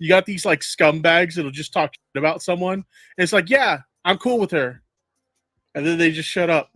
You got these like scumbags that'll just talk shit about someone. And it's like, yeah, I'm cool with her, and then they just shut up.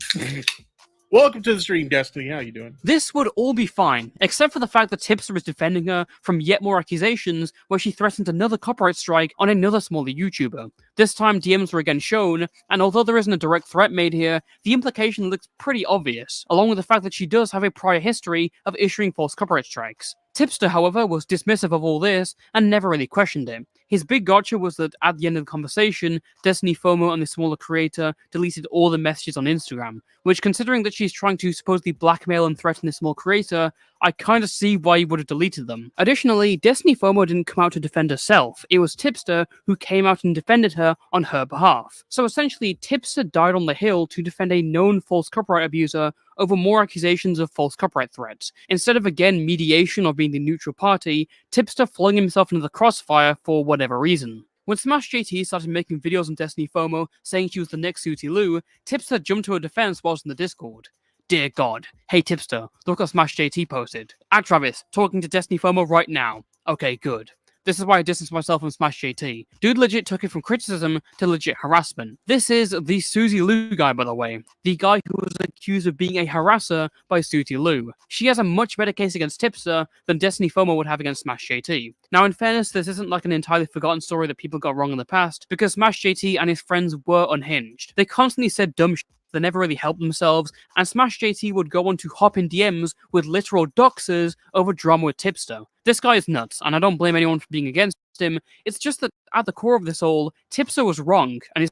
Welcome to the stream, Destiny. How you doing? This would all be fine, except for the fact that Tipster is defending her from yet more accusations where she threatened another copyright strike on another smaller YouTuber. This time, DMs were again shown, and although there isn't a direct threat made here, the implication looks pretty obvious, along with the fact that she does have a prior history of issuing false copyright strikes. Tipster, however, was dismissive of all this and never really questioned it. His big gotcha was that at the end of the conversation, Destiny FOMO and the smaller creator deleted all the messages on Instagram, which, considering that she's trying to supposedly blackmail and threaten the small creator, I kind of see why he would have deleted them. Additionally, Destiny FOMO didn't come out to defend herself, it was Tipster who came out and defended her on her behalf. So essentially, Tipster died on the hill to defend a known false copyright abuser over more accusations of false copyright threats. Instead of again mediation or being the neutral party, Tipster flung himself into the crossfire for whatever reason. When Smash JT started making videos on Destiny FOMO saying she was the next Suty Lou, Tipster jumped to her defense whilst in the Discord. Dear God. Hey Tipster, look what Smash JT posted. At Travis, talking to Destiny FOMO right now. Okay, good. This is why I distanced myself from Smash JT. Dude legit took it from criticism to legit harassment. This is the Suzy Lou guy, by the way. The guy who was accused of being a harasser by Suty Lou. She has a much better case against Tipster than Destiny FOMO would have against Smash JT. Now, in fairness, this isn't like an entirely forgotten story that people got wrong in the past, because Smash JT and his friends were unhinged. They constantly said dumb shit. They never really helped themselves, and Smash JT would go on to hop in DMs with literal doxers over drama with Tipster. This guy is nuts, and I don't blame anyone for being against him. It's just that at the core of this all, Tipster was wrong, and his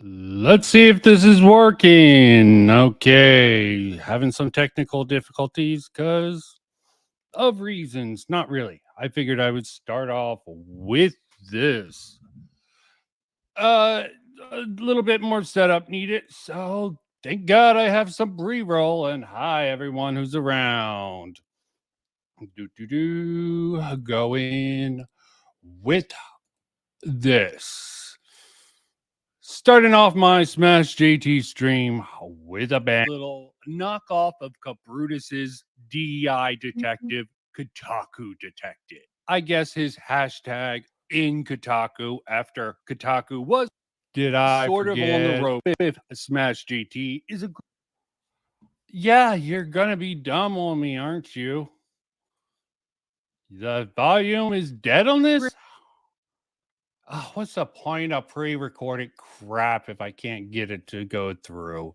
Let's see if this is working. Okay, having some technical difficulties because of reasons. Not really. I figured I would start off with this. A little bit more setup needed. So thank God I have some pre-roll. And hi everyone who's around. Going with this. Starting off my Smash JT stream with a bad little knockoff of Kabrutus's DEI detective, Kotaku detective. I guess his hashtag in Kotaku after Kotaku was did I sort of on the rope if Smash JT is a yeah, you're gonna be dumb on me, aren't you? The volume is dead on this? Oh, what's the point of pre-recorded crap if I can't get it to go through?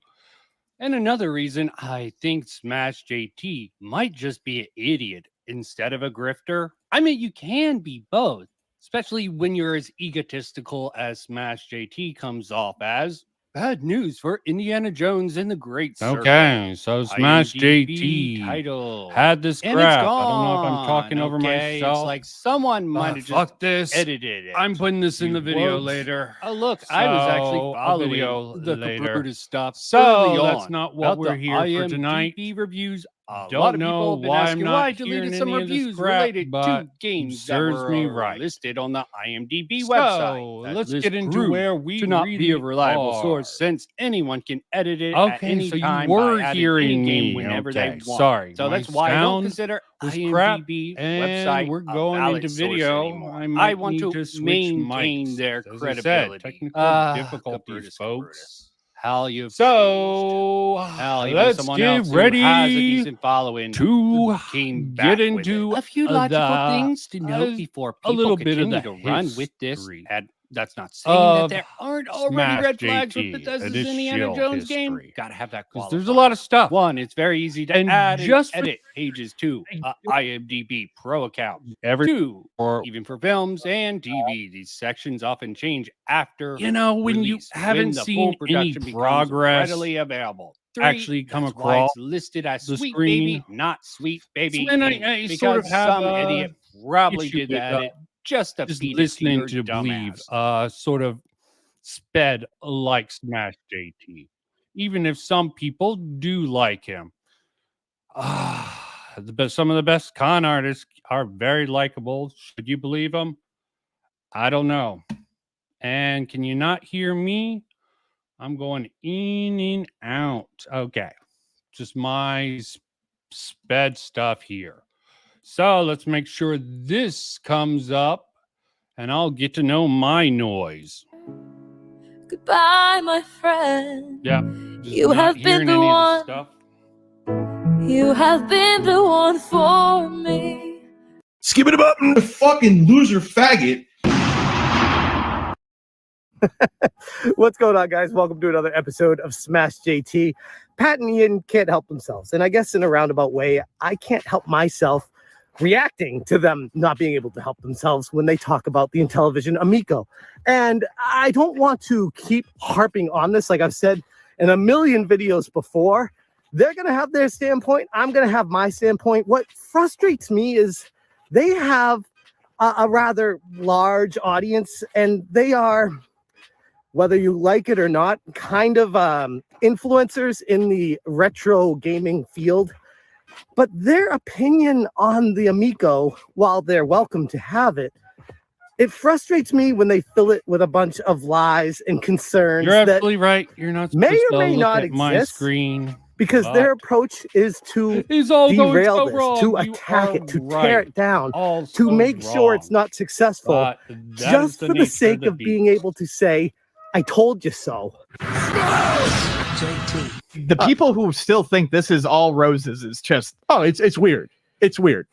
And another reason I think Smash JT might just be an idiot instead of a grifter. I mean, you can be both, especially when you're as egotistical as Smash JT comes off as. Bad news for Indiana Jones and the Great Circle. Okay, so Smash IMDb JT title. had this And crap. it's gone. I don't know if I'm talking over Okay, myself. It's like someone might have just Fuck this. edited it. I'm putting this in You the video won't- later. Oh, look, I was actually So, a following video the later. Brutus stuff So, early that's on not what about we're the here for tonight. IMDb reviews. A Don't lot of know people have been why I'm asking not why I hearing deleted some any of this reviews crap, related but to games that serves were me right. listed on the IMDb So, website. That let's list get into proved where we to not be a really reliable are. source, since anyone can edit it at Okay, any so you time were by adding hearing any game me. whenever Okay, they want. sorry, So my that's why I don't sound consider was crap, IMDb and website we're a going valid into source video. anymore. I I might want need to to switch maintain mics. their As I said, credibility. technical difficulties, Brutus, folks. Hal, you've changed. So, Hal, even let's someone get else who has a ready decent following to came get back with into it. A few logical the, things to note before a people little bit of continue the to run with this. history And that's not saying that of there aren't already Smash red flags with JT, Bethesda's initial Indiana Jones game. history. Gotta have that because qualifier. there's a lot of stuff. One, it's very easy to And add just and for- edit pages to a IMDb Pro account. Every Two, or even for films and TV, these sections often change after you know when release, you haven't when the seen full any production becomes progress readily available. Three, actually come that's why across it's listed as the Sweet screen. Baby, not Sweet Baby. So then Inc., I because sort of have some a idiot probably issue did with, that it just to just feed listening it to to your believe dumbass. sort of sped like Smash JT, even if some people do like him. Some of the best con artists are very likable. Should you believe them? I don't know. And can you not hear me? I'm going in and out. Okay. Just my sped stuff here. So let's make sure this comes up and I'll get to know my noise. Goodbye, my friend. Yeah. You have been the one. You have been the one for me. Skip it up, the fucking loser faggot. What's going on, guys? Welcome to another episode of Smash JT. Pat and Ian can't help themselves, and I guess in a roundabout way, I can't help myself reacting to them not being able to help themselves when they talk about the Intellivision Amico. And I don't want to keep harping on this. Like I've said in a million videos before, they're going to have their standpoint. I'm going to have my standpoint. What frustrates me is they have a rather large audience, and they are, whether you like it or not, kind of influencers in the retro gaming field. But their opinion on the Amico, while they're welcome to have it, it frustrates me when they fill it with a bunch of lies and concerns. You're absolutely right. You're not supposed may or may to not look at my exist, screen. because their approach is to derail this, to attack it, to tear it down, to make sure it's not successful, just for the sake of being able to say, I told you so. The people who still think this is all roses is just, it's weird. It's weird.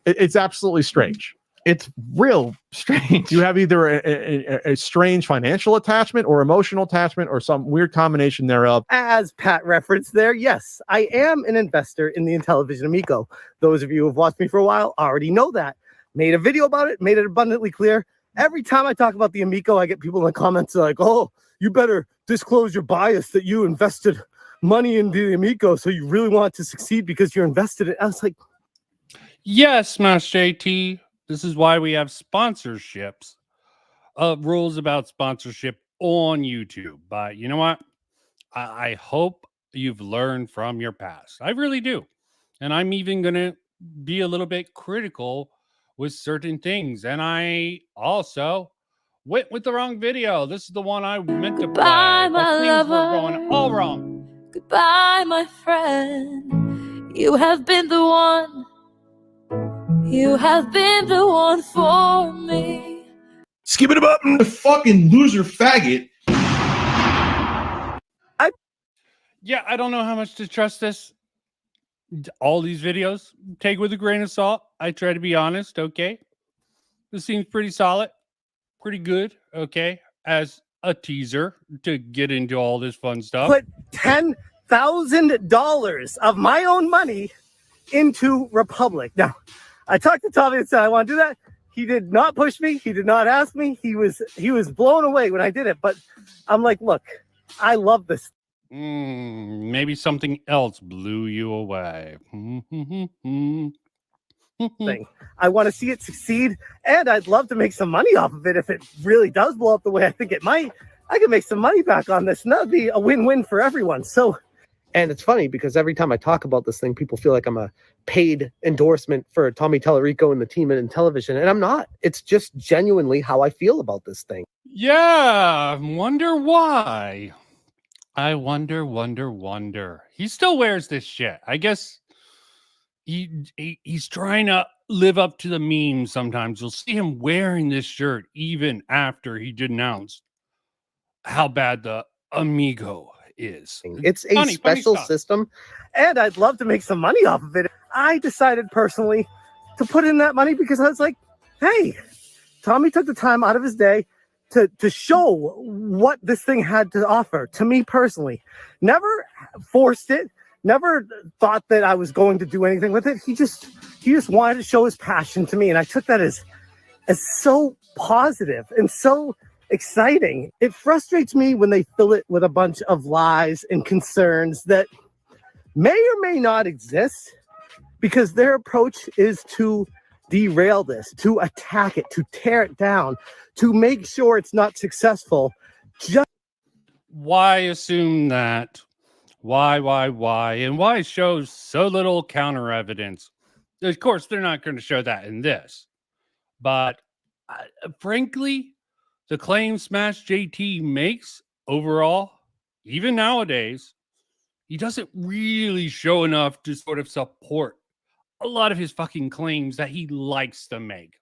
It's absolutely strange. It's real strange. You have either a strange financial attachment or emotional attachment or some weird combination thereof. As Pat referenced there, yes, I am an investor in the Intellivision Amico. Those of you who have watched me for a while already know that. Made a video about it, made it abundantly clear. Every time I talk about the Amico, I get people in the comments like, oh, you better disclose your bias that you invested money into the Amico, so you really want to succeed because you're invested in it. I was like, yes, Smash JT. This is why we have sponsorships, rules about sponsorship on YouTube. But you know what? I hope you've learned from your past. I really do. And I'm even going to be a little bit critical with certain things. And I also went with the wrong video. This is the one I meant to play. Goodbye, But my things were lover. going all wrong. Goodbye, my friend. You have been the one. You have been the one for me. Skip it up, the fucking loser faggot. Yeah, I don't know how much to trust this. All these videos, take with a grain of salt. I try to be honest, okay? This seems pretty solid, pretty good, okay? As a teaser to get into all this fun stuff. put $10,000 of my own money into Republic. Now, I talked to Tommy and said I want to do that. He did not push me. He did not ask me. He was blown away when I did it. But I'm like, look, I love this Maybe something else blew you away. thing. I want to see it succeed, and I'd love to make some money off of it if it really does blow up the way I think it might. I can make some money back on this, and that'd be a win-win for everyone. So, and it's funny because every time I talk about this thing, people feel like I'm a paid endorsement for Tommy Tallarico and the team at Intellivision, and I'm not. It's just genuinely how I feel about this thing. Yeah, wonder why. I wonder. He still wears this shit. I guess he's trying to live up to the meme sometimes. You'll see him wearing this shirt even after he denounced how bad the Amigo is. It's a special system, and I'd love to make some money off of it. I decided personally to put in that money because I was like, hey, Tommy took the time out of his day to show what this thing had to offer to me personally. Never forced it, never thought that I was going to do anything with it. He just wanted to show his passion to me, and I took that as so positive and so exciting. It frustrates me when they fill it with a bunch of lies and concerns that may or may not exist, because their approach is to derail this, to attack it, to tear it down, to make sure it's not successful. Why assume that? Why? And why show so little counter evidence? Of course, they're not going to show that in this. But frankly, the claim Smash JT makes overall, even nowadays, he doesn't really show enough to sort of support a lot of his fucking claims that he likes to make.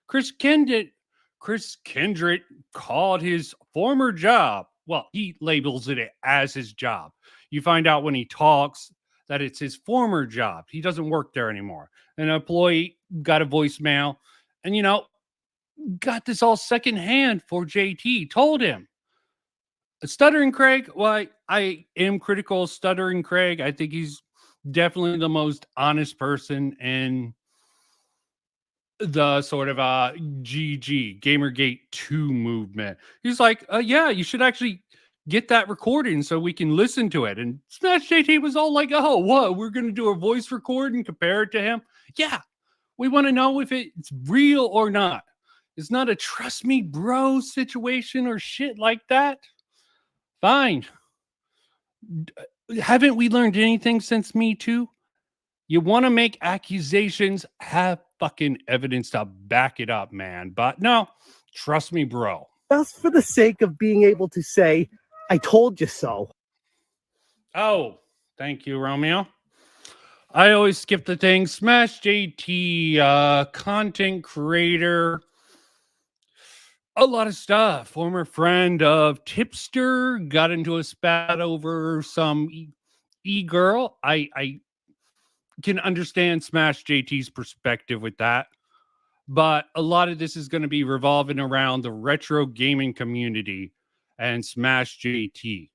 Chris Kendrick called his former job, well, he labels it as his job. You find out when he talks that it's his former job. He doesn't work there anymore. An employee got a voicemail and, got this all secondhand for JT, told him. Stuttering Craig, well, I am critical of Stuttering Craig. I think he's definitely the most honest person in the sort of GG, Gamergate 2 movement. He's like, yeah, you should actually get that recording so we can listen to it. And Smash JT was all like, oh, what? We're going to do a voice record and compare it to him? Yeah, we want to know if it's real or not. It's not a trust me, bro situation or shit like that. Fine. Haven't we learned anything since Me Too? You want to make accusations, have fucking evidence to back it up, man. But no, trust me, bro. Just for the sake of being able to say, I told you so. Oh, thank you, Romeo. I always skip the thing. Smash JT, content creator, a lot of stuff. Former friend of Tipster, got into a spat over some e-girl. I can understand Smash JT's perspective with that, but a lot of this is going to be revolving around the retro gaming community and Smash JT.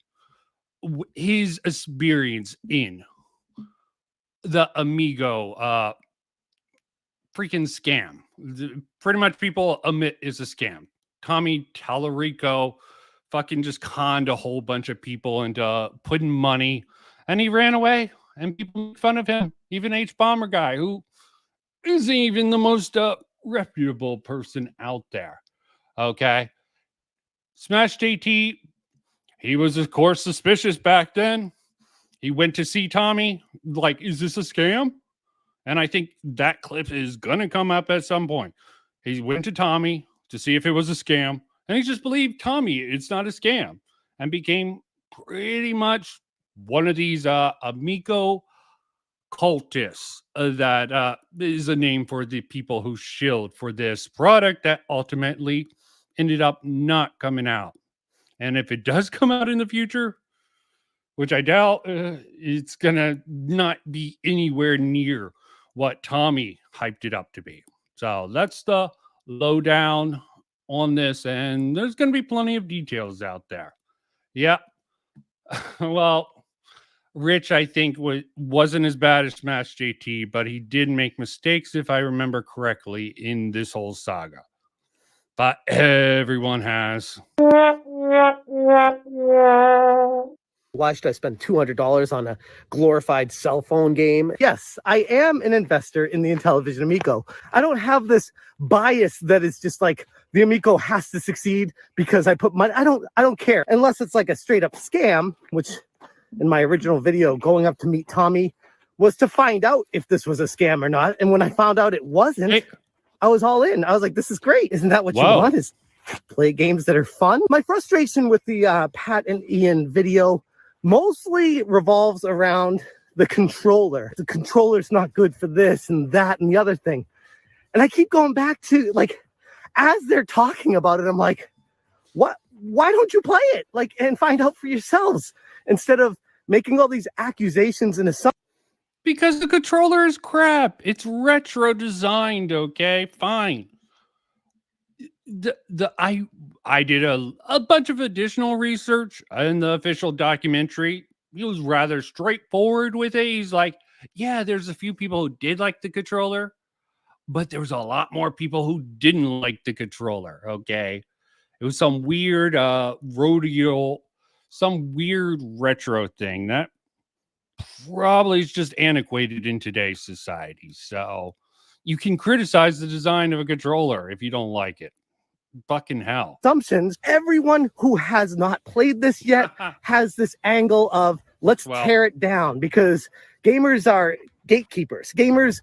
His experience in the Amigo freaking scam. Pretty much people admit is a scam. Tommy Tallarico fucking just conned a whole bunch of people into putting money, and he ran away, and people make fun of him. Even H-Bomber guy, who isn't even the most reputable person out there. Okay? Smash JT, he was, of course, suspicious back then. He went to see Tommy, like, is this a scam? And I think that clip is going to come up at some point. He went to Tommy to see if it was a scam, and he just believed Tommy it's not a scam, and became pretty much one of these Amigo cultists that is a name for the people who shilled for this product that ultimately ended up not coming out. And if it does come out in the future, which I doubt, it's going to not be anywhere near what Tommy hyped it up to be. So that's the lowdown on this, and there's going to be plenty of details out there. Yeah. Well, Rich, I think, wasn't as bad as Smash JT, but he did make mistakes, if I remember correctly, in this whole saga. But everyone has. Why should I spend $200 on a glorified cell phone game? Yes, I am an investor in the Intellivision Amico. I don't have this bias that is just like the Amico has to succeed because I put money. I don't care unless it's like a straight up scam, which in my original video going up to meet Tommy was to find out if this was a scam or not. And when I found out it wasn't, I was all in. I was like, this is great. Isn't that what you want? Is play games that are fun? My frustration with the Pat and Ian video mostly revolves around the controller. The controller's not good for this and that and the other thing. And I keep going back to, like, as they're talking about it, I'm like, what? Why don't you play it? Like, and find out for yourselves instead of making all these accusations and assumptions. Because the controller is crap. It's retro designed, okay? Fine. I did a bunch of additional research in the official documentary. He was rather straightforward with it. He's like, yeah, there's a few people who did like the controller, but there was a lot more people who didn't like the controller, okay? It was some weird rodeo, some weird retro thing that probably is just antiquated in today's society. So you can criticize the design of a controller if you don't like it. Fucking hell. Assumptions. Everyone who has not played this yet has this angle of let's tear it down because gamers are gatekeepers. Gamers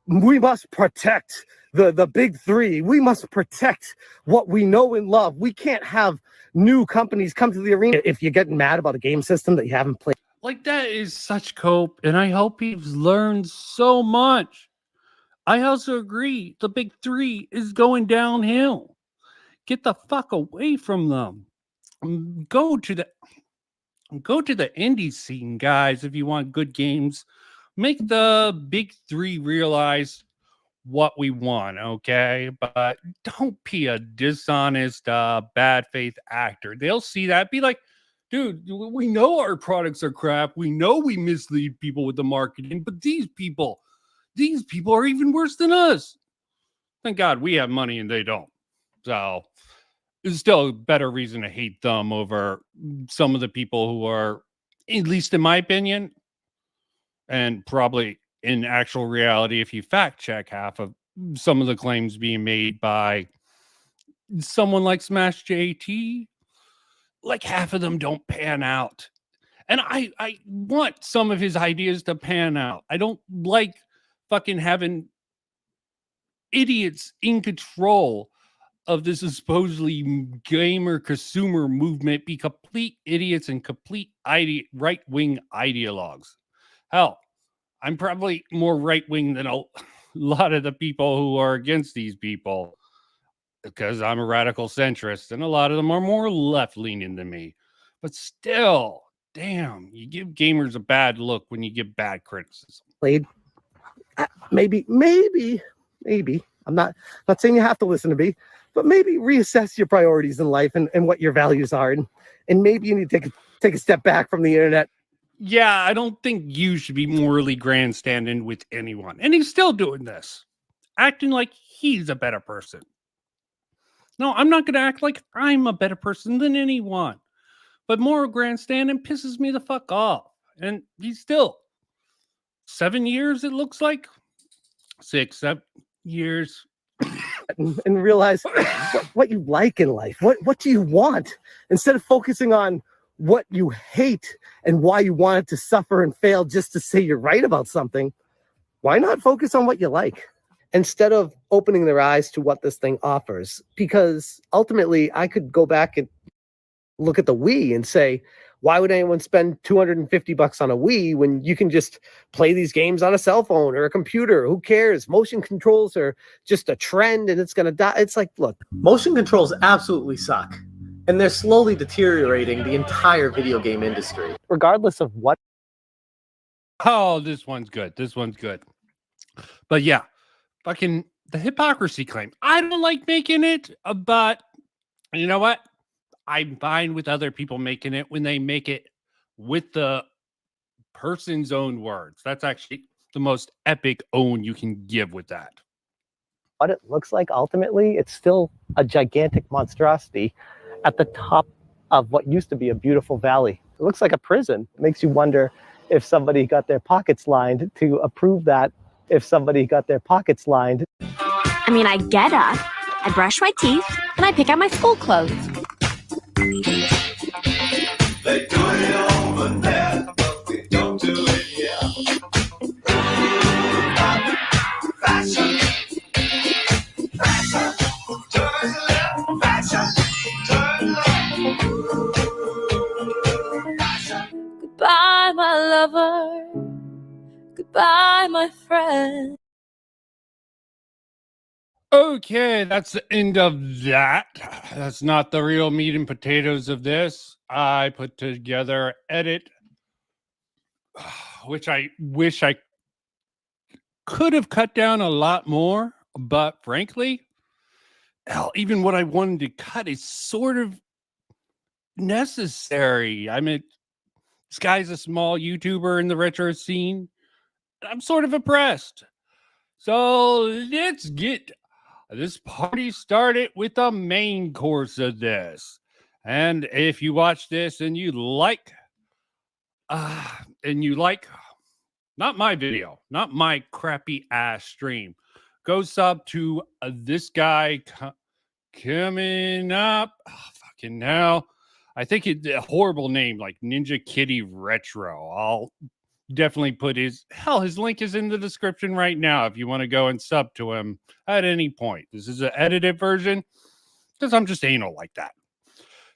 we must protect the big three. We must protect what we know and love. We can't have new companies come to the arena. If you're getting mad about a game system that you haven't played. Like, that is such cope, and I hope he's learned so much. I also agree the big three is going downhill. Get the fuck away from them. Go to the indie scene, guys, if you want good games. Make the big three realize what we want, okay? But don't be a dishonest, bad faith actor. They'll see that, be like, dude, we know our products are crap. We know we mislead people with the marketing, but these people are even worse than us. Thank God we have money and they don't. So it's still a better reason to hate them over some of the people who are, at least in my opinion, and probably in actual reality, if you fact check half of some of the claims being made by someone like Smash JT, like half of them don't pan out. And I want some of his ideas to pan out. I don't like fucking having idiots in control of this supposedly gamer consumer movement be complete idiots and complete right-wing ideologues. Hell, I'm probably more right-wing than a lot of the people who are against these people, because I'm a radical centrist, and a lot of them are more left-leaning than me. But still, damn, you give gamers a bad look when you give bad criticism. Played. Maybe. I'm not saying you have to listen to me, but maybe reassess your priorities in life and what your values are, and maybe you need to take a step back from the internet. Yeah, I don't think you should be morally grandstanding with anyone. And he's still doing this, acting like he's a better person. No, I'm not going to act like I'm a better person than anyone. But moral grandstanding pisses me the fuck off. And he's still 7 years, it looks like. 6, 7 years. And realize what you like in life. What do you want? Instead of focusing on what you hate and why you want it to suffer and fail just to say you're right about something, why not focus on what you like? Instead of opening their eyes to what this thing offers. Because ultimately, I could go back and look at the Wii and say, why would anyone spend $250 on a Wii when you can just play these games on a cell phone or a computer? Who cares? Motion controls are just a trend and it's going to die. It's like, look, motion controls absolutely suck. And they're slowly deteriorating the entire video game industry. Regardless of what. Oh, this one's good. This one's good. But yeah, fucking the hypocrisy claim. I don't like making it, but you know what? I'm fine with other people making it when they make it with the person's own words. That's actually the most epic own you can give with that. What it looks like ultimately, it's still a gigantic monstrosity at the top of what used to be a beautiful valley. It looks like a prison. It makes you wonder if somebody got their pockets lined to approve that, if somebody got their pockets lined. I mean, I get up, I brush my teeth, and I pick out my school clothes. They do it over there, but we don't do it here. Fashion, fashion, turn left, fashion, turn left. Goodbye, my lover. Goodbye, my friend. Okay, that's the end of that. That's not the real meat and potatoes of this. I put together edit, which I wish I could have cut down a lot more, but frankly, hell, even what I wanted to cut is sort of necessary. I mean, this guy's a small YouTuber in the retro scene. I'm sort of impressed. So let's get this party started with the main course of this. And if you watch this and you like, not my video, not my crappy ass stream, go sub to this guy coming up. Oh, fucking hell. I think it's a horrible name, like Ninja Kitty Retro. I'll definitely put his link is in the description right now if you want to go and sub to him at any point. This is an edited version because I'm just anal like that.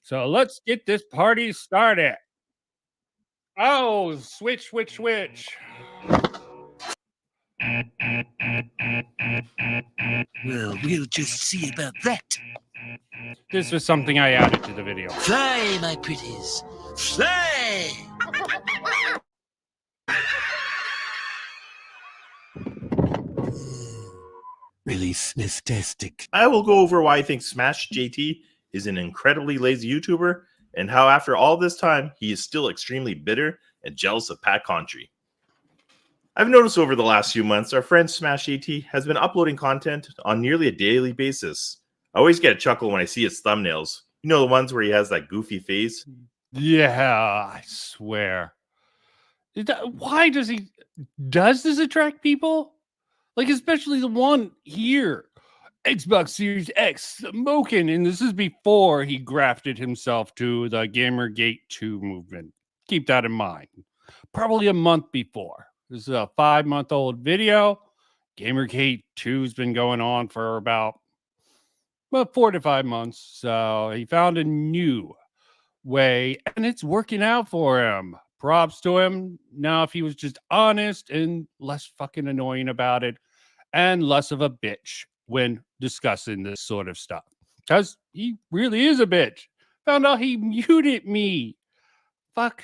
So let's get this party started. Oh, switch. Well, we'll just see about that. This was something I added to the video. Fly, my pretties. Fly! Really sniff-tastic. I will go over why I think Smash JT is an incredibly lazy YouTuber and how after all this time, he is still extremely bitter and jealous of Pat Contri. I've noticed over the last few months, our friend Smash JT has been uploading content on nearly a daily basis. I always get a chuckle when I see his thumbnails. You know, the ones where he has that goofy face? Yeah, I swear. Why does this attract people? Like, especially the one here. Xbox Series X smoking, and this is before he grafted himself to the Gamergate 2 movement. Keep that in mind. Probably a month before. This is a 5-month-old video. Gamergate 2 has been going on for about 4 to 5 months. So he found a new way, and it's working out for him. Props to him. Now, if he was just honest and less fucking annoying about it, and less of a bitch when discussing this sort of stuff, because he really is a bitch. Found out he muted me. Fuck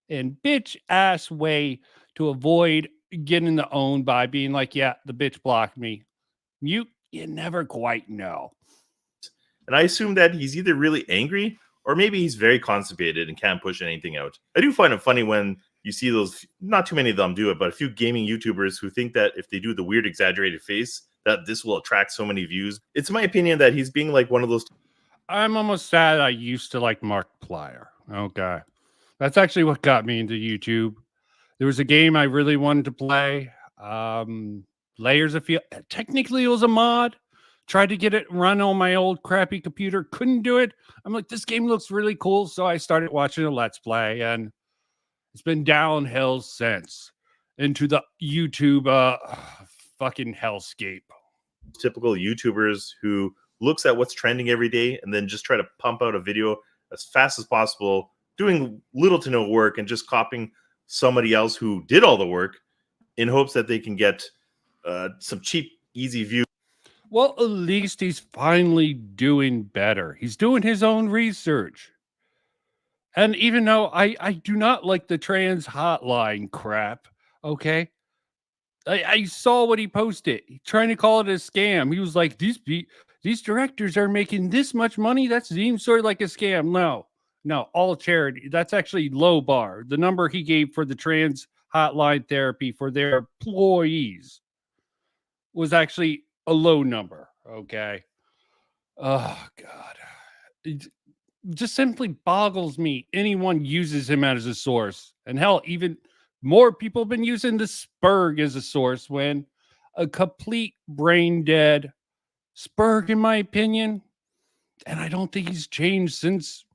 and bitch ass way to avoid getting the own by being like, yeah, the bitch blocked me. You never quite know. And I assume that he's either really angry or maybe he's very constipated and can't push anything out. I do find it funny when you see those, not too many of them do it, but a few gaming YouTubers who think that if they do the weird exaggerated face, that this will attract so many views. It's my opinion that he's being like one of those. I'm almost sad I used to like Markiplier. Okay. That's actually what got me into YouTube. There was a game I really wanted to play. Layers of Field. Technically, it was a mod. Tried to get it run on my old crappy computer. Couldn't do it. I'm like, this game looks really cool. So I started watching a Let's Play, and it's been downhill since into the YouTube fucking hellscape. Typical YouTubers who looks at what's trending every day and then just try to pump out a video as fast as possible, doing little to no work and just copying somebody else who did all the work in hopes that they can get some cheap, easy views. Well, at least he's finally doing better. He's doing his own research. And even though I do not like the trans hotline crap, okay? I saw what he posted. He's trying to call it a scam. He was like, these directors are making this much money. That seems sort of like a scam. No, all charity. That's actually low bar. The number he gave for the trans hotline therapy for their employees was actually a low number. Okay. Oh, God. It just simply boggles me. Anyone uses him as a source. And hell, even more people have been using the Spurg as a source when a complete brain dead Spurg, in my opinion. And I don't think he's changed since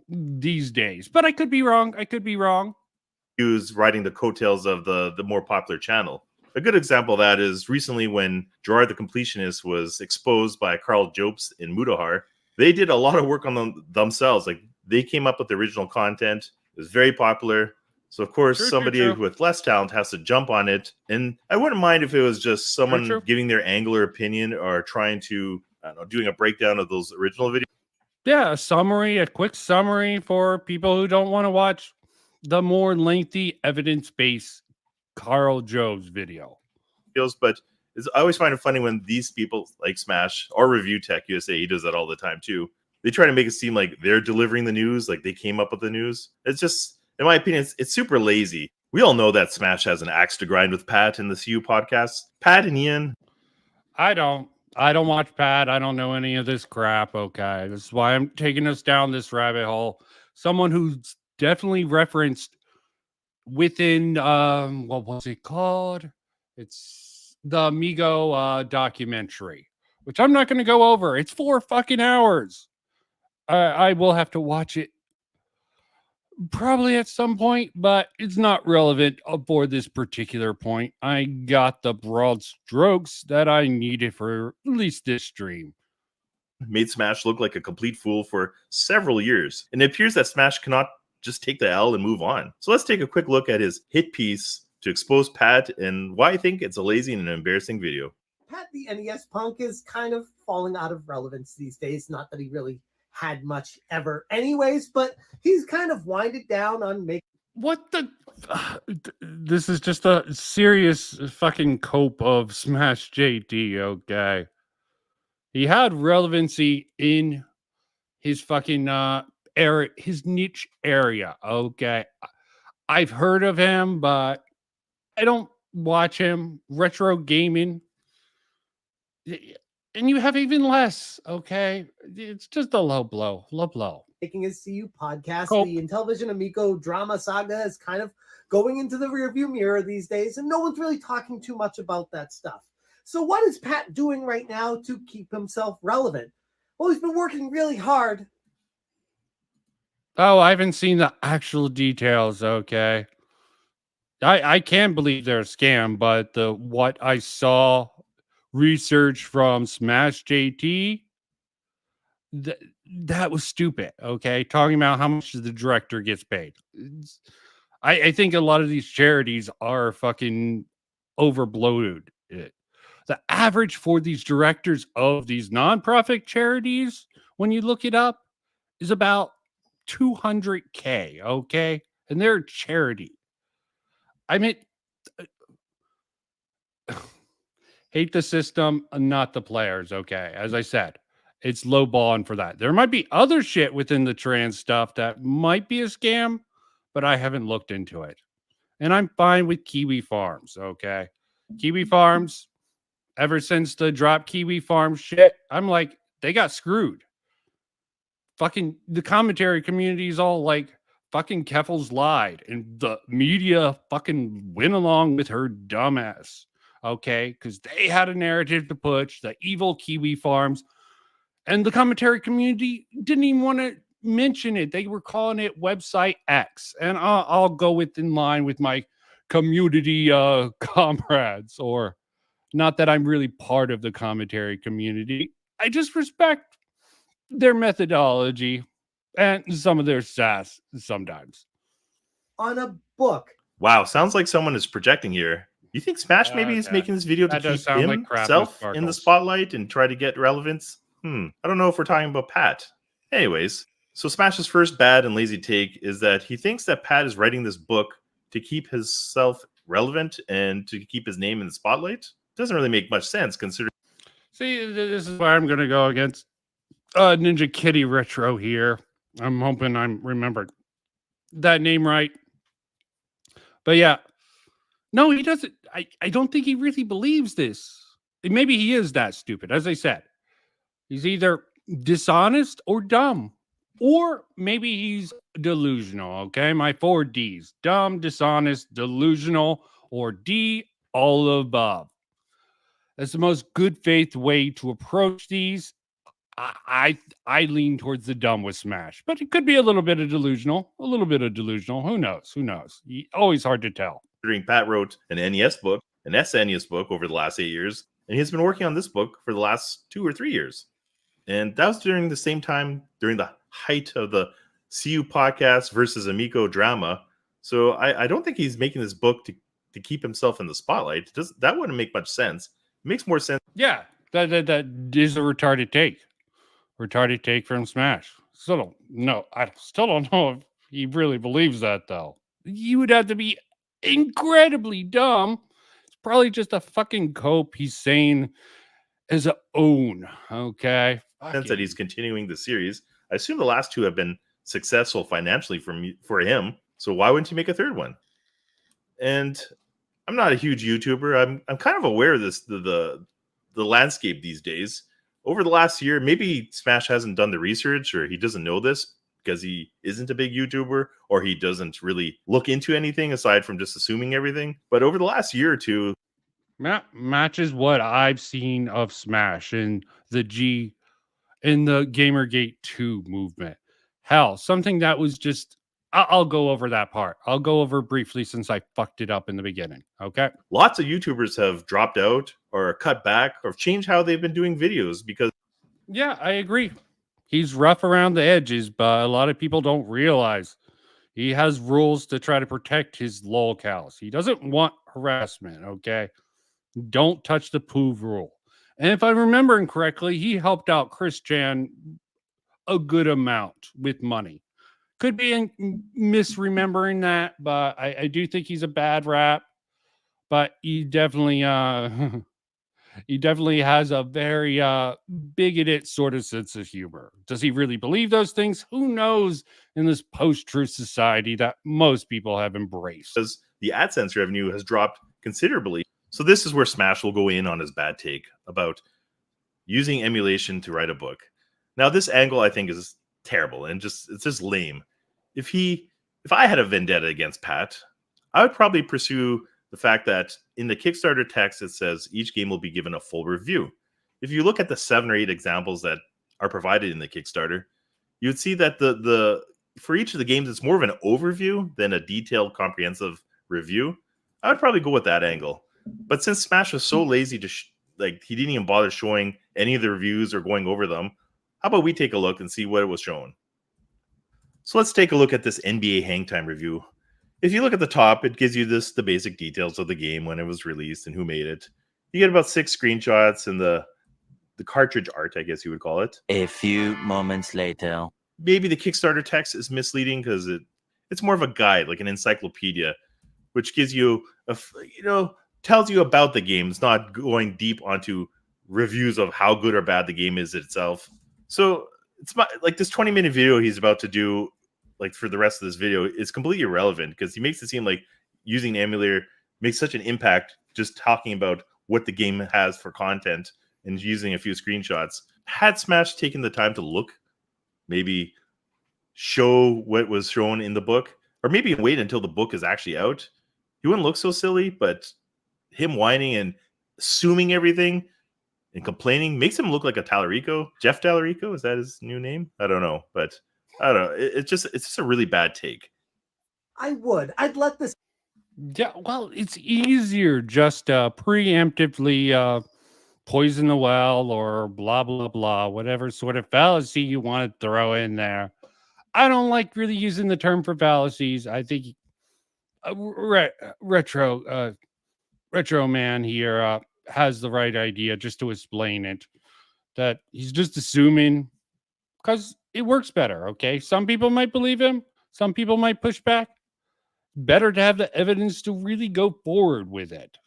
these days. But I could be wrong. He was riding the coattails of the more popular channel. A good example of that is recently when Gerard the Completionist was exposed by Carl Jobst in Mudahar. They did a lot of work on them themselves. Like, they came up with the original content. It was very popular. So, of course, somebody with less talent has to jump on it. And I wouldn't mind if it was just someone giving their angle or opinion or trying to, I don't know, doing a breakdown of those original videos. Yeah, a quick summary for people who don't want to watch the more lengthy evidence-based Carl Jobst video. But I always find it funny when these people like Smash or Review Tech USA, he does that all the time too. They try to make it seem like they're delivering the news, like they came up with the news. It's just, in my opinion, it's super lazy. We all know that Smash has an axe to grind with Pat in the CU podcast. Pat and Ian. I don't watch Pat. I don't know any of this crap. Okay. This is why I'm taking us down this rabbit hole. Someone who's definitely referenced within what was it called? It's the Amigo documentary, which I'm not going to go over. It's 4 fucking hours. I will have to watch it probably at some point, but it's not relevant for this particular point. I got the broad strokes that I needed for at least this stream. Made Smash look like a complete fool for several years. And it appears that Smash cannot just take the L and move on. So let's take a quick look at his hit piece to expose Pat and why I think it's a lazy and an embarrassing video. Pat the NES punk is kind of falling out of relevance these days. Not that he really had much ever anyways, but he's kind of winded down on making. What the? This is just a serious fucking cope of Smash JT, okay? He had relevancy in his fucking area, his niche area, okay? I've heard of him, but I don't watch him. Retro gaming. And you have even less, okay? It's just a low blow, low blow. Making his CU podcast, Cope. the Intellivision Amico drama saga is kind of going into the rearview mirror these days, and no one's really talking too much about that stuff. So what is Pat doing right now to keep himself relevant? Well, he's been working really hard. Oh, I haven't seen the actual details, okay? I can't believe they're a scam, but what I saw research from Smash JT, that was stupid, okay? Talking about how much the director gets paid. I think a lot of these charities are fucking overbloated. The average for these directors of these nonprofit charities, when you look it up, is about $200K, okay? And they're a charity. I mean, hate the system, not the players, okay? As I said, it's low balling for that. There might be other shit within the trans stuff that might be a scam, but I haven't looked into it. And I'm fine with Kiwi Farms, okay? Kiwi Farms, ever since the drop Kiwi Farms shit, I'm like, they got screwed. Fucking the commentary community is all like, fucking Keffels lied, and the media fucking went along with her dumbass, okay? Because they had a narrative to push, the evil Kiwi Farms, and the commentary community didn't even want to mention it. They were calling it Website X, and I'll go in line with my community comrades, or not that I'm really part of the commentary community. I just respect their methodology and some of their sass sometimes. On a book. Wow, sounds like someone is projecting here. You think Smash maybe is making this video to That does keep sound like crap with himself in the sparkles. spotlight and try to get relevance? I don't know if we're talking about Pat. Anyways, so Smash's first bad and lazy take is that he thinks that Pat is writing this book to keep himself relevant and to keep his name in the spotlight. Doesn't really make much sense considering. See, this is where I'm going to go against Ninja Kitty Retro here. I'm hoping I'm remembered that name right. But yeah, no, he doesn't. I don't think he really believes this. Maybe he is that stupid. As I said, he's either dishonest or dumb, or maybe he's delusional. Okay, my 4 Ds: dumb, dishonest, delusional, or D, all above. That's the most good faith way to approach these. I lean towards the dumb with Smash, but it could be a little bit of delusional. Who knows? Always hard to tell. Pat wrote an NES book, an SNES book over the last 8 years, and he's been working on this book for the last 2 or 3 years. And that was during the same time, during the height of the CU podcast versus Amico drama. So I don't think he's making this book to keep himself in the spotlight. That wouldn't make much sense. It makes more sense. Yeah, that is a retarded take. Retarded take from Smash. I still don't know if he really believes that, though. You would have to be incredibly dumb. It's probably just a fucking cope he's saying as a own, okay? Sense that he's continuing the series. I assume the last 2 have been successful financially for him. So why wouldn't he make a third one? And I'm not a huge YouTuber. I'm kind of aware of this the landscape these days. Over the last year, maybe Smash hasn't done the research, or he doesn't know this because he isn't a big YouTuber, or he doesn't really look into anything aside from just assuming everything. But over the last year or 2, matches what I've seen of Smash in the Gamergate 2 movement. Hell, something that was just, I'll go over that part. I'll go over briefly since I fucked it up in the beginning. Okay. Lots of YouTubers have dropped out or cut back or changed how they've been doing videos because. Yeah, I agree. He's rough around the edges, but a lot of people don't realize He has rules to try to protect his lolcows. He doesn't want harassment, okay? Don't touch the poo rule. And if I'm remembering correctly, he helped out Chris Chan a good amount with money. Could be misremembering that, but I do think he's a bad rap. But he definitely he definitely has a very bigoted sort of sense of humor. Does he really believe those things? Who knows in this post-truth society that most people have embraced. Because the AdSense revenue has dropped considerably. So this is where Smash will go in on his bad take about using emulation to write a book. Now, this angle I think is terrible and it's just lame. If I had a vendetta against Pat, I would probably pursue the fact that in the Kickstarter text, it says each game will be given a full review. If you look at the 7 or 8 examples that are provided in the Kickstarter, you would see that for each of the games, it's more of an overview than a detailed, comprehensive review. I would probably go with that angle. But since Smash was so lazy to he didn't even bother showing any of the reviews or going over them, how about we take a look and see what it was shown? So let's take a look at this NBA Hangtime review. If you look at the top, it gives you the basic details of the game, when it was released and who made it. You get about 6 screenshots and the cartridge art, I guess you would call it. A few moments later. Maybe the Kickstarter text is misleading because it's more of a guide, like an encyclopedia, which gives you tells you about the game. It's not going deep onto reviews of how good or bad the game is itself. So it's like this 20-minute video he's about to do, like for the rest of this video, is completely irrelevant because he makes it seem like using the emulator makes such an impact just talking about what the game has for content and using a few screenshots. Had Smash taken the time to look, maybe show what was shown in the book, or maybe wait until the book is actually out, he wouldn't look so silly. But him whining and assuming everything and complaining makes him look like a Tallarico. Jeff Tallarico, is that his new name? I don't know, but I don't know. It's just a really bad take. I'd let this. Yeah, well, it's easier just preemptively poison the well or blah, blah, blah, whatever sort of fallacy you want to throw in there. I don't like really using the term for fallacies. I think Retro Man here has the right idea just to explain it, that he's just assuming because it works better. Okay. Some people might believe him. Some people might push back. Better to have the evidence to really go forward with it.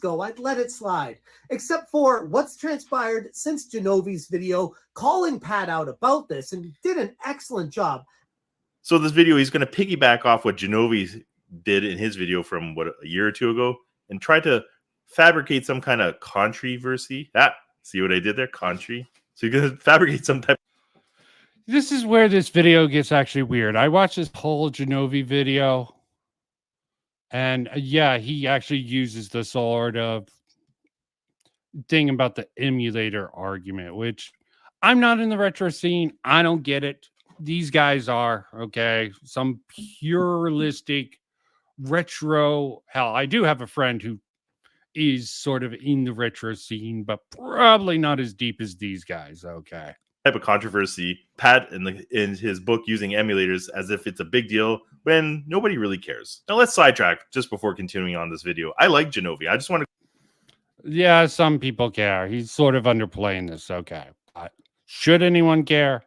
I'd let it slide, except for what's transpired since Genovi's video calling Pat out about this, and he did an excellent job. So this video, he's going to piggyback off what Genovi did in his video from a year or two ago and try to fabricate some kind of controversy. See what I did there? Contri. So you're going to fabricate some type. This is where this video gets actually weird. I watched this whole Genovi video. And yeah, he actually uses the sort of thing about the emulator argument, which I'm not in the retro scene. I don't get it. These guys are, okay, some pluralistic retro. Hell, I do have a friend who is sort of in the retro scene, but probably not as deep as these guys, okay. Type of controversy. Pat in his book using emulators as if it's a big deal when nobody really cares. Now let's sidetrack just before continuing on this video. I like Genovi. I just want to. Yeah, some people care. He's sort of underplaying this. Okay. Should anyone care?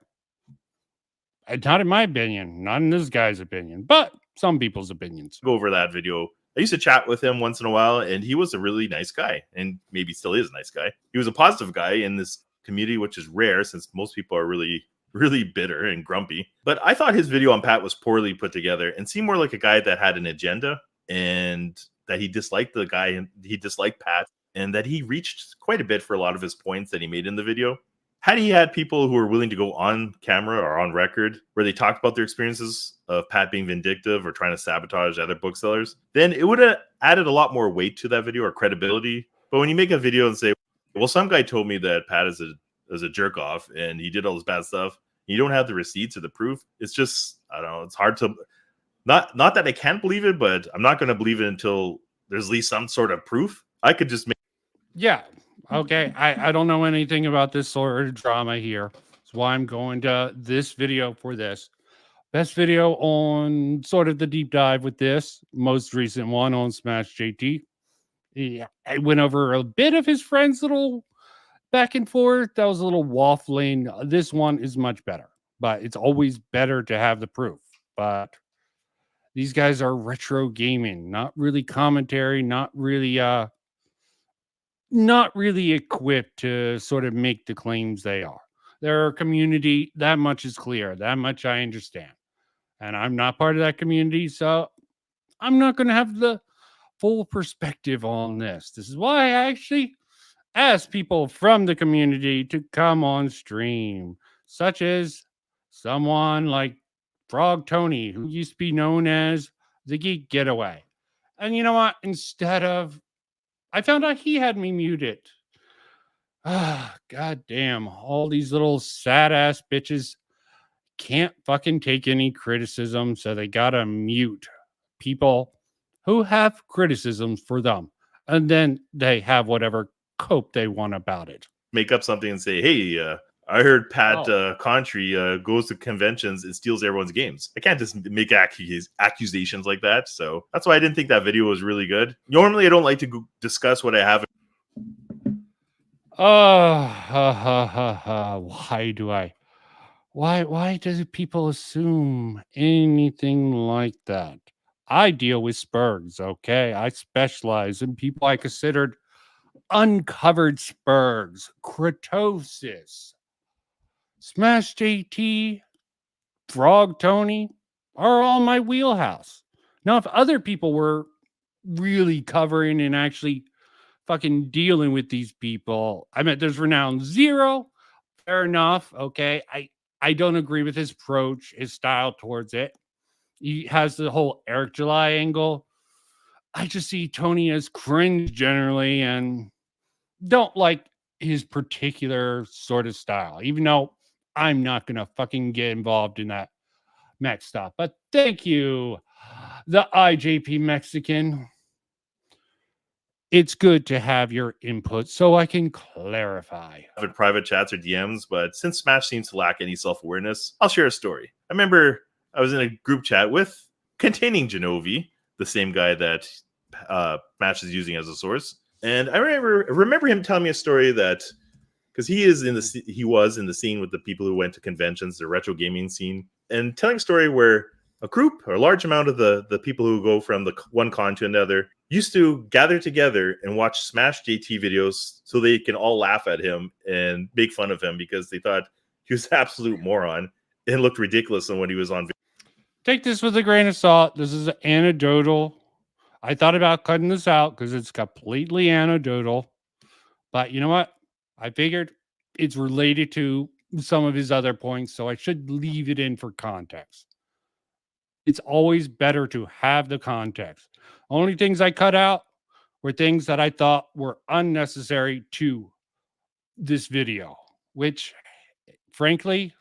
Not in my opinion. Not in this guy's opinion, but some people's opinions. Go over that video. I used to chat with him once in a while, and he was a really nice guy, and maybe still is a nice guy. He was a positive guy in this community, which is rare since most people are really, really bitter and grumpy. But I thought his video on Pat was poorly put together and seemed more like a guy that had an agenda and that he disliked the guy and he disliked Pat and that he reached quite a bit for a lot of his points that he made in the video. Had he had people who were willing to go on camera or on record where they talked about their experiences of Pat being vindictive or trying to sabotage other booksellers, then it would have added a lot more weight to that video or credibility. But when you make a video and say, well, some guy told me that Pat is a jerk off and he did all this bad stuff, you don't have the receipts or the proof, it's just, I don't know, it's hard to, not that I can't believe it, but I'm not going to believe it until there's at least some sort of proof. I could just make. Yeah. Okay. I don't know anything about this sort of drama here. That's why I'm going to this video for this. Best video on sort of the deep dive with this most recent one on Smash JT. Yeah, I went over a bit of his friend's little back and forth. That was a little waffling. This one is much better, but it's always better to have the proof. But these guys are retro gaming, not really commentary, not really equipped to sort of make the claims they are. Their community, that much is clear. That much I understand. And I'm not part of that community, so I'm not going to have the full perspective on this. This is why I actually ask people from the community to come on stream, such as someone like Frog Tony, who used to be known as the Geek Getaway. And you know what? Instead of, I found out he had me muted. God damn, all these little sad ass bitches can't fucking take any criticism, so they gotta mute people who have criticisms for them, and then they have whatever cope they want about it. Make up something and say, hey, I heard Pat Contri goes to conventions and steals everyone's games. I can't just make accusations like that. So that's why I didn't think that video was really good. Normally, I don't like to discuss what I have. Why do people assume anything like that? I deal with spurgs, okay? I specialize in people I considered uncovered spurgs, cretosis. Smash JT, Frog Tony are all my wheelhouse. Now, if other people were really covering and actually fucking dealing with these people, I mean, there's Renown Zero. Fair enough. Okay. I don't agree with his approach, his style towards it. He has the whole Eric July angle. I just see Tony as cringe generally and don't like his particular sort of style, even though I'm not going to fucking get involved in that mech stuff. But thank you, the IJP Mexican. It's good to have your input so I can clarify. In private chats or DMs, but since Smash seems to lack any self-awareness, I'll share a story. I remember I was in a group chat containing Genovi, the same guy that Smash is using as a source. And I remember him telling me a story that, because he was in the scene with the people who went to conventions, the retro gaming scene, and telling a story where a group or a large amount of the people who go from the one con to another used to gather together and watch Smash JT videos so they can all laugh at him and make fun of him because they thought he was an absolute moron and looked ridiculous when he was on video. Take this with a grain of salt. This is anecdotal. I thought about cutting this out because it's completely anecdotal. But you know what? I figured it's related to some of his other points, so I should leave it in for context. It's always better to have the context. Only things I cut out were things that I thought were unnecessary to this video, which, frankly,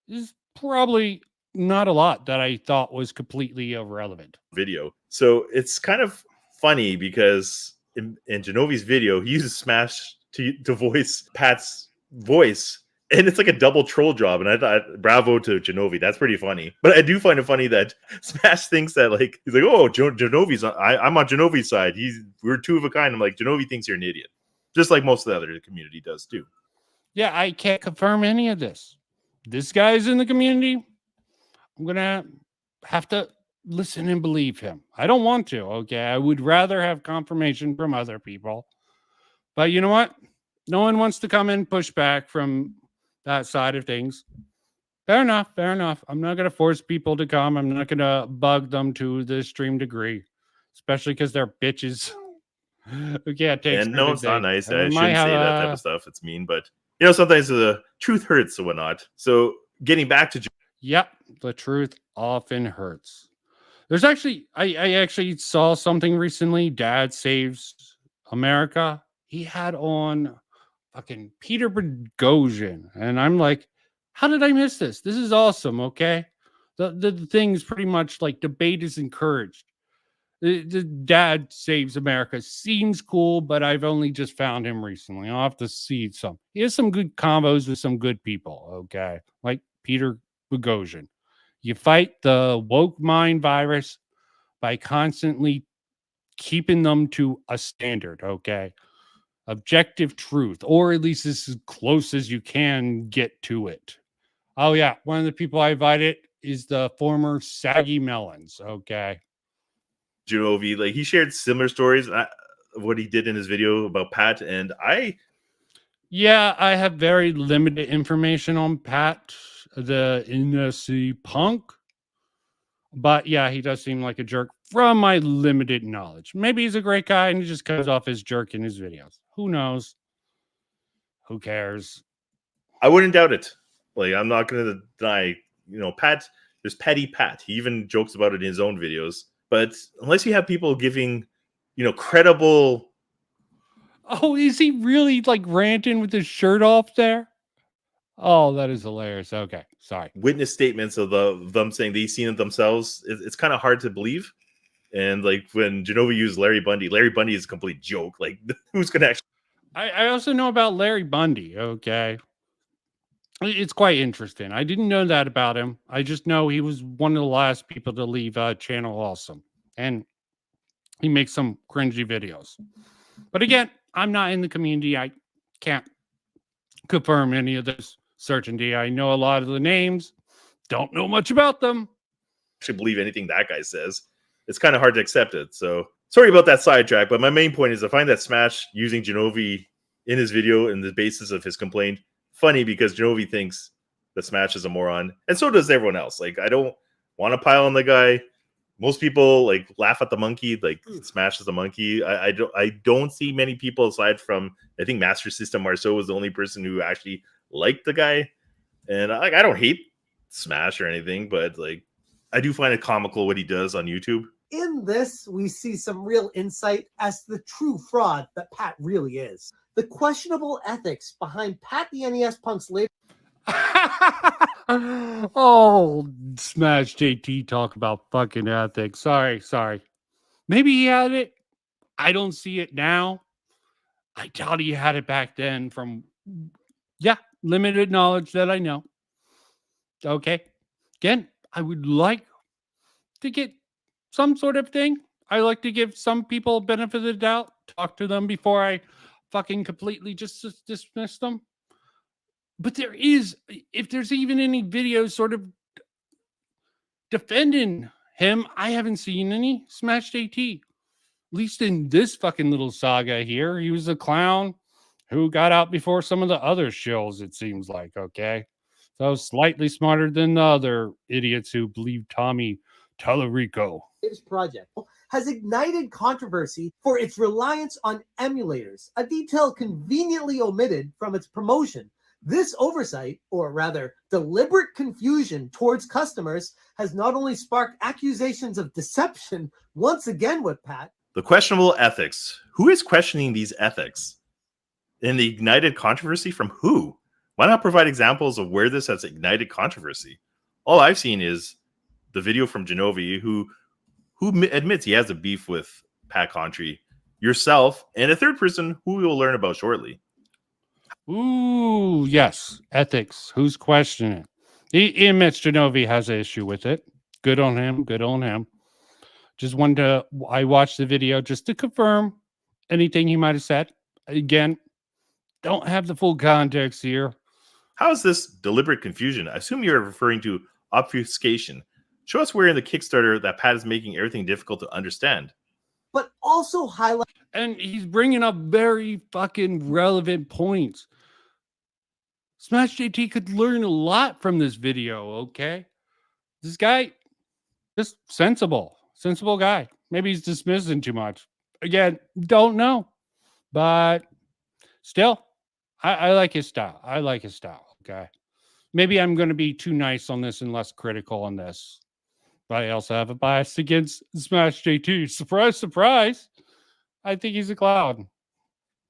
is probably not a lot that I thought was completely irrelevant. Video. So it's kind of funny because in Genovi's video, he uses Smash to voice Pat's voice. And it's like a double troll job. And I thought, bravo to Genovi. That's pretty funny. But I do find it funny that Smash thinks that, like, he's like, oh, Genovi's I'm on Genovi's side. We're two of a kind. I'm like, Genovi thinks you're an idiot. Just like most of the other community does too. Yeah, I can't confirm any of this. This guy's in the community. I'm going to have to listen and believe him. I don't want to, okay? I would rather have confirmation from other people. But you know what? No one wants to come and push back from that side of things. Fair enough. I'm not going to force people to come. I'm not going to bug them to the extreme degree, especially because they're bitches. We can't take. And no, it's not nice. I shouldn't say that type of stuff. It's mean, but you know, sometimes the truth hurts and whatnot. So getting back to yep, the truth often hurts. There's actually, I actually saw something recently. Dad Saves America. He had on fucking Peter Boghossian, and I'm like, how did I miss this? This is awesome. Okay, the thing's pretty much like debate is encouraged. The Dad Saves America seems cool, but I've only just found him recently. I'll have to see some. He has some good combos with some good people. Okay, like Peter Boghossian. You fight the woke mind virus by constantly keeping them to a standard, okay? Objective truth, or at least as close as you can get to it. Oh, yeah. One of the people I invited is the former Saggy Melons, okay? Genovi, like he shared similar stories of what he did in his video about Pat, and I have very limited information on Pat, the NSC punk. But yeah, he does seem like a jerk from my limited knowledge. Maybe he's a great guy and he just comes off as jerk in his videos. Who knows? Who cares? I wouldn't doubt it. Like, I'm not going to deny, Pat, there's Petty Pat. He even jokes about it in his own videos. But unless you have people giving, credible. Oh, is he really like ranting with his shirt off there? Oh, that is hilarious. Okay, sorry. Witness statements of them saying they've seen it themselves. It's kind of hard to believe. And like when Genovi used Larry Bundy is a complete joke. Like, who's going to actually. I also know about Larry Bundy. Okay. It's quite interesting. I didn't know that about him. I just know he was one of the last people to leave Channel Awesome. And he makes some cringy videos. But again, I'm not in the community. I can't confirm any of this certainty. I know a lot of the names. Don't know much about them. Actually believe anything that guy says. It's kind of hard to accept it. So sorry about that sidetrack. But my main point is I find that Smash using Genovi in his video and the basis of his complaint funny because Genovi thinks that Smash is a moron, and so does everyone else. Like, I don't want to pile on the guy. Most people like laugh at the monkey, like Smash is the monkey. I don't see many people aside from, I think, Master System Marceau was the only person who actually liked the guy. And I don't hate Smash or anything, but like I do find it comical what he does on YouTube. In this, we see some real insight as to the true fraud that Pat really is. The questionable ethics behind Pat the NES Punk's later. Oh, Smash JT talk about fucking ethics. Sorry. Maybe he had it. I don't see it now. I doubt he had it back then from, limited knowledge that I know. Okay. Again, I would like to get some sort of thing. I like to give some people benefit of the doubt, talk to them before I fucking completely just dismiss them. But there is, if there's even any videos sort of defending him, I haven't seen any. Smash JT, at least in this fucking little saga here, he was a clown who got out before some of the other shills, it seems like, okay? So slightly smarter than the other idiots who believe Tommy Tallarico. This project has ignited controversy for its reliance on emulators, a detail conveniently omitted from its promotion. This oversight, or rather deliberate confusion towards customers, has not only sparked accusations of deception once again with Pat. The questionable ethics. Who is questioning these ethics? And the ignited controversy from who? Why not provide examples of where this has ignited controversy? All I've seen is the video from Genovi, who admits he has a beef with Pat Contri, yourself, and a third person who we will learn about shortly. Ooh, yes. Ethics. Who's questioning it? He admits Genovi has an issue with it. Good on him. Just wanted to, I watched the video just to confirm anything he might have said. Again, don't have the full context here. How is this deliberate confusion? I assume you're referring to obfuscation. Show us where in the Kickstarter that Pat is making everything difficult to understand. But also highlight. And he's bringing up very fucking relevant points. Smash JT could learn a lot from this video, okay? This guy, just sensible guy. Maybe he's dismissing too much. Again, don't know. But still, I like his style. Okay? Maybe I'm going to be too nice on this and less critical on this. But I also have a bias against Smash JT. Surprise, surprise. I think he's a clown.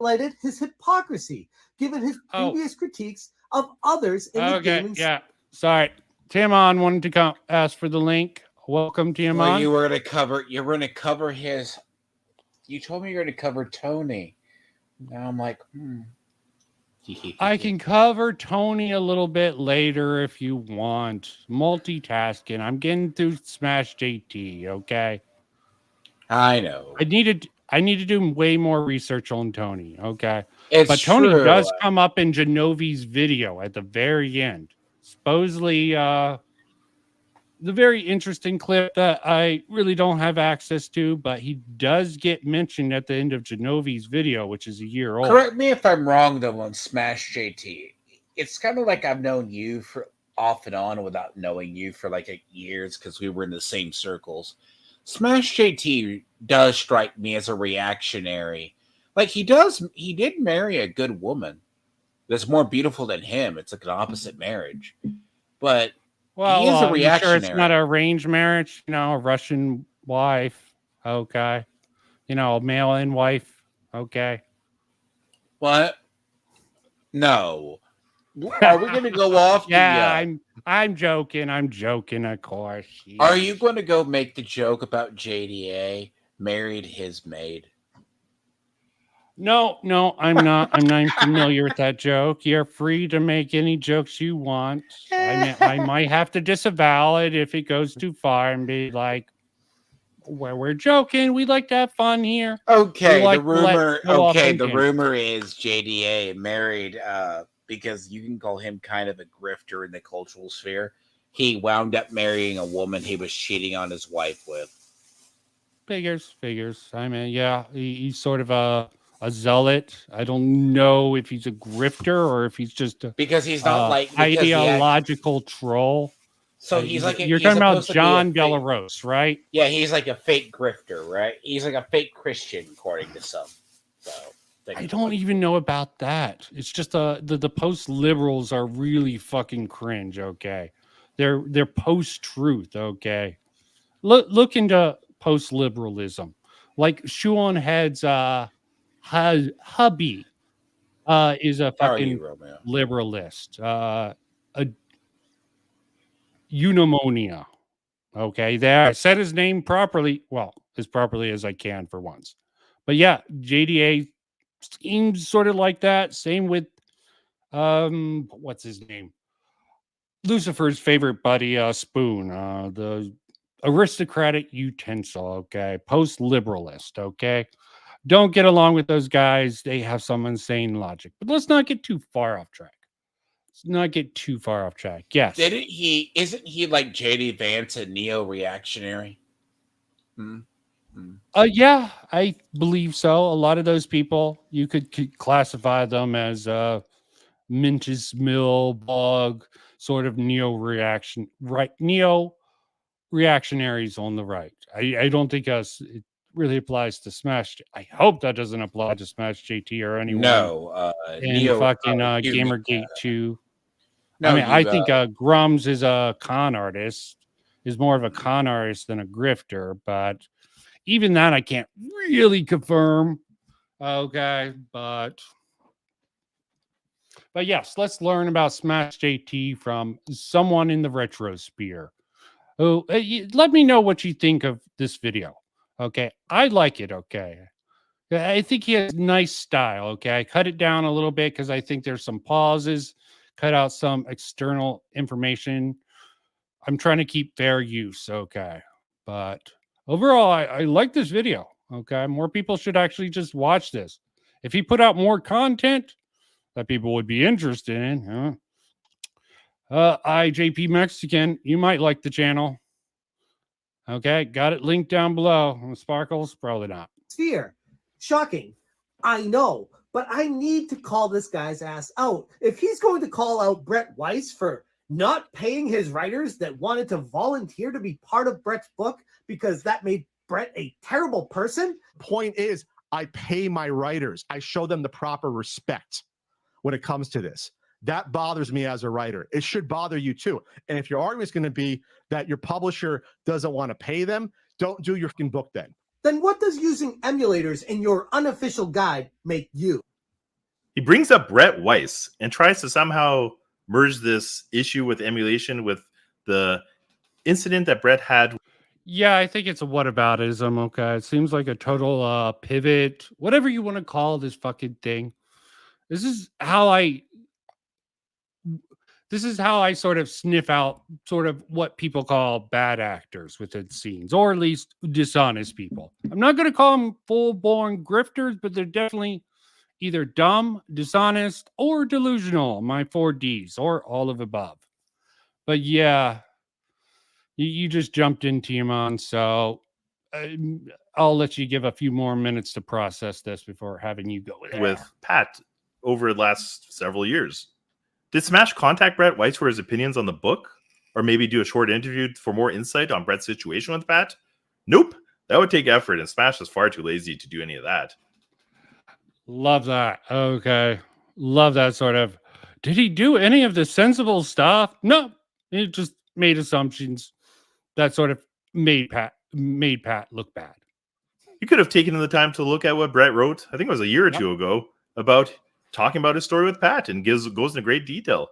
Highlighted his hypocrisy, given his previous critiques of others in the gaming. Yeah. Sorry. Timon wanted to come ask for the link. Welcome, Timon. Well, you were going to cover his. You told me you were going to cover Tony. Now I'm like, I can cover Tony a little bit later if you want. Multitasking. I'm getting through Smash JT, okay? I know. I need to do way more research on Tony, okay? It's but Tony true. does come up in Genovi's video at the very end. Supposedly, the very interesting clip that I really don't have access to, but he does get mentioned at the end of Genovi's video, which is a year old. Correct me if I'm wrong, though, on Smash JT. It's kind of like I've known you for off and on without knowing you for like years because we were in the same circles. Smash JT does strike me as a reactionary. Like he did marry a good woman that's more beautiful than him. It's like an opposite marriage. But well, he is a you reactionary. sure it's not an arranged marriage? You know, a Russian wife. Okay. You know, a mail-in wife. Okay. What? No. Are we going to go off? Yeah, I'm joking. I'm joking, of course. Are you going to go make the joke about JDA married his maid? No, I'm not. I'm not familiar with that joke. You're free to make any jokes you want. I might have to disavow it if it goes too far and be like, well, we're joking. We like to have fun here. Okay, Like the rumor. The in. rumor is JDA married because you can call him kind of a grifter in the cultural sphere. He wound up marrying a woman he was cheating on his wife with. Figures. I mean, yeah, he's sort of a zealot. I don't know if he's a grifter or if he's just because he's not like ideological troll. So he's like you're talking about John Belarus, right? Yeah, he's like a fake grifter, right? He's like a fake Christian, according to some. So I don't even know about that. It's just the post liberals are really fucking cringe. Okay, they're post truth. Okay, look into post liberalism, like Sean Head's hubby is a fucking liberalist. A eunomonia. Okay, there I said his name properly. Well, as properly as I can for once. But yeah, JDA seems sort of like that. Same with what's his name? Lucifer's favorite buddy, Spoon, the aristocratic utensil. Okay, post-liberalist. Okay, don't get along with those guys. They have some insane logic. But let's not get too far off track. Yes. Isn't he like JD Vance, a neo-reactionary? Yeah, I believe so. A lot of those people, you could classify them as Minch's Mill Bog, sort of neo-reactionaries on the right. I don't think it really applies to Smash. I hope that doesn't apply to Smash JT or anyone. No, Gamergate 2. No, I mean, I think Grums is a con artist, is more of a con artist than a grifter, but even that I can't really confirm. Okay, but yes, let's learn about Smash JT from someone in the retro sphere. Oh, let me know what you think of this video. Okay, I like it. Okay, I think he has nice style. Okay, I cut it down a little bit because I think there's some pauses. Cut out some external information. I'm trying to keep fair use, okay? But overall, I like this video, okay? More people should actually just watch this. If he put out more content that people would be interested in, JP Mexican, you might like the channel. Okay, got it linked down below. Sparkles, probably not. Sphere. Shocking. I know. But I need to call this guy's ass out. If he's going to call out Brett Weiss for not paying his writers that wanted to volunteer to be part of Brett's book because that made Brett a terrible person. Point is, I pay my writers. I show them the proper respect when it comes to this. That bothers me as a writer. It should bother you too. And if your argument is going to be that your publisher doesn't want to pay them, don't do your fucking book then. Then what does using emulators in your unofficial guide make you? He brings up Brett Weiss and tries to somehow merge this issue with emulation with the incident that Brett had. Yeah, I think it's a whataboutism, okay? It seems like a total pivot, whatever you want to call this fucking thing. This is how I sort of sniff out sort of what people call bad actors within scenes, or at least dishonest people. I'm not going to call them full-born grifters, but they're definitely either dumb, dishonest, or delusional. My 4 Ds, or all of above. But yeah, you just jumped in, Timon, so I'll let you give a few more minutes to process this before having you go with Pat over the last several years. Did Smash contact Brett Weiss for his opinions on the book? Or maybe do a short interview for more insight on Brett's situation with Pat? Nope. That would take effort, and Smash is far too lazy to do any of that. Love that. Okay. Love that sort of. Did he do any of the sensible stuff? No. He just made assumptions that sort of made Pat look bad. You could have taken the time to look at what Brett wrote, I think it was a year or two ago, about talking about his story with Pat, and goes into great detail.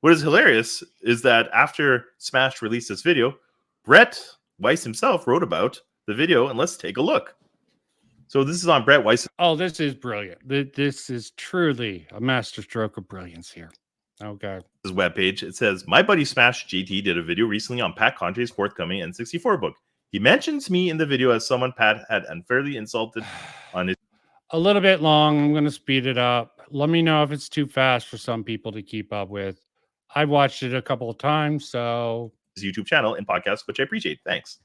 What is hilarious is that after Smash released this video, Brett Weiss himself wrote about the video, and let's take a look. So this is on Brett Weiss. Oh, this is brilliant. This is truly a masterstroke of brilliance here. Okay. His webpage. It says, my buddy Smash JT did a video recently on Pat Contre's forthcoming N64 book. He mentions me in the video as someone Pat had unfairly insulted on his... A little bit long. I'm going to speed it up. Let me know if it's too fast for some people to keep up with. I've watched it a couple of times, so... his YouTube channel and podcast, which I appreciate. Thanks,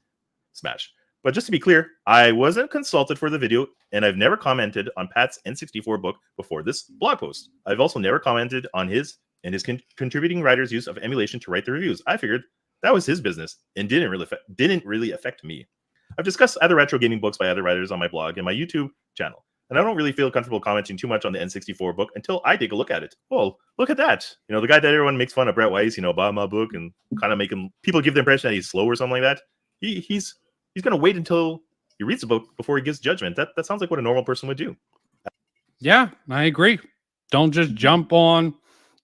Smash. But just to be clear, I wasn't consulted for the video, and I've never commented on Pat's N64 book before this blog post. I've also never commented on his and his contributing writer's use of emulation to write the reviews. I figured that was his business and didn't really affect me. I've discussed other retro gaming books by other writers on my blog and my YouTube channel, and I don't really feel comfortable commenting too much on the N64 book until I take a look at it. Oh, look at that. You know, the guy that everyone makes fun of, Brett Weiss, you know, about my book and kind of making people give the impression that he's slow or something like that. He's going to wait until he reads the book before he gives judgment. That sounds like what a normal person would do. Yeah, I agree. Don't just jump on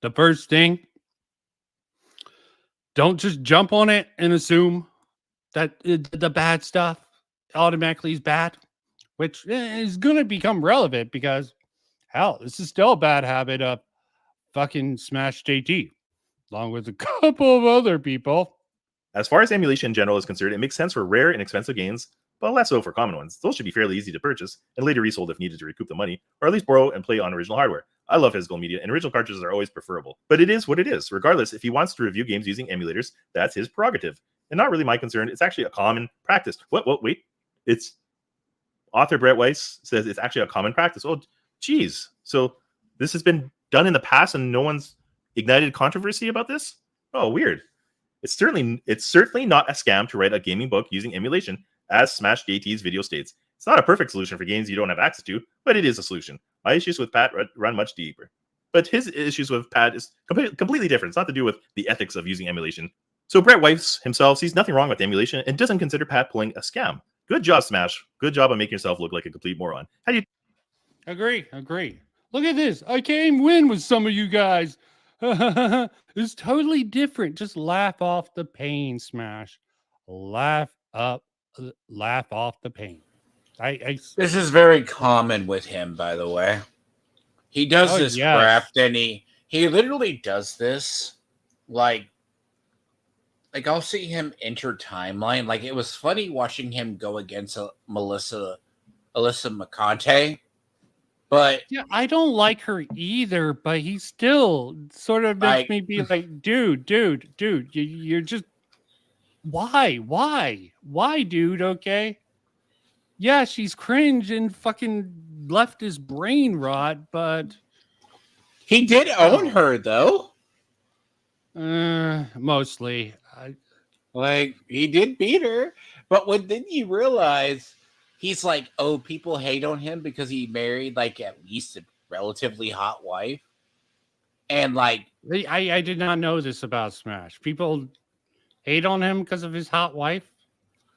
the first thing. Don't just jump on it and assume that the bad stuff automatically is bad, which is going to become relevant because, hell, this is still a bad habit of fucking Smash JT, along with a couple of other people. As far as emulation in general is concerned, it makes sense for rare and expensive games, but less so for common ones. Those should be fairly easy to purchase and later resold if needed to recoup the money, or at least borrow and play on original hardware. I love physical media, and original cartridges are always preferable. But it is what it is. Regardless, if he wants to review games using emulators, that's his prerogative. And not really my concern. It's actually a common practice. Wait. It's author Brett Weiss says it's actually a common practice. Oh, geez. So this has been done in the past and no one's ignited controversy about this? Oh, weird. It's certainly not a scam to write a gaming book using emulation, as Smash JT's video states. It's not a perfect solution for games you don't have access to, but it is a solution. My issues with Pat run much deeper. But his issues with Pat is completely different. It's not to do with the ethics of using emulation. So Brett Weiss himself sees nothing wrong with emulation and doesn't consider Pat pulling a scam. Good job, Smash. Good job on making yourself look like a complete moron. How do you... Agree. Look at this. I can't win with some of you guys. It's totally different. Just laugh off the pain, Smash. Laugh off the pain. This is very common with him, by the way. He does this crap, then he literally does this like I'll see him enter timeline. Like, it was funny watching him go against Alyssa McConaughey. But yeah, I don't like her either, but he still sort of makes me be like, dude, you're just why, dude? Okay. Yeah, she's cringe and fucking left his brain rot, but he did own her though. Mostly. He did beat her, but then you realize he's like, oh, people hate on him because he married like at least a relatively hot wife. And like, I did not know this about Smash. People hate on him because of his hot wife.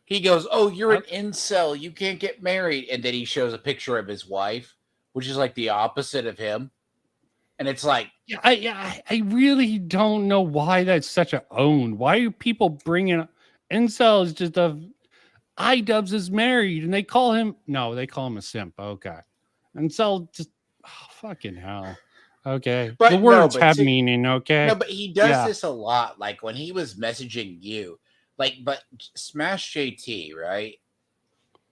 He goes, oh, you're an incel. You can't get married. And then he shows a picture of his wife, which is like the opposite of him. And it's like, I really don't know why that's such a own. Why are people bringing incel is just iDubbbz is married and they call him a simp. Okay. Incel just fucking hell. Okay, But the no, words but have see- meaning. Okay, No, but he does Yeah. this a lot. Like when he was messaging you, but Smash JT, right?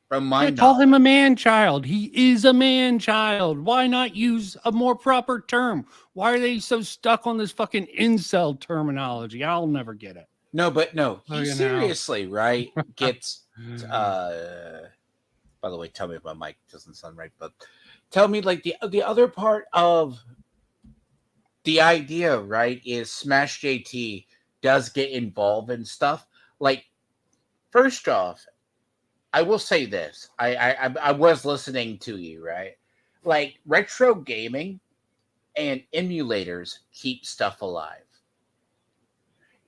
From my Yeah, call knowledge, him a man child. He is a man child. Why not use a more proper term? Why are they so stuck on this fucking incel terminology? I'll never get it. no, he Oh, you know. seriously, right? Gets. By the way, tell me if my mic doesn't sound right, but tell me like the other part of the idea, right, is Smash JT does get involved in stuff. Like, first off, I will say this: I was listening to you, right? Like retro gaming and emulators keep stuff alive.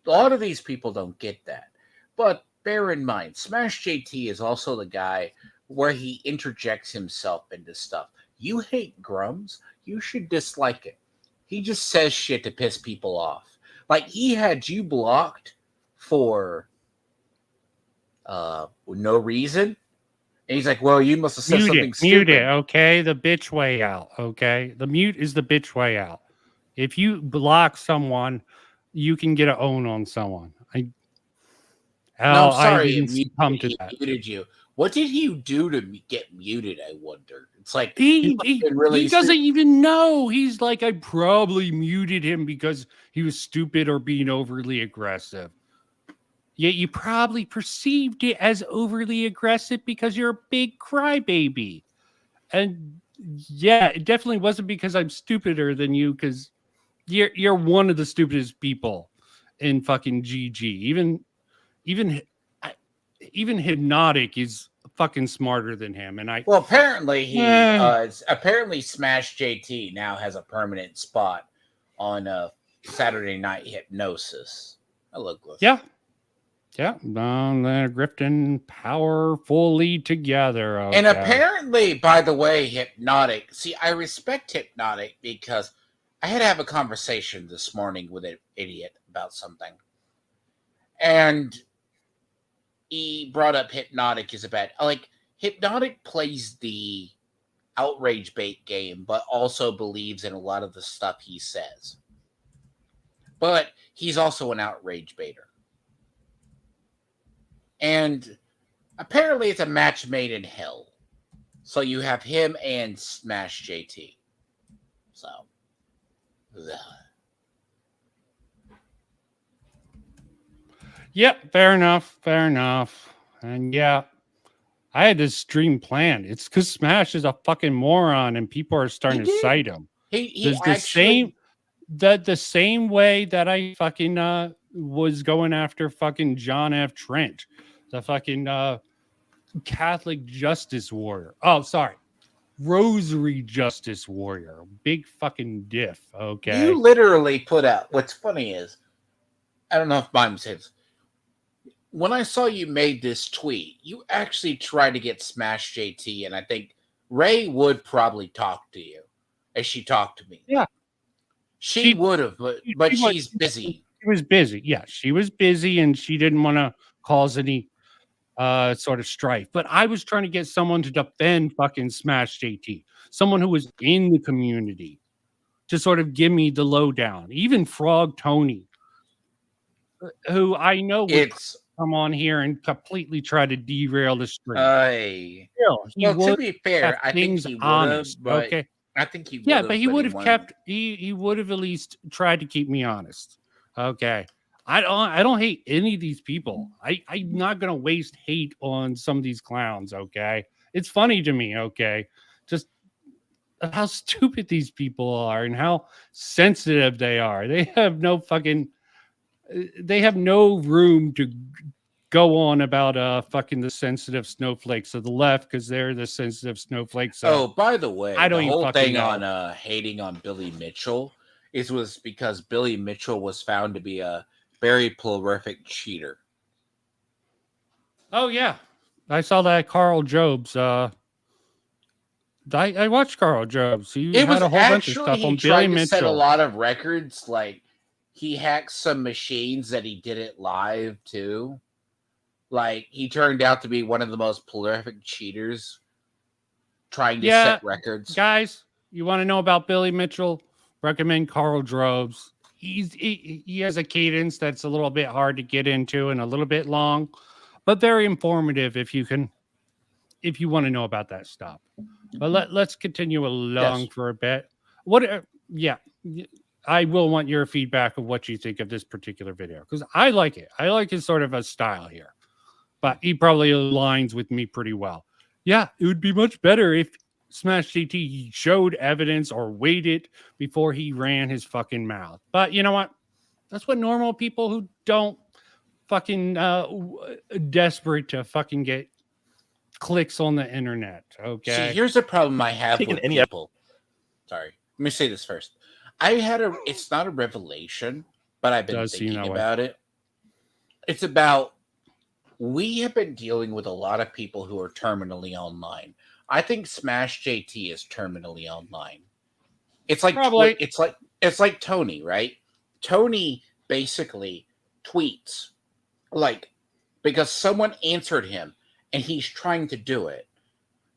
A lot of these people don't get that, but bear in mind, Smash JT is also the guy where he interjects himself into stuff. You hate Grums, you should dislike it. He just says shit to piss people off. Like he had you blocked for no reason. And he's like, well, you must have said something stupid. Mute it, okay? The bitch way out, okay? The mute is the bitch way out. If you block someone, you can get an own on someone. No, I'm sorry, I didn't he come to that. muted you. What did he do to get muted? I wonder. It's like He really doesn't even know. He's like, I probably muted him because he was stupid or being overly aggressive. Yet you probably perceived it as overly aggressive because you're a big crybaby. And yeah, it definitely wasn't because I'm stupider than you, because you're one of the stupidest people in fucking GG. Even Hypnotic is fucking smarter than him. And well, apparently apparently Smash JT now has a permanent spot on Saturday Night Hypnosis. I look close. Yeah. Yeah, they're grifting powerfully together. Okay. And apparently, by the way, Hypnotic. See, I respect Hypnotic because I had to have a conversation this morning with an idiot about something. And he brought up Hypnotic is a bad. Like, Hypnotic plays the outrage bait game, but also believes in a lot of the stuff he says. But he's also an outrage baiter. And apparently it's a match made in hell. So you have him and Smash JT. So. Yep, fair enough. And yeah, I had this stream planned. It's because Smash is a fucking moron and people are starting to cite him. He the same way that I fucking was going after fucking John F. Trent, the fucking Catholic justice warrior. Oh, sorry. Rosary justice warrior. Big fucking diff. Okay. You literally put out. What's funny is, I don't know if mine says, when I saw you made this tweet, you actually tried to get Smash JT, and I think Ray would probably talk to you as she talked to me. Yeah. She would have, but she's busy. She was busy. Yeah, she was busy and she didn't want to cause any sort of strife. But I was trying to get someone to defend fucking Smash JT, someone who was in the community to sort of give me the lowdown. Even Frog Tony, who I know would come on here and completely try to derail the stream. To be fair, I think he would have, but okay. I think he would yeah, have, but he would have kept. He would have at least tried to keep me honest. Okay, I don't hate any of these people. I'm not gonna waste hate on some of these clowns. Okay, it's funny to me. Okay, just how stupid these people are and how sensitive they are. They have no fucking. They have no room to go on about fucking the sensitive snowflakes of the left because they're the sensitive snowflakes. Oh, by the way, I don't the even whole fucking thing know. on hating on Billy Mitchell was because Billy Mitchell was found to be a very prolific cheater. Oh yeah, I saw that Carl Jobs. I watched Carl Jobs. He had a whole bunch of stuff on Billy Mitchell. Set a Mitchell. lot of records. Like he hacked some machines that he did it live too. Like he turned out to be one of the most prolific cheaters, trying to set records. Guys, you want to know about Billy Mitchell? Recommend Carl Droves. He has a cadence that's a little bit hard to get into and a little bit long, but very informative if you want to know about that stuff. But let's continue along for a bit. I will want your feedback of what you think of this particular video, because I like it. I like his sort of a style here, but he probably aligns with me pretty well. Yeah, it would be much better if Smash GT showed evidence or waited before he ran his fucking mouth. But you know what? That's what normal people who don't fucking desperate to fucking get clicks on the internet. Okay. See, here's the problem I have with people. Sorry, let me say this first. It's not a revelation, but I've been thinking about it. It's about, we have been dealing with a lot of people who are terminally online. I think Smash JT is terminally online. It's like it's like Tony, right? Tony basically tweets because someone answered him and he's trying to do it.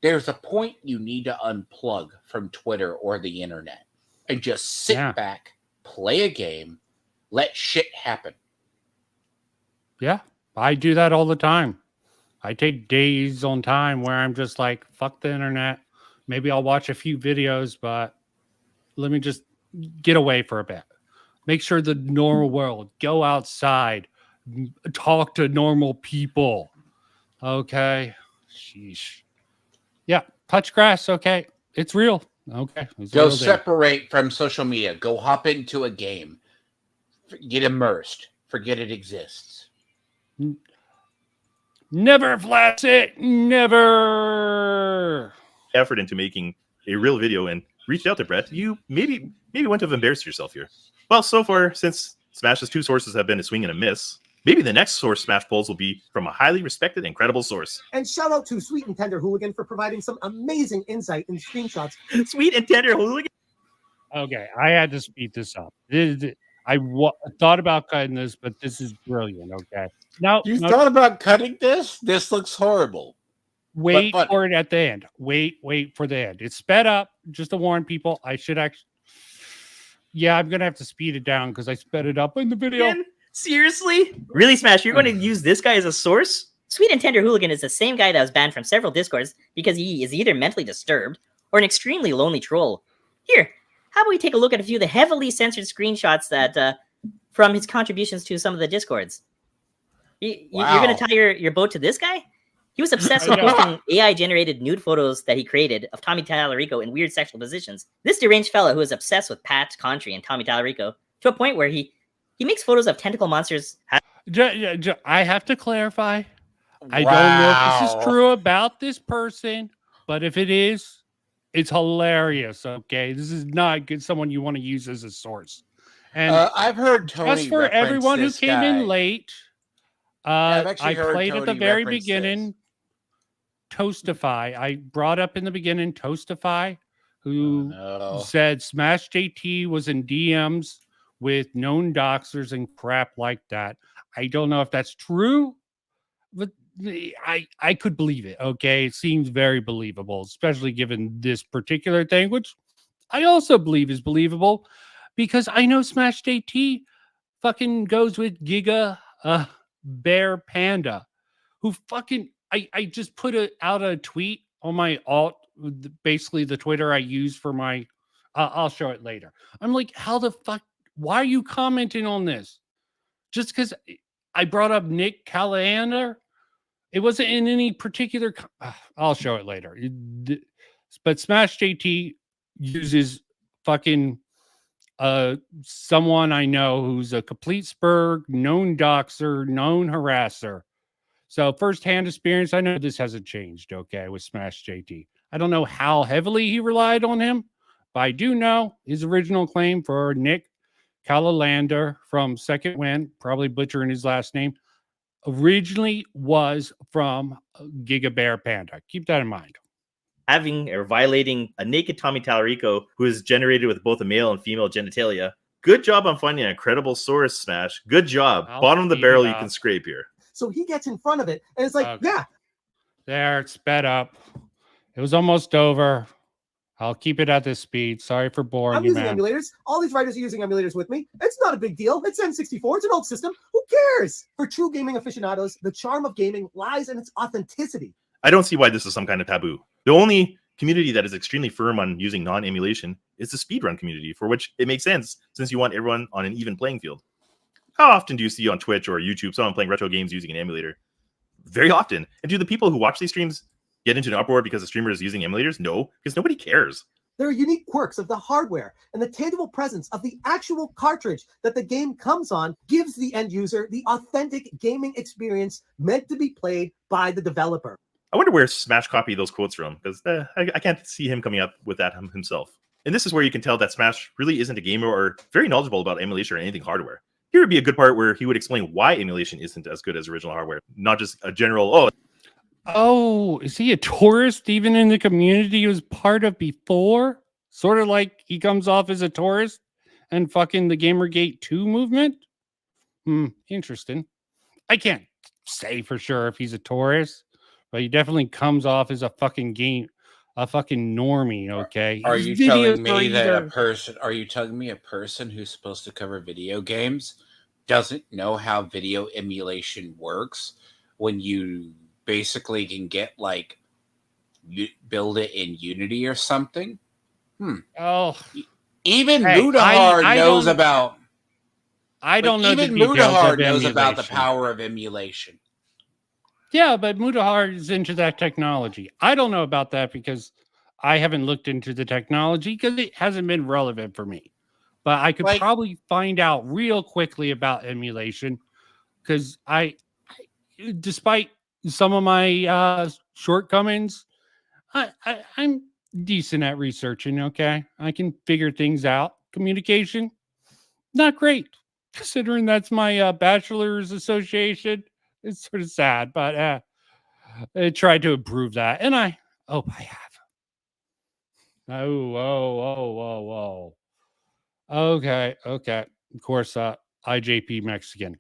There's a point you need to unplug from Twitter or the internet and just sit back, play a game, let shit happen. Yeah, I do that all the time. I take days on time where I'm just like, fuck the internet. Maybe I'll watch a few videos, but let me just get away for a bit. Make sure the normal world, go outside, talk to normal people. Okay. Sheesh. Yeah. Touch grass. Okay. It's real. Okay. Go separate from social media. Go hop into a game. Get immersed. Forget it exists. Never flash it. Never. Effort into making a real video and reached out to Brett. You maybe wouldn't have embarrassed yourself here. Well, so far, since Smash's two sources have been a swing and a miss, maybe the next source Smash polls will be from a highly respected and credible source. And shout out to Sweet and Tender Hooligan for providing some amazing insight and screenshots. Sweet and Tender Hooligan. Okay, I had to speed this up. I thought about cutting this, but this is brilliant. Okay, now you thought about cutting this? This looks horrible. Wait for it at the end. Wait for the end. It's sped up. Just to warn people, I should actually. Yeah, I'm gonna have to speed it down because I sped it up in the video. Man, seriously? Really, Smash? You're going to use this guy as a source? Sweet and Tender Hooligan is the same guy that was banned from several Discords because he is either mentally disturbed or an extremely lonely troll. Here, how about we take a look at a few of the heavily censored screenshots that from his contributions to some of the Discords. You're going to tie your boat to this guy? He was obsessed with posting AI-generated nude photos that he created of Tommy Tallarico in weird sexual positions. This deranged fella who is obsessed with Pat Contri and Tommy Tallarico to a point where he makes photos of tentacle monsters. I have to clarify. I don't know if this is true about this person, but if it is, it's hilarious. Okay, this is not good. Someone you want to use as a source. And I've heard Tony. Just for everyone who came in late, I played at the very beginning. Toastify. I brought up in the beginning Toastify, who said Smash JT was in DMs with known doxers and crap like that. I don't know if that's true, but I could believe it. Okay, it seems very believable, especially given this particular thing, which I also believe is believable because I know Smash JT fucking goes with Giga Bear Panda, who fucking I just put out a tweet on my alt, basically the Twitter I use for my. I'll show it later. I'm like, how the fuck? Why are you commenting on this? Just because I brought up Nick Callahan? It wasn't in any particular. I'll show it later. But Smash JT uses fucking someone I know who's a complete spurg, known doxer, known harasser. So firsthand experience, I know this hasn't changed, okay, with Smash JT. I don't know how heavily he relied on him, but I do know his original claim for Nick Callalander from Second Wind, probably butchering his last name, originally was from Giga Bear Panda. Keep that in mind. Having or violating a naked Tommy Tallarico who is generated with both a male and female genitalia. Good job on finding a credible source, Smash. Good job. Bottom of the barrel you can scrape here. So he gets in front of it, and it's like, There, it's sped up. It was almost over. I'll keep it at this speed. Sorry for boring I'm you, using man. emulators. All these writers are using emulators with me. It's not a big deal. It's N64. It's an old system. Who cares? For true gaming aficionados, the charm of gaming lies in its authenticity. I don't see why this is some kind of taboo. The only community that is extremely firm on using non-emulation is the speedrun community, for which it makes sense since you want everyone on an even playing field. How often do you see on Twitch or YouTube someone playing retro games using an emulator? Very often. And do the people who watch these streams get into an uproar because the streamer is using emulators? No, because nobody cares. There are unique quirks of the hardware, and the tangible presence of the actual cartridge that the game comes on gives the end user the authentic gaming experience meant to be played by the developer. I wonder where Smash copied those quotes from, because I can't see him coming up with that himself. And this is where you can tell that Smash really isn't a gamer or very knowledgeable about emulation or anything hardware. Here would be a good part where he would explain why emulation isn't as good as original hardware, not just a general, Oh, is he a tourist even in the community he was part of before? Sort of like he comes off as a tourist and fucking the Gamergate 2 movement? Interesting. I can't say for sure if he's a tourist, but he definitely comes off as a fucking normie, okay? Are His you videos telling are me that either- a person? Are you telling me a person who's supposed to cover video games doesn't know how video emulation works when you basically can get like you build it in Unity or something? Oh, even Hey, Mudahar I knows don't- about. I don't know the Even details Mudahar of knows about the emulation. power of emulation. Yeah, but Mudahar is into that technology. I don't know about that because I haven't looked into the technology because it hasn't been relevant for me. But I could probably find out real quickly about emulation because despite some of my shortcomings, I'm decent at researching. Okay, I can figure things out. Communication, not great, considering that's my bachelor's association. It's sort of sad, but I tried to improve that, and I hope I have. Oh. Okay. Of course, IJP Mexican.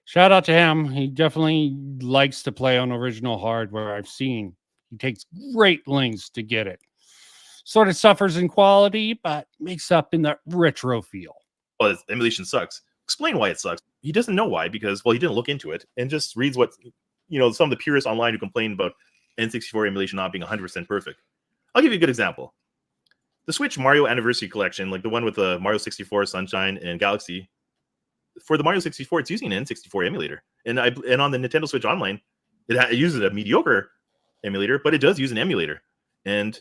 Shout out to him. He definitely likes to play on original hardware. I've seen he takes great lengths to get it. Sort of suffers in quality, but makes up in the retro feel. well, emulation sucks. Explain why it sucks. He doesn't know why because, well, he didn't look into it and just reads what, some of the purists online who complain about N64 emulation not being 100% perfect. I'll give you a good example. The Switch Mario Anniversary Collection, like the one with the Mario 64, Sunshine, and Galaxy, for the Mario 64, it's using an N64 emulator. And on the Nintendo Switch Online, it uses a mediocre emulator, but it does use an emulator. And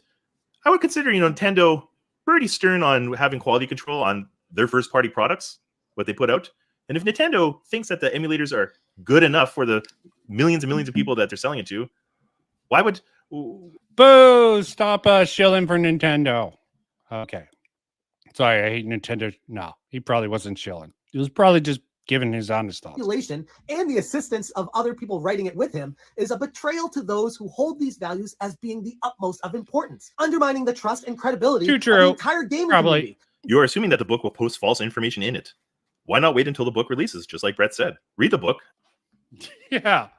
I would consider, Nintendo pretty stern on having quality control on their first-party products, what they put out. And if Nintendo thinks that the emulators are good enough for the millions and millions of people that they're selling it to, why would... Boo! Stop shilling for Nintendo. Okay. Sorry, I hate Nintendo. No, he probably wasn't shilling. He was probably just giving his honest thoughts. Emulation and the assistance of other people writing it with him is a betrayal to those who hold these values as being the utmost of importance, undermining the trust and credibility Too of true. the entire gaming community. You're assuming that the book will post false information in it. Why not wait until the book releases, just like Brett said? Read the book. Yeah.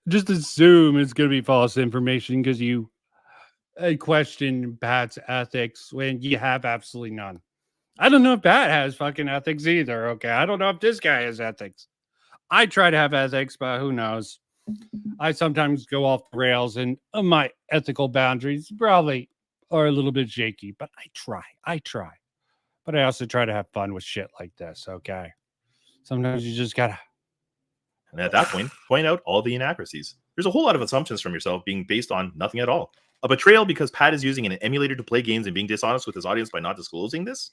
Just assume it's going to be false information because you question Pat's ethics when you have absolutely none. I don't know if Pat has fucking ethics either. Okay. I don't know if this guy has ethics. I try to have ethics, but who knows? I sometimes go off the rails and my ethical boundaries probably are a little bit shaky, but I try. But I also try to have fun with shit like this. Okay. Sometimes you just gotta. And at that point out all the inaccuracies. There's a whole lot of assumptions from yourself being based on nothing at all. A betrayal because Pat is using an emulator to play games and being dishonest with his audience by not disclosing this?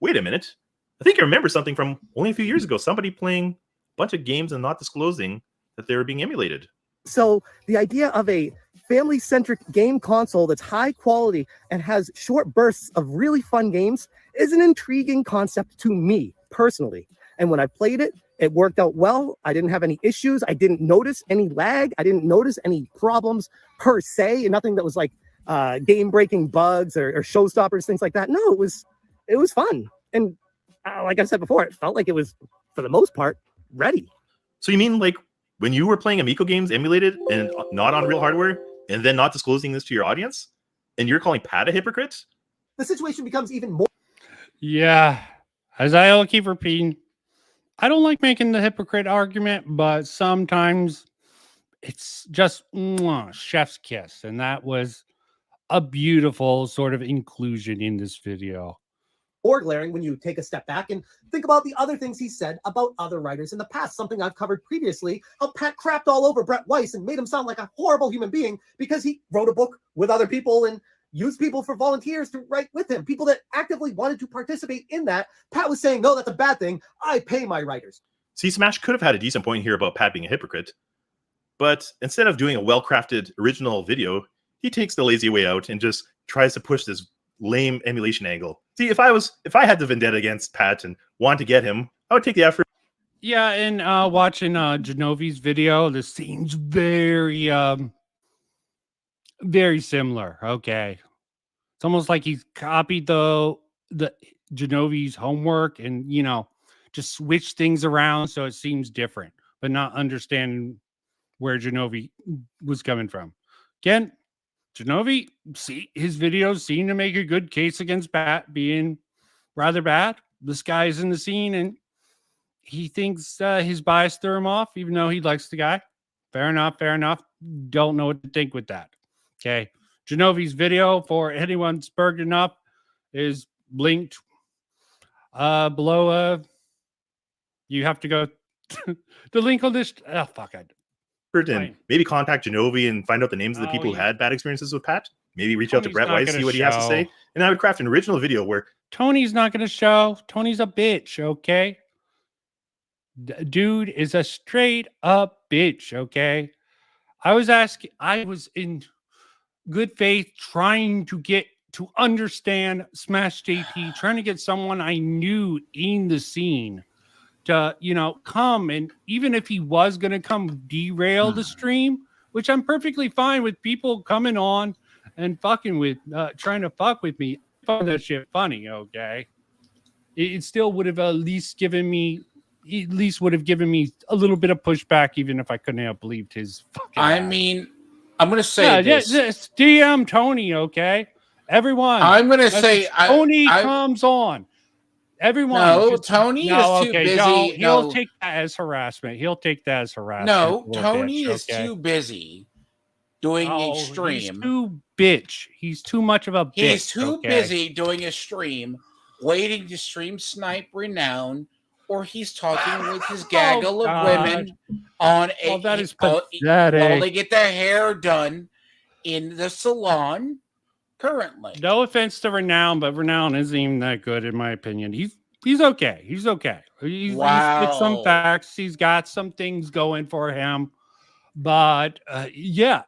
Wait a minute. I think I remember something from only a few years ago. Somebody playing a bunch of games and not disclosing that they were being emulated. So the idea of a family-centric game console that's high quality and has short bursts of really fun games is an intriguing concept to me personally. And when I played it, it worked out well. I didn't have any issues. I didn't notice any lag. I didn't notice any problems per se, and nothing that was like game-breaking bugs or showstoppers, things like that. No, it was fun. And like I said before, it felt like it was, for the most part, ready. So you mean like when you were playing Amico games emulated and not on real hardware and then not disclosing this to your audience? And you're calling Pat a hypocrite? The situation becomes even more. Yeah, as I'll keep repeating, I don't like making the hypocrite argument, but sometimes it's just chef's kiss, and that was a beautiful sort of inclusion in this video. Or glaring when you take a step back and think about the other things he said about other writers in the past, something I've covered previously, how Pat crapped all over Brett Weiss and made him sound like a horrible human being because he wrote a book with other people and used people for volunteers to write with him, people that actively wanted to participate in that. Pat was saying, no, that's a bad thing. I pay my writers. See, Smash could have had a decent point here about Pat being a hypocrite. But instead of doing a well-crafted original video, he takes the lazy way out and just tries to push this lame emulation angle. See, if I had the vendetta against Pat and wanted to get him, I would take the effort. Yeah, and watching Genovi's video, this seems very very similar. Okay. It's almost like he's copied the Genovi's homework and, you know, just switched things around so it seems different, but not understanding where Genovi was coming from. Again, Genovi, see, his videos seem to make a good case against Pat being rather bad. This guy's in the scene and he thinks his bias threw him off, even though he likes the guy. Fair enough, fair enough. Don't know what to think with that. Okay. Genovi's video, for anyone spurred enough, is linked below. You have to go the link on this. Oh, fuck. And maybe contact Genovi and find out the names of the people who had bad experiences with Pat. Maybe reach out to Brett Weiss, see what he has to say. And I would craft an original video where Tony's not going to show. Tony's a bitch, okay? Dude is a straight up bitch, okay? I was in good faith trying to get to understand Smash JT, trying to get someone I knew in the scene to, you know, come, and even if he was going to come derail the stream, which I'm perfectly fine with people coming on and fucking with, trying to fuck with me. I find that shit funny, okay? It still would have at least given me a little bit of pushback, even if I couldn't have believed his fucking I mean, I'm going to say this. Just DM Tony, okay? Everyone. I'm going to say Tony comes on. Everyone. No, Tony is too busy. He'll take that as harassment. No, Tony is too busy doing a stream. He's too bitch. He's too much of a bitch. He's too busy doing a stream, waiting to stream snipe Renown, or he's talking with his gaggle of women on a that is while pathetic. they get their hair done in the salon currently. No offense to Renown, but Renown isn't even that good in my opinion. He's okay. He's okay. He's got some facts. He's got some things going for him. But yeah,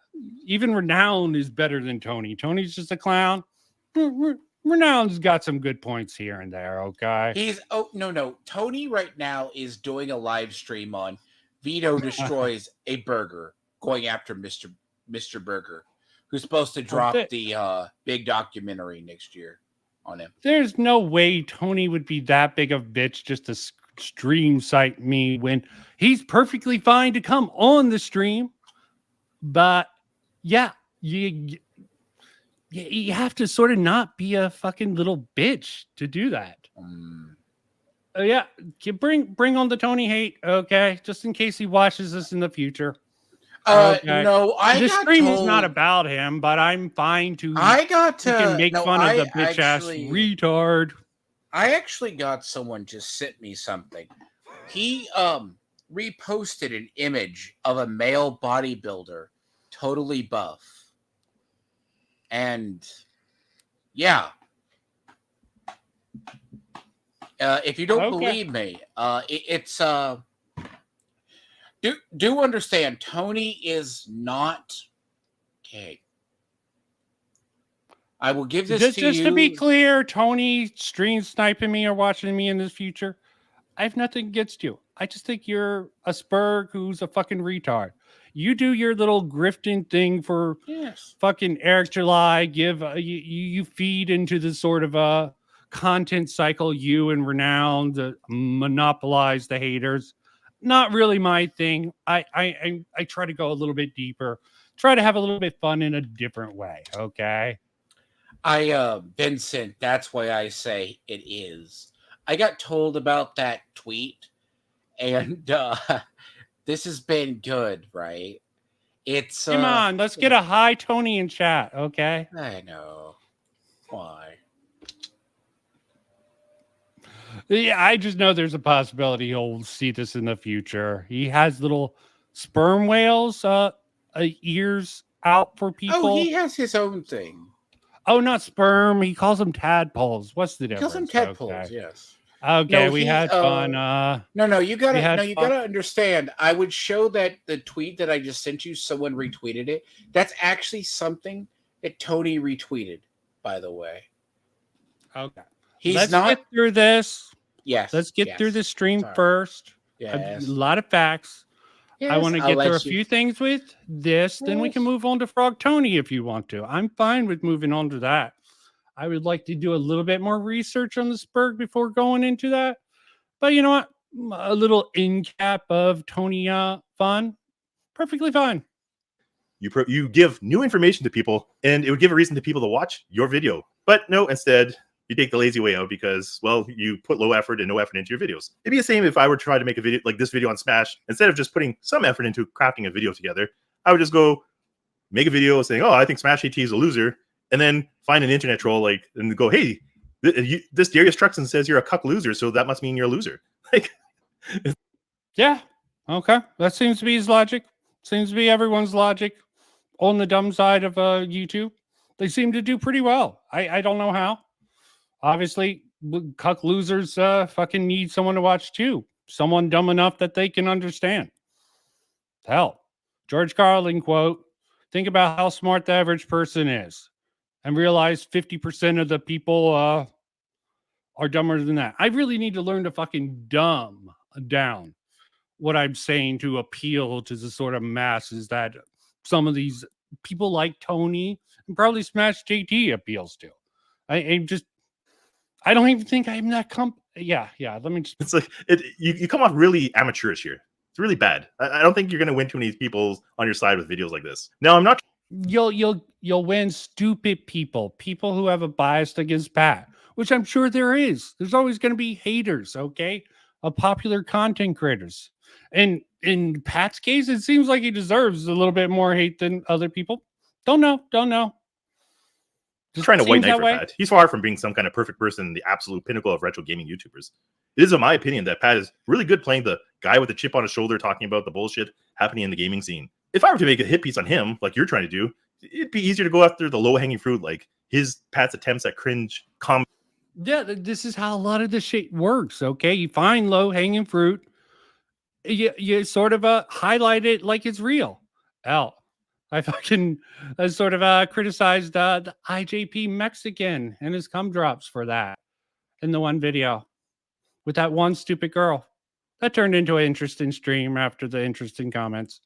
even Renown is better than Tony. Tony's just a clown. Renown's got some good points here and there, okay? No. Tony right now is doing a live stream on Vito Destroys a Burger, going after Mr. Burger, who's supposed to drop the big documentary next year on him. There's no way Tony would be that big of a bitch just to stream cite me when he's perfectly fine to come on the stream. But yeah, you have to sort of not be a fucking little bitch to do that. Yeah, bring on the Tony hate, okay? Just in case he watches this in the future. Okay. No, the stream is not about him, but I'm fine to. I got to you can make fun of the bitch ass retard. I actually got someone to send me something. He reposted an image of a male bodybuilder, totally buff. And yeah, if you don't believe me, it's do understand Tony is not okay. I will give this to you. Just to be clear, Tony stream sniping me or watching me in the future, I have nothing against you. I just think you're a Spurg who's a fucking retard. You do your little grifting thing for fucking Eric July. You feed into the sort of a content cycle. You and Renown to monopolize the haters. Not really my thing. I try to go a little bit deeper. Try to have a little bit fun in a different way. Okay. Vincent, that's why I say it is. I got told about that tweet, and this has been good, right? It's Come on, let's get a high Tony in chat, okay? I know. Why? Yeah, I just know there's a possibility he'll see this in the future. He has little sperm whales ears out for people. Oh, he has his own thing. Oh, not sperm. He calls them tadpoles. What's the He difference? calls them tadpoles, yes. Okay, No, we he, had fun. No, you gotta we had you fun. gotta understand. I would show that the tweet that I just sent you, someone retweeted it. That's actually something that Tony retweeted, by the way. Okay. He's Let's not get through this. Yes. Let's get through the stream Sorry. first. Yes. A lot of facts. I Yes, want to I'll get through a let you- few things with this. Then we can move on to Frog Tony if you want to. I'm fine with moving on to that. I would like to do a little bit more research on the Spurg before going into that. But you know what? A little in cap of Tony fun. Perfectly fine. You give new information to people, and it would give a reason to people to watch your video. But no, instead, you take the lazy way out because, well, you put low effort and no effort into your videos. It'd be the same if I were to try to make a video like this video on Smash. Instead of just putting some effort into crafting a video together, I would just go make a video saying, oh, I think Smash AT is a loser, and then find an internet troll and go, hey, this Darius Truxton says you're a cuck loser, so that must mean you're a loser. Like, yeah, okay, that seems to be his logic. Seems to be everyone's logic on the dumb side of YouTube. They seem to do pretty well. I don't know how. Obviously, cuck losers fucking need someone to watch too. Someone dumb enough that they can understand. Hell, George Carlin quote: "Think about how smart the average person is, and realize 50% of the people are dumber than that." I really need to learn to fucking dumb down what I'm saying to appeal to the sort of masses that some of these people like Tony and probably Smash JT appeals to. I don't even think I'm that yeah. Let me just. It's like you come off really amateurish here. It's really bad. I don't think you're going to win too many people on your side with videos like this. Now, I'm not. You'll win stupid people who have a bias against Pat, which I'm sure there is. There's always going to be haters, okay, of popular content creators. And in Pat's case, it seems like he deserves a little bit more hate than other people. Don't know. Just trying to white seems knight that for way. Pat. He's far from being some kind of perfect person, the absolute pinnacle of retro gaming YouTubers. It is, in my opinion, that Pat is really good playing the guy with the chip on his shoulder, talking about the bullshit happening in the gaming scene. If I were to make a hit piece on him, like you're trying to do, it'd be easier to go after the low-hanging fruit, like Pat's attempts at cringe comedy. Yeah, this is how a lot of this shit works, okay? You find low-hanging fruit, you sort of highlight it like it's real. I fucking sort of criticized the IJP Mexican and his cum drops for that in the one video with that one stupid girl. That turned into an interesting stream after the interesting comments.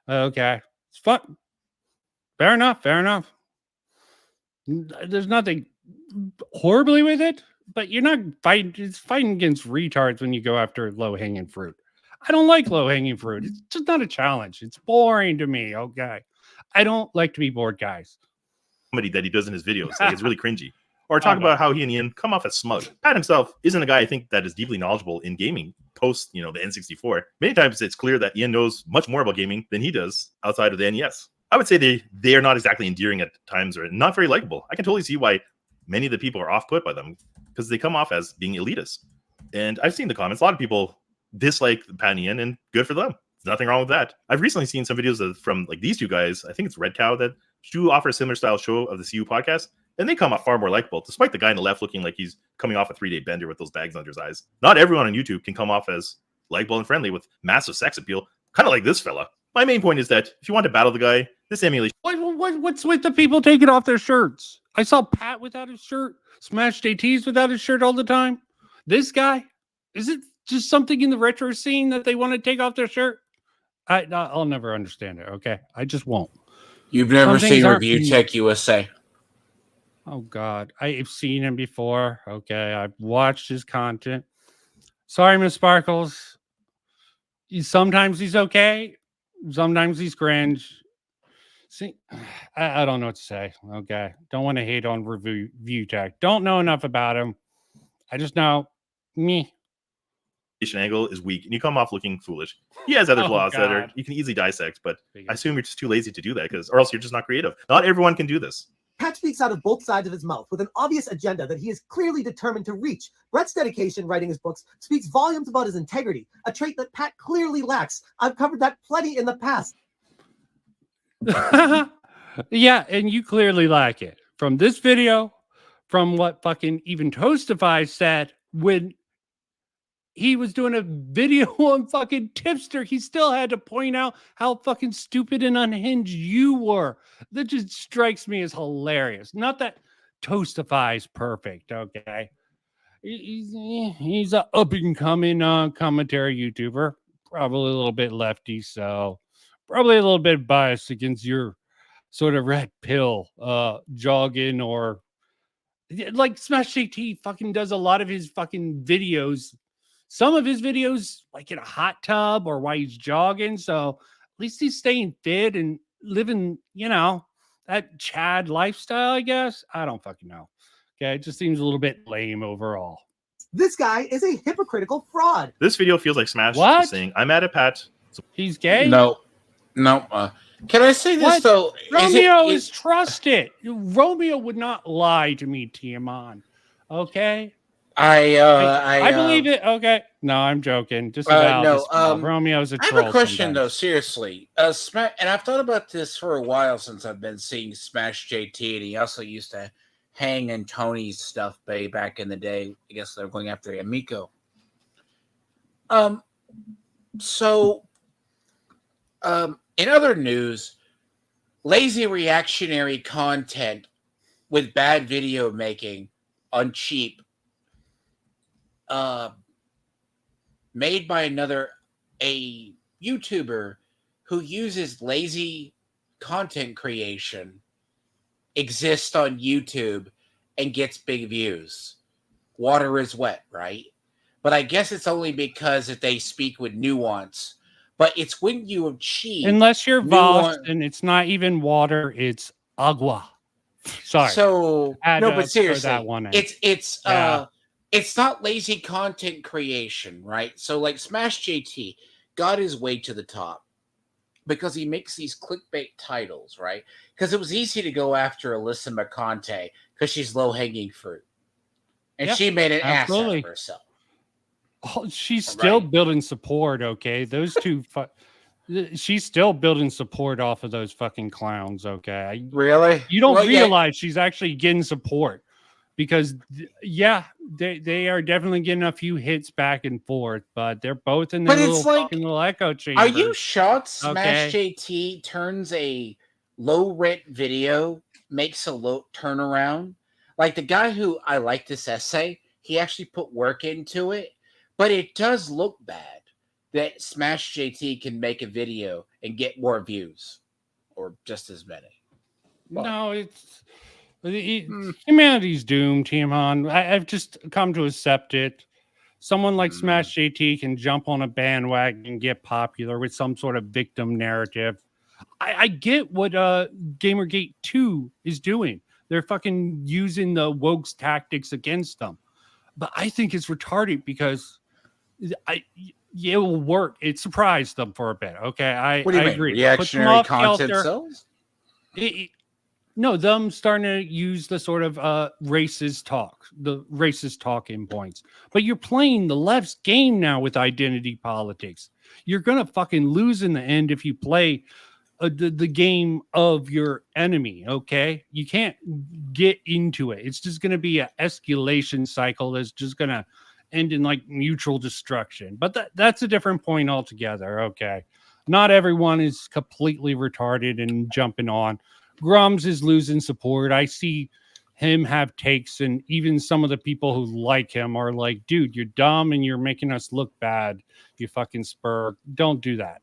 Okay. It's fun. Fair enough. There's nothing horribly with it, but you're not fighting. It's fighting against retards when you go after low-hanging fruit. I don't like low-hanging fruit. It's just not a challenge. It's boring to me, okay? I don't like to be bored, guys. Comedy that he does in his videos. Like, it's really cringy. Or talk about how he and Ian come off as smug. Pat himself isn't a guy I think that is deeply knowledgeable in gaming post, the N64. Many times it's clear that Ian knows much more about gaming than he does outside of the NES. I would say they are not exactly endearing at times or not very likable. I can totally see why many of the people are off-put by them because they come off as being elitist. And I've seen the comments. A lot of people dislike Pat and Ian, and good for them. There's nothing wrong with that. I've recently seen some videos from like these two guys. I think it's Red Cow that do offer a similar style show of the CU podcast, and they come off far more likable, despite the guy on the left looking like he's coming off a 3-day bender with those bags under his eyes. Not everyone on YouTube can come off as likable and friendly with massive sex appeal, kind of like this fella. My main point is that if you want to battle the guy, this emulation. What's with the people taking off their shirts? I saw Pat without his shirt, Smash JT's without his shirt all the time. This guy, is it just something in the retro scene that they want to take off their shirt? I'll never understand it. Okay, I just won't. You've never Some things seen aren't- Review Tech USA. Oh God, I've seen him before. Okay, I've watched his content. Sorry, Miss Sparkles. Sometimes he's okay. Sometimes he's cringe. See, I don't know what to say. Okay. Don't want to hate on review tech. Don't know enough about him. I just know me. Angle is weak, and you come off looking foolish. He has other Oh, flaws that are God. you can easily dissect, but I assume you're just too lazy to do that, or else you're just not creative. Not everyone can do this. Pat speaks out of both sides of his mouth with an obvious agenda that he is clearly determined to reach. Brett's dedication writing his books speaks volumes about his integrity, a trait that Pat clearly lacks. I've covered that plenty in the past. Yeah, and you clearly like it. From this video, from what fucking even Toastify said when he was doing a video on fucking Tipster, he still had to point out how fucking stupid and unhinged you were. That just strikes me as hilarious. Not that Toastify is perfect, okay? He's a up-and-coming commentary YouTuber. Probably a little bit lefty, so probably a little bit biased against your sort of red pill jogging, or like Smash JT fucking does a lot of his fucking videos. Some of his videos like in a hot tub or while he's jogging. So at least he's staying fit and living, you know, that Chad lifestyle, I guess. I don't fucking know. Okay. It just seems a little bit lame overall. This guy is a hypocritical fraud. This video feels like Smash What? is saying, "I'm mad at Pat." He's gay? No. Can I say this What? though? Romeo is trusted. Romeo would not lie to me, Tiaman. Okay? I believe it. Okay. No, I'm joking. Just about Romeo's a I troll. have a question sometimes. though, seriously. And I've thought about this for a while since I've been seeing Smash JT, and he also used to hang in Tony's stuff back in the day. I guess they're going after Amico. In other news, lazy reactionary content with bad video making on cheap, made by a YouTuber who uses lazy content creation, exists on YouTube and gets big views. Water is wet, right? But I guess it's only because that they speak with nuance. But it's when you achieve, Unless you're nuance. Voss and it's not even water, it's agua. Sorry. So Had no, to but throw seriously, that one in. It's not lazy content creation, right? So like Smash JT got his way to the top because he makes these clickbait titles, right? Because it was easy to go after Alyssa McConte because she's low hanging fruit, and Yeah, she made an ass out absolutely. of herself. Oh, she's still building support, okay? Those two, she's still building support off of those fucking clowns, okay? Really? You don't Well, yeah. realize she's actually getting support because, yeah, they are definitely getting a few hits back and forth, but they're both in their But it's like, fucking little echo chamber. Are you shocked Smash Okay. JT turns a low rent video, makes a low turnaround? Like the guy who I like this essay, he actually put work into it, but it does look bad that Smash JT can make a video and get more views or just as many. No, it's humanity's doomed, Tiaman. I've just come to accept it. Someone like Smash JT can jump on a bandwagon and get popular with some sort of victim narrative. I get what Gamergate 2 is doing. They're fucking using the woke's tactics against them. But I think it's retarded because it will work. It surprised them for a bit. Okay, What do you I mean? agree. Reactionary Put them off content kilter. sells? No, them starting to use the sort of racist talking points. But you're playing the left's game now with identity politics. You're gonna fucking lose in the end if you play the game of your enemy. Okay, you can't get into it. It's just gonna be an escalation cycle that's just gonna end in like mutual destruction. But that's a different point altogether. Okay, not everyone is completely retarded and jumping on. Grums is losing support. I see him have takes, and even some of the people who like him are like, dude, you're dumb and you're making us look bad. You fucking spur. Don't do that.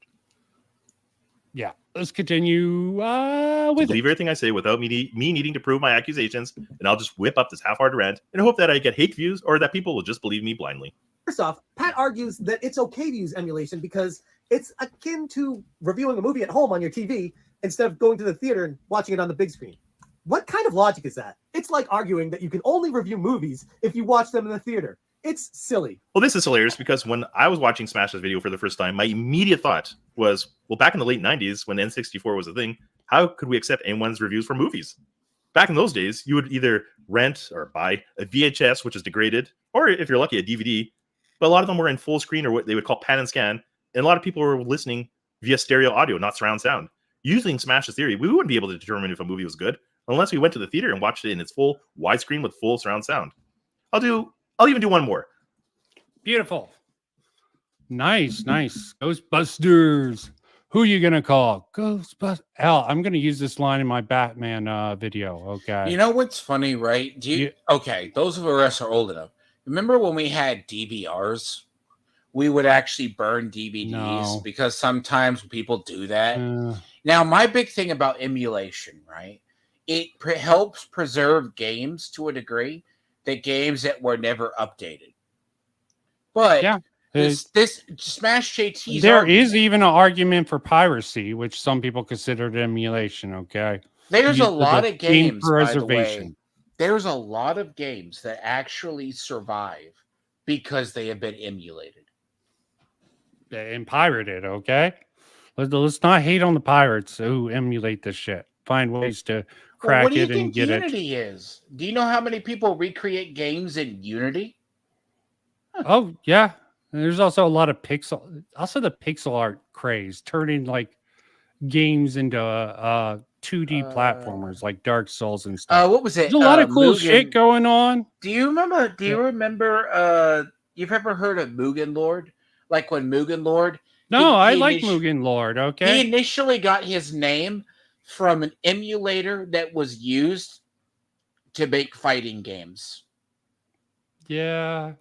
Yeah, let's continue with Believe everything I say without me needing to prove my accusations, and I'll just whip up this half-hearted rant and hope that I get hate views or that people will just believe me blindly. First off, Pat argues that it's okay to use emulation because it's akin to reviewing a movie at home on your TV, instead of going to the theater and watching it on the big screen. What kind of logic is that? It's like arguing that you can only review movies if you watch them in the theater. It's silly. Well, this is hilarious because when I was watching Smash's video for the first time, my immediate thought was, well, back in the late 90s when N64 was a thing, how could we accept anyone's reviews for movies? Back in those days, you would either rent or buy a VHS, which is degraded, or if you're lucky, a DVD. But a lot of them were in full screen or what they would call pan and scan. And a lot of people were listening via stereo audio, not surround sound. Using Smash's theory, we wouldn't be able to determine if a movie was good unless we went to the theater and watched it in its full widescreen with full surround sound. I'll even do one more. Beautiful. Nice. Ghostbusters. Who are you going to call? Ghostbusters. Al, I'm going to use this line in my Batman video. Okay. You know what's funny, right? Okay, those of us are old enough. Remember when we had DVRs? We would actually burn DVDs because sometimes people do that. Now, my big thing about emulation, right? It helps preserve games to a degree, the games that were never updated. But this Smash JT. There is even an argument for piracy, which some people consider emulation. Okay, there's a lot of games. By the way, Preservation. there's a lot of games that actually survive because they have been emulated and pirated. Okay, let's not hate on the pirates who emulate this shit. Find ways to crack what do you it and think get Unity is? Do you know how many people recreate games in Unity? Oh yeah, there's also a lot of the pixel art craze, turning like games into 2D platformers like Dark Souls and stuff. What was it? There's a lot of cool Mugen. shit going on. Do you remember? You've ever heard of Mugen Lord? Like when Mugen Lord? No, I like Mugen Lord. Okay, he initially got his name from an emulator that was used to make fighting games. Yeah.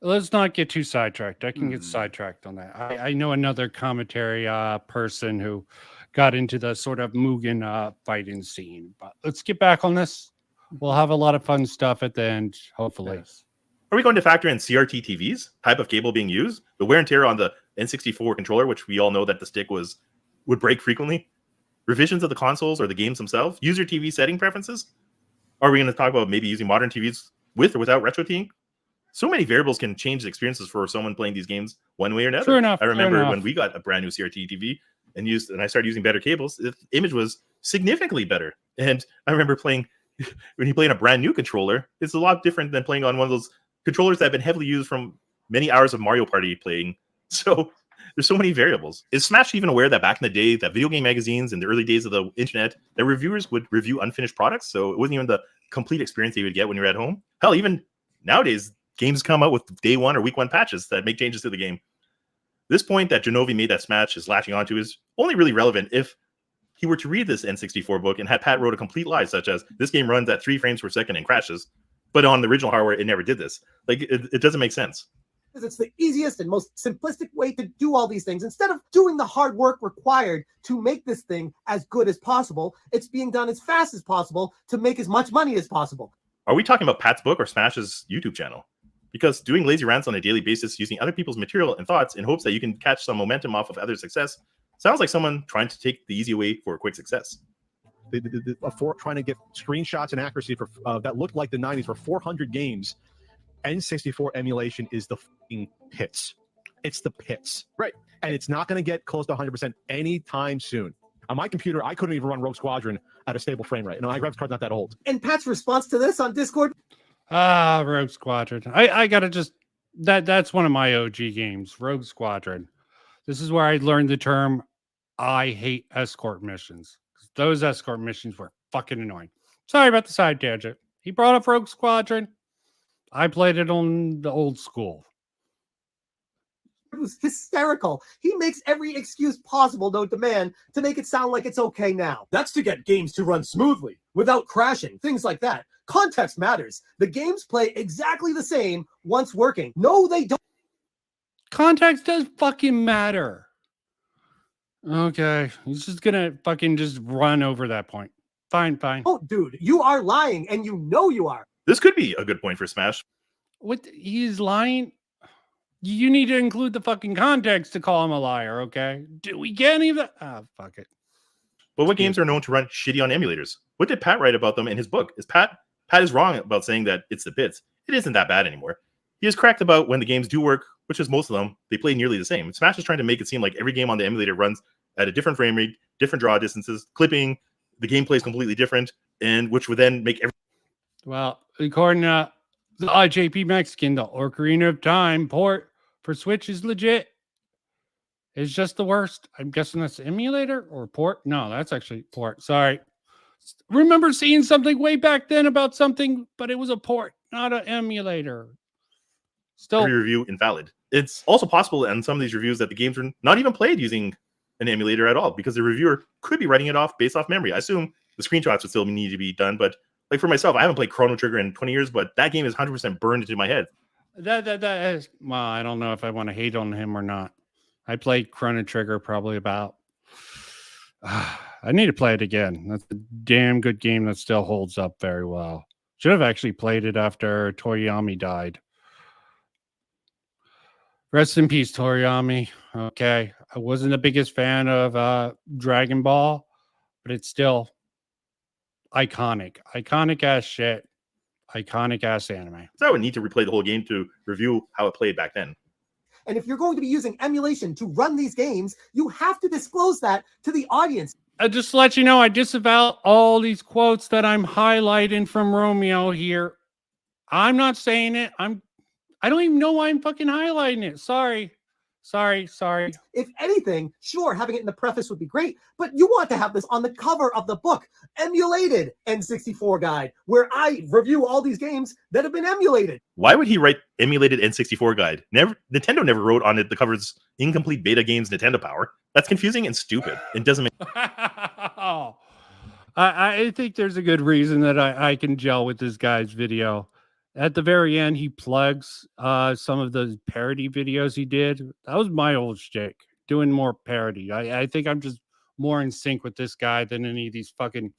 Let's not get too sidetracked. I can get sidetracked on that. I know another commentary person who got into the sort of Mugen fighting scene. But let's get back on this. We'll have a lot of fun stuff at the end, hopefully. Yes. Are we going to factor in CRT TVs, type of cable being used, the wear and tear on the N64 controller, which we all know that the stick would break frequently, revisions of the consoles or the games themselves, user TV setting preferences? Are we going to talk about maybe using modern TVs with or without retro team? So many variables can change the experiences for someone playing these games one way or another. True enough. I remember when we got a brand new CRT TV and I started using better cables, the image was significantly better. And I remember playing, when you play on a brand new controller, it's a lot different than playing on one of those controllers that have been heavily used from many hours of Mario Party playing. So there's so many variables. Is Smash even aware that back in the day, that video game magazines in the early days of the internet, that reviewers would review unfinished products? So it wasn't even the complete experience that you would get when you're at home. Hell, even nowadays, games come out with day one or week one patches that make changes to the game. This point that Genovi made that Smash is latching onto is only really relevant if he were to read this N64 book and had Pat wrote a complete lie, such as this game runs at 3 frames per second and crashes, but on the original hardware, it never did this. Like, it doesn't make sense. Because it's the easiest and most simplistic way to do all these things. Instead of doing the hard work required to make this thing as good as possible, it's being done as fast as possible to make as much money as possible. Are we talking about Pat's book or Smash's YouTube channel? Because doing lazy rants on a daily basis using other people's material and thoughts in hopes that you can catch some momentum off of other success sounds like someone trying to take the easy way for a quick success. For trying to get screenshots and accuracy for that looked like the 90s for 400 games. N64 emulation is the fucking pits. It's the pits. Right. And it's not going to get close to 100% anytime soon. On my computer, I couldn't even run Rogue Squadron at a stable frame rate. My graphics card's not that old. And Pat's response to this on Discord? Rogue Squadron. I gotta just that's one of my OG games, Rogue Squadron. This is where I learned the term I hate escort missions. Those escort missions were fucking annoying. Sorry about the side tangent. He brought up Rogue Squadron. I played it on the old school. It was hysterical. He makes every excuse possible known to man to make it sound like it's okay now. That's to get games to run smoothly, without crashing, things like that. Context matters. The games play exactly the same once working. No, they don't. Context does fucking matter. Okay, he's just gonna fucking just run over that point. Fine. Oh, dude, you are lying, and you know you are. This could be a good point for Smash. What? He's lying? You need to include the fucking context to call him a liar, okay? Do we get any of that? Ah, fuck it. But what games are known to run shitty on emulators? What did Pat write about them in his book? Pat is wrong about saying that it's the bits. It isn't that bad anymore. He is correct about when the games do work, which is most of them, they play nearly the same. Smash is trying to make it seem like every game on the emulator runs at a different frame rate, different draw distances, clipping, the gameplay is completely different, and which would then make every... Well, according to the IJP Mexican, the Ocarina of Time port for Switch is legit. It's just the worst. I'm guessing that's emulator or port. No, that's actually port. Sorry. Remember seeing something way back then about something, but it was a port, not an emulator. Still, every review invalid. It's also possible in some of these reviews that the games are not even played using an emulator at all, because the reviewer could be writing it off based off memory. I assume the screenshots would still need to be done, but like for myself, I haven't played Chrono Trigger in 20 years, but that game is 100% burned into my head. That is, well, I don't know if I want to hate on him or not. I played Chrono Trigger probably about... I need to play it again. That's a damn good game that still holds up very well. Should have actually played it after Toriyama died. Rest in peace, Toriyama. Okay. I wasn't the biggest fan of Dragon Ball, but it's still iconic. Iconic ass shit. Iconic ass anime. So I would need to replay the whole game to review how it played back then. And if you're going to be using emulation to run these games, you have to disclose that to the audience. Just to let you know, I disavow all these quotes that I'm highlighting from Romeo here. I'm not saying it. I don't even know why I'm fucking highlighting it. Sorry. If anything, sure, having it in the preface would be great, but you want to have this on the cover of the book, Emulated N64 Guide, where I review all these games that have been emulated. Why would he write Emulated N64 Guide? Nintendo never wrote on it the covers Incomplete Beta Games Nintendo Power. That's confusing and stupid. It doesn't make... I think there's a good reason that I can gel with this guy's video. At the very end, he plugs some of the parody videos he did. That was my old shtick, doing more parody. I think I'm just more in sync with this guy than any of these fucking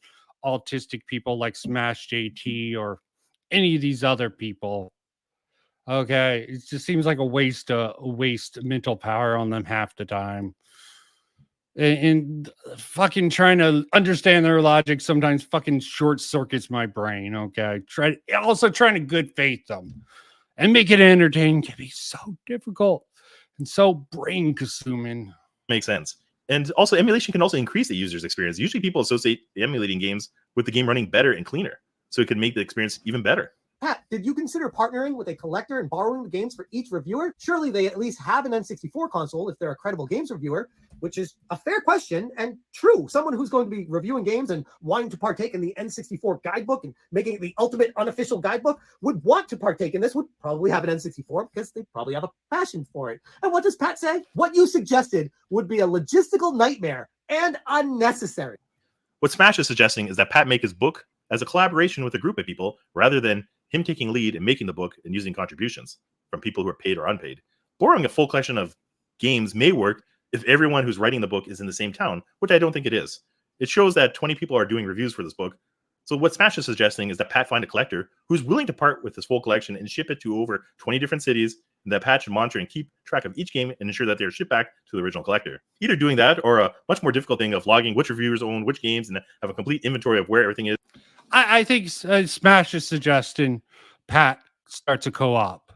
autistic people like Smash JT or any of these other people. Okay, it just seems like a waste mental power on them half the time. And fucking trying to understand their logic sometimes fucking short circuits my brain. Okay, trying to good faith them and make it entertaining can be so difficult and so brain consuming. Makes sense. And also, emulation can also increase the user's experience. Usually, people associate emulating games with the game running better and cleaner, so it can make the experience even better. Pat, did you consider partnering with a collector and borrowing the games for each reviewer? Surely they at least have an N64 console if they're a credible games reviewer, which is a fair question and true. Someone who's going to be reviewing games and wanting to partake in the N64 guidebook and making it the ultimate unofficial guidebook would want to partake in this, would probably have an N64 because they probably have a passion for it. And what does Pat say? What you suggested would be a logistical nightmare and unnecessary. What Smash is suggesting is that Pat make his book as a collaboration with a group of people rather than him taking lead and making the book and using contributions from people who are paid or unpaid. Borrowing a full collection of games may work if everyone who's writing the book is in the same town, which I don't think it is. It shows that 20 people are doing reviews for this book. So what Smash is suggesting is that Pat find a collector who's willing to part with his full collection and ship it to over 20 different cities, and that Pat should monitor and keep track of each game and ensure that they're shipped back to the original collector. Either doing that or a much more difficult thing of logging which reviewers own which games and have a complete inventory of where everything is. I think Smash is suggesting Pat starts a co-op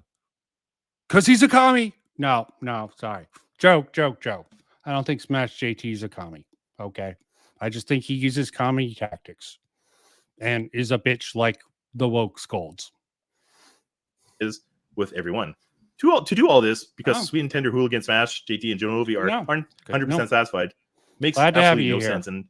because he's a commie. No, sorry. Joke. I don't think Smash JT is a commie. Okay. I just think he uses commie tactics and is a bitch like the woke scolds. Is with everyone. To do all this, because Sweet and Tender Hooligan Smash, JT and Jonovi aren't 100% satisfied, makes absolutely no sense. And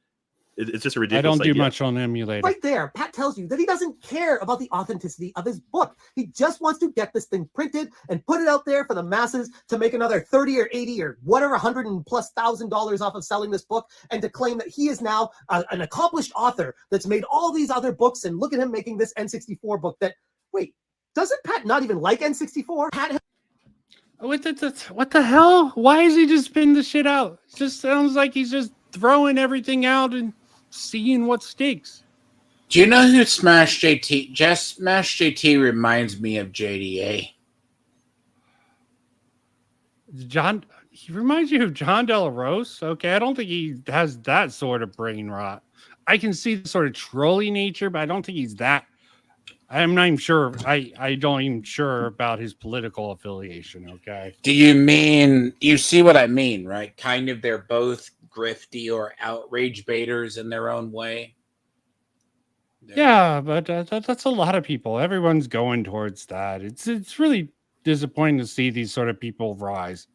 it's just a ridiculous I don't do idea. much on emulator. Right there, Pat tells you that he doesn't care about the authenticity of his book. He just wants to get this thing printed and put it out there for the masses to make another 30 or 80 or whatever $100,000+ off of selling this book, and to claim that he is now an accomplished author that's made all these other books, and look at him making this N64 book that, wait, doesn't Pat not even like N64? Pat what the hell? Why is he just spinning the shit out? It just sounds like he's just throwing everything out and seeing what sticks. Do you know who Smash JT? Just Smash JT reminds me of JDA. John, he reminds you of John Del Rose. Okay, I don't think he has that sort of brain rot. I can see the sort of trolly nature, but I don't think he's that. I'm not even sure. I don't even sure about his political affiliation. Okay. Do you mean, you see what I mean, right? Kind of, they're both grifty or outrage baiters in their own way. Yeah, but that's a lot of people. Everyone's going towards that. It's really disappointing to see these sort of people rise.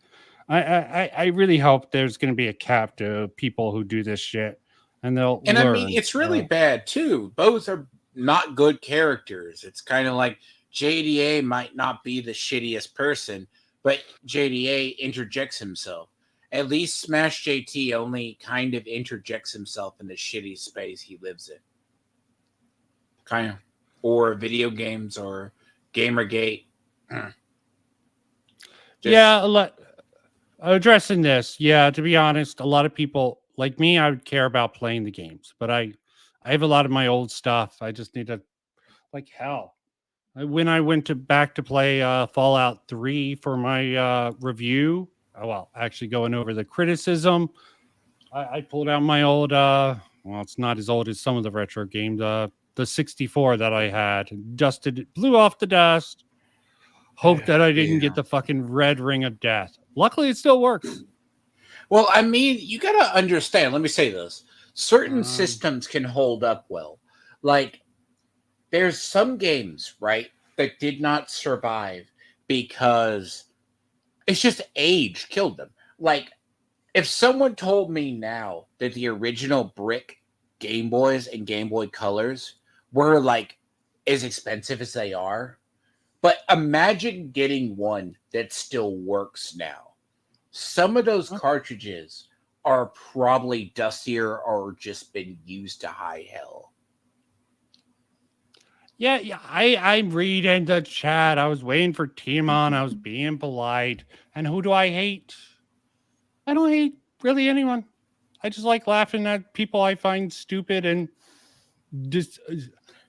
I really hope there's going to be a cap to people who do this shit, and they'll. And learn. I mean, it's really bad too. Both are not good characters. It's kind of like JDA might not be the shittiest person, but JDA interjects himself. At least Smash JT only kind of interjects himself in the shitty space he lives in. Kind of. Or video games or Gamergate. Yeah, addressing this. Yeah, to be honest, a lot of people like me, I would care about playing the games, but I have a lot of my old stuff. I just need to, like hell. When I went back to play Fallout 3 for my review, actually going over the criticism, I pulled out my old, well, it's not as old as some of the retro games, the 64 that I had, dusted it, blew off the dust, hoped that I didn't get the fucking red ring of death. Luckily, it still works. Well, I mean, you got to understand, let me say this. Certain systems can hold up well. Like, there's some games, right, that did not survive because it's just age killed them. Like, if someone told me now that the original brick Game Boys and Game Boy Colors were, like, as expensive as they are, but imagine getting one that still works now. Some of those cartridges are probably dustier or just been used to high hell. Yeah, I'm reading the chat. I was waiting for Timon. I was being polite. And who do I hate? I don't hate really anyone. I just like laughing at people I find stupid and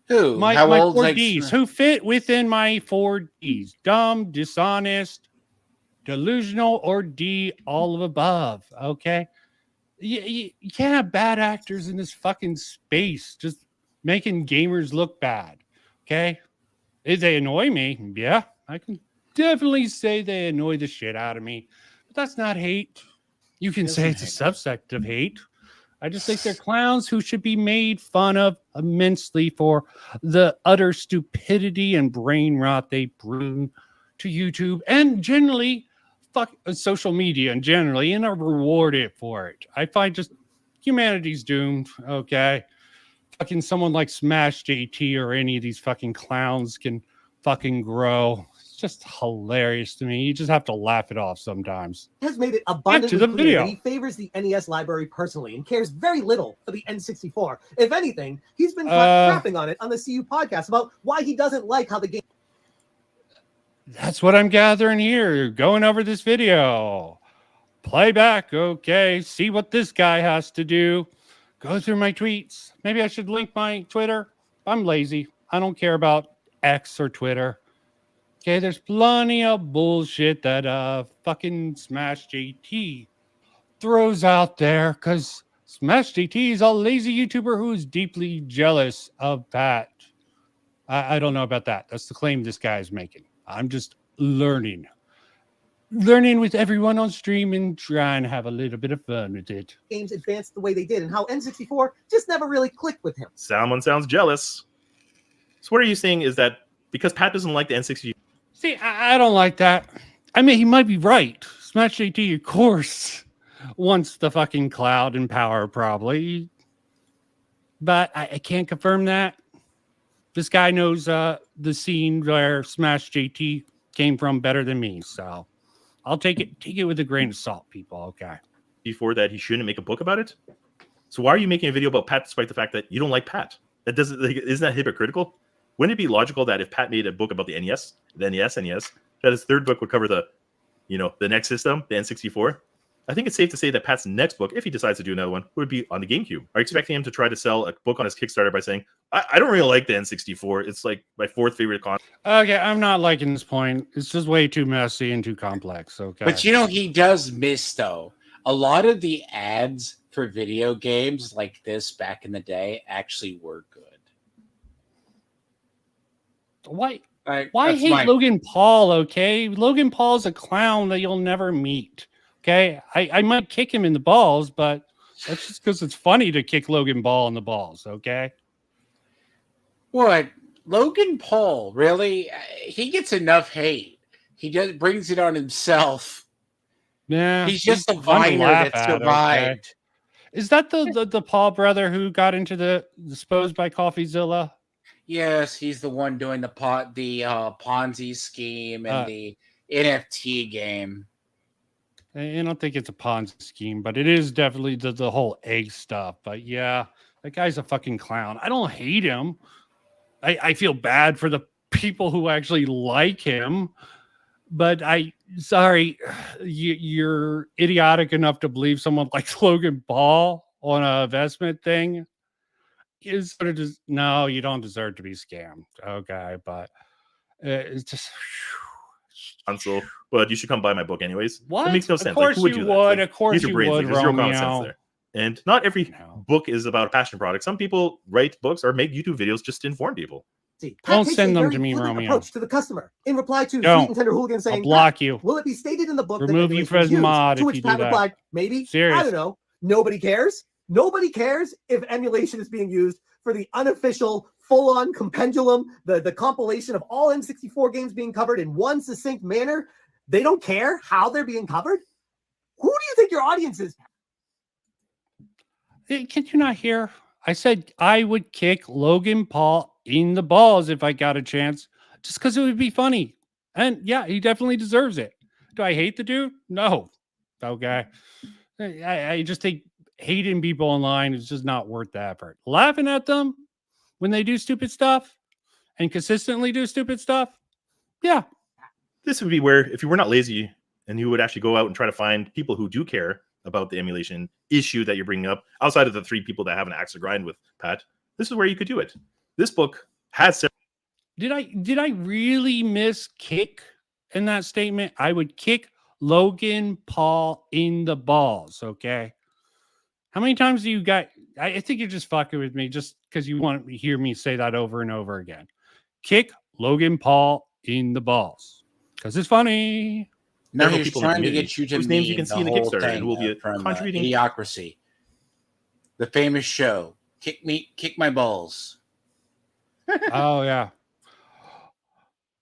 who? My How old? 4Ds. Who fit within my 4Ds? Dumb, dishonest, delusional, or D, all of above. Okay? You can't have bad actors in this fucking space just making gamers look bad. Okay? They annoy me. Yeah, I can definitely say they annoy the shit out of me. But that's not hate. You can say it's a subsect of hate. I just think they're clowns who should be made fun of immensely for the utter stupidity and brain rot they bring to YouTube and generally social media and generally, and are rewarded for it. I find just humanity's doomed. Okay. Fucking someone like Smash JT or any of these fucking clowns can fucking grow. It's just hilarious to me. You just have to laugh it off sometimes. Has made it Back abundantly to the clear video. that he favors the NES library personally and cares very little for the N64. If anything, he's been crapping on it on the CU podcast about why he doesn't like how the game. That's what I'm gathering here. Going over this video. Playback. Okay. See what this guy has to do. Go through my tweets. Maybe I should link my Twitter. I'm lazy. I don't care about X or Twitter. Okay, there's plenty of bullshit that fucking Smash JT throws out there because Smash JT is a lazy YouTuber who is deeply jealous of Pat. I don't know about that. That's the claim this guy is making. I'm just learning with everyone on stream and trying to have a little bit of fun with it. Games advanced the way they did and how N64 just never really clicked with him. Someone sounds jealous. So what are you saying is that because Pat doesn't like the N64? See, I don't like that. I mean, he might be right. Smash JT, of course, wants the fucking cloud and power, probably. But I can't confirm that. This guy knows the scene where Smash JT came from better than me, so I'll take it with a grain of salt, people. Okay. Before that, he shouldn't make a book about it. So why are you making a video about Pat despite the fact that you don't like Pat? That doesn't isn't that hypocritical? Wouldn't it be logical that if Pat made a book about the NES, that his third book would cover the next system, the N64? I think it's safe to say that Pat's next book, if he decides to do another one, would be on the GameCube. Are you expecting him to try to sell a book on his Kickstarter by saying, I don't really like the N64. It's like my fourth favorite console. Okay, I'm not liking this point. It's just way too messy and too complex. Okay. But you know, he does miss, though. A lot of the ads for video games like this back in the day actually were good. Why that's hate my- Logan Paul, okay? Logan Paul's a clown that you'll never meet. Okay. I might kick him in the balls, but that's just because it's funny to kick Logan Paul in the balls, okay? What? Logan Paul, really? He gets enough hate. He brings it on himself. Yeah. He's just a fun to viner laugh that at, survived. okay? Is that the Paul brother who got into the Disposed by CoffeeZilla? Yes, he's the one doing the Ponzi scheme and the NFT game. I don't think it's a Ponzi scheme, but it is definitely the whole egg stuff. But yeah, that guy's a fucking clown. I don't hate him. I feel bad for the people who actually like him, but you're idiotic enough to believe someone like Logan Paul on an investment thing is sort of just, no, you don't deserve to be scammed. Okay, but it's just console, but you should come buy my book anyways. What? It makes no Of sense. course Who would you do that? would. Of course use your you brains. would, There's zero common sense Romeo. there. And not every book is about a passion product. Some people write books or make YouTube videos just to inform people. Don't send them to me, Romeo. Approach to the customer in reply to Don't. Sweet and Tender Hooligan saying, I'll block you. Will it be stated in the book Remove that you emulation was from used? mod To if which you do Pat that. replied, maybe. Serious. I don't know. Nobody cares. Nobody cares if emulation is being used for the unofficial, full-on compendulum, the compilation of all N64 games being covered in one succinct manner. They don't care how they're being covered. Who do you think your audience is? Can you not hear? I said I would kick Logan Paul in the balls if I got a chance, just because it would be funny. And yeah, he definitely deserves it. Do I hate the dude? No. Okay. I just think hating people online is just not worth the effort. Laughing at them when they do stupid stuff and consistently do stupid stuff. Yeah. This would be where, if you were not lazy and you would actually go out and try to find people who do care about the emulation issue that you're bringing up, outside of the three people that have an axe to grind with Pat, this is where you could do it. This book has several. Did I really miss kick in that statement? I would kick Logan Paul in the balls, okay? How many times do you got? I think you're just fucking with me just because you want to hear me say that over and over again. Kick Logan Paul in the balls because it's funny. No, Several he's people in the trying to community get you to whose names you meme can see in the whole Kickstarter and thing, who will be from contributing. Idiocracy, the famous show. Kick my balls. Oh yeah.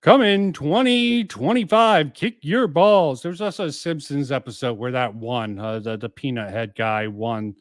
Come in 2025, kick your balls. There's also a Simpsons episode where that won, the peanut head guy won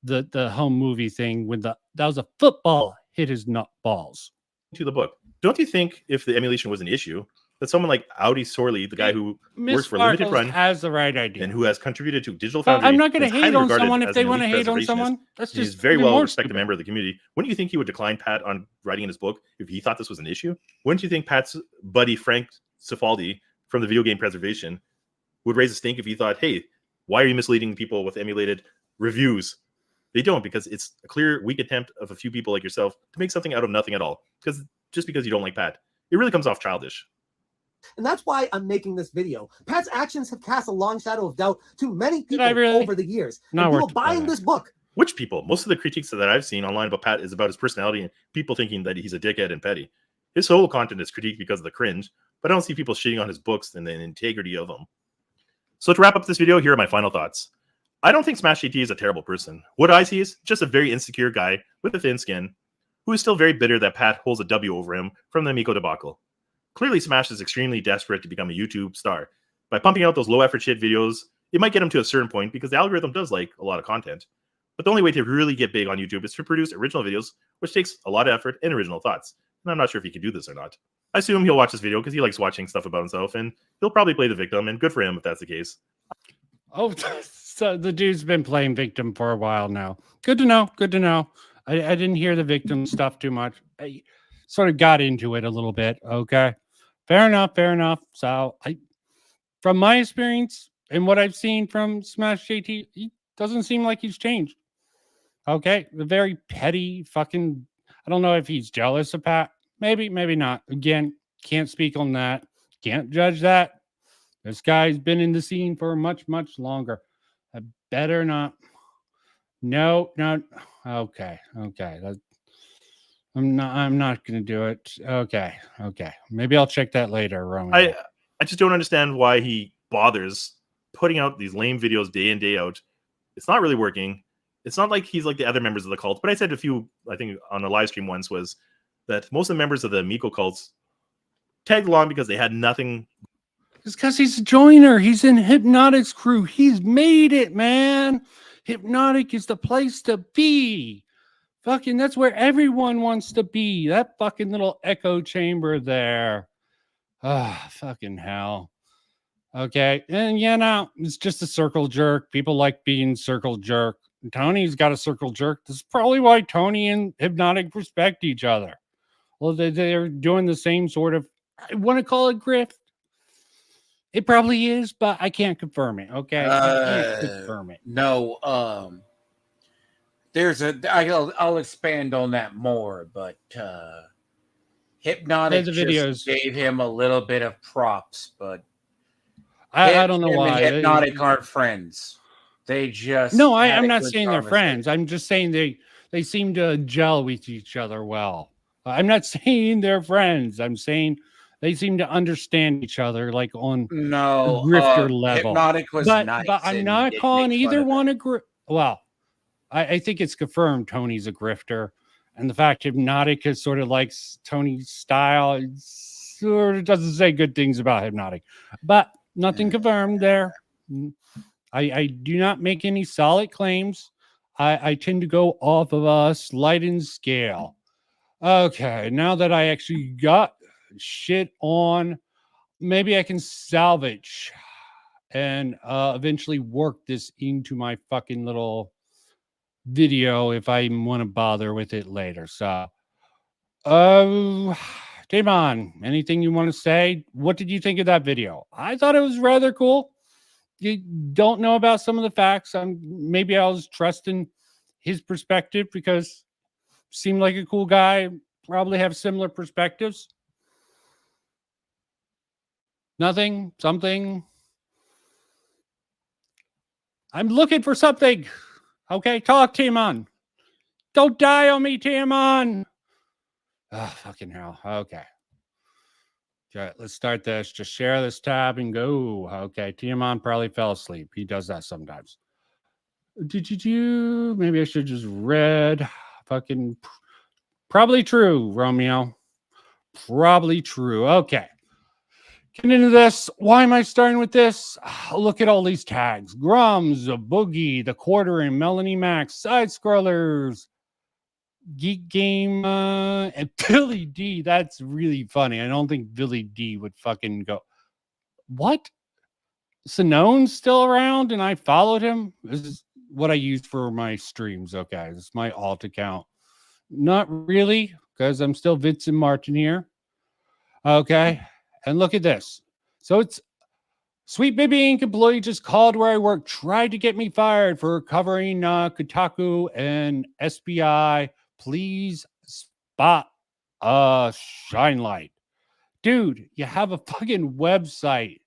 the home movie thing when that was a football hit his nut balls. To the book. Don't you think if the emulation was an issue, that someone like Audi Sorley, the guy who works for Limited Sparkles Run, has the right idea and who has contributed to Digital Foundry, I'm not going to is hate highly on regarded someone if as they an want to elite hate on preservationist, someone. That's he's just very even well more respected stupid. member of the community. Wouldn't you think he would decline Pat on writing in his book if he thought this was an issue? Wouldn't you think Pat's buddy Frank Cifaldi from the Video Game Preservation would raise a stink if he thought, hey, why are you misleading people with emulated reviews? They don't, because it's a clear, weak attempt of a few people like yourself to make something out of nothing at all. Because just because you don't like Pat, it really comes off childish. And that's why I'm making this video. Pat's actions have cast a long shadow of doubt to many people I really? over the years. Not And people worth buying this book. Which people? Most of the critiques that I've seen online about Pat is about his personality and people thinking that he's a dickhead and petty. His whole content is critiqued because of the cringe, but I don't see people shitting on his books and the integrity of them. So to wrap up this video, here are my final thoughts. I don't think Smash GT is a terrible person. What I see is just a very insecure guy with a thin skin who is still very bitter that Pat holds a W over him from the Miko debacle. Clearly, Smash is extremely desperate to become a YouTube star. By pumping out those low-effort shit videos, it might get him to a certain point because the algorithm does like a lot of content. But the only way to really get big on YouTube is to produce original videos, which takes a lot of effort and original thoughts. And I'm not sure if he can do this or not. I assume he'll watch this video because he likes watching stuff about himself, and he'll probably play the victim, and good for him if that's the case. Oh, so the dude's been playing victim for a while now. Good to know. Good to know. I didn't hear the victim stuff too much. I sort of got into it a little bit. Okay. Fair enough. Fair enough. So from my experience, And what I've seen from Smash JT, he doesn't seem like he's changed. Okay, the very petty fucking. I don't know if he's jealous of Pat. Maybe, maybe not. Again, can't speak on that. Can't judge that. This guy's been in the scene for much, much longer. I better not. No. Okay. I'm not gonna do it. Okay. Maybe I'll check that later, Roman. I just don't understand why he bothers putting out these lame videos day in, day out. It's not really working. It's not like he's like the other members of the cult. But I said a few, I think on a live stream once, was that most of the members of the Miko cults tagged along because they had nothing. It's because he's a joiner. He's in Hypnotic's crew. He's made it, man. Hypnotic is the place to be. Fucking, that's where everyone wants to be. That fucking little echo chamber there. Ah, fucking hell. Okay. And yeah, no, it's just a circle jerk. People like being circle jerk. Tony's got a circle jerk. This is probably why Tony and Hypnotic respect each other. Well, they're doing the same sort of, I want to call it grift. It probably is, but I can't confirm it. Okay. I can't confirm it. No, I'll expand on that more, but Hypnotic the just videos gave him a little bit of props, but I don't know him why. and Hypnotic aren't friends. They just no. had I'm a not good saying they're conversation. friends. I'm just saying they seem to gel with each other well. I'm not saying they're friends. I'm saying they seem to understand each other, like on No, a grifter level. Hypnotic was but nice, I'm and not didn't calling make fun either of one a grifter. Well, I think it's confirmed Tony's a grifter, and the fact Hypnotic is sort of like Tony's style, it sort of doesn't say good things about Hypnotic, but nothing confirmed there. I do not make any solid claims. I tend to go off of a sliding scale. Okay, now that I actually got shit on, maybe I can salvage and eventually work this into my fucking little video if I want to bother with it later. So, Damon, anything you want to say? What did you think of that video? I thought it was rather cool. You don't know about some of the facts. Maybe I was trusting his perspective because seemed like a cool guy. Probably have similar perspectives. Nothing, something. I'm looking for something. Okay, talk, Timon. Don't die on me, Timon. Oh, fucking hell. Okay. Okay, let's start this. Just share this tab and go. Okay, Timon probably fell asleep. He does that sometimes. Maybe I should just read. Fucking probably true, Romeo. Probably true. Okay. Getting into this. Why am I starting with this? Look at all these tags. Grums, Boogie, The Quarter, and Melanie Max, Side Scrollers, Geek Game, and Billy D. That's really funny. I don't think Billy D would fucking go. What? Sinone's still around and I followed him? This is what I use for my streams. Okay, this is my alt account. Not really, because I'm still Vincent Martin here. Okay, and look at this. So it's Sweet Baby Inc. employee just called where I work, tried to get me fired for covering Kotaku and SBI. Please spot shine light. Dude, you have a fucking website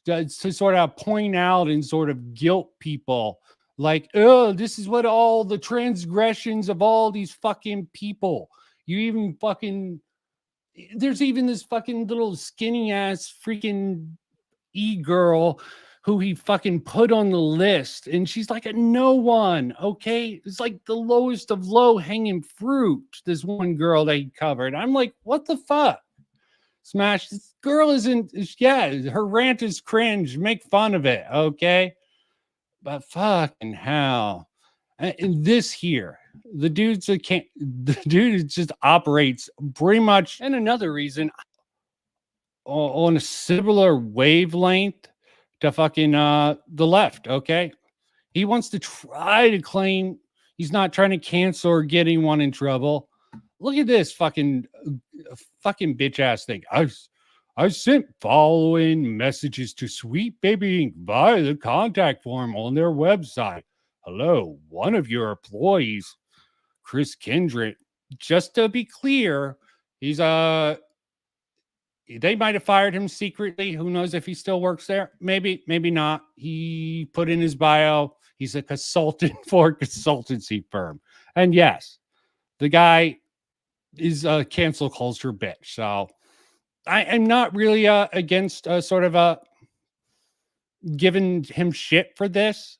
to sort of point out and sort of guilt people. Like, oh, this is what all the transgressions of all these fucking people. You even fucking, there's even this fucking little skinny ass freaking e-girl who he fucking put on the list. And she's like a no one, okay? It's like the lowest of low hanging fruit. This one girl that he covered. I'm like, what the fuck? Smash, this girl isn't, yeah, her rant is cringe. Make fun of it, okay? But fucking hell. And this here, the dude just operates pretty much. And another reason, on a similar wavelength to fucking the left, okay? He wants to try to claim he's not trying to cancel or get anyone in trouble. Look at this fucking bitch ass thing. I sent following messages to Sweet Baby Inc. via the contact form on their website. Hello, one of your employees, Chris Kendrick. Just to be clear, he's they might have fired him secretly. Who knows if he still works there? Maybe, maybe not. He put in his bio, he's a consultant for a consultancy firm. And yes, the guy is a cancel culture bitch. So I am not really against sort of giving him shit for this,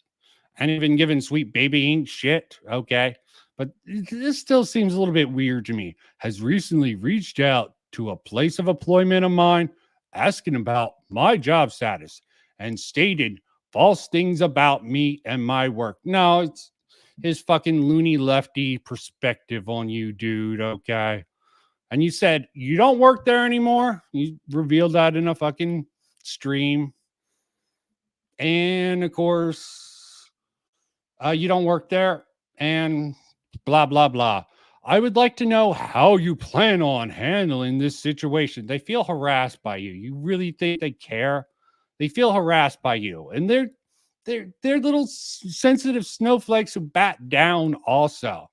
and even giving Sweet Baby Inc. shit. Okay. But this still seems a little bit weird to me. Has recently reached out to a place of employment of mine, asking about my job status, and stated false things about me and my work. No, it's his fucking loony lefty perspective on you, dude. Okay. And you said you don't work there anymore. You revealed that in a fucking stream. And of course, you don't work there, and blah, blah, blah. I would like to know how you plan on handling this situation. They feel harassed by you. You really think they care? They feel harassed by you. And they're little sensitive snowflakes who bat down also.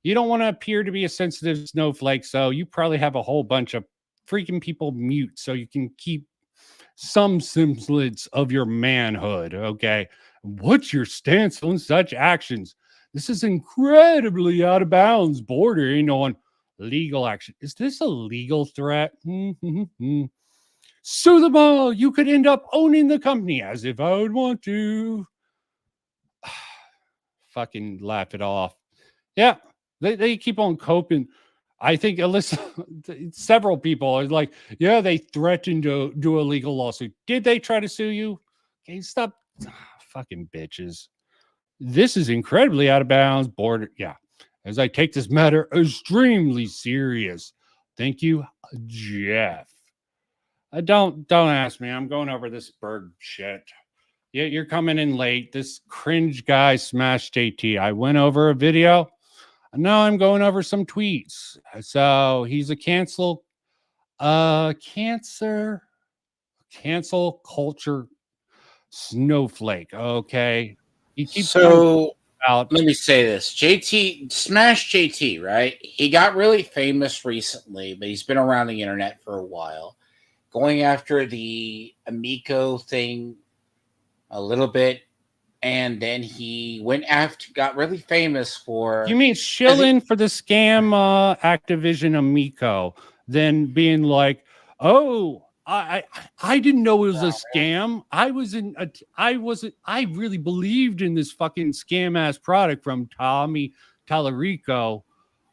You don't want to appear to be a sensitive snowflake, so you probably have a whole bunch of freaking people mute so you can keep some semblance of your manhood, okay? What's your stance on such actions? This is incredibly out of bounds, bordering on legal action. Is this a legal threat? Sue them all. You could end up owning the company, as if I would want to. Fucking laugh it off. Yeah, they keep on coping. I think Alyssa, several people are like, yeah, they threatened to do a legal lawsuit. Did they try to sue you? Okay, stop. Fucking bitches. This is incredibly out of bounds. Border. Yeah. As I take this matter extremely serious. Thank you, Jeff. Don't ask me. I'm going over this bird shit. Yeah, you're coming in late. This cringe guy smashed JT. I went over a video. And now I'm going over some tweets. So he's a cancel culture snowflake. Okay. He keeps let me say this. JT, Smash JT, right? He got really famous recently, but he's been around the internet for a while, going after the Amico thing a little bit. And then he got really famous for. You mean shilling for the scam Activision Amico, then being like, oh, I didn't know it was a scam. I really believed in this fucking scam ass product from Tommy Tallarico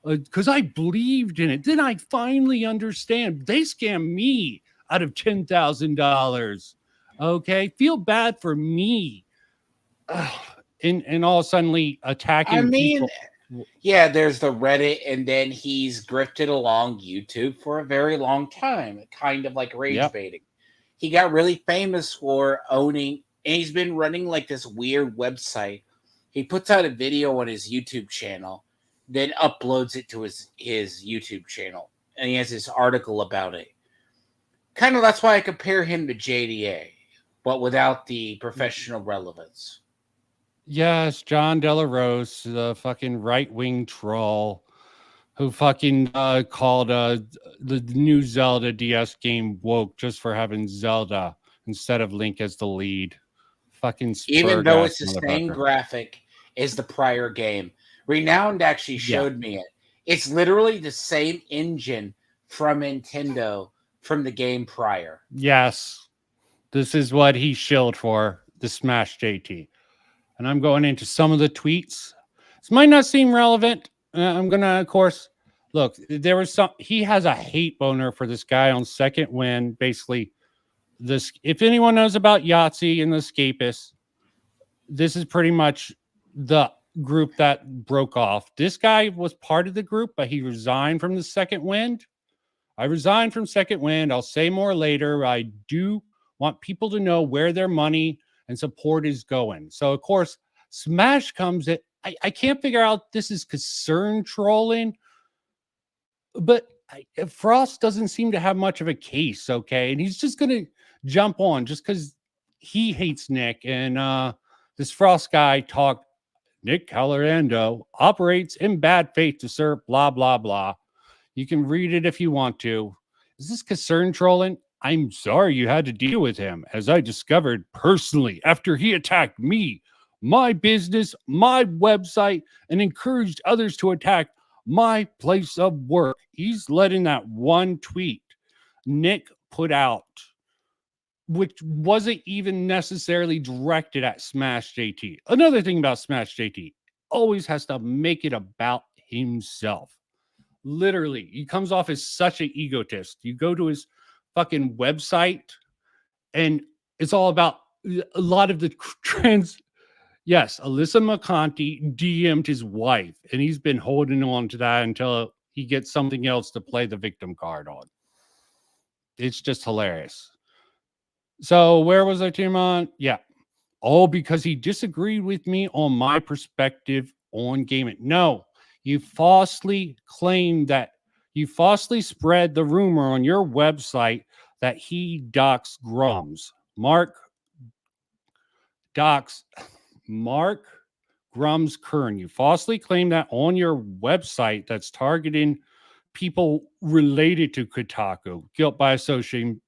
because I believed in it. Then I finally understand they scammed me out of $10,000. Okay, feel bad for me. And all suddenly attacking people. Yeah, there's the Reddit, and then he's grifted along YouTube for a very long time, kind of like rage baiting. He got really famous for owning, and he's been running like this weird website. He puts out a video on his YouTube channel, then uploads it to his YouTube channel, and he has this article about it. Kind of that's why I compare him to JDA, but without the professional relevance. Yes, John Delarose, the fucking right-wing troll who fucking called the new Zelda DS game woke just for having Zelda instead of Link as the lead. Fucking even though it's the same graphic as the prior game. Renowned actually showed me it. It's literally the same engine from Nintendo from the game prior. Yes. This is what he shilled for, the Smash JT. And I'm going into some of the tweets. This might not seem relevant. I'm going to, of course, look, there was he has a hate boner for this guy on Second Wind. Basically, this, if anyone knows about Yahtzee and the Escapists, this is pretty much the group that broke off. This guy was part of the group, but he resigned from the Second Wind. I resigned from Second Wind. I'll say more later. I do want people to know where their money and support is going. So, of course, Smash comes at, I can't figure out this is concern trolling, but Frost doesn't seem to have much of a case, okay? And he's just going to jump on just because he hates Nick. And this Frost guy talked, Nick Calorando operates in bad faith to serve blah, blah, blah. You can read it if you want to. Is this concern trolling? I'm sorry you had to deal with him, as I discovered personally after he attacked me, my business, my website, and encouraged others to attack my place of work. He's letting that one tweet Nick put out, which wasn't even necessarily directed at Smash JT. Another thing about Smash JT, always has to make it about himself. Literally, he comes off as such an egotist. You go to his fucking website and it's all about a lot of the trans. Yes, Alyssa McConaughey DM'd his wife, and he's been holding on to that until he gets something else to play the victim card on. It's just hilarious. So where was I, Timon? Yeah. All because he disagreed with me on my perspective on gaming. No, you falsely claimed that you falsely spread the rumor on your website that he docs Grums. Mark Grums Kern. You falsely claim that on your website that's targeting people related to Kotaku. Guilt by association,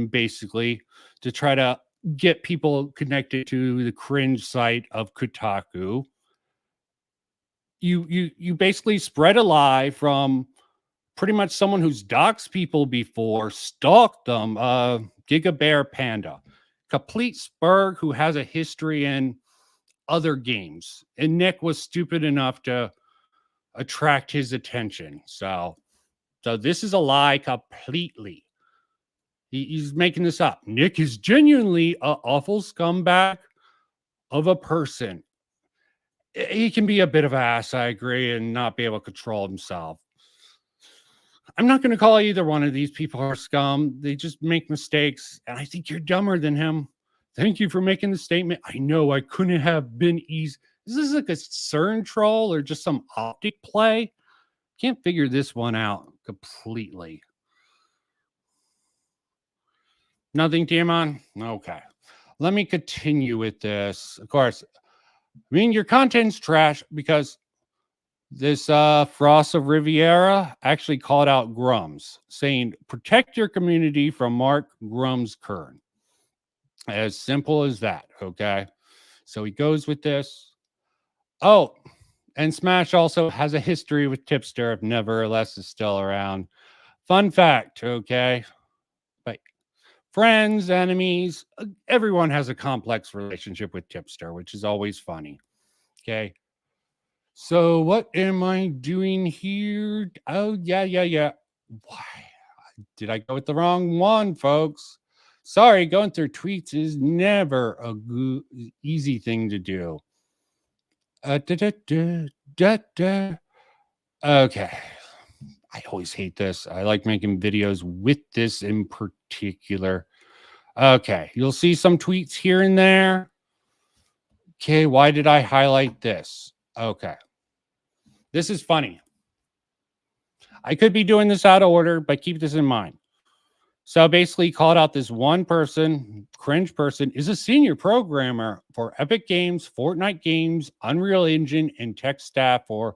basically, to try to get people connected to the cringe site of Kotaku. You basically spread a lie from pretty much someone who's doxed people before, stalked them, Giga Bear Panda, Complete Spurg, who has a history in other games. And Nick was stupid enough to attract his attention. So this is a lie completely. He's making this up. Nick is genuinely an awful scumbag of a person. He can be a bit of an ass, I agree, and not be able to control himself. I'm not going to call either one of these people are scum. They just make mistakes, and I think you're dumber than him. Thank you for making the statement. I know I couldn't have been easy. Is this like a CERN troll or just some optic play? Can't figure this one out completely. Nothing, Tiamon? Okay. Let me continue with this. Of course, I mean, your content's trash because this Frost of Riviera actually called out Grums, saying, protect your community from Mark Grums Kern. As simple as that, okay? So he goes with this. Oh, and Smash also has a history with Tipster, if nevertheless is still around. Fun fact, okay? But friends, enemies, everyone has a complex relationship with Tipster, which is always funny, okay? So what am I doing here? Oh, yeah. Why? Did I go with the wrong one, folks? Sorry, going through tweets is never a good, easy thing to do. Okay. I always hate this. I like making videos with this in particular. Okay, you'll see some tweets here and there. Okay, why did I highlight this? Okay. This is funny. I could be doing this out of order, but keep this in mind. So basically, he called out this one person, cringe person, is a senior programmer for Epic Games, Fortnite Games, Unreal Engine, and tech staff for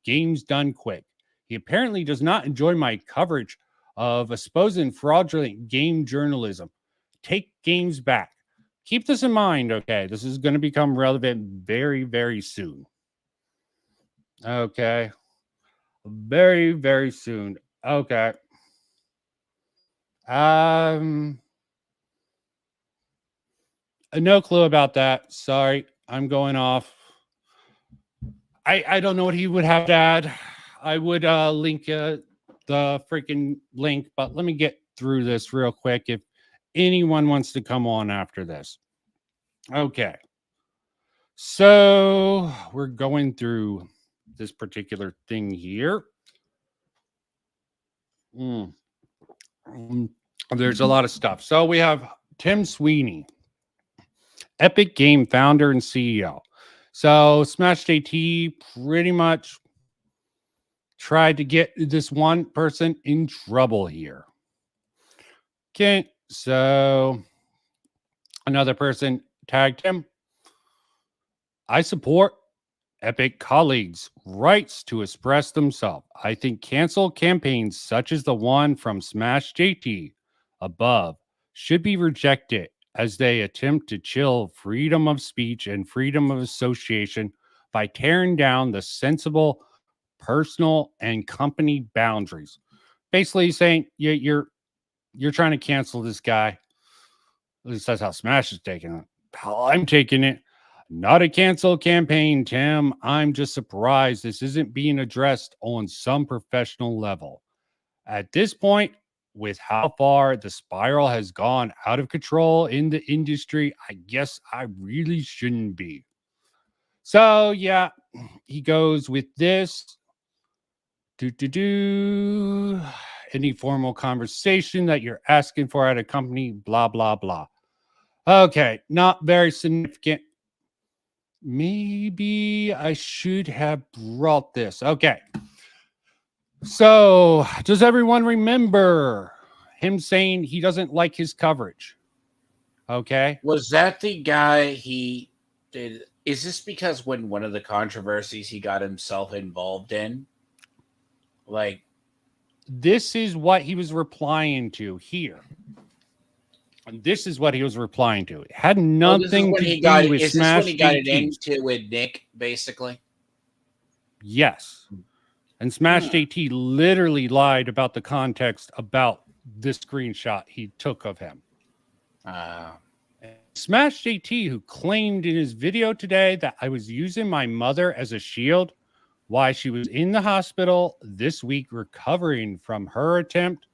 Games Done Quick. He apparently does not enjoy my coverage of supposed fraudulent game journalism. Take games back. Keep this in mind, okay? This is going to become relevant very, very soon. Okay. Very, very soon. Okay. No clue about that. Sorry. I'm going off. I don't know what he would have to add. I would link the freaking link, but let me get through this real quick if anyone wants to come on after this. Okay. So we're going through this particular thing here. There's a lot of stuff. So we have Tim Sweeney, Epic Game founder and CEO. So Smash JT pretty much tried to get this one person in trouble here. Okay, so another person tagged him. I support Epic colleagues' rights to express themselves. I think cancel campaigns such as the one from Smash JT above should be rejected as they attempt to chill freedom of speech and freedom of association by tearing down the sensible personal and company boundaries. Basically saying you're trying to cancel this guy. At least that's how Smash is taking it. How I'm taking it. Not a cancel campaign, Tim. I'm just surprised this isn't being addressed on some professional level. At this point, with how far the spiral has gone out of control in the industry, I guess I really shouldn't be. So, yeah, he goes with this. Any formal conversation that you're asking for at a company, blah, blah, blah. Okay, not very significant. Maybe I should have brought this. Okay. So, does everyone remember him saying he doesn't like his coverage? Okay. Was that the guy he did? Is this because when one of the controversies he got himself involved in? Like, this is what he was replying to here. And this is what he was replying to. It had nothing to do with Is this Smash when he got it JT. into with Nick, basically? Yes. And Smash JT literally lied about the context about this screenshot he took of him. Smash JT, who claimed in his video today that I was using my mother as a shield while she was in the hospital this week recovering from her attempt.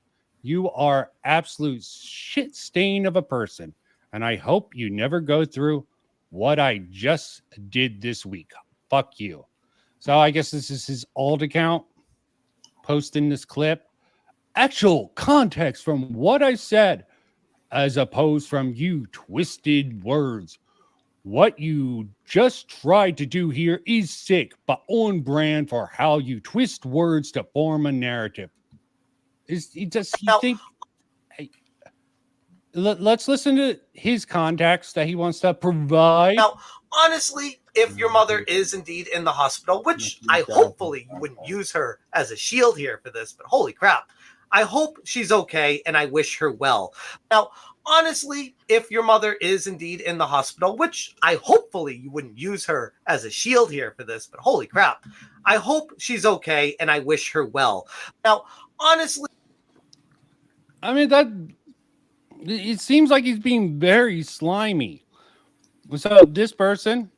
You are absolute shit stain of a person, and I hope you never go through what I just did this week. Fuck you. So I guess this is his alt account posting this clip. Actual context from what I said, as opposed from you twisted words. What you just tried to do here is sick, but on brand for how you twist words to form a narrative. Does he think? Let's listen to his context that he wants to provide. Now, honestly, if your mother is indeed in the hospital, which I hopefully you wouldn't use her as a shield here for this, but holy crap, I hope she's okay and I wish her well. Now, honestly, if your mother is indeed in the hospital, which I hopefully you wouldn't use her as a shield here for this, but holy crap, I hope she's okay and I wish her well. Now, honestly, I mean, that it seems like he's being very slimy. So this person,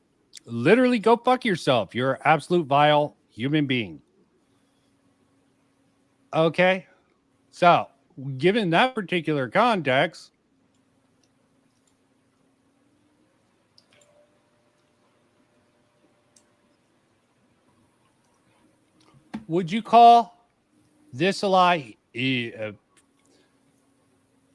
literally go fuck yourself. You're an absolute vile human being. Okay. So given that particular context, would you call this a lie?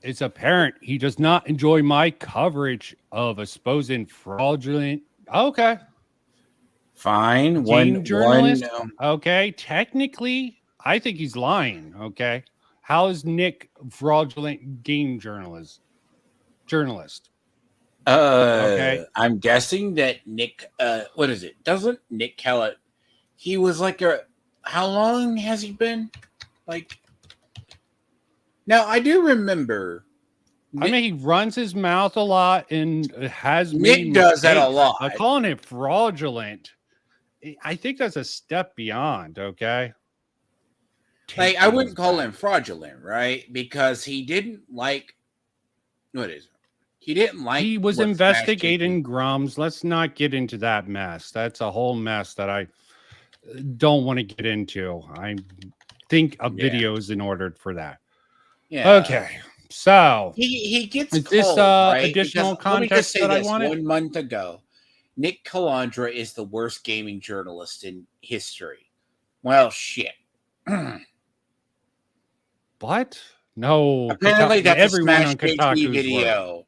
It's apparent he does not enjoy my coverage of exposing fraudulent. Okay. Fine. Game journalist. Okay. Technically, I think he's lying. Okay. How is Nick fraudulent game journalist? Okay. I'm guessing that Nick, what is it? Doesn't Nick Kellett, he was like how long has he been? Like, now I do remember. I mean, he runs his mouth a lot and has Nick does that a lot. I'm calling it fraudulent. I think that's a step beyond. Okay. Like, I wouldn't call him fraudulent, right? Because he didn't like. What is it? He didn't like. He was investigating Grums. Let's not get into that mess. That's a whole mess that I don't want to get into. I think a video is in order for that. Yeah. Okay. So he gets is this called, right? additional Because, let me just context say that I this, wanted? 1 month ago, Nick Calandra is the worst gaming journalist in history. Well, shit. What? No. Apparently, that's everyone a on Smash Kotaku's JT video. work.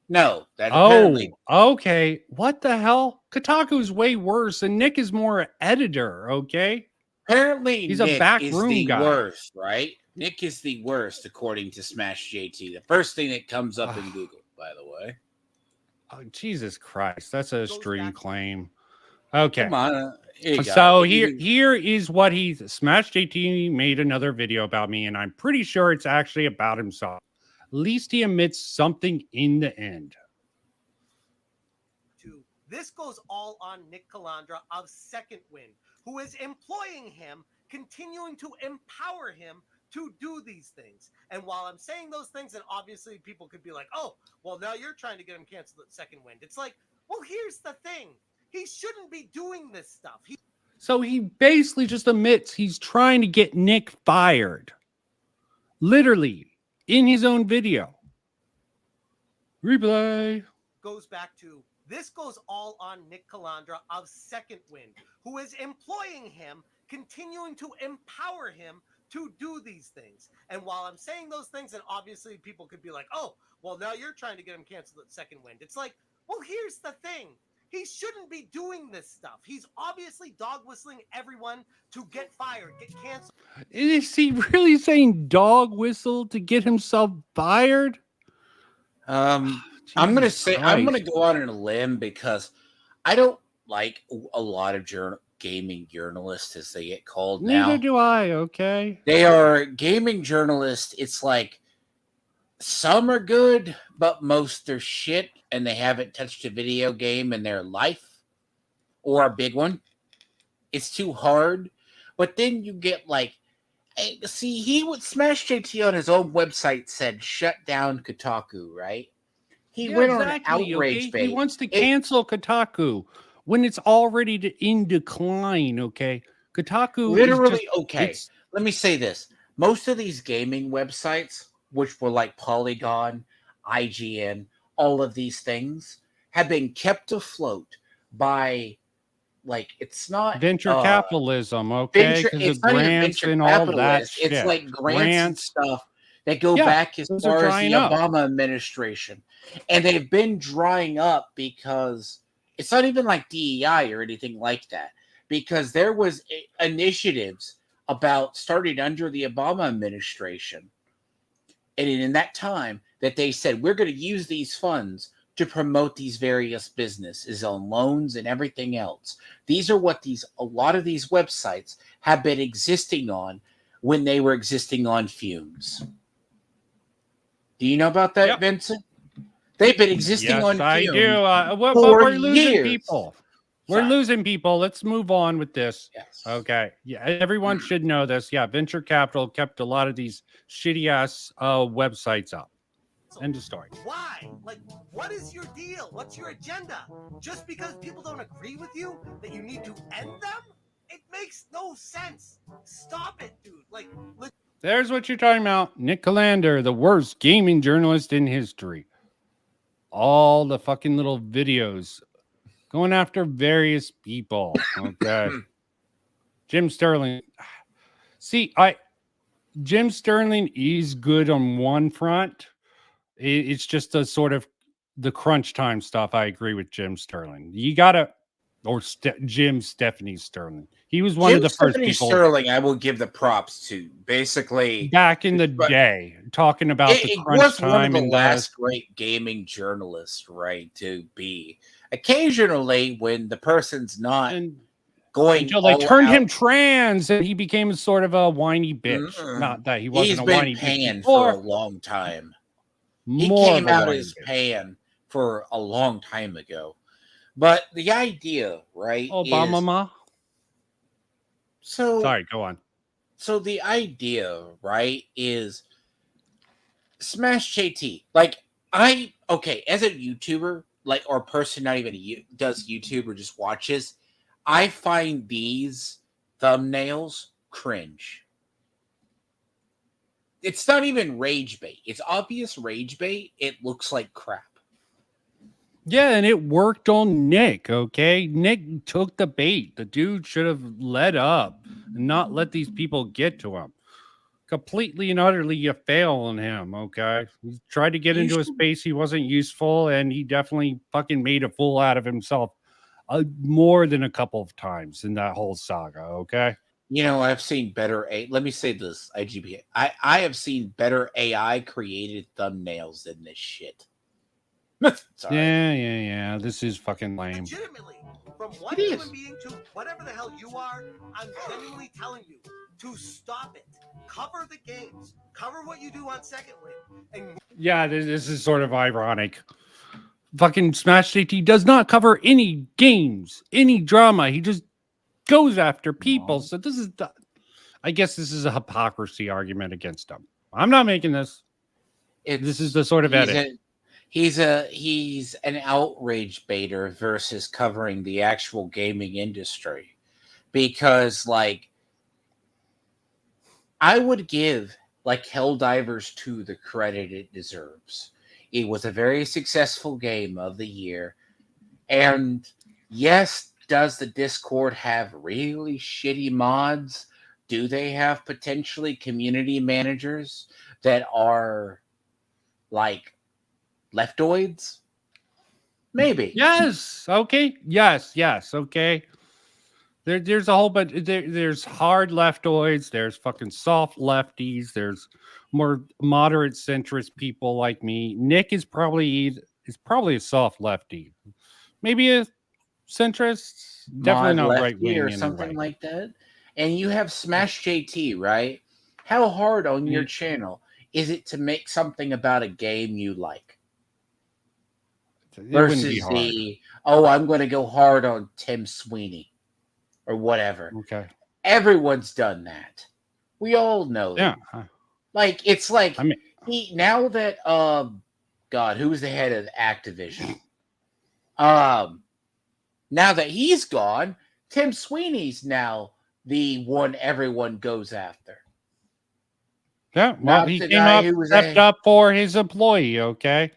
No, that apparently. Okay. What the hell? Kotaku's way worse, and Nick is more editor. Okay. Apparently, He's Nick a back is room the guy. worst, right? Nick is the worst, according to Smash JT. The first thing that comes up in Google, by the way. Oh, Jesus Christ, that's a stream claim. Okay. Come on. Here you go. So Even- here is what Smash JT made another video about me, and I'm pretty sure it's actually about himself. At least he admits something in the end. This goes all on Nick Calandra of Second Wind, who is employing him, continuing to empower him to do these things. And while I'm saying those things, and obviously people could be like, oh, well, now you're trying to get him canceled at Second Wind. It's like, well, here's the thing. He shouldn't be doing this stuff. So he basically just admits he's trying to get Nick fired. Literally, in his own video. Replay. Goes back to this goes all on Nick Calandra of Second Wind, who is employing him, continuing to empower him to do these things. And while I'm saying those things, and obviously people could be like, oh, well, now you're trying to get him canceled at Second Wind. It's like, well, here's the thing. He shouldn't be doing this stuff. He's obviously dog whistling everyone to get fired, get canceled. Is he really saying dog whistle to get himself fired? I'm gonna say I'm gonna go out on a limb because I don't like a lot of gaming journalists, as they get called now. Neither do I. Okay, they are gaming journalists. It's like some are good, but most are shit, and they haven't touched a video game in their life or a big one. It's too hard. But then you get like, see, he would Smash JT on his own website said shut down Kotaku, right? He went on an outrage bait. He wants to cancel Kotaku when it's already in decline. Okay, Kotaku literally okay. Let me say this: most of these gaming websites, which were like Polygon, IGN, all of these things, have been kept afloat by, like, it's not venture capitalism. Okay, it's not even venture and all that capitalist. shit. It's like grants and stuff that go back as far as the Obama administration. And they've been drying up because it's not even like DEI or anything like that. Because there was initiatives about starting under the Obama administration. And in that time that they said, we're going to use these funds to promote these various businesses on loans and everything else. These are what a lot of these websites have been existing on when they were existing on fumes. Do you know about that, Vincent? They've been existing on fumes. I do. For we're losing years. people. We're losing people. Let's move on with this. Yes. Okay. Yeah. Everyone should know this. Yeah. Venture capital kept a lot of these shitty ass websites up. End of story. Why? Like, what is your deal? What's your agenda? Just because people don't agree with you that you need to end them? It makes no sense. Stop it, dude. Like, There's what you're talking about. Nick Calandra, the worst gaming journalist in history. All the fucking little videos going after various people. Okay. Jim Sterling. See, Jim Sterling is good on one front. It's just a sort of the crunch time stuff. I agree with Jim Sterling. You gotta, or Stephanie Sterling. He was one of the first people. Sterling, I will give the props to. Basically, back in the day, talking about the crunch time. One of the last great gaming journalists, right? To be occasionally when the person's not going until they turned him trans, and he became sort of a whiny bitch. Not that he wasn't a whiny bitch. He's been paying for a long time. He came out as pan for a long time ago. But the idea, right? Obama. So sorry, go on. So the idea, right, is Smash JT. Like, as a YouTuber, like, or person not even does YouTube or just watches, I find these thumbnails cringe. It's not even rage bait. It's obvious rage bait. It looks like crap. Yeah, and it worked on Nick, okay? Nick took the bait. The dude should have let up and not let these people get to him. Completely and utterly, you fail on him, okay? He tried to get into a space he wasn't useful, and he definitely fucking made a fool out of himself more than a couple of times in that whole saga, okay? You know, I've seen better. Let me say this, IGP. I have seen better AI created thumbnails than this shit. Sorry. Yeah. This is fucking lame. Legitimately, from one It is. human being to whatever the hell you are, I'm genuinely telling you to stop it. Cover the games. Cover what you do on Second Win. And Yeah, this is sort of ironic. Fucking Smash JT does not cover any games, any drama. He just goes after people. So this is, I guess this is a hypocrisy argument against him. I'm not making this. This is the sort of edit. He's an outrage baiter versus covering the actual gaming industry, because like I would give like Helldivers 2 the credit it deserves. It was a very successful game of the year, and yes, does the Discord have really shitty mods? Do they have potentially community managers that are like leftoids? Maybe. Yes. Okay. Yes. Okay. There's a whole bunch. There's hard leftoids. There's fucking soft lefties. There's more moderate centrist people like me. Nick is probably a soft lefty. Maybe a centrist. Definitely not right wing or something like that. And you have Smash JT, right? How hard on your channel is it to make something about a game you like? Versus I'm going to go hard on Tim Sweeney or whatever. Okay. Everyone's done that. We all know that. Like, it's like, now that, God, who was the head of Activision? Now that he's gone, Tim Sweeney's now the one everyone goes after. Yeah, well, he came up, stepped up for his employee, okay?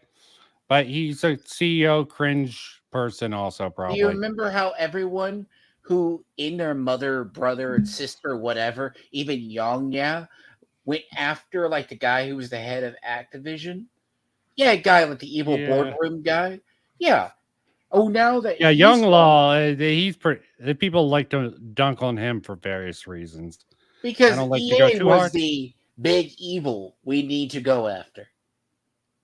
But he's a CEO cringe person also, probably. Do you remember how everyone who in their mother, brother, and sister, whatever, even Yongya, went after like the guy who was the head of Activision? Yeah, a guy like the evil boardroom guy. Yeah. Oh, now that Young Law, he's pretty. The people like to dunk on him for various reasons. Because I don't like EA to go too was hard. the big evil we need to go after.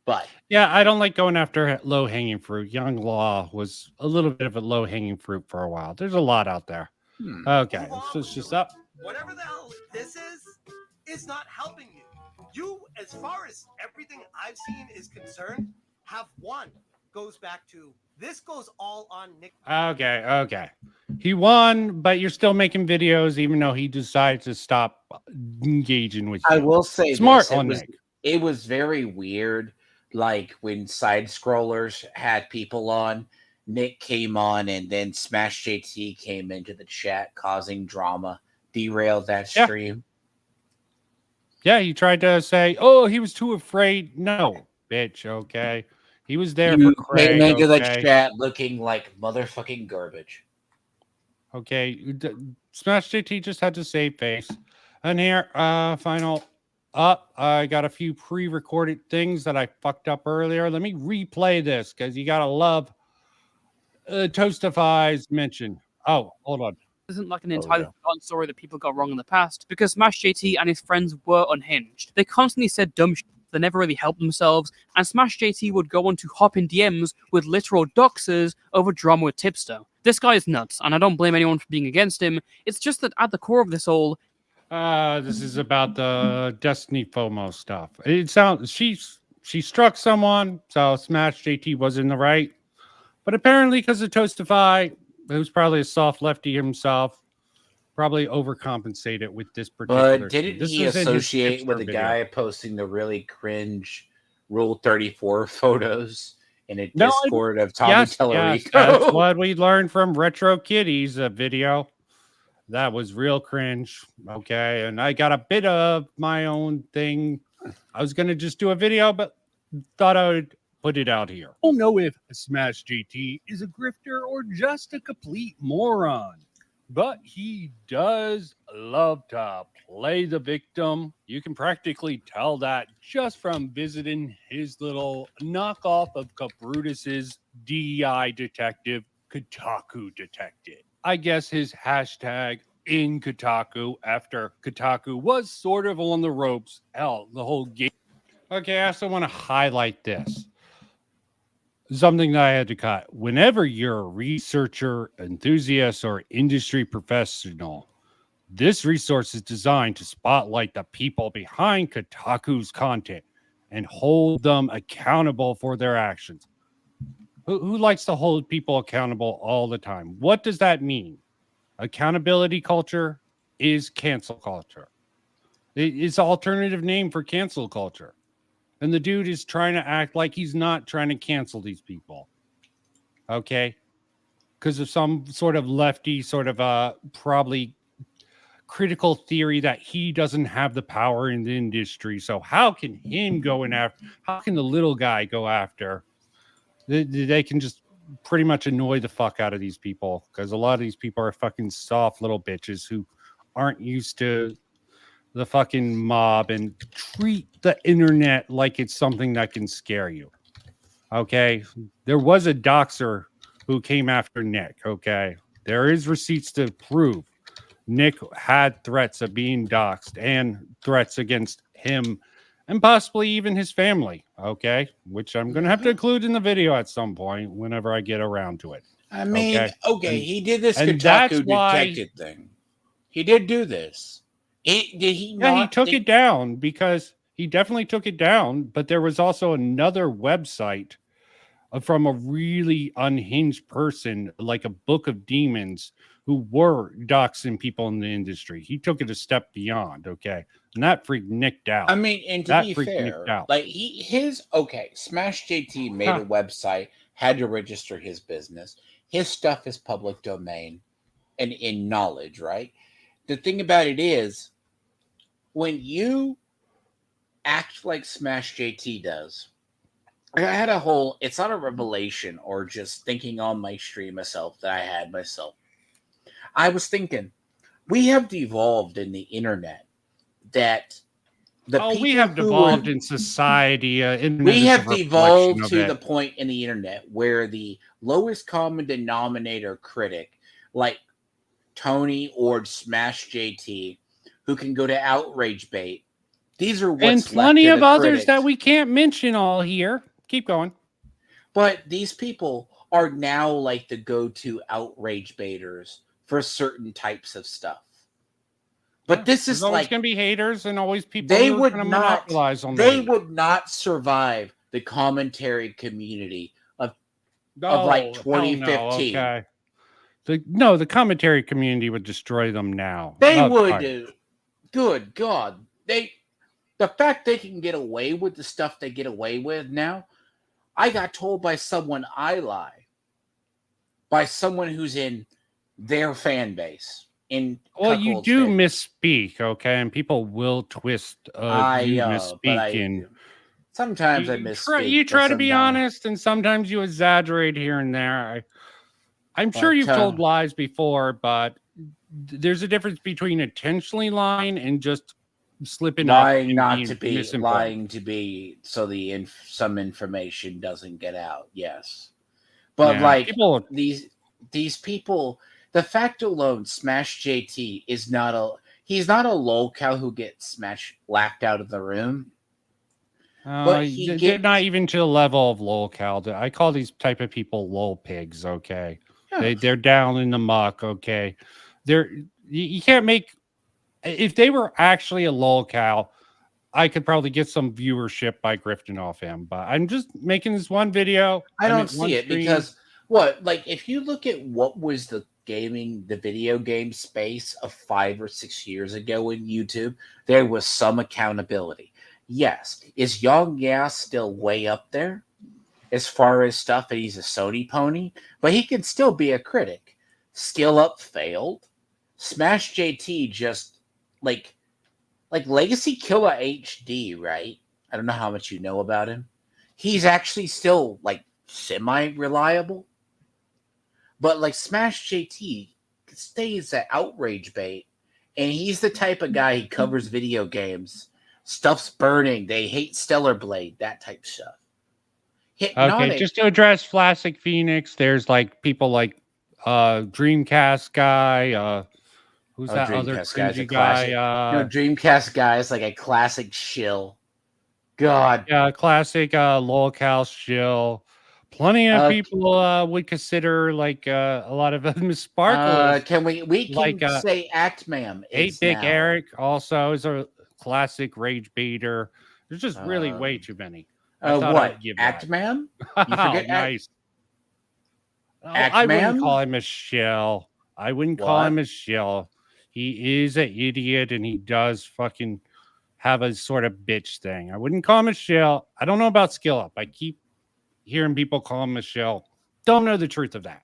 But yeah, I don't like going after low hanging fruit. Young Law was a little bit of a low hanging fruit for a while. There's a lot out there. Okay, let's just up. whatever the hell this is not helping you. You, as far as everything I've seen is concerned, have won. Goes back to this goes all on Nick. Okay. He won, but you're still making videos, even though he decided to stop engaging with you. I will say smart this, on Nick. It was very weird. Like when side scrollers had people on, Nick came on, and then Smash JT came into the chat, causing drama, derailed that stream. Yeah, he tried to say, "Oh, he was too afraid." No, bitch. Okay, he was there for Craig. Came into the okay? chat looking like motherfucking garbage. Okay, Smash JT just had to save face. And here, final up. I got a few pre-recorded things that I fucked up earlier. Let me replay this because you gotta love Toastify's mention. Oh, hold on. Isn't like an entirely forgotten story that people got wrong in the past, because Smash JT and his friends were unhinged. They constantly said dumb shit. They never really helped themselves, and Smash JT would go on to hop in DMs with literal doxers over drama with Tipster. This guy is nuts, and I don't blame anyone for being against him. It's just that at the core of this all, this is about the Destiny FOMO stuff. It sounds she struck someone, so Smash JT was in the right, but apparently because of Toastify, who's probably a soft lefty himself, probably overcompensated with this particular. But didn't this he was in his associate with Tipster a video. guy posting the really cringe Rule 34 photos in a No, Discord of Tommy Yes, Tellerico? that's what we learned from Retro Kitties video. That was real cringe. Okay, and I got a bit of my own thing. I was gonna just do a video, but thought I would put it out here. Don't know if Smash JT is a grifter or just a complete moron, but he does love to play the victim. You can practically tell that just from visiting his little knockoff of Kabrutus's DEI detective, Kotaku Detective. I guess his hashtag in Kotaku after Kotaku was sort of on the ropes. Hell, the whole game. Okay, I also want to highlight this. Something that I had to cut. Whenever you're a researcher, enthusiast, or industry professional, this resource is designed to spotlight the people behind Kotaku's content and hold them accountable for their actions. Who likes to hold people accountable all the time? What does that mean? Accountability culture is cancel culture. It's an alternative name for cancel culture. And the dude is trying to act like he's not trying to cancel these people. Okay? Because of some sort of lefty, sort of probably critical theory that he doesn't have the power in the industry. So how can him go in after? How can the little guy go after? They can just pretty much annoy the fuck out of these people, because a lot of these people are fucking soft little bitches who aren't used to the fucking mob and treat the internet like it's something that can scare you. Okay? There was a doxer who came after Nick. Okay? There is receipts to prove Nick had threats of being doxxed and threats against him and possibly even his family. Okay? Which I'm going to have to include in the video at some point whenever I get around to it. I mean, okay, And- he did this and that's Kotaku why- detected thing. He did do this. Did he not? Yeah, he took think- it down because he definitely took it down. But there was also another website from a really unhinged person, like a Book of Demons, who were doxing people in the industry. He took it a step beyond. Okay, and that freaked Nick out. I mean, and to that be freaked Nick fair, out. like Smash JT made a website, had to register his business. His stuff is public domain and in knowledge, right? The thing about it is, when you act like Smash JT does, I had a whole, it's not a revelation or just thinking on my stream myself that I had myself. I was thinking, we have devolved in the internet that we we have devolved in society. Internet we is a have reflection devolved of to it. the point in the internet where the lowest common denominator critic, like Tony or Smash JT, who can go to outrage bait, these are what's And left plenty of of the others critics. that we can't mention all here. Keep going. But these people are now like the go-to outrage baiters for certain types of stuff. But this There's is always like going to be haters and always people they who are would gonna not monopolize on they that. would not survive the commentary community of Oh, like hell 2015. No, okay. The commentary community would destroy them now. They Oh, would fine. good God. The fact they can get away with the stuff they get away with now, I got told by someone I lie. By someone who's in their fan base. Well, you do misspeak, okay, and people will twist I you know, but I misspeaking. Sometimes I You misspeak. try but to be sometimes- honest, and sometimes you exaggerate here and there. I'm sure But, you've told uh, lies before, but there's a difference between intentionally lying and just slipping up lying and not being to be misinformed. lying to be so some information doesn't get out. Yes, but Yeah, like people- these people, the fact alone, Smash JT is not he's not a lolcow who gets laughed out of the room. But he they're gets- not even to the level of lolcow. I call these type of people lol pigs. Okay, they're down in the muck. Okay, you can't make. If they were actually a lolcow, I could probably get some viewership by grifting off him. But I'm just making this one video. I I'm don't at one see it stream. because like if you look at what was the video game space of 5 or 6 years ago in YouTube, there was some accountability. Yes, is Young Yas still way up there as far as stuff, and he's a Sony pony, but he can still be a critic. Skill Up failed. Smash JT just like Legacy Killer HD, right? I don't know how much you know about him. He's actually still like semi-reliable. But like Smash JT stays at outrage bait, and he's the type of guy he covers video games. Stuff's burning. They hate Stellar Blade, that type of stuff. Okay, Hypnotic, just to address Classic Phoenix, there's like people like Dreamcast guy, Who's Oh, that other Dreamcast guy's a cringy guy? classic. No, Dreamcast guy is like a classic shill. God. Yeah, classic lolcow shill. Plenty of people would consider like a lot of them sparklers. Can we can like say Actmam? 8-Bit Eric also is a classic rage beater. There's just really way too many. I thought what? I'd give that. Actmam? You Oh, forget nice. I wouldn't call him a shill. I wouldn't call him a shill. He is an idiot and he does fucking have a sort of bitch thing. I wouldn't call him a shill. I don't know about Skill Up. I keep hearing people call him a shill. Don't know the truth of that.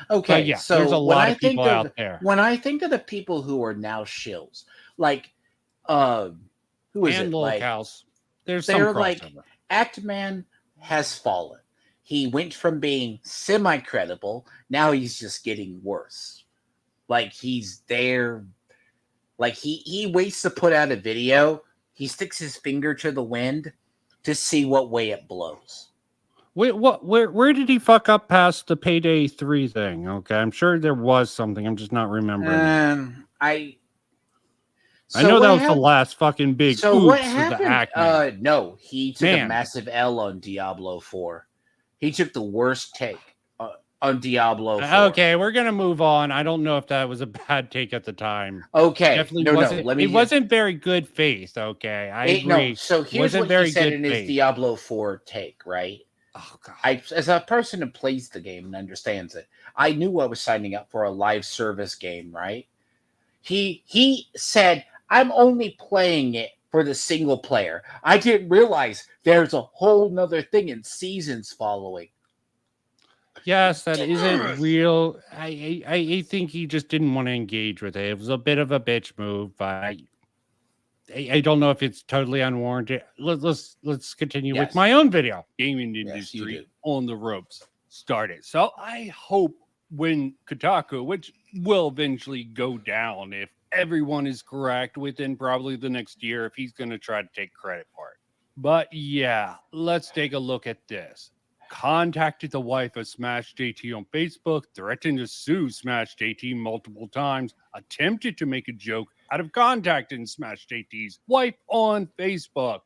Okay, But yeah, so there's a when lot I of think people out there. When I think of the people who are now shills, like who is And it? little Like, cows. There's some they're like crossover. Actman has fallen. He went from being semi-credible, now he's just getting worse. Like he's there, like he waits to put out a video, he sticks his finger to the wind to see what way it blows. Wait, what? Where did he fuck up past the Payday 3 thing? Okay, I'm sure there was something. I'm just not remembering. I know that was happened- the last fucking big. So oops what of the happened? Acme. No, he took Man. a massive L on Diablo 4. He took the worst take on Diablo 4. Okay, we're gonna move on. I don't know if that was a bad take at the time. Okay, Definitely no, wasn't. let me It wasn't very good faith. Okay, I agree. No, so here's wasn't what very he said good in his faith. Diablo 4 take, right? Oh god. As a person who plays the game and understands it, I knew I was signing up for a live service game, right? He said, I'm only playing it for the single player. I didn't realize there's a whole nother thing in seasons following. Yes, that isn't real. I think he just didn't want to engage with it. It was a bit of a bitch move, but I don't know if it's totally unwarranted. Let's continue with my own video. Gaming industry on the ropes started. So I hope when Kotaku, which will eventually go down if everyone is correct within probably the next year, if he's going to try to take credit for it. But yeah, let's take a look at this. Contacted the wife of Smash JT on Facebook, threatened to sue Smash JT multiple times, attempted to make a joke out of contacting Smash JT's wife on Facebook,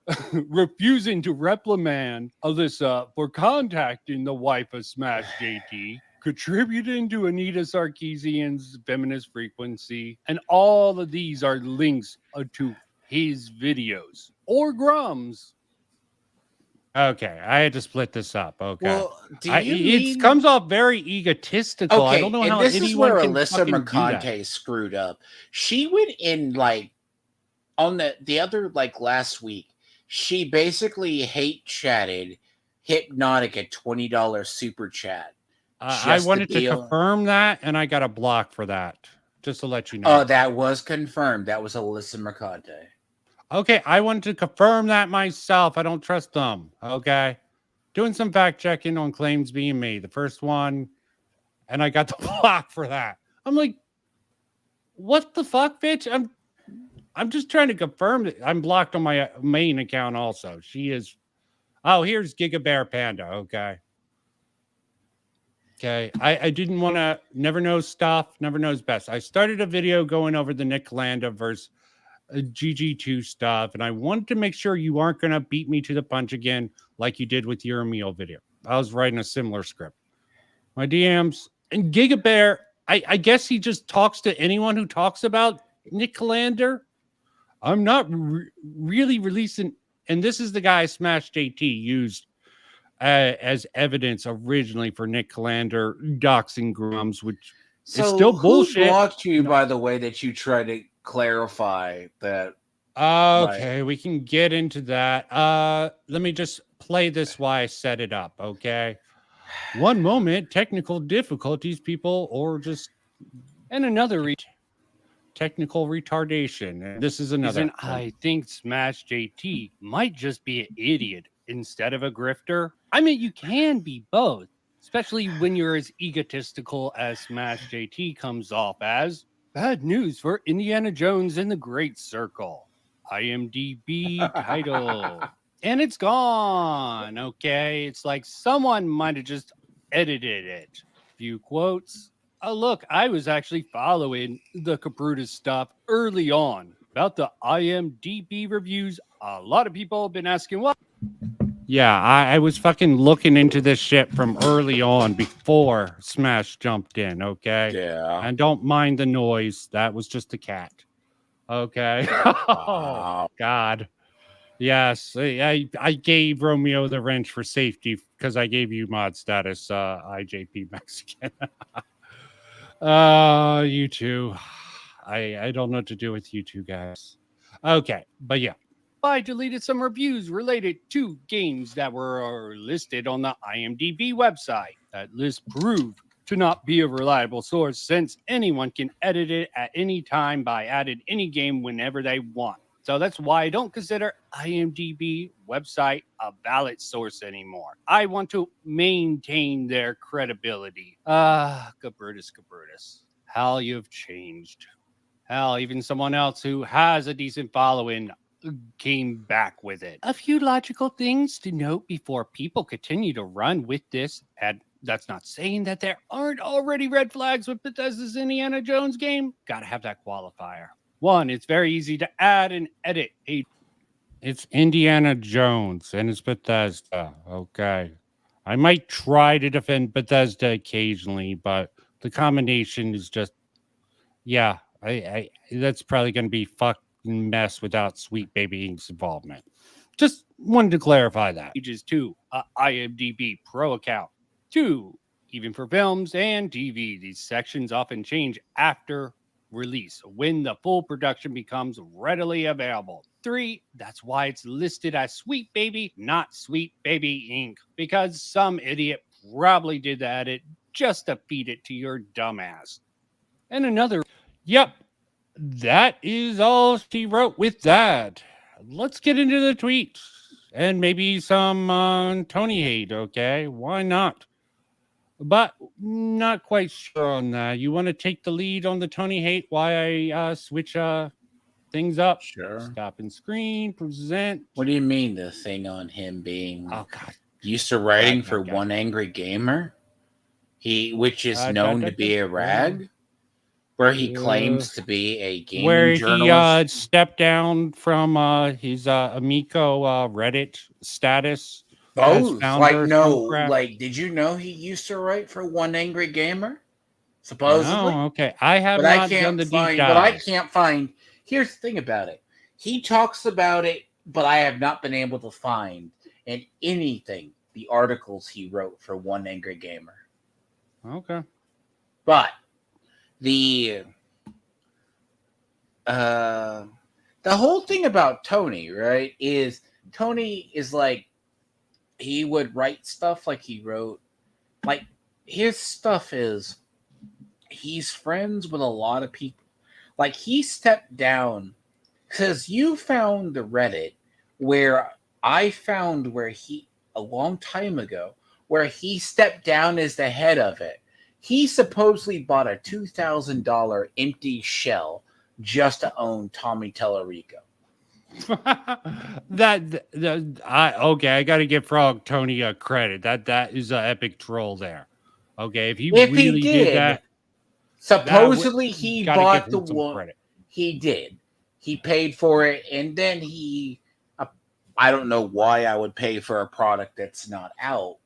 refusing to reprimand Alyssa for contacting the wife of Smash JT, contributing to Anita Sarkeesian's feminist frequency, and all of these are links to his videos or Grum's. Okay, I had to split this up. Okay, Well, do you it mean- comes off very egotistical. I don't know and how this anyone is where can Alyssa fucking do that. Mercante screwed up. She went in like on the other like last week. She basically hate chatted Hypnotic a $20 super chat. I just wanted to deal- confirm that, and I got a block for that. Just to let you know. Oh, that was confirmed. That was Alyssa Mercante. Okay, I wanted to confirm that myself. I don't trust them. Okay. Doing some fact checking on claims being made. The first one, and I got the block for that. I'm like, what the fuck, bitch? I'm just trying to confirm that I'm blocked on my main account also. She is. Oh, here's Giga Bear Panda. Okay. Okay. I didn't want to never know stuff, never knows best. I started a video going over the Nick Landa versus GG2 stuff, and I wanted to make sure you aren't going to beat me to the punch again like you did with your meal video. I was writing a similar script. My DMs and Giga Bear, I guess he just talks to anyone who talks about Nick Lander. I'm not really releasing, and this is the guy Smash JT used as evidence originally for Nick Lander doxing Grums, which is still bullshit. Who blocked you, by the way, that you tried to clarify that? Okay, we can get into that. Let me just play this while I set it up, okay? One moment, technical difficulties, people, or just And another technical retardation. And this is another. reason I think Smash JT might just be an idiot instead of a grifter. I mean, you can be both, especially when you're as egotistical as Smash JT comes off as. Bad news for Indiana Jones and the Great Circle. IMDb title. And it's gone. Okay. It's like someone might have just edited it. Few quotes. Look, I was actually following the Cabrutas stuff early on about the IMDb reviews. A lot of people have been asking what. Yeah, I was fucking looking into this shit from early on before Smash jumped in, okay? Yeah. And don't mind the noise. That was just a cat. Okay. Oh, God. Yes, I gave Romeo the wrench for safety because I gave you mod status, IJP Mexican. You two. I don't know what to do with you two guys. Okay, but yeah. I deleted some reviews related to games that were listed on the IMDb website. That list proved to not be a reliable source since anyone can edit it at any time by adding any game whenever they want. So that's why I don't consider IMDb website a valid source anymore. I want to maintain their credibility. Cabrutus. Hal, you've changed. Hell, even someone else who has a decent following came back with it. A few logical things to note before people continue to run with this, and that's not saying that there aren't already red flags with Bethesda's Indiana Jones game. Gotta have that qualifier. One, it's very easy to add and edit a. It's Indiana Jones and it's Bethesda. Okay. I might try to defend Bethesda occasionally, but the combination is just, yeah, I that's probably going to be fucking mess without Sweet Baby Inc.'s involvement. Just wanted to clarify that. Pages 2, IMDb Pro account. 2, even for films and TV, these sections often change after release when the full production becomes readily available. 3, that's why it's listed as Sweet Baby, not Sweet Baby Inc. Because some idiot probably did the edit just to feed it to your dumbass. And another, yep, that is all she wrote with that. Let's get into the tweets and maybe some Tony hate, okay? Why not? But not quite sure on that. You want to take the lead on the Tony hate while I switch things up? Sure. Stop and screen, present. What do you mean the thing on him being God. used to writing for One Angry Gamer? Which is known to be a rag? Where he claims to be a gaming journalist? Where he stepped down from his Amico Reddit status. Both. Did you know he used to write for One Angry Gamer? Supposedly. Oh, okay. I have not done the deep dive. But I can't find. Here's the thing about it. He talks about it, but I have not been able to find in anything the articles he wrote for One Angry Gamer. Okay. But the whole thing about Tony, right, is Tony is like, he would write stuff like he wrote, like his stuff is, he's friends with a lot of people. Like he stepped down, because you found the Reddit where I found where he, a long time ago, where he stepped down as the head of it. He supposedly bought a $2,000 empty shell just to own Tommy Tellerico. I got to give Frog Tony a credit. That is an epic troll there. Okay, if he did that, supposedly he bought the one. He did. He paid for it, and then I don't know why I would pay for a product that's not out.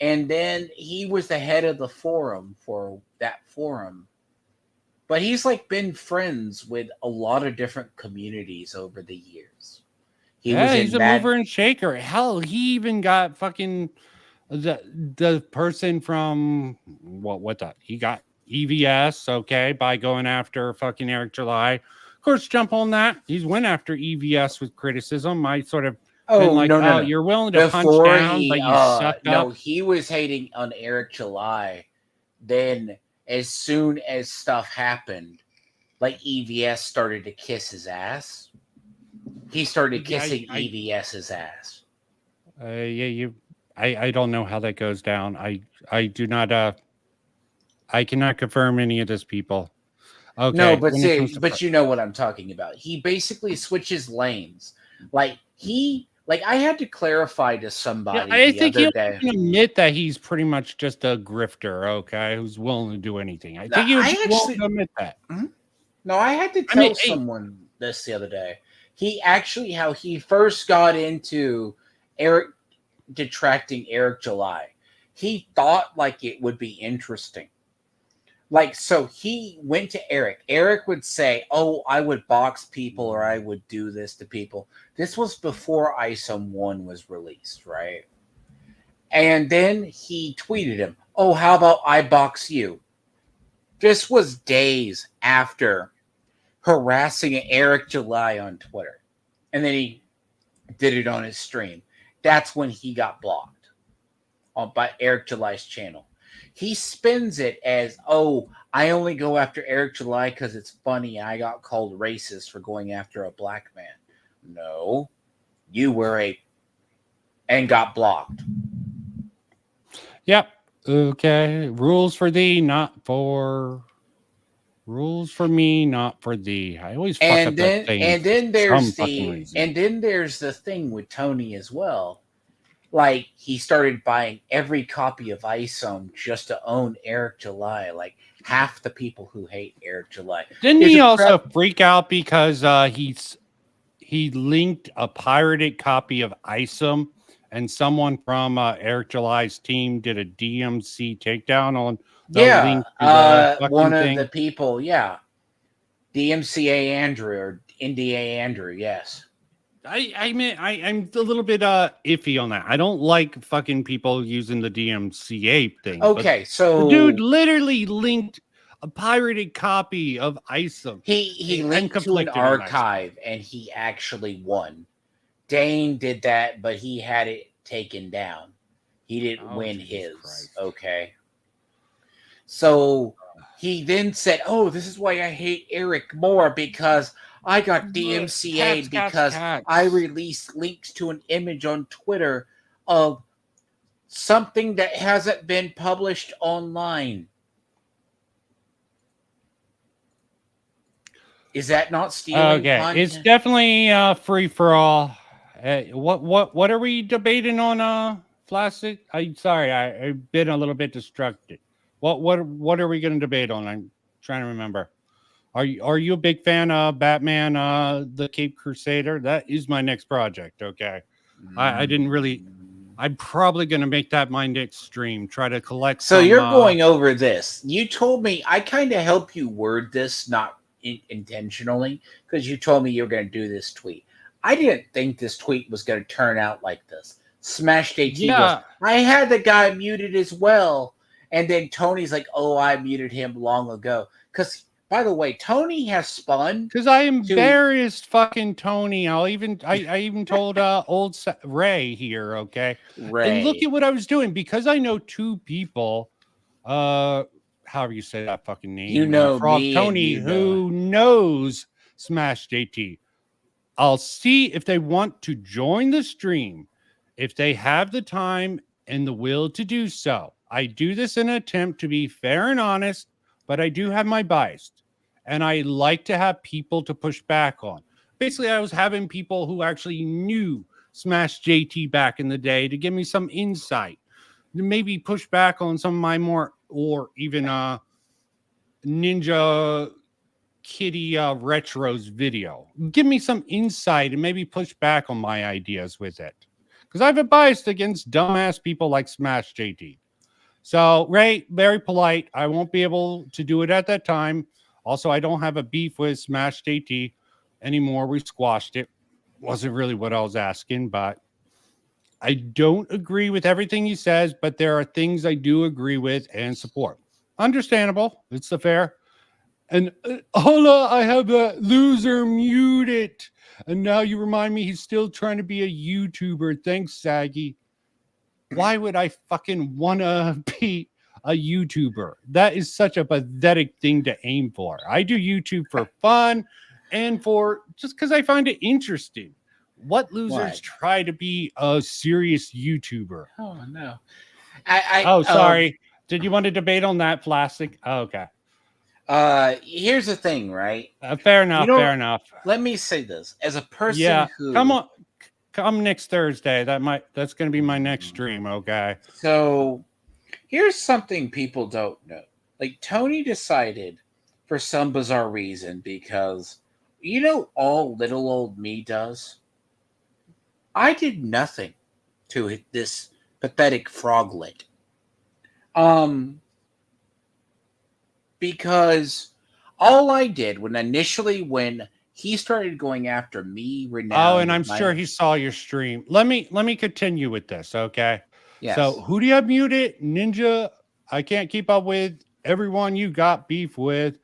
And then he was the head of the forum for that forum. But he's like been friends with a lot of different communities over the years. He's a mover and shaker. Hell, he even got fucking the person from he got EVS, okay, by going after fucking Eric July. Of course, jump on that. He's went after EVS with criticism. I sort of no. You're willing to punch down, but you suck up. No, he was hating on Eric July. Then, as soon as stuff happened, like EVS started to kiss his ass. He started kissing EVS's ass. I don't know how that goes down. I do not. I cannot confirm any of this, people. Okay. No, but you know what I'm talking about. He basically switches lanes. Like he Like I had to clarify to somebody Yeah, I the think other you day. can admit that he's pretty much just a grifter, okay, who's willing to do anything. I No, think you would I be willing actually- to admit that. No, I had to I tell mean, someone this the other day. He actually, how he first got into Eric detracting Eric July. He thought like it would be interesting. Like, so he went to Eric. Eric would say, "Oh, I would box people or I would do this to people." This was before ISOM 1 was released, right? And then he tweeted him, "Oh, how about I box you?" This was days after harassing Eric July on Twitter. And then he did it on his stream. That's when he got blocked by Eric July's channel. He spins it as, "Oh, I only go after Eric July because it's funny. I got called racist for going after a black man." No, you were and got blocked. Yep. Okay. Rules for thee, not for. Rules for me, not for thee. I always fuck up that thing. And then for some fucking reason. there's the thing with Tony as well. Like he started buying every copy of ISOM just to own Eric July. Like half the people who hate Eric July. Didn't There's he a also freak out because he linked a pirated copy of ISOM, and someone from Eric July's team did a DMC takedown on the link to the fucking one thing? of the people, DMCA Andrew or NDA Andrew, yes. I mean, I'm a little bit iffy on that. I don't like fucking people using the DMCA thing. but Okay, so the dude literally linked a pirated copy of ISOM. he and linked to an conflicted on ISOM. archive and he actually won. Dane did that, but he had it taken down. He didn't win his. Christ. Okay. So he then said, "Oh, this is why I hate Eric more because I got DMCA'd because I released links to an image on Twitter of something that hasn't been published online." Is that not stealing Okay, content? it's definitely free for all. What are we debating on, Flaccid? I'm sorry, I've been a little bit distracted. What are we going to debate on? I'm trying to remember. Are you a big fan of Batman, the Cape Crusader? That is my next project. Okay, I didn't really. I'm probably going to make that my next stream. Try to collect. So some, you're going over this. You told me I kind of helped you word this, not intentionally, because you told me you were going to do this tweet. I didn't think this tweet was going to turn out like this. Smash JT goes, "I had the guy muted as well," and then Tony's like, "Oh, I muted him long ago." Because, by the way, Tony has spun. Because I embarrassed fucking Tony. I even told old Ray here. Okay, Ray. And look at what I was doing because I know two people. However you say that fucking name. You know Frog me Tony, and you who knows Smash JT. I'll see if they want to join the stream, if they have the time and the will to do so. I do this in an attempt to be fair and honest, but I do have my bias. And I like to have people to push back on. Basically, I was having people who actually knew Smash JT back in the day to give me some insight, to maybe push back on some of my more, or even Ninja Kitty Retro's video. Give me some insight and maybe push back on my ideas with it. Because I have a bias against dumbass people like Smash JT. So, Ray, very polite. I won't be able to do it at that time. Also, I don't have a beef with Smash JT anymore. We squashed it. Wasn't really what I was asking, but I don't agree with everything he says, but there are things I do agree with and support. Understandable. It's the fair. And hola, I have that loser muted. And now you remind me he's still trying to be a YouTuber. Thanks, Saggy. Why would I fucking want to be a YouTuber? That is such a pathetic thing to aim for. I do YouTube for fun and for just because I find it interesting. What losers try to be a serious YouTuber? Oh, no. Sorry. Did you want to debate on that, Plastic? Oh, okay. Here's the thing, right? Fair enough. Fair enough. Let me say this as a person who come on. come next Thursday. That's going to be my next stream. Okay. So here's something people don't know. Like Tony decided for some bizarre reason, because all little old me does? I did nothing to this pathetic froglet. Because all I did when he started going after me, renowned. Oh, and I'm sure he saw your stream. Let me continue with this, okay? Yes. So who do you have muted? Ninja, I can't keep up with everyone you got beef with.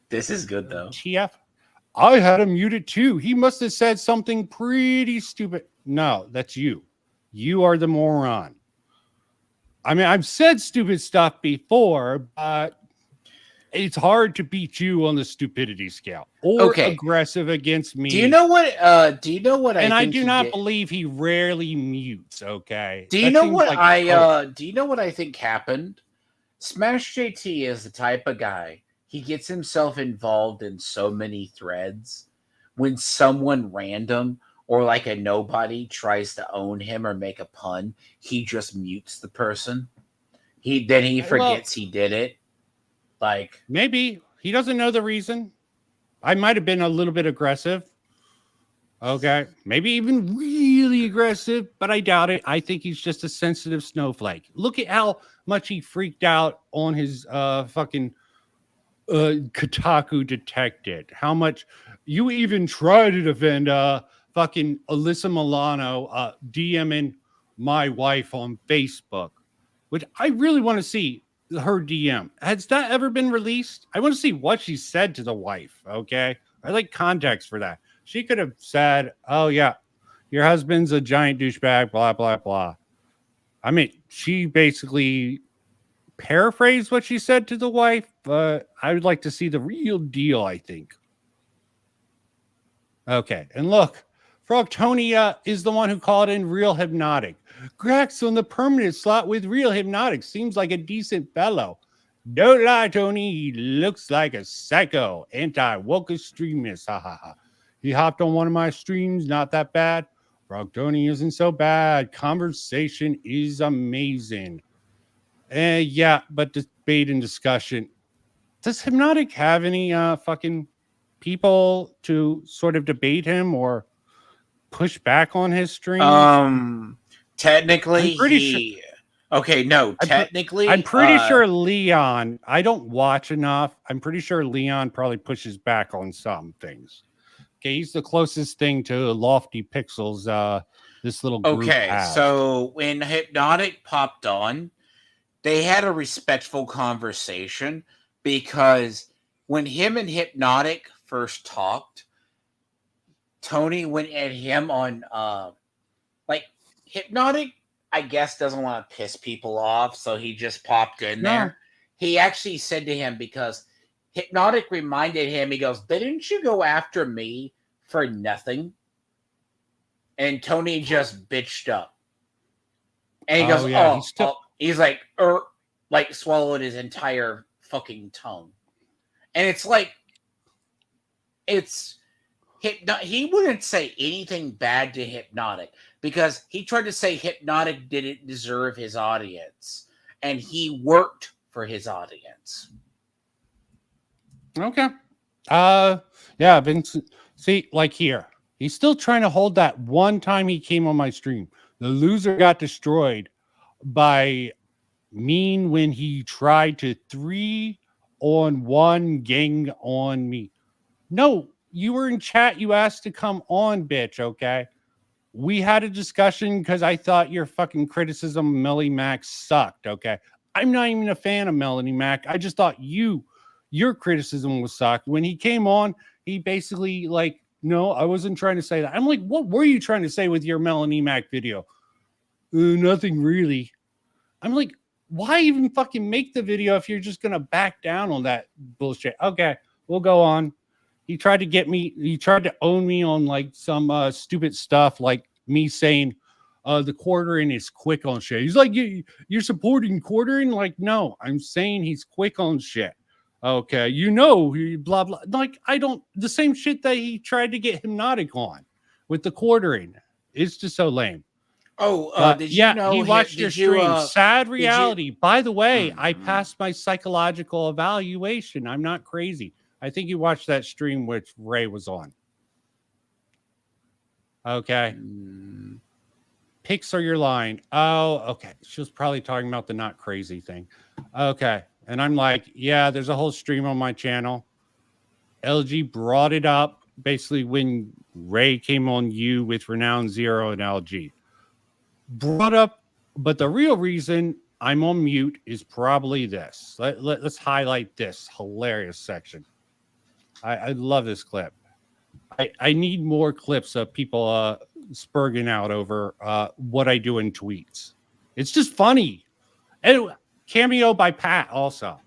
This is good though. TF. I had him muted too. He must have said something pretty stupid. No, that's you. You are the moron. I mean, I've said stupid stuff before, but it's hard to beat you on the stupidity scale or aggressive against me. Do you know what? I do not believe he rarely mutes. Okay. Do you know what I think happened? Smash JT is the type of guy. He gets himself involved in so many threads. When someone random or like a nobody tries to own him or make a pun, he just mutes the person. He forgets he did it. Like, maybe he doesn't know the reason. I might have been a little bit aggressive. Okay. Maybe even really aggressive, but I doubt it. I think he's just a sensitive snowflake. Look at how much he freaked out on his fucking Kotaku Detected. How much you even try to defend fucking Alyssa Milano DMing my wife on Facebook, which I really want to see her DM. Has that ever been released? I want to see what she said to the wife. Okay. I like context for that. She could have said, oh yeah, your husband's a giant douchebag, blah, blah, blah. I mean, she basically paraphrased what she said to the wife, but I would like to see the real deal, I think. Okay. And look, Frogtonia is the one who called in Real Hypnotic. Grax on the permanent slot with Real Hypnotic. Seems like a decent fellow. Don't lie, Tony. He looks like a psycho. Anti-woke extremist. Ha ha ha. He hopped on one of my streams. Not that bad. Frog Tony isn't so bad. Conversation is amazing. Yeah, but debate and discussion. Does Hypnotic have any fucking people to sort of debate him or push back on his stream? Technically, technically, I'm pretty sure Leon. I don't watch enough. I'm pretty sure Leon probably pushes back on some things. Okay, he's the closest thing to Lofty Pixels. This little group has. So when Hypnotic popped on, they had a respectful conversation, because when him and Hypnotic first talked, Tony went at him on Hypnotic, I guess, doesn't want to piss people off, so he just popped in there. He actually said to him, because Hypnotic reminded him, he goes, didn't you go after me for nothing? And Tony just bitched up. And he goes, he's like swallowed his entire fucking tongue. And it's like, he wouldn't say anything bad to Hypnotic, because he tried to say Hypnotic didn't deserve his audience, and he worked for his audience. Okay. Yeah, Vince. See, like here, he's still trying to hold that one time he came on my stream. The loser got destroyed by Mean when he tried to 3-on-1 gang on me. No, you were in chat. You asked to come on, bitch. Okay. We had a discussion because I thought your fucking criticism of Melanie Mac sucked. Okay. I'm not even a fan of Melanie Mac. I just thought your criticism was sucked. When he came on, he basically no, I wasn't trying to say that. I'm like, what were you trying to say with your Melanie Mac video? Nothing really. I'm like, why even fucking make the video if you're just going to back down on that bullshit? Okay, we'll go on. He tried to get me. He tried to own me on some stupid stuff, like me saying the quartering is quick on shit. He's like, you're supporting quartering? Like, no, I'm saying he's quick on shit. Okay, blah blah. Like, I don't the same shit that he tried to get Hypnotic on with the quartering. It's just so lame. Oh, did you know? he watched your did you, stream. Sad did you- reality. By the way, I passed my psychological evaluation. I'm not crazy. I think you watched that stream which Ray was on. Okay. Pics are your line. Oh, okay. She was probably talking about the not crazy thing. Okay. And I'm like, yeah, there's a whole stream on my channel. LG brought it up basically when Ray came on you with Renown Zero and LG. Brought up, but the real reason I'm on mute is probably this. Let's highlight this hilarious section. I love this clip. I need more clips of people spurging out over what I do in tweets. It's just funny. And cameo by Pat also.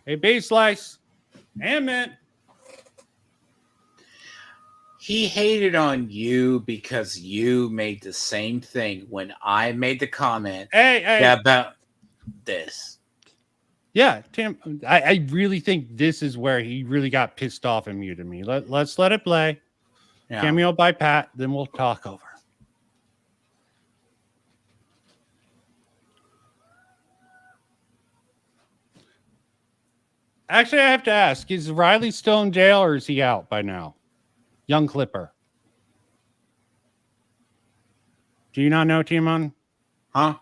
A base slice. Amen. He hated on you because you made the same thing when I made the comment about this. Yeah, Tim, I really think this is where he really got pissed off and muted me. Let's let it play. Yeah. Cameo by Pat, then we'll talk over. Actually, I have to ask, is Riley still in jail or is he out by now? Young Clipper. Do you not know, Timon? Huh?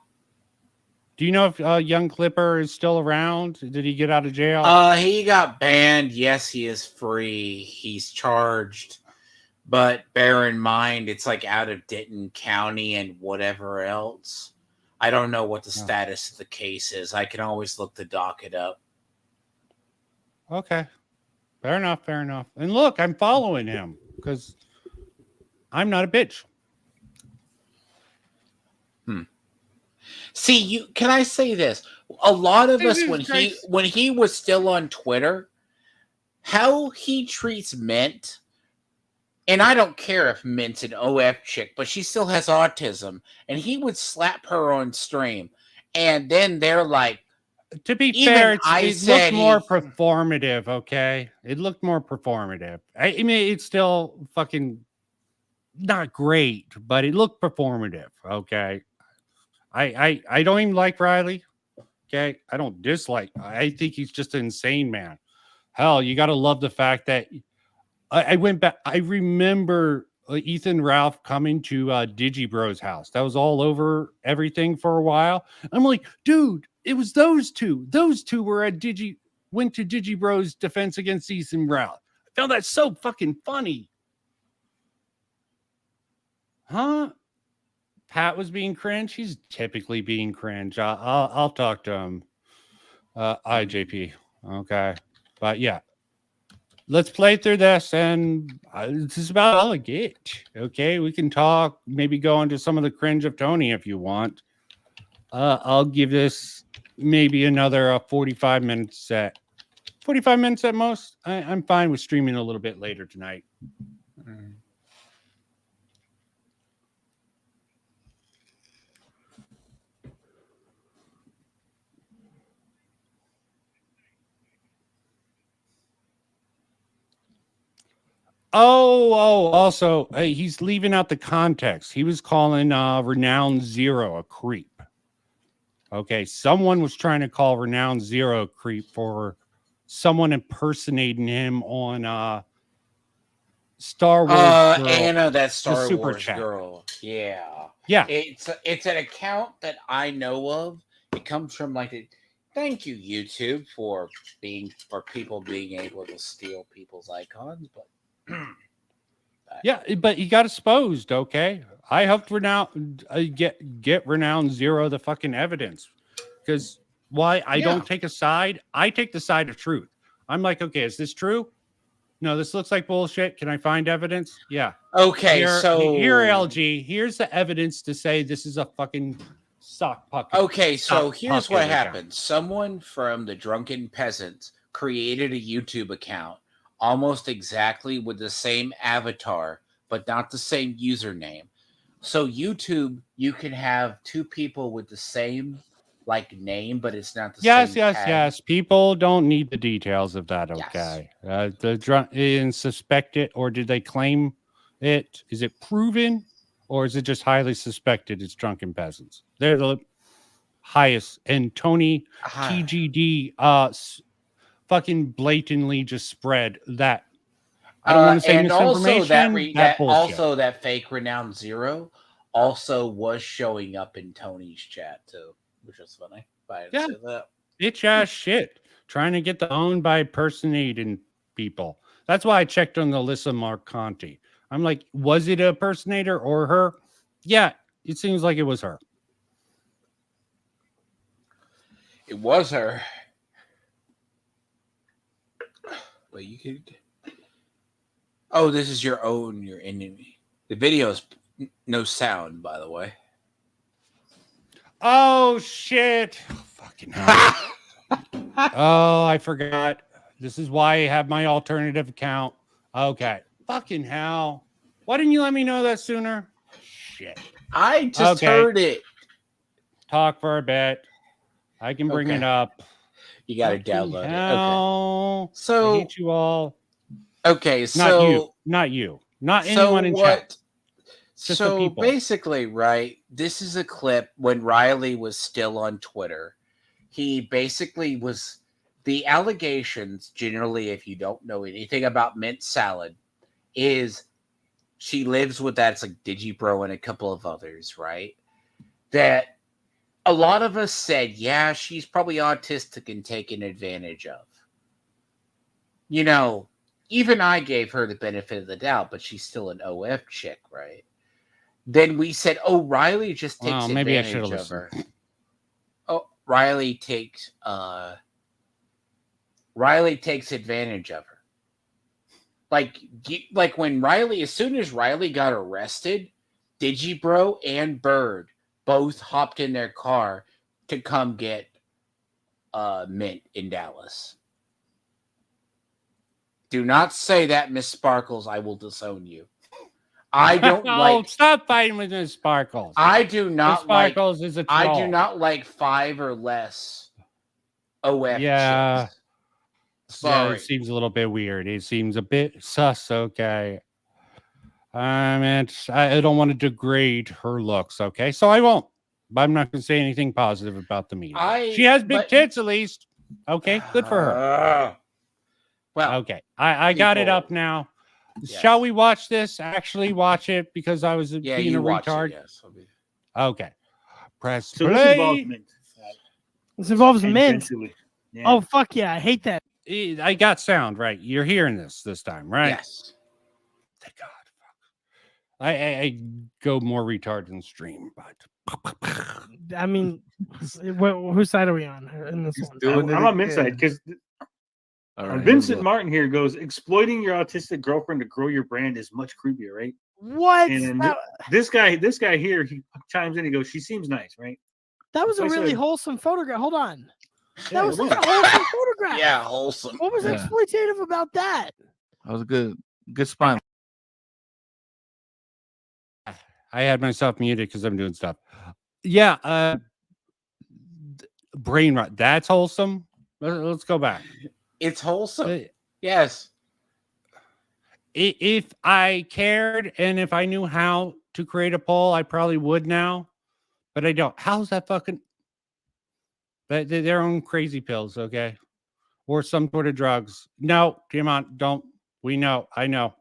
Do you know if Young Clipper is still around? Did he get out of jail? He got banned. Yes, he is free. He's charged. But bear in mind, it's like out of Denton County and whatever else. I don't know what the status of the case is. I can always look the docket up. Okay. Fair enough. Fair enough. And look, I'm following him because I'm not a bitch. See, can I say this? A lot of us, when he was still on Twitter, how he treats Mint, and I don't care if Mint's an OF chick, but she still has autism, and he would slap her on stream, and then they're like, to be fair, it looked more performative, okay? It looked more performative. I mean, it's still fucking not great, but it looked performative, okay? I don't even like Riley, okay? I don't dislike. I think he's just an insane man. Hell, you got to love the fact that I went back. I remember Ethan Ralph coming to DigiBro's house. That was all over everything for a while. I'm like, dude, it was those two. Those two were at went to DigiBro's defense against Ethan Ralph. I found that so fucking funny. Huh? Pat was being cringe. He's typically being cringe. I'll talk to him. IJP. Okay. But yeah. Let's play through this, and this is about all I get. Okay, we can talk, maybe go into some of the cringe of Tony if you want. I'll give this maybe another 45 minutes set. 45 minutes at most. I'm fine with streaming a little bit later tonight. Also, hey, he's leaving out the context. He was calling Renown Zero a creep. Okay, someone was trying to call Renown Zero a creep for someone impersonating him on Star Wars Girl. Anna, that Star Super Wars Chat. girl. Yeah. Yeah. It's an account that I know of. It comes from thank you, YouTube, for people being able to steal people's icons, but yeah, but he got exposed. Okay, I helped Renown get Renown Zero the fucking evidence, because why I don't take a side. I take the side of truth. I'm like, okay, is this true? No, this looks like bullshit. Can I find evidence? Yeah. Okay, here, so here, LG. Here's the evidence to say this is a fucking sock puppet. Okay, so here's what account. happened. Someone from the Drunken Peasants created a YouTube account almost exactly with the same avatar, but not the same username. So YouTube, you can have two people with the same name, but it's not the same. Yes. People don't need the details of that. Okay. The drunk and suspect it, or did they claim Is it proven, or is it just highly suspected it's drunken peasants? They're the highest. And Tony TGD fucking blatantly just spread that. I don't want to say and misinformation. also that fake Renowned Zero also was showing up in Tony's chat too, which was funny. I didn't say that. Bitch ass shit. Trying to get the owned by impersonating people. That's why I checked on the Alyssa Marconti. I'm like, was it a impersonator or her? Yeah, it seems like it was her. It was her. Wait, you could. Oh, this is your enemy. The video's no sound, by the way. Oh shit! Oh, fucking hell. Oh, I forgot. This is why I have my alternative account. Okay. Fucking hell. Why didn't you let me know that sooner? Shit. I just heard it. Talk for a bit. I can bring it up. You got to download it. Okay. So I hate you all. Okay, not you. Not anyone in chat. Just the So people. basically, right, this is a clip when Riley was still on Twitter. He basically was the allegations, generally, if you don't know anything about mint salad, is she lives with that. It's like Digibro and a couple of others, right? That a lot of us said, yeah, she's probably autistic and taken advantage of. You know, even I gave her the benefit of the doubt, but she's still an OF chick, right? Then we said, oh, Riley just takes advantage of her. Oh, Riley takes advantage of her. Like when Riley, as soon as Riley got arrested, Digibro and Bird both hopped in their car to come get Mint in Dallas. Do not say that, Miss Sparkles. I will disown you. I don't like. Stop fighting with Miss Sparkles. I do not Miss Sparkles is a troll. I do not like 5 or less OF. Yeah. chicks. Sorry. Yeah, it seems a little bit weird. It seems a bit sus. Okay. I don't want to degrade her looks. Okay, so I won't. But I'm not going to say anything positive about the meeting. She has big tits, at least. Okay, good for her. Well, okay, I got it up now. Yes. Shall we watch this? Actually, watch it because I was being a you watch it, retard. yes. Okay, press So play. this involves mint. This involves And mint. essentially, yeah. Oh fuck yeah, I hate that. I got sound right. You're hearing this time, right? Yes. Thank God. I go more retard than stream, but I mean, whose side are we on in this one? I'm on mint side because Vincent Martin here goes, exploiting your autistic girlfriend to grow your brand is much creepier, right? What? And then this guy here, he chimes in. He goes, "She seems nice, right?" That was a I really said- wholesome photograph. Hold on. Yeah, That was it such a was. wholesome photograph. Yeah, wholesome. What was Yeah. exploitative about that? That was a good spine. I had myself muted because I'm doing stuff. Yeah, brain rot. That's wholesome. Let's go back. It's wholesome. Yes. If I cared and if I knew how to create a poll, I probably would now, but I don't. How's that fucking? Their own crazy pills, okay, or some sort of drugs. No, Diamond, don't. We know. I know.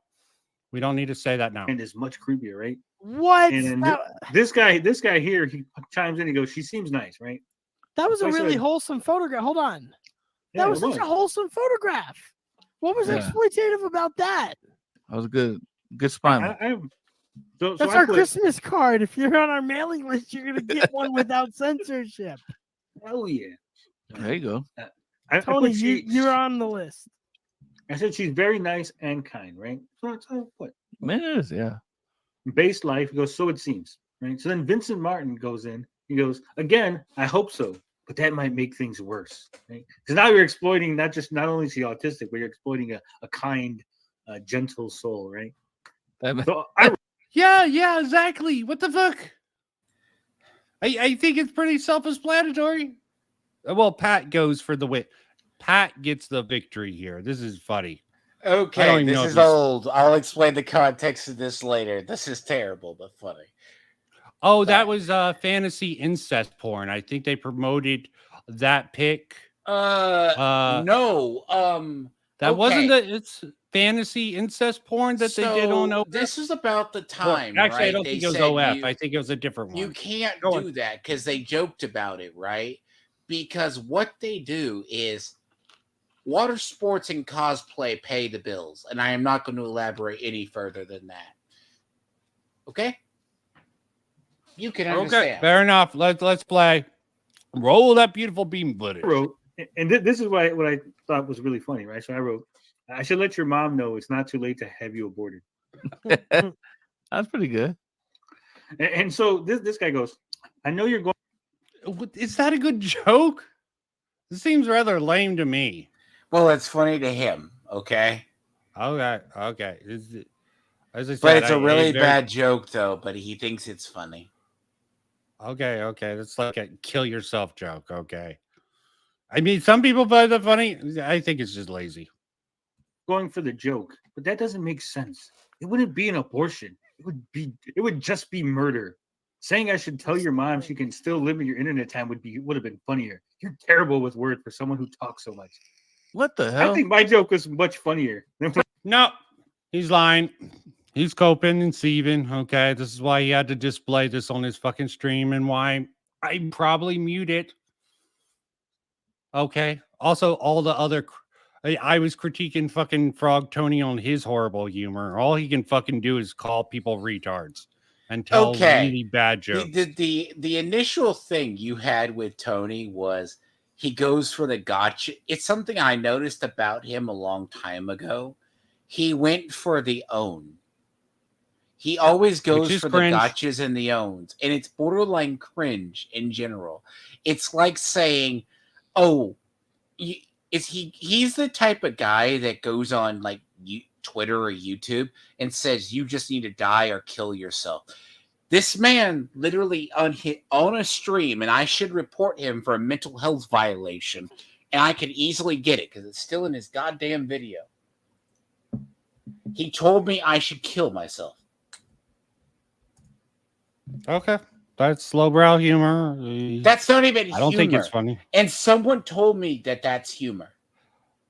We don't need to say that now. And is much creepier, right? What? And then this guy here, he chimes in. He goes, "She seems nice, right?" That was a I really said- wholesome photograph. Hold on. Yeah, That was it such a wholesome photograph. What was Yeah. exploitative about that? That was a good spine. So That's I our put- Christmas card. If you're on our mailing list, you're gonna get one without censorship. Oh yeah. There you go. I Tony, put you're on the list. I said she's very nice and kind, right? So what? Man, it is, yeah. Base life. He goes, so it seems, right? So then Vincent Martin goes in. He goes, again, I hope so, but that might make things worse, right? Because now you're exploiting not only is she autistic, but you're exploiting a kind, gentle soul, right? So Yeah, exactly. What the fuck? I think it's pretty self-explanatory. Well, Pat goes for the win. Pat gets the victory here. This is funny. Okay, even this know if is he's- old. I'll explain the context of this later. This is terrible, but funny. Oh, that was fantasy incest porn. I think they promoted that pic. No. That wasn't okay. it's fantasy incest porn that they did on OF. This is about the time, Actually, right? I don't They think it was said OF. you- I think it was a different one. You can't Go on. do that because they joked about it, right? Because what they do is water sports and cosplay pay the bills, and I am not going to elaborate any further than that. Okay? You can understand. Okay, fair enough. Let's play. Roll that beautiful beam footage. I wrote, and this is what I thought was really funny, right? So I wrote, I should let your mom know it's not too late to have you aborted. That's pretty good. And so this guy goes, I know you're going. Is that a good joke? This seems rather lame to me. Well, it's funny to him, okay? Okay. As I said, But it's a I really very- bad joke, though, but he thinks it's funny. Okay. That's like a kill yourself joke. Okay. I mean, some people find that funny. I think it's just lazy. Going for the joke, but that doesn't make sense. It wouldn't be an abortion. It would just be murder. Saying I should tell your mom she can still limit your internet time would have been funnier. You're terrible with words for someone who talks so much. What the hell? I think my joke was much funnier. No, he's lying. He's coping and sieving. Okay, this is why he had to display this on his fucking stream and why I probably mute it. Okay. Also, all the other. I was critiquing fucking Frog Tony on his horrible humor. All he can fucking do is call people retards and tell really bad jokes. The initial thing you had with Tony was he goes for the gotcha. It's something I noticed about him a long time ago. He went for the own. He always goes for cringe. the gotchas and the owns, and it's borderline cringe in general. It's like saying, "Oh, he's the type of guy that goes on like Twitter or YouTube and says you just need to die or kill yourself." This man literally on a stream, and I should report him for a mental health violation, and I can easily get it because it's still in his goddamn video. He told me I should kill myself. Okay. That's lowbrow humor. That's not even I don't think it's humor. funny. And someone told me that that's humor.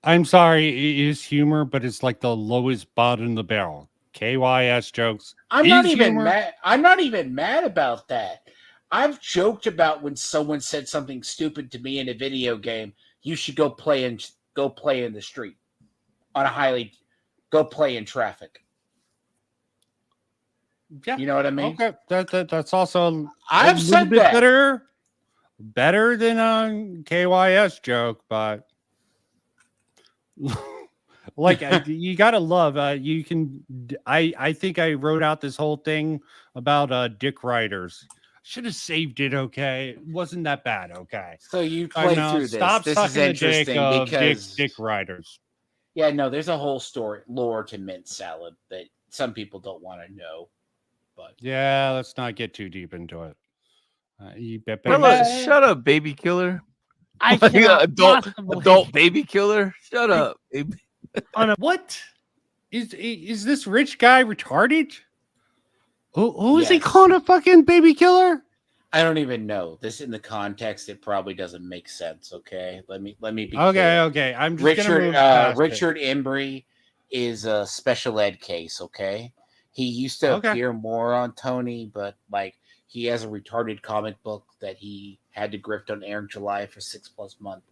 I'm sorry, it is humor, but it's like the lowest bottom of the barrel. KYS jokes. I'm is not even humor. mad. I'm not even mad about that. I've joked about when someone said something stupid to me in a video game. You should go play in the street go play in traffic. Yeah, you know what I mean. Okay, that's also I've a little said bit that. better than a KYS joke, but like you gotta love. You can. I think I wrote out this whole thing about dick riders. Should have saved it. Okay, it wasn't that bad. Okay, So you I play know, through this. Stop This sucking is the dick interesting of because dick riders. yeah, no, there's a whole lore to mint salad that some people don't want to know. But Yeah, let's not get too deep into it. You bet. Bella, shut up, baby killer. I Like, cannot adult possibly- baby killer. Shut up. baby. What is this rich guy retarded? Who is he Yes. calling a fucking baby killer? I don't even know. This in the context, it probably doesn't make sense. Okay, let me be Okay, clear. okay. I'm just gonna Richard move past it. Richard Embry is a special ed case. Okay, he used to Okay. appear more on Tony, but like he has a retarded comic book that he had to grift on Air in July for 6+ months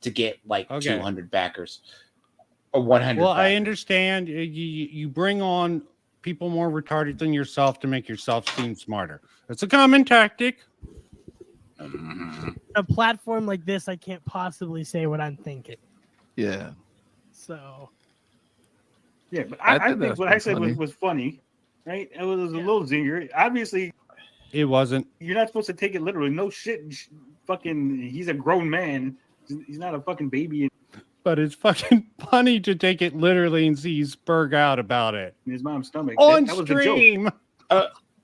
to get like Okay. 200 backers or 100. Well, I backers. understand you bring on people more retarded than yourself to make yourself seem smarter. It's a common tactic. A platform like this, I can't possibly say what I'm thinking. Yeah. So Yeah, but I I think think that's what I pretty said funny. was funny, right? It was a little zinger. Obviously, It wasn't. you're not supposed to take it literally. No shit. Fucking, he's a grown man. He's not a fucking baby But it's fucking funny to take it literally and see you spurg out about it. in his mom's stomach. On That was a joke. stream.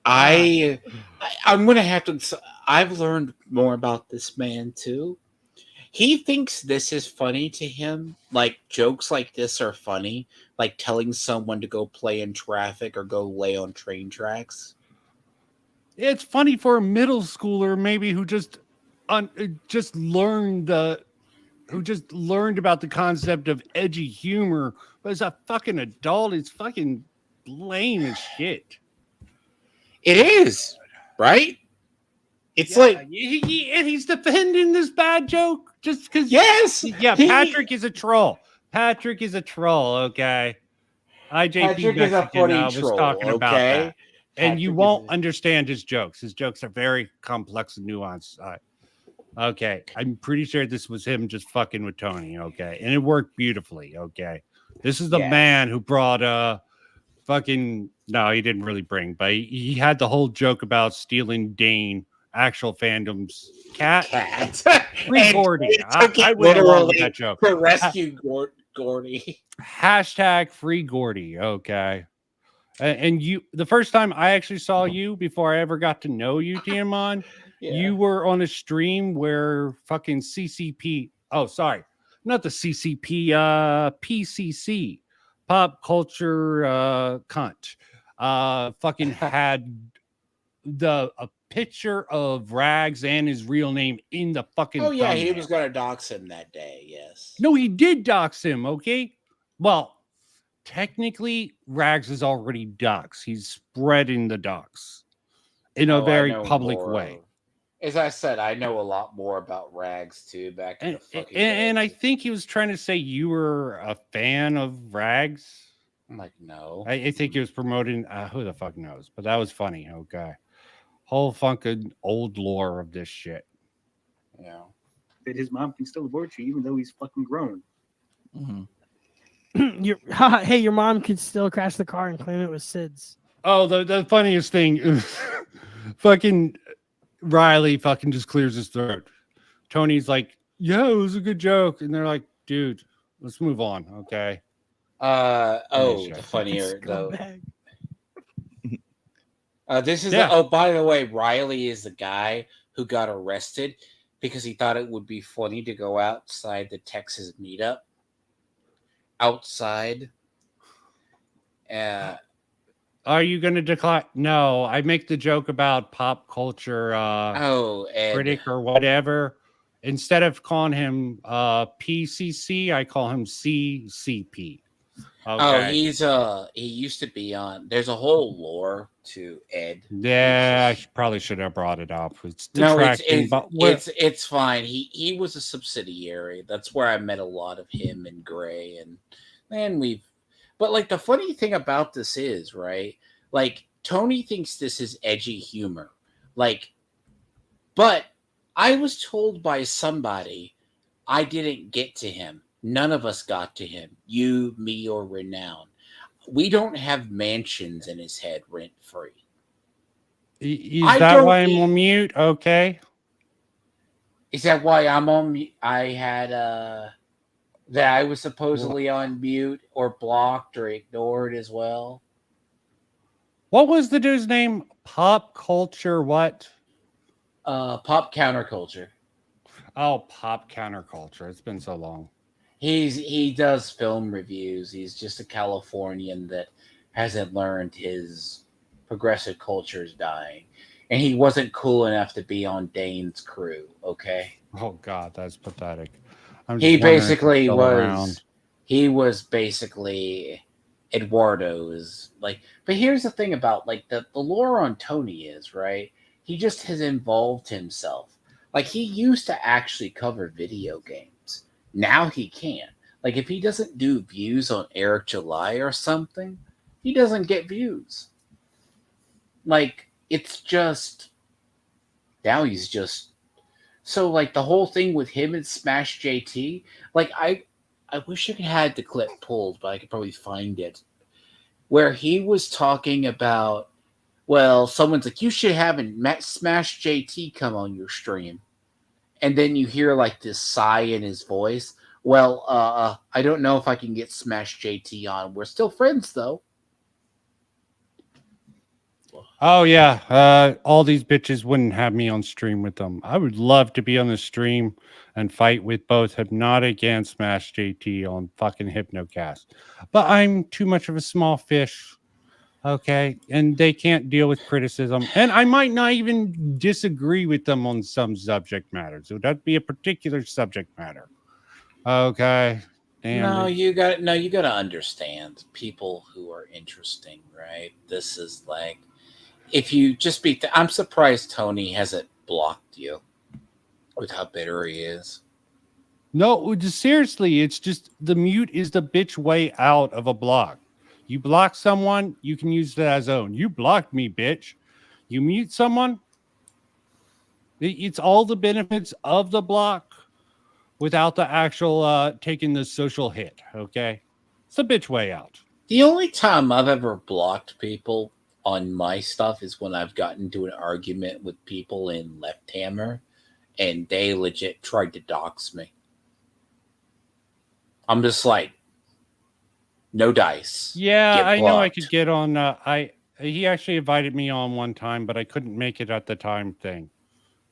I'm gonna have to. I've learned more about this man too. He thinks this is funny to him. Like jokes like this are funny, like telling someone to go play in traffic or go lay on train tracks. It's funny for a middle schooler, maybe who just learned about the concept of edgy humor, but as a fucking adult, it's fucking lame as shit. It is, right? It's and he's defending this bad joke just because. Yes, Patrick is a troll. Patrick is a troll. Okay, IJP Patrick is a funny was troll, talking about okay? that, and you Patrick won't understand his jokes. His jokes are very complex and nuanced. Okay, I'm pretty sure this was him just fucking with Tony. Okay, and it worked beautifully. Okay, this is the man who brought fucking. No, he didn't really bring, but he had the whole joke about stealing Dane, actual fandom's cat. Free Gordy. I went along with that joke. To rescue Gordy. Hashtag free Gordy. Okay. And you, the first time I actually saw you before I ever got to know you, Tiamon, you were on a stream where fucking CCP. Oh, sorry. Not the CCP, PCC, pop culture cunt. Fucking had a picture of Rags and his real name in the fucking Oh yeah, he thumbnail. was gonna dox him that day. Yes. No, he did dox him, okay? Well, technically, Rags is already doxed. He's spreading the dox in a Oh, I very know public more. way. As I said, I know a lot more about Rags too. Back in the fucking And I think he was trying to say you were a fan of Rags. I'm like, no. I think he was promoting, who the fuck knows? But that was funny, okay? Whole fucking old lore of this shit. Yeah. That his mom can still abort you even though he's fucking grown. Hey, your mom could still crash the car and claim it was Sid's. Oh, the funniest thing is fucking Riley fucking just clears his throat. Tony's like, yeah, it was a good joke. And they're like, dude, let's move on, okay? The funnier though. This is by the way, Riley is the guy who got arrested because he thought it would be funny to go outside the Texas meetup. Outside. Are you going to decline? No, I make the joke about pop culture critic or whatever. Instead of calling him PCC, I call him CCP. Okay. Oh, he used to be on. There's a whole lore to Ed. Yeah, I probably should have brought it up. It's No, detracting, it's fine. He was a subsidiary. That's where I met a lot of him and Gray but like the funny thing about this is, right? Like Tony thinks this is edgy humor. But I was told by somebody I didn't get to him. None of us got to him. You, me, or Renown. We don't have mansions in his head rent free. Is that why I'm on mute? Okay. Is that why I'm on mute? I had that I was supposedly on mute or blocked or ignored as well. What was the dude's name? Pop culture what? Pop counterculture. Oh, pop counterculture. It's been so long. He does film reviews. He's just a Californian that hasn't learned his progressive culture is dying. And he wasn't cool enough to be on Dane's crew, okay? Oh God, that's pathetic. He basically was basically Eduardo's but here's the thing about the lore on Tony is, right? He just has involved himself. He used to actually cover video games. Now he can't. If he doesn't do views on Eric July or something, he doesn't get views. It's just now he's just so the whole thing with him and Smash JT. I wish I had the clip pulled, but I could probably find it. Where he was talking about, well, someone's like, you should have Smash JT come on your stream. And then you hear this sigh in his voice. Well, I don't know if I can get Smash JT on. We're still friends, though. Oh yeah, all these bitches wouldn't have me on stream with them. I would love to be on the stream and fight with both Hypnotic and Smash JT on fucking Hypnocast, but I'm too much of a small fish. Okay, and they can't deal with criticism, and I might not even disagree with them on some subject matters. It would be a particular subject matter. Okay, damn. You got to understand people who are interesting, right? This is like, if you just beat I'm surprised Tony hasn't blocked you with how bitter he is. No, seriously, it's just the mute is the bitch way out of a block. You block someone, you can use that as own. You blocked me, bitch. You mute someone, it's all the benefits of the block without the actual taking the social hit. Okay, it's a bitch way out. The only time I've ever blocked people on my stuff is when I've gotten into an argument with people in Left Hammer, and they legit tried to dox me. I'm just like, no dice. Yeah, Get I know I blocked. could get on. He actually invited me on one time, but I couldn't make it at the time thing.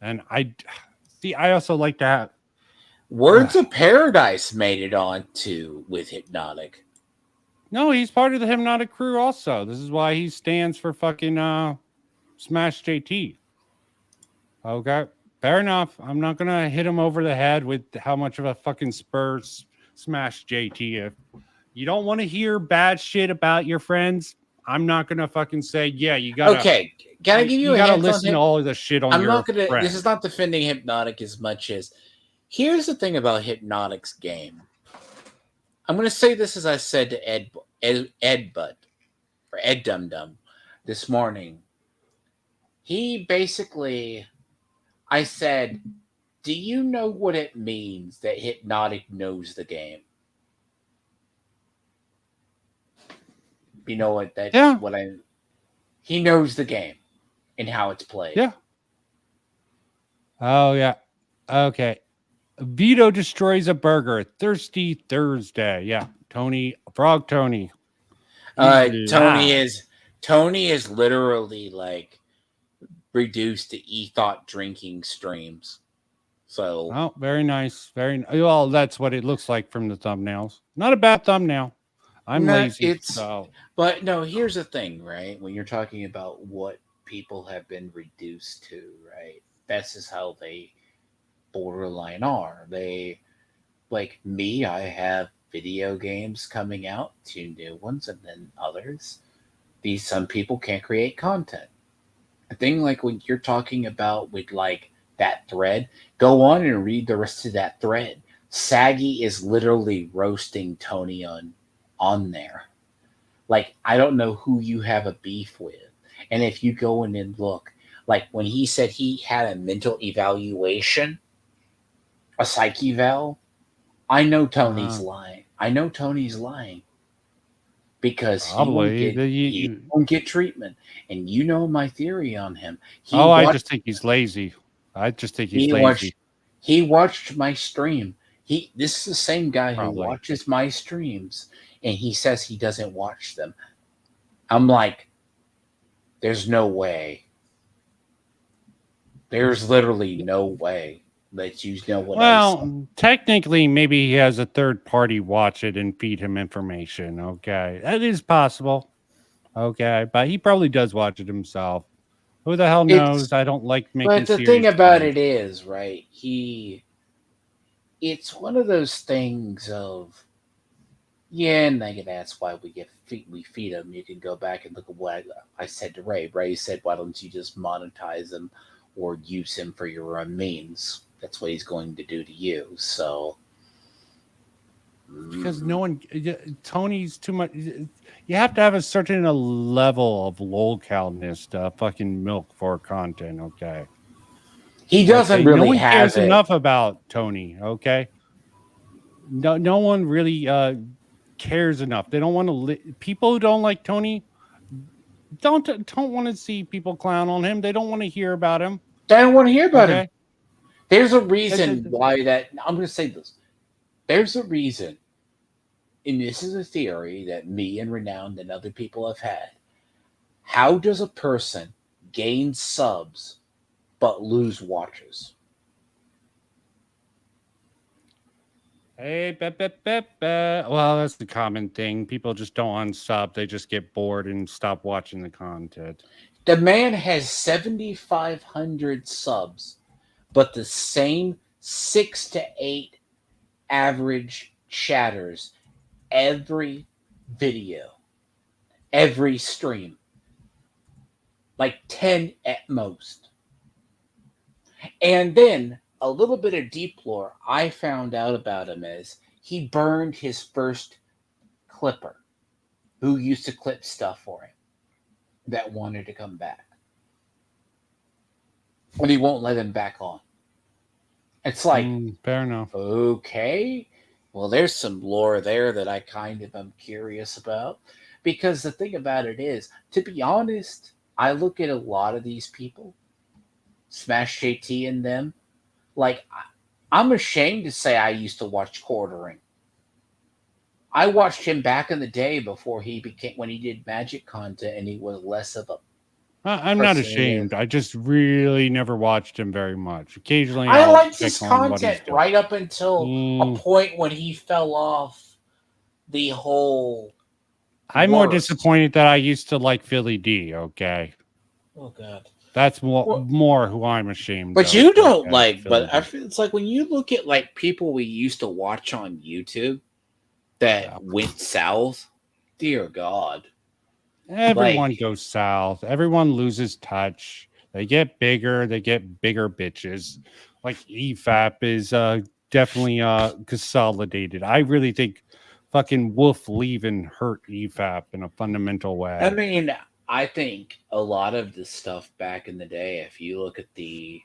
And I also like to have Words of Paradise made it on to with Hypnotic. No, he's part of the Hypnotic crew also. This is why he stands for fucking Smash JT. Okay, fair enough. I'm not gonna hit him over the head with how much of a fucking Spurs Smash JT. If you don't want to hear bad shit about your friends, I'm not gonna fucking say, yeah, you gotta. Okay, can I give you a gotta heads on listen to all of the shit on I'm your not gonna. friends. This is not defending Hypnotic as much as. Here's the thing about Hypnotic's game. I'm gonna say this as I said to Ed Butt or Ed Dum Dum this morning. He basically, I said, "Do you know what it means that Hypnotic knows the game?" You know what that? Yeah. He knows the game and how it's played. Yeah. Oh yeah. Okay. Vito destroys a burger. Thirsty Thursday. Yeah. Tony Frog Tony. He's Tony is literally like reduced to e-thought drinking streams. So Oh, very nice. Well, that's what it looks like from the thumbnails. Not a bad thumbnail. I'm No, lazy. But no, here's the thing, right? When you're talking about what people have been reduced to, right? That's just how they borderline are. They, like me, I have video games coming out, 2 new ones, and then others. Some people can't create content. A thing like when you're talking about with like that thread, go on and read the rest of that thread. Saggy is literally roasting Tony on there. Like, I don't know who you have a beef with. And if you go in and look, like when he said he had a mental evaluation, a psych eval, I know Tony's lying. I know Tony's lying. Because he won't get treatment. And you know my theory on him. I just think he's lazy. I just think he's lazy. He watched my stream. This is the same guy who watches my streams, and he says he doesn't watch them. I'm like, there's no way. There's literally no way that you know what I saw. Well, technically, maybe he has a third party watch it and feed him information. Okay, that is possible. Okay, but he probably does watch it himself. Who the hell knows? I don't like making. But the thing about it is, right? It's one of those things of, yeah, negative. That's why we feed him. You can go back and look at what I said to Ray. Ray said, "Why don't you just monetize him or use him for your own means?" That's what he's going to do to you. So, because Tony's too much. You have to have a certain level of localness to fucking milk for content. Okay. He doesn't really no one have cares it. enough about Tony. Okay. No one really cares enough. They don't want to. People who don't like Tony don't want to see people clown on him. They don't want to hear about him. They don't want to hear about him. There's a reason why that. I'm going to say this. There's a reason, and this is a theory that me and Renowned and other people have had. How does a person gain subs but lose watches? Hey, well, that's the common thing. People just don't unsub. They just get bored and stop watching the content. The man has 7,500 subs, but the same 6 to 8 average chatters every video, every stream. Like 10 at most. And then a little bit of deep lore I found out about him is he burned his first clipper who used to clip stuff for him that wanted to come back. And he won't let him back on. It's like, fair enough. Okay, well, there's some lore there that I kind of am curious about. Because the thing about it is, to be honest, I look at a lot of these people, Smash JT and them, like, I'm ashamed to say I used to watch Quartering. I watched him back in the day before he became, when he did Magic content, and he was less of a. I'm not ashamed. I just really never watched him very much. Occasionally, I I'll liked check his on what he's content doing. right up until a point when he fell off the whole. I'm more worst. disappointed that I used to like Philly D. Okay, Oh God. that's more who I'm ashamed. But of, you don't okay, like, Philly but D. I feel it's like when you look at like people we used to watch on YouTube that went south, dear God. Everyone goes south. Everyone loses touch. They get bigger. They get bigger bitches. Like EFAP is definitely consolidated. I really think fucking Wolf leaving hurt EFAP in a fundamental way. I mean, I think a lot of the stuff back in the day, if you look at the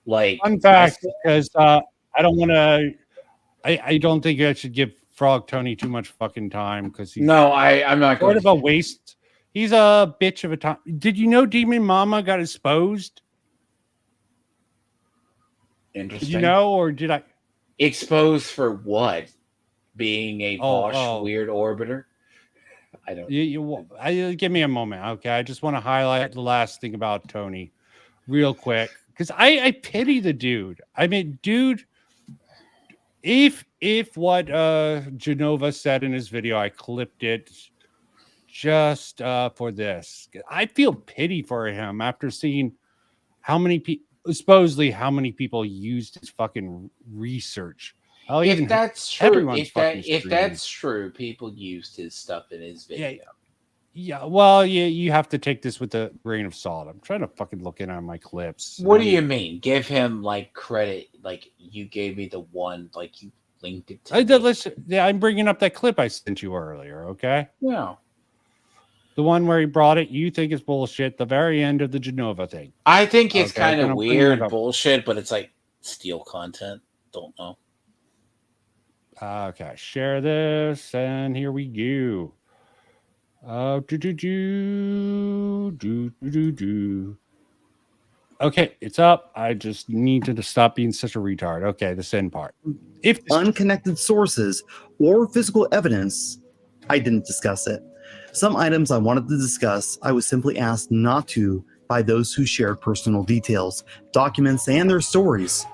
like Fun fact, because I don't want to. I don't think I should give Frog Tony too much fucking time because he's I'm not sort going of a waste. He's a bitch of a time. Did you know Demon Mama got exposed? Interesting. Did you know, or did I? Exposed for what? Being a posh weird orbiter? I don't. Give me a moment, okay? I just want to highlight the last thing about Tony, real quick, because I pity the dude. I mean, dude, if what Genova said in his video, I clipped it just for this. I feel pity for him after seeing how many people, supposedly how many people used his fucking research. If that's true, if that's true, people used his stuff in his video. Yeah, well, you have to take this with a grain of salt. I'm trying to fucking look in on my clips. What do you mean? Give him like credit, like you gave me the one, like you linked it to. Listen, I'm bringing up that clip I sent you earlier. Okay. Yeah. The one where he brought it, you think is bullshit. The very end of the Genova thing. I think it's Okay, kind then of I'm bringing weird it up. bullshit, but it's like steal content. Don't know. Okay, share this, and here we go. Okay, it's up. I just need to stop being such a retard. Okay, the send part. If unconnected sources or physical evidence, I didn't discuss it. Some items I wanted to discuss, I was simply asked not to by those who shared personal details, documents, and their stories.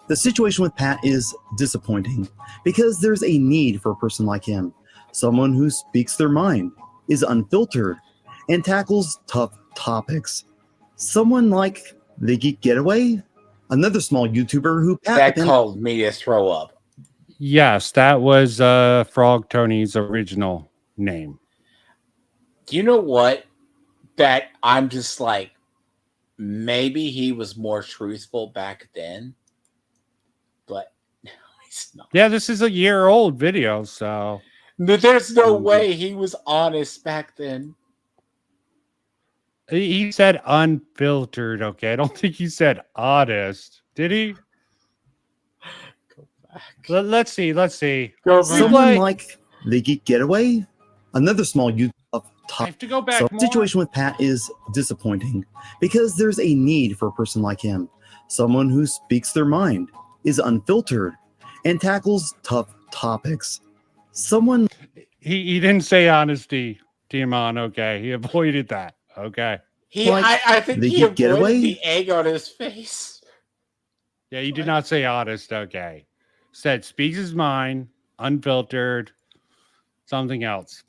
The situation with Pat is disappointing because there's a need for a person like him, someone who speaks their mind, is unfiltered, and tackles tough topics. Someone like the Geek Getaway, another small YouTuber who Pat That called me to throw up. Yes, that was Frog Tony's original name. Do you know what? That I'm just like, maybe he was more truthful back then, but no, he's not. Yeah, this is a year-old video, so There's no way he was honest back then. he said unfiltered. Okay, I don't think he said honest. Did he? Go back. Let's see. Someone like the Geek Getaway, another small YouTuber. I have to go back So more. the situation with Pat is disappointing because there's a need for a person like him, someone who speaks their mind, is unfiltered, and tackles tough topics. Someone He didn't say honesty, Timon. Okay, he avoided that. Okay. I think the he Geek avoided Getaway? the egg on his face. Yeah, you did not say honest. Okay. Said speaks his mind, unfiltered, something else.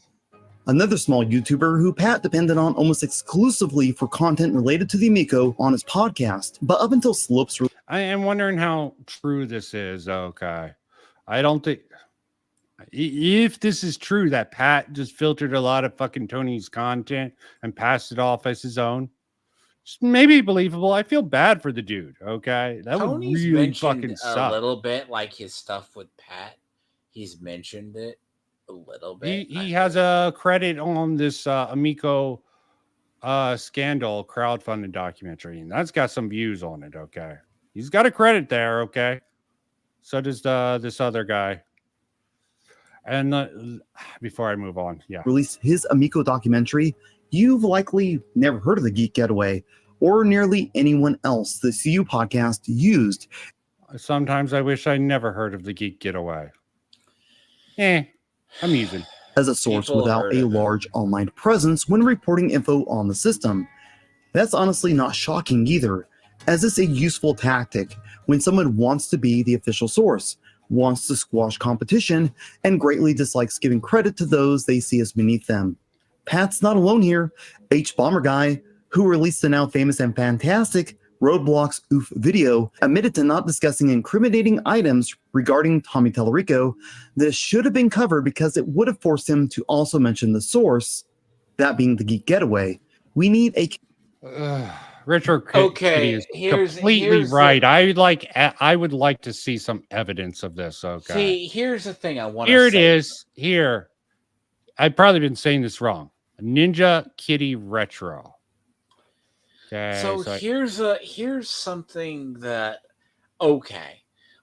Another small YouTuber who Pat depended on almost exclusively for content related to the Amico on his podcast, but up until Slopes I am wondering how true this is. Okay. I don't think if this is true that Pat just filtered a lot of fucking Tony's content and passed it off as his own, maybe believable. I feel bad for the dude. Okay. That Tony's would really mentioned fucking a suck. little bit, like his stuff with Pat. He's mentioned it a little bit. He has a credit on this Amico scandal crowdfunding documentary, and that's got some views on it. Okay. He's got a credit there. Okay. So does this other guy. And before I move on, yeah. released his Amico documentary, you've likely never heard of the Geek Getaway or nearly anyone else the CU podcast used. Sometimes I wish I never heard of the Geek Getaway. Amusing. As a source People without heard a of it. large online presence when reporting info on the system. That's honestly not shocking either, as it's a useful tactic when someone wants to be the official source, wants to squash competition, and greatly dislikes giving credit to those they see as beneath them. Pat's not alone here. Bomber Guy, who released the now famous and fantastic Roadblocks Oof video, admitted to not discussing incriminating items regarding Tommy Tallarico that should have been covered because it would have forced him to also mention the source, that being the Geek Getaway. We need a... Richard Okay, is here's completely the- right. I would like to see some evidence of this. Okay. See, here's the thing I want to Here say. it is. Here. I've probably been saying this wrong. Ninja Kitty Retro. Okay. So here's something that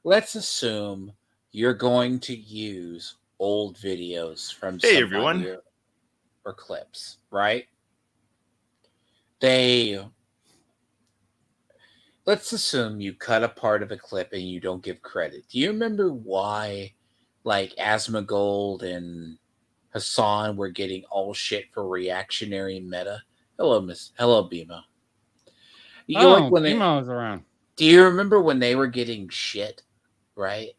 let's assume you're going to use old videos from Hey, somebody everyone. or clips, right? Let's assume you cut a part of a clip and you don't give credit. Do you remember why like Asmongold and Hassan were getting all shit for reactionary meta? Hello, Bima. Bima was around. Do you remember when they were getting shit, right?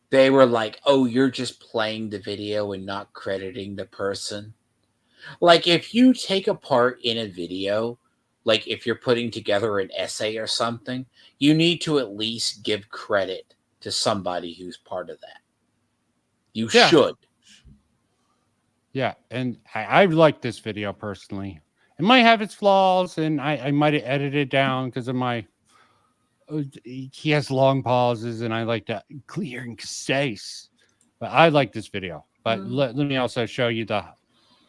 They were like, oh, you're just playing the video and not crediting the person. Like, if you take a part in a video, like if you're putting together an essay or something, you need to at least give credit to somebody who's part of that. You Yeah. should. Yeah, and I like this video personally. It might have its flaws, and I might have edited it down because of my. He has long pauses, and I like that clear and concise. But I like this video. But let me also show you the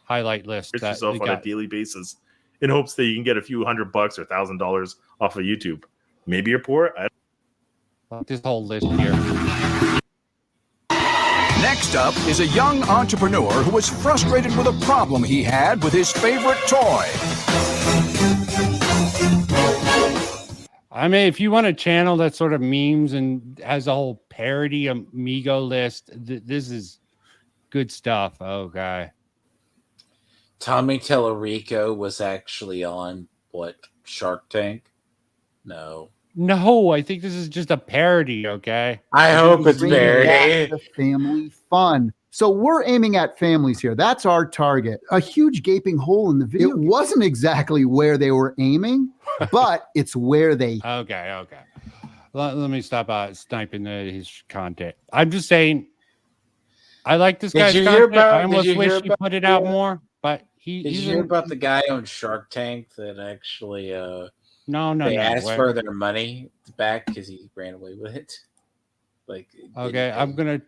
highlight list Hurt that yourself we on got. a daily basis in hopes that you can get a few $100 or $1,000 off of YouTube. Maybe you're poor. This whole list here. Next up is a young entrepreneur who was frustrated with a problem he had with his favorite toy. I mean, if you want a channel that sort of memes and has a whole parody Amigo list, this is good stuff. Okay. Tommy Tallarico was actually on Shark Tank? No. No, I think this is just a parody. Okay. I hope it's Bringing parody. back the family fun. So we're aiming at families here. That's our target. A huge gaping hole in the video. It wasn't exactly where they were aiming, but it's where they. Okay. Let me stop sniping his content. I'm just saying, I like this Did guy's you content. hear about- I did almost you hear wish he about- put it out more, but Did he's you hear about the guy on Shark Tank that actually No. they asked Where- for their money back because he ran away with it? Like, Okay, I'm gonna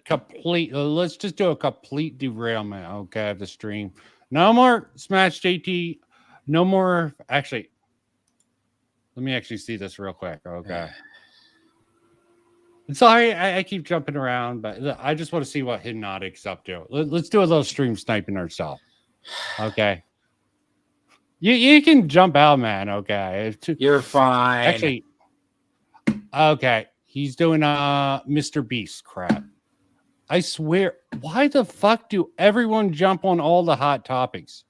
let's just do a complete derailment, okay, of the stream. No more Smash JT, no more. Actually, let me actually see this real quick. Okay. Sorry, I keep jumping around, but I just want to see what Hypnotic's up to. Let's do a little stream sniping ourselves. Okay. You can jump out, man. Okay. You're fine. Actually, okay. He's doing Mr. Beast crap. I swear, why the fuck do everyone jump on all the hot topics?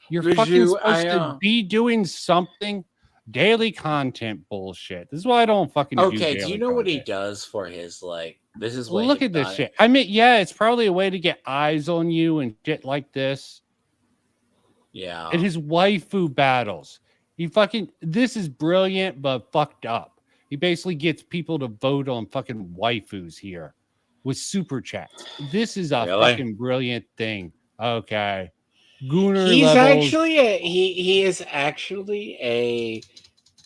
You're Did fucking you- supposed I, to be doing something. Daily content bullshit. This is why I don't fucking do Okay, daily do you know what he content. does for his like? This is what Look at this hypnotic- shit. I mean, yeah, it's probably a way to get eyes on you and shit like this. Yeah. And his waifu battles. This is brilliant, but fucked up. He basically gets people to vote on fucking waifus here with super chats. This is a Really? fucking brilliant thing. Okay. Gooner He's levels. actually he is actually a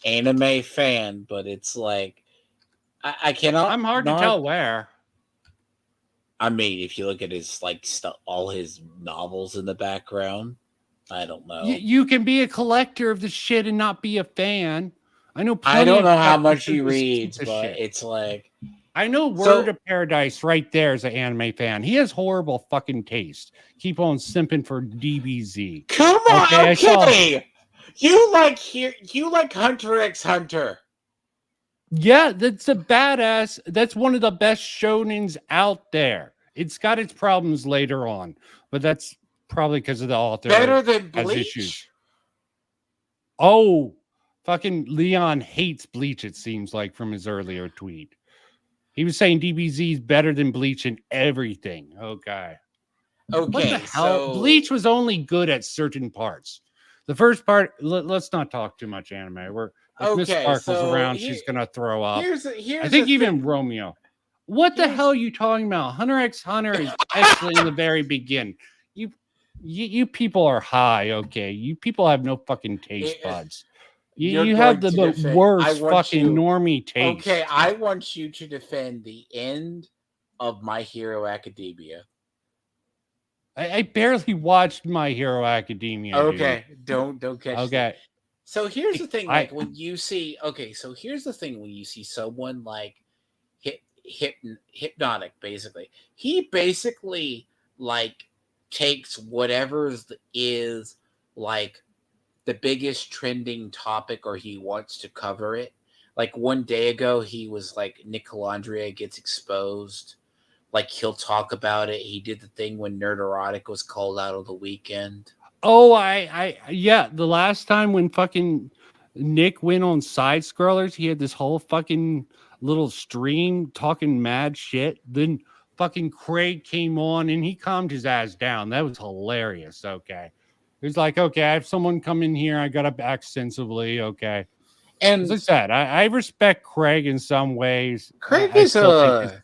anime fan, but it's like I cannot. I'm hard to tell where. I mean, if you look at his like stuff, all his novels in the background, I don't know. You can be a collector of the shit and not be a fan. I know. I don't know how much he he reads, but it's like I know Word of Paradise right there is an anime fan. He has horrible fucking taste. Keep on simping for DBZ. Come on, I saw- okay. You like Hunter x Hunter. Yeah, that's a badass. That's one of the best shonens out there. It's got its problems later on, but that's probably because of the author. Better than has Bleach? issues. Oh, fucking Leon hates Bleach, it seems like, from his earlier tweet. He was saying DBZ is better than Bleach in everything. Okay. What the Okay, hell? so Bleach was only good at certain parts. The first part, let's not talk too much anime. If Miss Okay, Sparkle's so around, here- she's gonna throw up. here's I think the even Romeo. What the hell are you talking about? Hunter x Hunter is excellent in the very beginning. You people are high, okay? You people have no fucking taste buds. You're You have going the to defend- I worst want fucking you- normie taste. Okay, I want you to defend the end of My Hero Academia. I barely watched My Hero Academia. dude. Okay, don't catch. Okay. So here's the thing, I- like when you see, okay, so here's the thing when you see someone like Hypnotic, basically, he basically like takes whatever is like the biggest trending topic, or he wants to cover it. Like one day ago, he was like Nicolandria gets exposed. Like he'll talk about it. He did the thing when Nerd Erotic was called out on the weekend. Oh, yeah. The last time when fucking Nick went on Side Scrollers, he had this whole fucking little stream talking mad shit. Then fucking Craig came on and he calmed his ass down. That was hilarious. Okay. He was like, okay, I have someone come in here. I got to act sensibly. Okay. And as I said, I respect Craig in some ways. Craig I is still think his-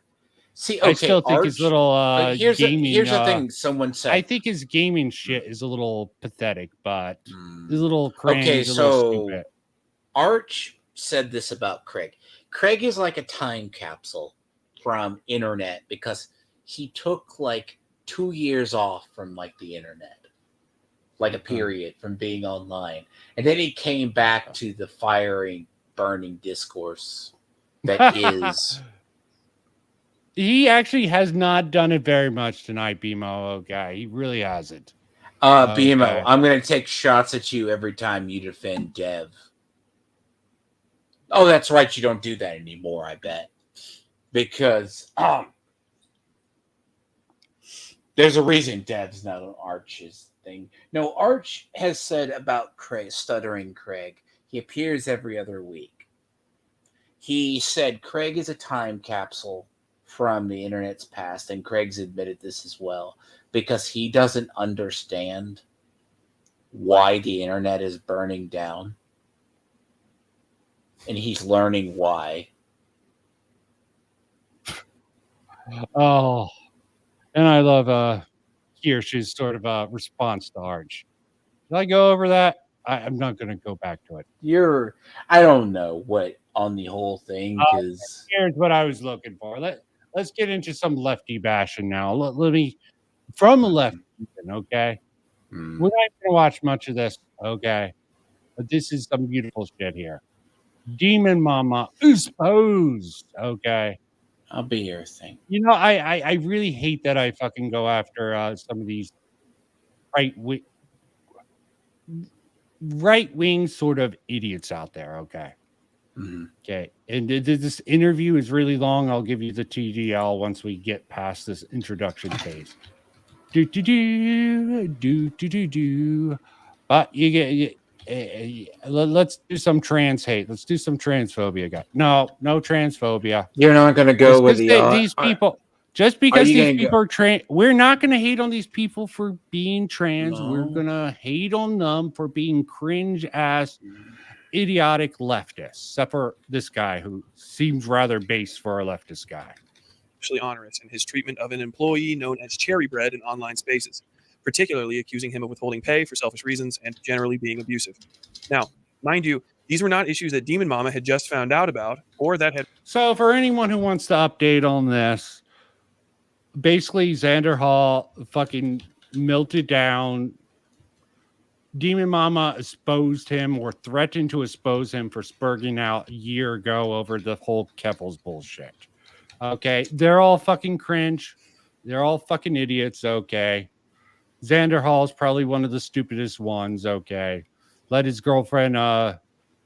see. I Okay, still think his Arch- little but here's gaming. the thing. Someone said. I think his gaming shit is a little pathetic, but his little cringe. Okay, a little so stupid. Arch said this about Craig. Craig is like a time capsule from internet because he took like 2 years off from like the internet, like a period from being online, and then he came back to the firing, burning discourse that is. He actually has not done it very much tonight, BMO. Okay, he really hasn't. BMO, Okay. I'm gonna take shots at you every time you defend Dev. Oh, that's right. You don't do that anymore, I bet. Because there's a reason Dev's not on Arch's thing. No, Arch has said about Craig, Stuttering Craig, he appears every other week. He said Craig is a time capsule from the internet's past, and Craig's admitted this as well, because he doesn't understand why the internet is burning down. And he's learning why. Oh, and I love Kirsch's sort of response to Arch. Did I go over that? I'm not going to go back to it. I don't know what on the whole thing, because Here's what I was looking for. Let's get into some lefty bashing now. Let me, from the left, okay? We're not going to watch much of this, okay? But this is some beautiful shit here. Demon Mama exposed, okay? I'll be your thing. You know, I really hate that I fucking go after some of these right wing sort of idiots out there, okay? Okay, and this interview is really long. I'll give you the TDL once we get past this introduction phase. But let's do some trans hate. Let's do some transphobia, guy. No transphobia. You're not going to go with These people. Just because these people are trans, we're not going to hate on these people for being trans. No. We're going to hate on them for being cringe-ass, idiotic leftists. Except for this guy who seems rather base for a leftist guy. Especially onerous in his treatment of an employee known as Cherry Bread in online spaces, particularly accusing him of withholding pay for selfish reasons and generally being abusive. Now, mind you, these were not issues that Demon Mama had just found out about or that had... So for anyone who wants to update on this, basically Xander Hall fucking melted down. Demon Mama exposed him or threatened to expose him for spurging out a year ago over the whole Keffels bullshit. Okay, they're all fucking cringe. They're all fucking idiots. Okay, Xander Hall is probably one of the stupidest ones. Okay, let his girlfriend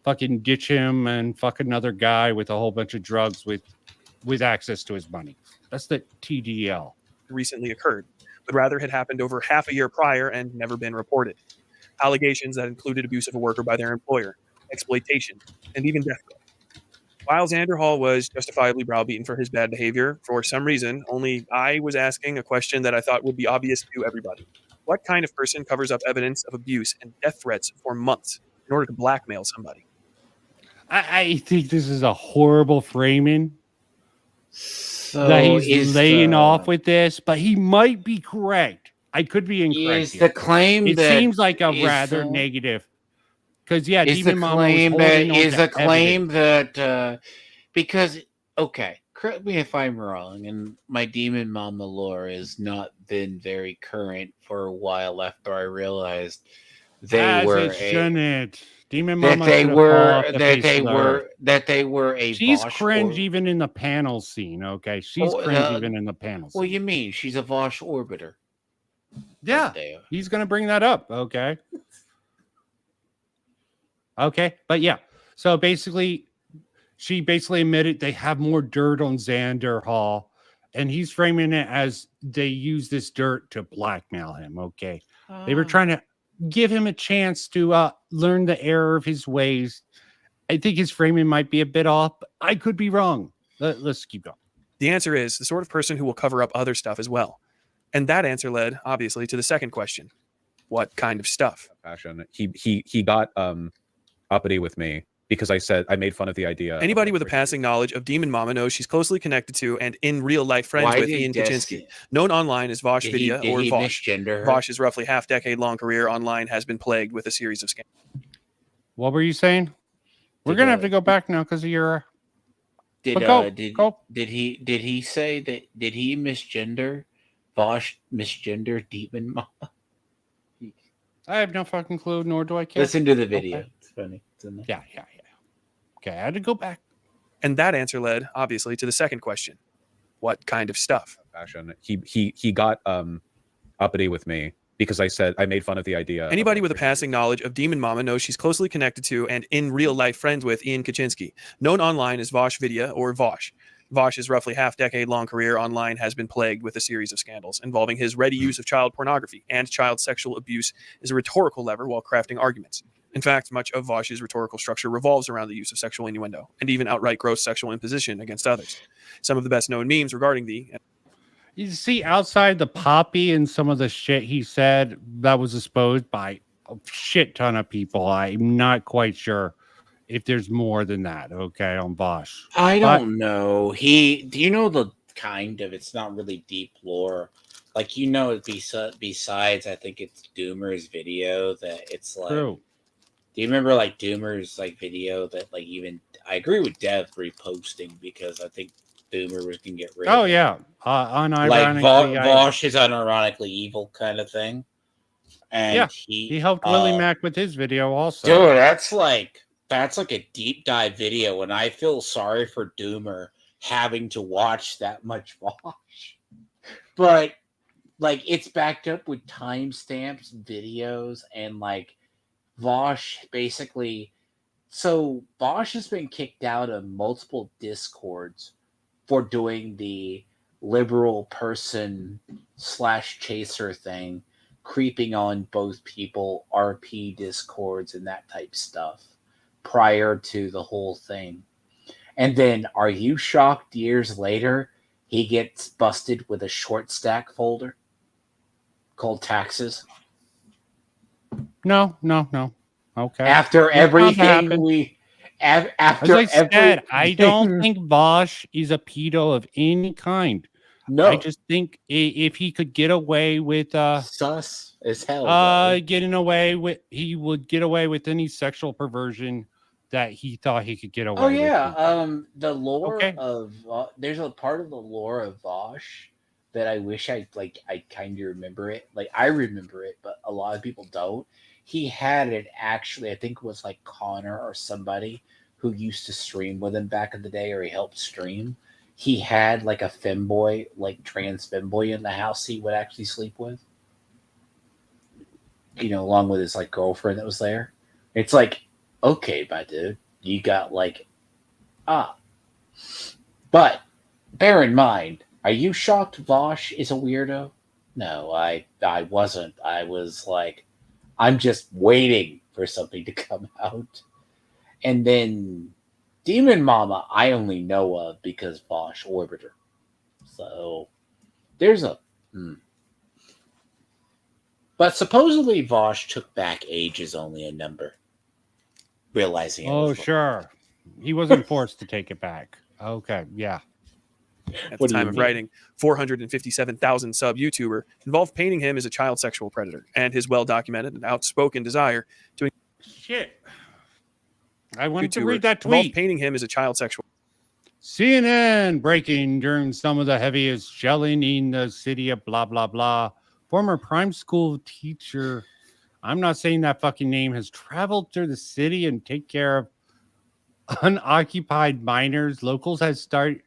fucking ditch him and fuck another guy with a whole bunch of drugs with access to his money. That's the TDL. recently occurred, but rather had happened over half a year prior and never been reported. Allegations that included abuse of a worker by their employer, exploitation, and even death threats. While Xander Hall was justifiably browbeaten for his bad behavior, for some reason, only I was asking a question that I thought would be obvious to everybody. What kind of person covers up evidence of abuse and death threats for months in order to blackmail somebody? I think this is a horrible framing that he's laying off with this, but he might be correct. I could be incorrect. Is the claim it that seems like a is rather the- negative. Because yeah, is the Demon Mama was claim holding that on is to a claim evidence. that because okay, correct me if I'm wrong, and my Demon Mama lore has not been very current for a while after I realized they As were it shouldn't. Demon Mama that they should have were fallen off the that face they of the were earth. that they were a She's Vosh cringe or- even in the panel scene. Okay, she's Oh, cringe even in the panel scene. What do you mean? She's a Vosh orbiter. Yeah, he's gonna bring that up. Okay. Okay, but yeah. So basically, she basically admitted they have more dirt on Xander Hall, and he's framing it as they use this dirt to blackmail him. Okay, they were trying to give him a chance to learn the error of his ways. I think his framing might be a bit off, but I could be wrong. Let's keep going. The answer is the sort of person who will cover up other stuff as well. And that answer led, obviously, to the second question. What kind of stuff? Passion. He got uppity with me because I said I made fun of the idea. Anybody with a passing knowledge of Demon Mama knows she's closely connected to and in real life friends Why with did Ian Des- Kaczynski, known online as Vosh Did he- Vidya did or he Vosh. misgender her? Vosh's roughly half-decade-long career online has been plagued with a series of scandals. What were you saying? We're gonna have to go back now because of your. Did But go, did he say that did he misgender Vosh misgender Demon Mama? I have no fucking clue, nor do I care. Listen to the video. Okay. It's funny. It's in there. Yeah. Okay, I had to go back. And that answer led, obviously, to the second question. What kind of stuff? Passion. He got uppity with me because I said I made fun of the idea. Anybody with a passing knowledge of Demon Mama knows she's closely connected to and in real life friends with Ian Kaczynski, known online as Vosh Vidya or Vosh. Vosh's roughly half-decade-long career online has been plagued with a series of scandals involving his ready use of child pornography and child sexual abuse as a rhetorical lever while crafting arguments. In fact, much of Vosh's rhetorical structure revolves around the use of sexual innuendo and even outright gross sexual imposition against others. Some of the best-known memes regarding the You see, outside the poppy and some of the shit he said that was exposed by a shit ton of people. I'm not quite sure if there's more than that. Okay, on Bosch. I But- don't know. Do you know the kind of? It's not really deep lore. Like besides, I think it's Doomer's video that it's like. True. Do you remember like Doomer's like video that like even I agree with Dev reposting because I think Doomer was gonna get rid of Oh it. yeah, Like unironically. Vosh is unironically evil kind of thing. And Yeah, he he helped Willie Mack with his video also. Dude, that's like a deep dive video, and I feel sorry for Doomer having to watch that much Vosh. But like it's backed up with timestamps, videos, and like Vosh basically. So Vosh has been kicked out of multiple Discords for doing the liberal person / chaser thing creeping on both people, RP discords and that type stuff prior to the whole thing. And then are you shocked years later he gets busted with a short stack folder called taxes? No. Okay. After everything we after As I said, I don't everything- think Vosh is a pedo of any kind. No. I just think if he could get away with sus as hell, he would get away with any sexual perversion that he thought he could get away Oh with. yeah, the lore Okay. of there's a part of the lore of Vosh that I wish I kind of remember it. Like I remember it, but a lot of people don't. He had it actually. I think it was like Connor or somebody who used to stream with him back in the day, or he helped stream. He had like a femboy, like trans femboy in the house he would actually sleep with. You know, along with his like girlfriend that was there. It's like, okay, my dude, you got like, But bear in mind, are you shocked Vosh is a weirdo? No, I wasn't. I was like, I'm just waiting for something to come out. And then Demon Mama, I only know of because Vosh orbited her. So there's a. But supposedly Vosh took back age is only a number. Realizing it Oh, was sure. He wasn't forced to take it back. Okay, yeah. At the What do time you of mean? writing, 457,000 sub YouTuber involved painting him as a child sexual predator and his well-documented and outspoken desire to Shit. I wanted to YouTuber read that involved tweet. painting him as a child sexual. CNN breaking during some of the heaviest shelling in the city of blah, blah, blah. Former prime school teacher, I'm not saying that fucking name, has traveled through the city and take care of unoccupied minors. Locals has started.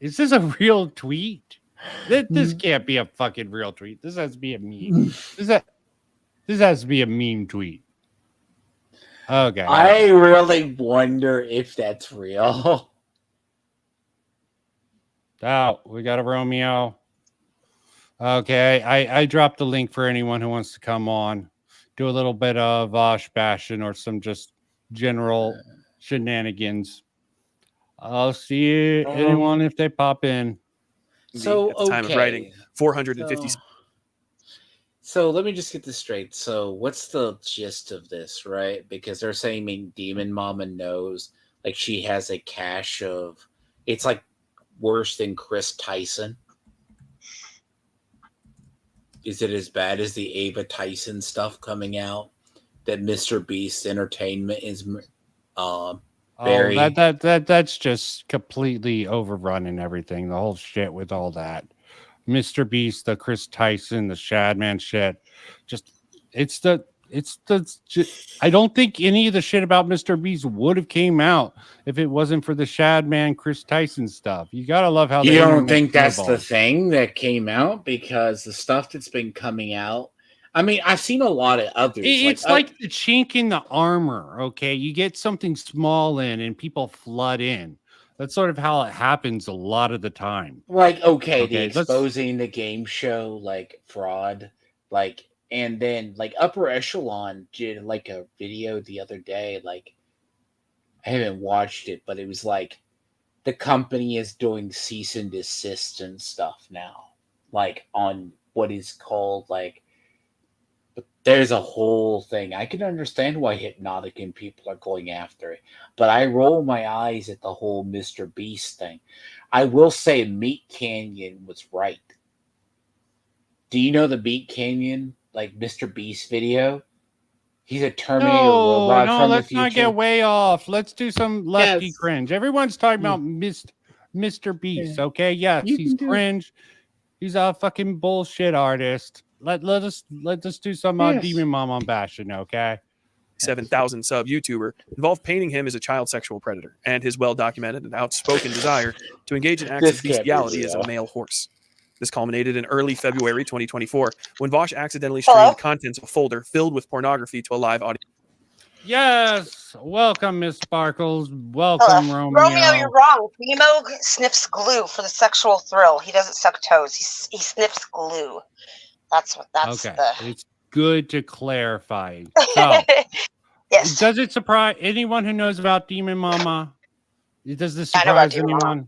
Is this a real tweet? This can't be a fucking real tweet. This has to be a meme. This has to be a meme tweet. Okay. I really wonder if that's real. Oh, we got a Romeo. Okay, I dropped the link for anyone who wants to come on, do a little bit of Vosh bashing or some just general shenanigans. I'll see anyone if they pop in. So At the time of writing, 450. So let me just get this straight. So what's the gist of this, right? Because they're saying Demon Mama knows, like she has a cache of, it's like worse than Chris Tyson. Is it as bad as the Ava Tyson stuff coming out that Mr. Beast Entertainment is very That's just completely overrunning everything. The whole shit with all that. Mr. Beast, the Chris Tyson, the Shadman shit. I don't think any of the shit about Mr. Beast would have came out if it wasn't for the Shadman Chris Tyson stuff. You gotta love how You the don't internet think that's the snowballs. thing that came out? Because the stuff that's been coming out, I mean, I've seen a lot of others. It's like the chink in the armor, okay? You get something small in and people flood in. That's sort of how it happens a lot of the time. Like, okay, the let's- exposing the game show, like fraud, like, and then like Upper Echelon did like a video the other day. Like, I haven't watched it, but it was like the company is doing cease and desist and stuff now, like on what is called like. There's a whole thing. I can understand why Hypnotic and people are going after it, but I roll my eyes at the whole Mr. Beast thing. I will say Meat Canyon was right. Do you know the Meat Canyon, like Mr. Beast video? He's a Terminator robot No, from the let's future. not get way off. Let's do some lefty Yes. cringe. Everyone's talking about Mr. Beast, okay? Yes, You he's can do it. cringe. He's a fucking bullshit artist. Let us do some Yes. Demon Mom on bashing, okay? 7,000 sub YouTuber involved painting him as a child sexual predator and his well-documented and outspoken desire to engage in acts This of can't be bestiality as a real. male horse. This culminated in early February 2024 when Vosh accidentally streamed contents of a folder filled with pornography to a live audience. Yes, welcome, Miss Sparkles. Welcome, Romeo. Romeo, you're wrong. Nemo sniffs glue for the sexual thrill. He doesn't suck toes. He sniffs glue. That's what. That's Okay, the. it's good to clarify. So, Yes. does it surprise anyone who knows about Demon Mama? Does this I know about surprise Demon Mama. anyone?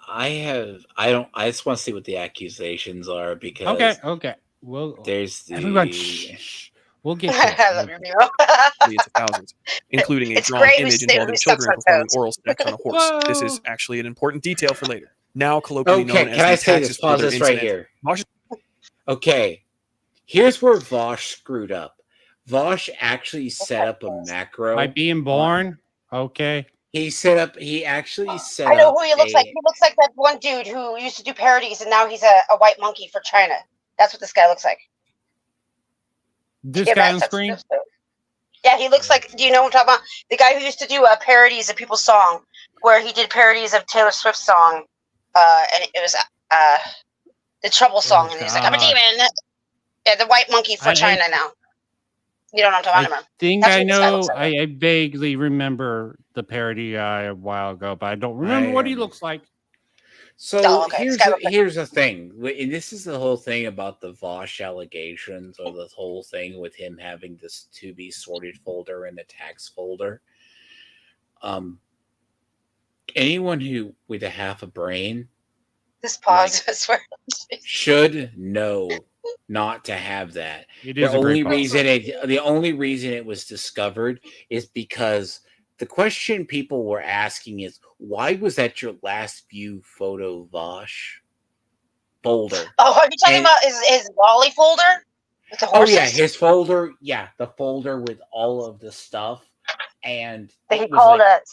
I just want to see what the accusations are because Okay. Well, there's the everyone, shh. We'll get I there. love your Mimo. Millions of thousands, including a It's drawn great. image We involving steps children on performing toes. oral sex on a horse. This is actually an important detail for later. Now colloquially known Okay, as can the I say Taxis this? Pause Folder this right incident. here. Okay, here's where Vosh screwed up. Vosh actually set up a macro. By being born, okay. He actually set I know up who he looks like. He looks like that one dude who used to do parodies, and now he's a white monkey for China. That's what this guy looks like. This Yeah, guy on that's- screen? Yeah, he looks like. Do you know what I'm talking about? The guy who used to do parodies of people's song, where he did parodies of Taylor Swift's song, and it was the Trouble song, and he's like, "I'm a God. demon." Yeah, the white monkey for China now. You know what I'm talking about? I think That's I what this guy know. looks like. I vaguely remember the parody a while ago, but I don't remember what he looks like. So Oh, okay. here's the thing, and this is the whole thing about the Vosh allegations, or the whole thing with him having this to be sorted folder and the tax folder. Anyone who with a half a brain This pause, I swear. should know not to have that. It is The a only great reason it was discovered is because the question people were asking is, why was that your last view photo, Vosh? Folder. Oh, are you talking about his lolly folder with the Oh horses? yeah, his folder. Yeah, the folder with all of the stuff. And That he it was called like-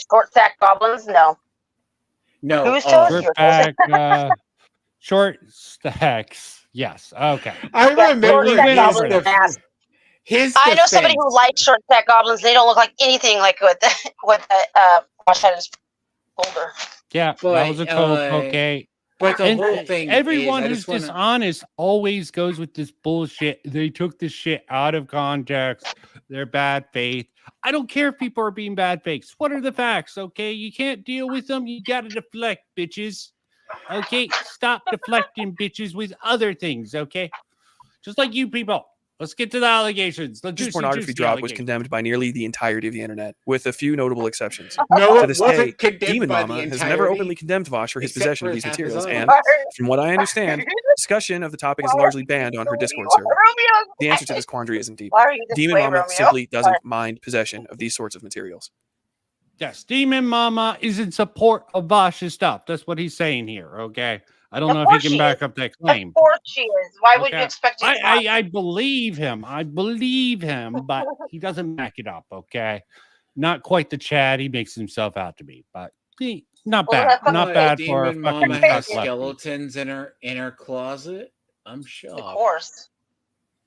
short stack goblins? No. no, Who's telling you? Short back, short stacks. Yes. Okay. I remember Short stack been goblins over are that. ass. his. I know somebody defense- who likes short stack goblins. They don't look like anything like what Wash had in his folder. Yeah, But, that was a coke. Okay. But the And whole thing everyone is, I who's just wanna- dishonest always goes with this bullshit. They took this shit out of context. They're bad faith. I don't care if people are being bad faiths. What are the facts? Okay, you can't deal with them. You gotta deflect, bitches. Okay, stop deflecting, bitches, with other things. Okay, just like you people. Let's get to the allegations. The This juicy, pornography juicy drop was allegations. condemned by nearly the entirety of the internet, with a few notable exceptions. No, to it this wasn't day, condemned Demon by the Mama has never entirety, openly condemned Vosh for his except possession for of these half his materials, own. and from what I understand, discussion of the topic is largely banned on her Discord server. Romeo! The answer to this quandary isn't deep. Why are you this Demon way, Mama Romeo? simply doesn't Sorry. mind possession of these sorts of materials. Yes, Demon Mama is in support of Vosh's stuff. That's what he's saying here. Okay, I don't Of know if he course can she back is. up that claim. Of course she is. Why would you Okay. expect you to not? I believe him. I believe him, but he doesn't back it up. Okay, not quite the Chad he makes himself out to be, but not Well, bad. that's Not But bad for a Demon fucking Mama has cuck lefty. skeletons in her closet. I'm Of shocked. course.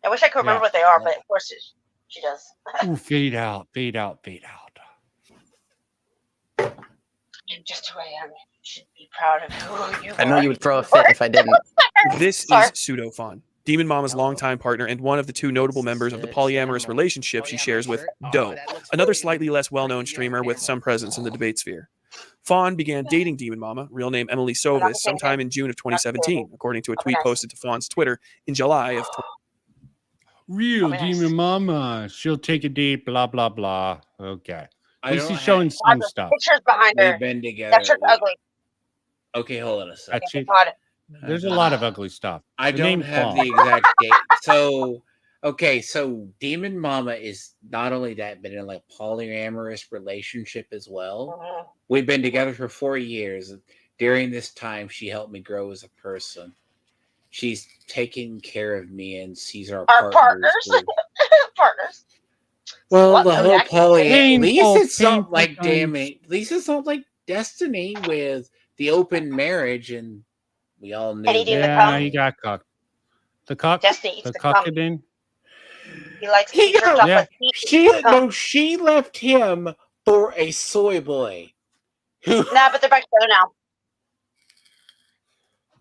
I wish I could remember Yeah. what they are, but of course she does. Ooh, fade out, fade out, fade out. I'm just who I am. You should be proud of who you are. I know you would throw a fit if I didn't. This Sorry. is Pseudophon, Demon Mama's longtime partner and one of the two notable members of the polyamorous relationship she shares with Doe, another slightly less well-known streamer with some presence in the debate sphere. Fawn began dating Demon Mama, real name Emily Sovis, sometime in June of 2017, according to a tweet posted to Fawn's Twitter in July of. Real Demon Mama. She'll take a date. Blah blah blah. Okay. I At least don't he's have- showing some stuff. Pictures behind her. We've been together. That shirt's ugly. Okay, hold on a second. Actually, God. there's a lot of ugly stuff. I The don't name have Fawn. the exact date. So, okay, so Demon Mama is not only that, but in like polyamorous relationship as well. Mhm. We've been together for 4 years. During this time, she helped me grow as a person. She's taking care of me and sees our Partners. through- Partners. Well, What the the whole heck? poly. At least Painful, it's not like painful damn it. At least it's not like Destiny with the open marriage, and we all knew. And he didn't Yeah, come. he got cucked. The cuck. Destiny eats The the cum. cuckadin. He likes to He eat her got- Yeah. chocolate. She left him for a soy boy. Nah, but they're back together now.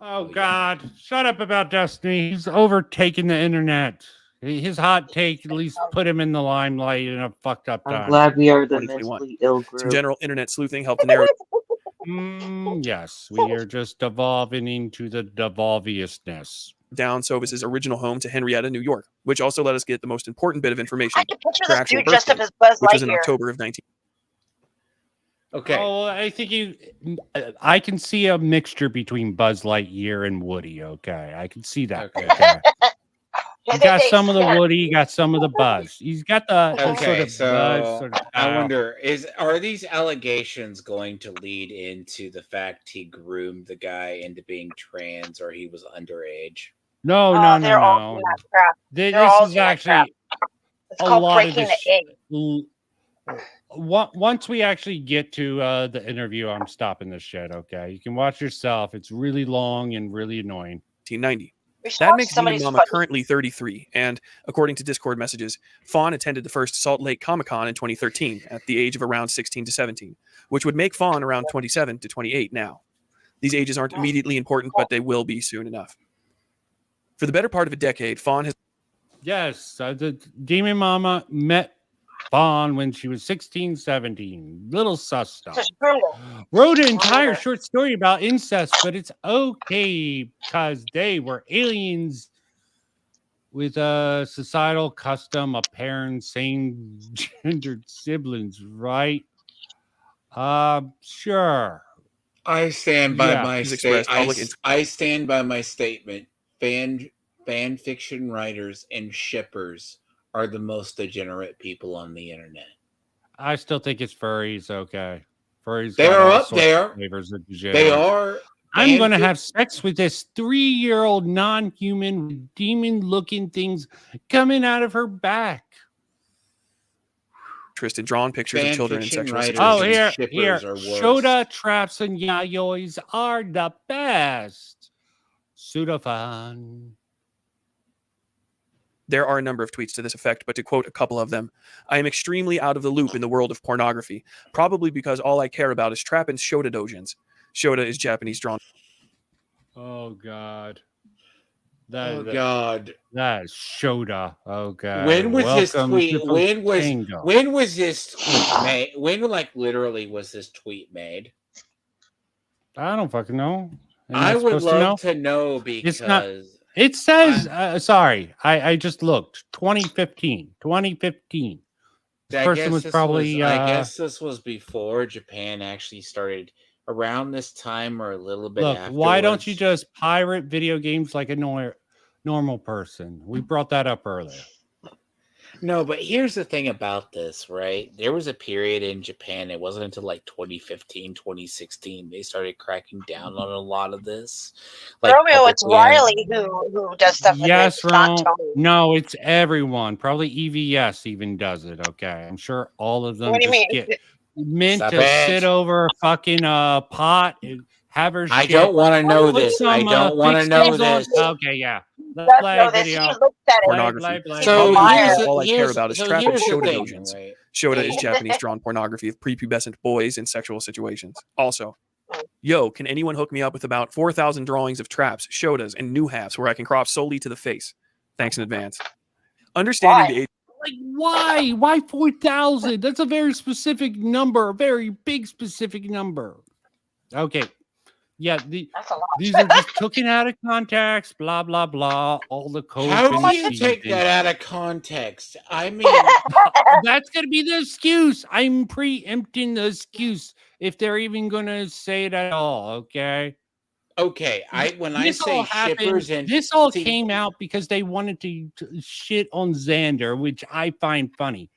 Oh God! Shut up about Destiny. He's overtaken the internet. His hot take at least put him in the limelight in a fucked up time. I'm glad we are the 2021. mentally ill Some group. general internet sleuthing helped to narrow Yes, we are just devolving into the devolviousness. Down Sovis's original home to Henrietta, New York, which also let us get the most important bit of information. I can picture her this actual dude dressed up birthday, as Buzz which was in Lightyear. October of 19. Okay. Oh, I think I can see a mixture between Buzz Lightyear and Woody. Okay, I can see that. Okay. You got some of the Woody, you got some of the Buzz. He's got the Okay, sort of so Buzz sort of I style. wonder are these allegations going to lead into the fact he groomed the guy into being trans or he was underage? No, Oh, they're all doing that crap. This They're all is doing that crap. actually It's a called lot of breaking this. the egg. Once we actually get to the interview, I'm stopping this shit. Okay, you can watch yourself. It's really long and really annoying. 1990. We should That watch makes Demon somebody's Mama funny- currently 33, and according to Discord messages, Fawn attended the first Salt Lake Comic Con in 2013 at the age of around 16 to 17, which would make Fawn around 27 to 28 now. These ages aren't immediately important, but they will be soon enough. For the better part of a decade, Fawn has Yes, the Demon Mama met Fawn when she was 16, 17. Little sus stuff. Just groomed her. Wrote an entire short story about incest, but it's okay because they were aliens with a societal custom of parents, same gendered siblings, right? Sure. I stand by Yeah, my he's statement. expressed public I stand by my statement. Fan fiction writers and shippers are the most degenerate people on the internet. I still think it's furries, okay. Furries They got are all up sorts of there. flavors of They degenerate. are. I'm going to fanfic- have sex with this 3-year-old non-human demon-looking things coming out of her back. Tristan drawn pictures of Fan children in fiction sexual writers Oh, situations. and here. shippers are worse. Shota, traps, and yayois are the best. Sudafan. There are a number of tweets to this effect, but to quote a couple of them, I am extremely out of the loop in the world of pornography, probably because all I care about is trap and Shota dojins. Shota is Japanese drawn. Oh, God. Oh God! That is Shota. Oh God! When was this Welcome tweet? to Tango. When was this tweet made? When literally was this tweet made? I don't fucking know. Am I would supposed to know? love to know because It's not. It says. Sorry, I just looked. 2015. 2015. This I person guess was this probably. I guess this was before Japan actually started. Around this time or a little bit Look, afterwards. why don't you just pirate video games like a normal person? We brought that up earlier. No, but here's the thing about this, right? There was a period in Japan, it wasn't until like 2015, 2016, they started cracking down on a lot of this. Romeo, it's publicly- Riley who does stuff like Yes, this, not Ron. Tony. No, it's everyone. Probably EVS even does it. Okay, I'm sure all of them What do you just mean? get meant Stop to it. sit over a fucking pot and have her. I shit. don't want to know Put this. I some, don't want to fix know things on- this. Okay, yeah. Let's Does play know this. He video. looked at it. Pornography. So Probably here's because the- all I care here's- about is so trap and here's the Shota thing, dojins. right? Shota is Japanese drawn pornography of prepubescent boys in sexual situations. Also, yo, can anyone hook me up with about 4,000 drawings of traps, Shotas, and new halves where I can crop solely to the face? Thanks in advance. Understanding the age. Like, why? Why 4,000? That's a very specific number, a very big specific number. Okay. Yeah, That's a lot. these are just taken out of context, blah, blah, blah. All the code. How do and you shit take and- that out of context? I mean, That's going to be the excuse. I'm preempting the excuse if they're even going to say it at all, okay? okay. When I This all say happened- shippers and this all see, came out because they wanted to shit on Xander, which I find funny.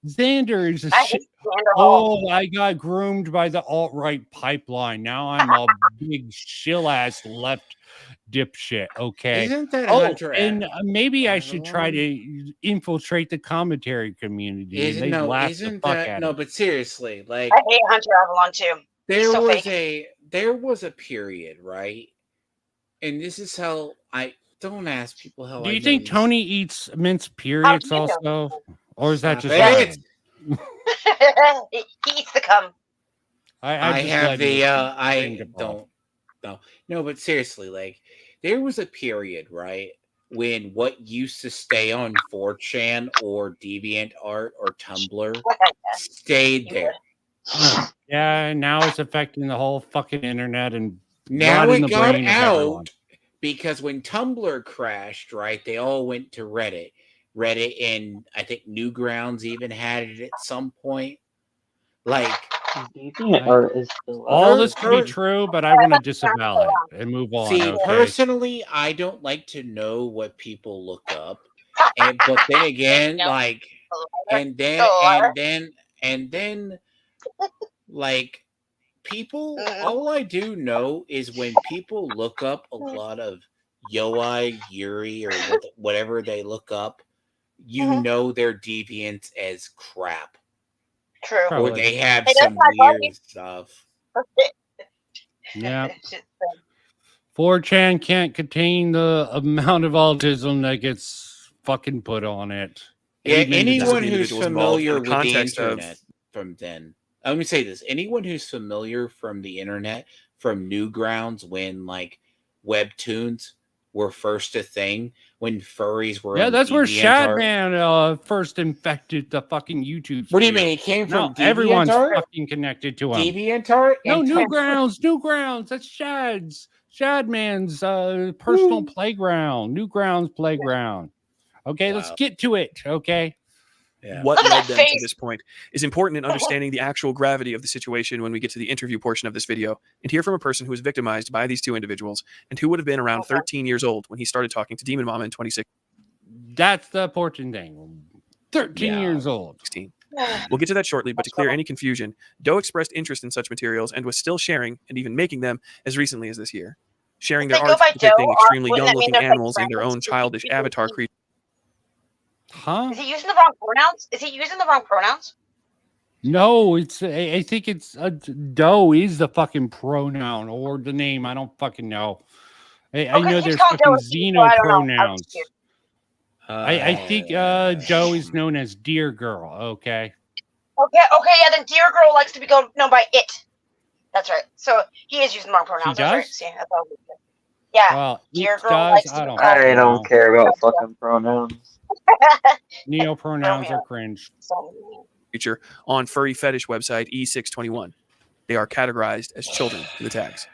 Xander is a I shit. hate Xander Hall. Oh, I got groomed by the alt-right pipeline. Now I'm a big shill-ass left dipshit, okay? Isn't that Oh, Hunter and Adams? maybe I should try to infiltrate the commentary community. And they laugh the fuck at no? it. But seriously, like I hate Hunter Avalon too. there so was fake. there was a period, right? And this is how I don't ask people how. Do I you know think these- Tony eats minced periods you know? also? Or is that Stop just it. mine? He eats the cum. I just have let the you I think about don't no, but seriously, like there was a period, right, when what used to stay on 4chan or DeviantArt or Tumblr stayed there. Yeah, now it's affecting the whole fucking internet and Now rotting it the got brain of everyone. out because when Tumblr crashed, right, they all went to Reddit. Reddit and I think Newgrounds even had it at some point. Like, all this could be true, but I want to disavow it and move on. See, okay? personally, I don't like to know what people look up, but then again, like, and then, like, people. All I do know is when people look up a lot of Yoi, Yuri, or whatever they look up, you know they're deviant as crap. True. Or they have Hey, that's some my weird buddy. stuff. Yeah. 4chan can't contain the amount of autism that gets fucking put on it. Yeah, Amen to that. anyone who's individuals involved in familiar the with the context of- internet from then. Let me say this. Anyone who's familiar from the internet, from Newgrounds, when like webtoons were first a thing, when furries were Yeah, on that's where DeviantArt. Shadman first infected the fucking YouTube. What do you sphere. mean? It came Now from everyone's DeviantArt? fucking connected to him. DeviantArt? No, and Newgrounds. That's Shadman's personal playground. Newgrounds playground. Okay, let's get to it. Okay. What Look at led that them face. to this point is important in understanding the actual gravity of the situation when we get to the interview portion of this video and hear from a person who was victimized by these two individuals and who would have been around 13 years old when he started talking to Demon Mama in 2016. That's the important thing. 13 years old. We'll get to that shortly, but to clear any confusion, Doe expressed interest in such materials and was still sharing and even making them as recently as this year. Sharing their If they go art by depicting Doe, extremely wouldn't that mean young-looking they're, like, animals and their friends? own childish avatar creatures. Huh? Is he using the wrong pronouns? Is he using the wrong pronouns? No, it's. I think it's Doe is the fucking pronoun or the name. I don't fucking know. I Okay, know he's there's called fucking Doe, so Xeno I don't know. I was pronouns. confused. I think Joe is known as Dear Girl. Okay. Okay, yeah, then Dear Girl likes to be known by it. That's right. So he is using the wrong pronouns. That's right. does? See, that's all. Yeah. Well, Dear it Girl does. likes to I be don't. called. fucking know. care about fucking pronouns. Neo pronouns are cringe. Creature on furry fetish website E621. They are categorized as children in the tags.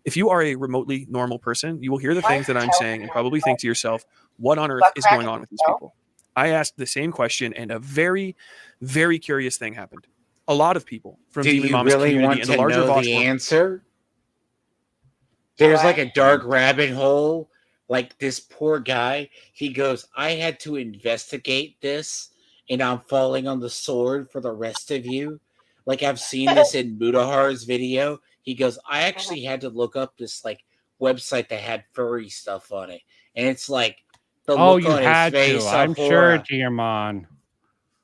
If you are a remotely normal person, you will hear the things that I'm saying and probably think to yourself, what on earth is going on with these people? I asked the same question and a very, very curious thing happened. A lot of people from Do Demon you Mama's really community want and to the larger know Vosh the world- answer? There's like a dark rabbit hole. Like this poor guy, he goes, I had to investigate this and I'm falling on the sword for the rest of you. Like I've seen this in Mudahar's video. He goes, I actually had to look up this like website that had furry stuff on it. And it's like the Oh, look you on had his face. to. I'm of sure, horror. Diamond.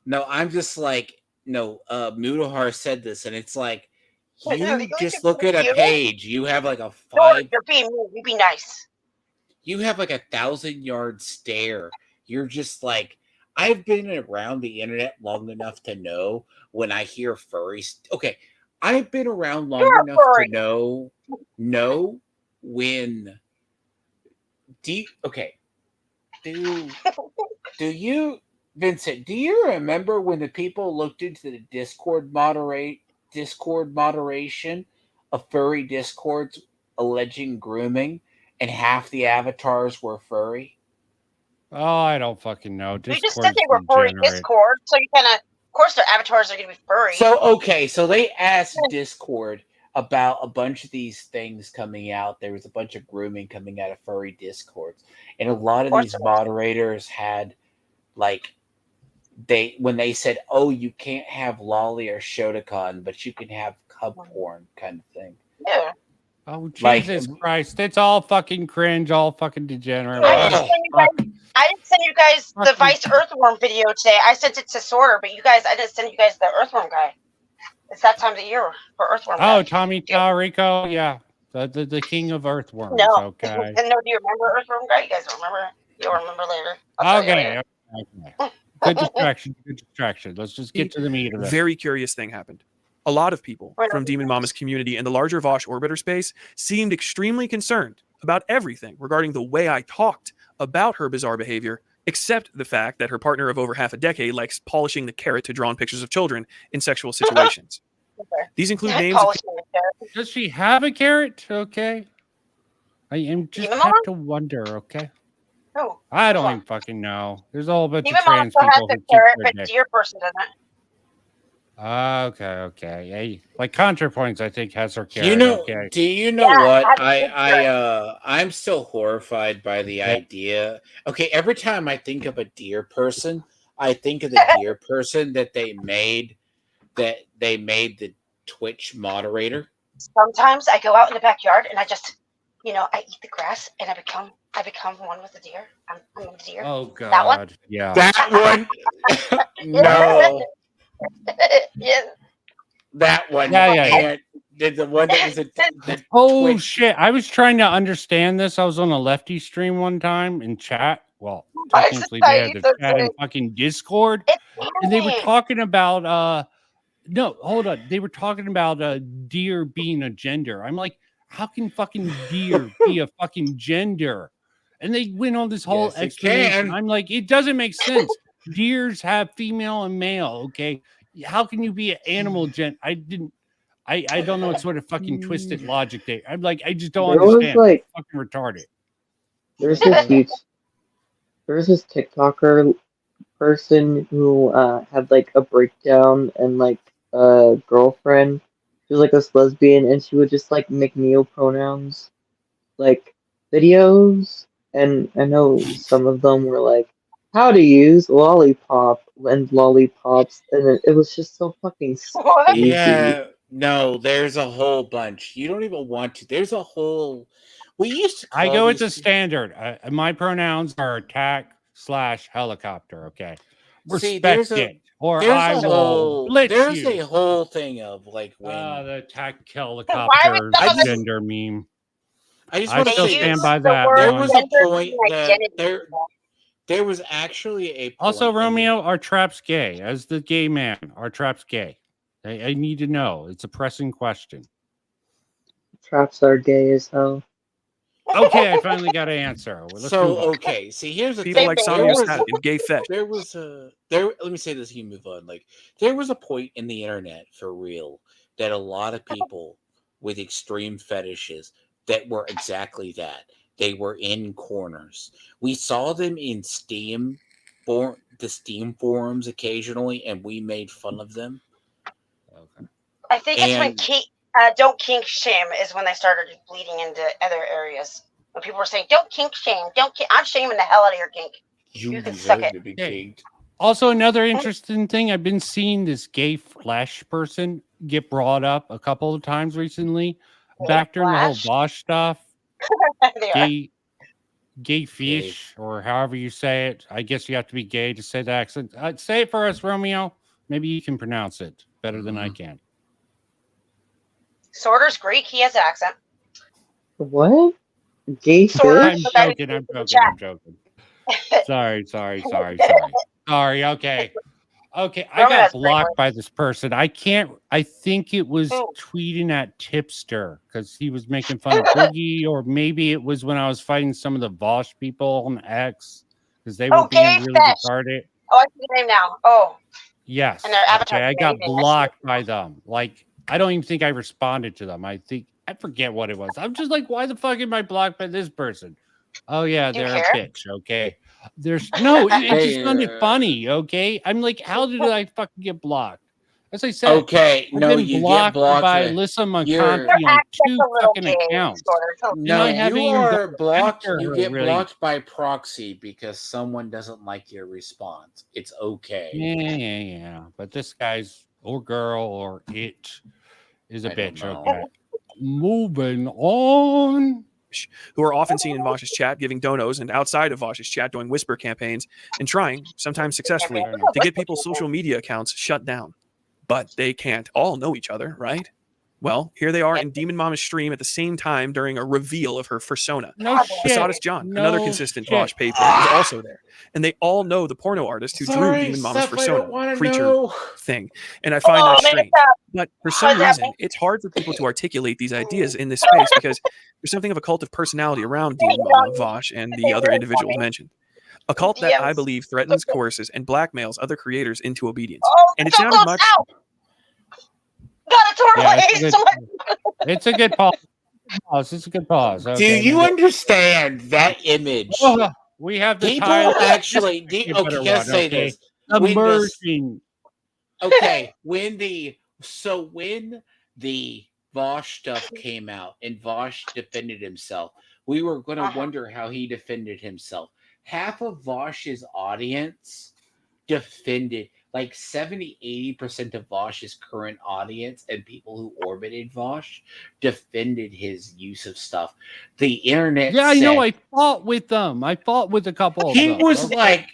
No, I'm just like, no, Mudahar said this, and it's like, Wait, no, you you just like look at a you? page. You have like a No, 5. you're being mean. You be nice. You have like 1,000-yard stare. You're just like, I've been around the internet long enough to know when I hear furries. Okay, I've been around long You're a enough furry. to know when. Okay, do you, Vincent? Do you remember when the people looked into the Discord moderation of furry discords alleging grooming, and half the avatars were furry? Oh, I don't fucking know. You just said they were furry Discord, so you kind of course their avatars are going to be furry. So, okay, so they asked Discord about a bunch of these things coming out. There was a bunch of grooming coming out of furry Discords. And a lot of these moderators had, like, when they said, oh, you can't have lolly or Shotokan, but you can have cub porn kind of thing. Yeah. Oh, Like- Jesus Christ. It's all fucking cringe, all fucking degenerate. I didn't send you guys the Vice Earthworm video today. I sent it to Sorter, but I didn't send you guys the Earthworm guy. It's that time of the year for Earthworm. Oh, guy. Tommy Tallarico, yeah. The king of earthworms, No. okay. No, do you remember Earthworm guy? You guys don't remember? You'll remember later. I'll tell you Okay. later. Okay. Good distraction. Good distraction. Let's just get to the meat of it. Very curious thing happened. A lot of people from Demon Mama's community and the larger Vosh orbiter space seemed extremely concerned about everything regarding the way I talked about her bizarre behavior, except the fact that her partner of over half a decade likes polishing the carrot to draw on pictures of children in sexual situations. These include Yeah, names of polishing the carrot. Does she have a carrot? Okay. I am just Demon have Mama? to wonder, okay? Oh, I don't even fucking know. There's a whole bunch Demon of Mama trans still has people the who keep carrot, their but dick. deer person doesn't. Okay. Hey, like ContraPoints, I think, has her carrot. You know, okay. do you know Yeah, what? that's different. I'm still horrified by the idea. Okay, every time I think of a deer person, I think of the deer person that they made the Twitch moderator. Sometimes I go out in the backyard and I just, I eat the grass and I become one with the deer. I'm a deer. Oh God. That one? Yeah. That one. No. Yes. That one. Yeah. And the one that was the Oh Twitch. shit! I was trying to understand this. I was on a lefty stream one time in chat. Well, technically they had the chat in fucking Discord, and they were talking about no, hold on. They were talking about deer being a gender. I'm like, how can fucking deer be a fucking gender? And they went on this whole Yes, it explanation. can. I'm like, it doesn't make sense. Deers have female and male. Okay, how can you be an animal gen? I don't know what sort of fucking twisted logic they. I'm like, I just don't There was, understand. like- It's fucking retarded. There's this TikToker person who had like a breakdown and like a girlfriend. She was like this lesbian and she would just like make neopronouns like videos, and I know some of them were like how to use lollipop and lollipops, and it was just so fucking crazy. Yeah. No, there's a whole bunch. You don't even want to. There's a whole. We used to. I call go these with the standard. My pronouns are attack/helicopter. Okay, See, respect it, or I will blitz there's you. a whole thing of like when The attack helicopter gender meme. I just I want to still say stand this. by that. There one. was a point that there was actually a point Also, Romeo, are traps gay? As the gay man, are traps gay? I need to know. It's a pressing question. Traps are gay as hell. Okay, I finally got an answer. Let's move So on. okay, see here's the People thing. like There Samuel was Sadat in Gay Fetch. There was a there. Let me say this. You move on. Like there was a point in the internet for real that a lot of people with extreme fetishes that were exactly that. They were in corners. We saw them in the Steam forums occasionally, and we made fun of them. I think it's when And- don't kink shame is when they started bleeding into other areas. When people were saying, "Don't kink shame, I'm shaming the hell out of your kink." You can suck deserve it. to be Yeah. kicked. Also, another interesting thing, I've been seeing this gay flesh person get brought up a couple of times recently. Back during the whole Flash? Bosch stuff, They are. gay fish, or however you say it. I guess you have to be gay to say the accent. Say it for us, Romeo. Maybe you can pronounce it better than I can. Sorter's Greek. He has an accent. What? Gay Sorter. fish? I'm joking. Sorry. Okay, I Romeo got has great blocked by this person. I think it was tweeting at Tipster because he was making fun of Boogie, or maybe it was when I was fighting some of the Vosh people on X because they were being really retarded. Oh, I see the name now. Oh, Yes. and their avatar. Okay, I got blocked by them. Like, I don't even think I responded to them. I forget what it was. I'm just like, why the fuck am I blocked by this person? Oh yeah, Do you they're a care? bitch. Okay. There's no, it just sounded funny. Okay. I'm like, how did I fucking get blocked? As I said, Okay, I've no, been you get blocked blocked by with- Alyssa you're- McConaughey on accent's 2 a little fucking gay, accounts. Sorter. No, I haven't you even are gone blocked. after You her, get really. blocked by proxy because someone doesn't like your response. It's okay. Yeah. But this guy's or girl or it is a I don't bitch. know. Okay. Moving on. Who are often seen in Vosh's chat giving donos and outside of Vosh's chat doing whisper campaigns and trying, sometimes successfully, to get people's social media accounts shut down. But they can't all know each other, right? Well, here they are in Demon Mama's stream at the same time during a reveal of her fursona. No The shit. Sawdust John, another No consistent shit. Vosh paper, is also there. And they all know the porno artist who drew Sorry, Demon Mama's stuff I don't fursona wanna creature know. thing. And I find that man, strange. stop. But for some reason, it's hard for people to articulate these ideas in this space because there's something of a cult of personality around Demon Mama, Vosh, and the other individuals mentioned. A cult that I believe threatens, coerces, and blackmails other creators into obedience. Oh, And it so sounded close. much. Ow. Got a total Yeah, ace. it's a good pause. It's a good pause. Do Okay, you understand that image? Oh, we have the People Tyler. actually. You Okay, better let's run, say okay? this. When the- Emerging. Okay, when the Vosh stuff came out and Vosh defended himself, we were going to wonder how he defended himself. Half of Vosh's audience defended, like 70-80% of Vosh's current audience and people who orbited Vosh defended his use of stuff. The internet Yeah, I know. said- I fought with them. I fought with a couple of he them. was Okay. like,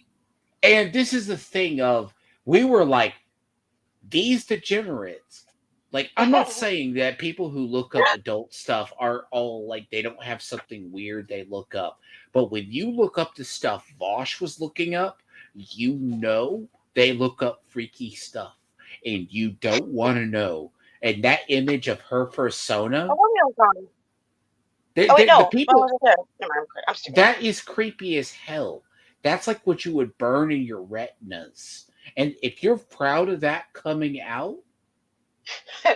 and this is the thing of, we were like, these degenerates. Like, I'm not saying that people who look up adult stuff are all like, they don't have something weird they look up. But when you look up the stuff Vosh was looking up, you know they look up freaky stuff. And you don't want to know. And that image of her persona, Oh, Romeo's gone. they- Oh, wait, they- the no. people, Romeo's there. Never mind, I'm stupid. that is creepy as hell. That's like what you would burn in your retinas. And if you're proud of that coming out,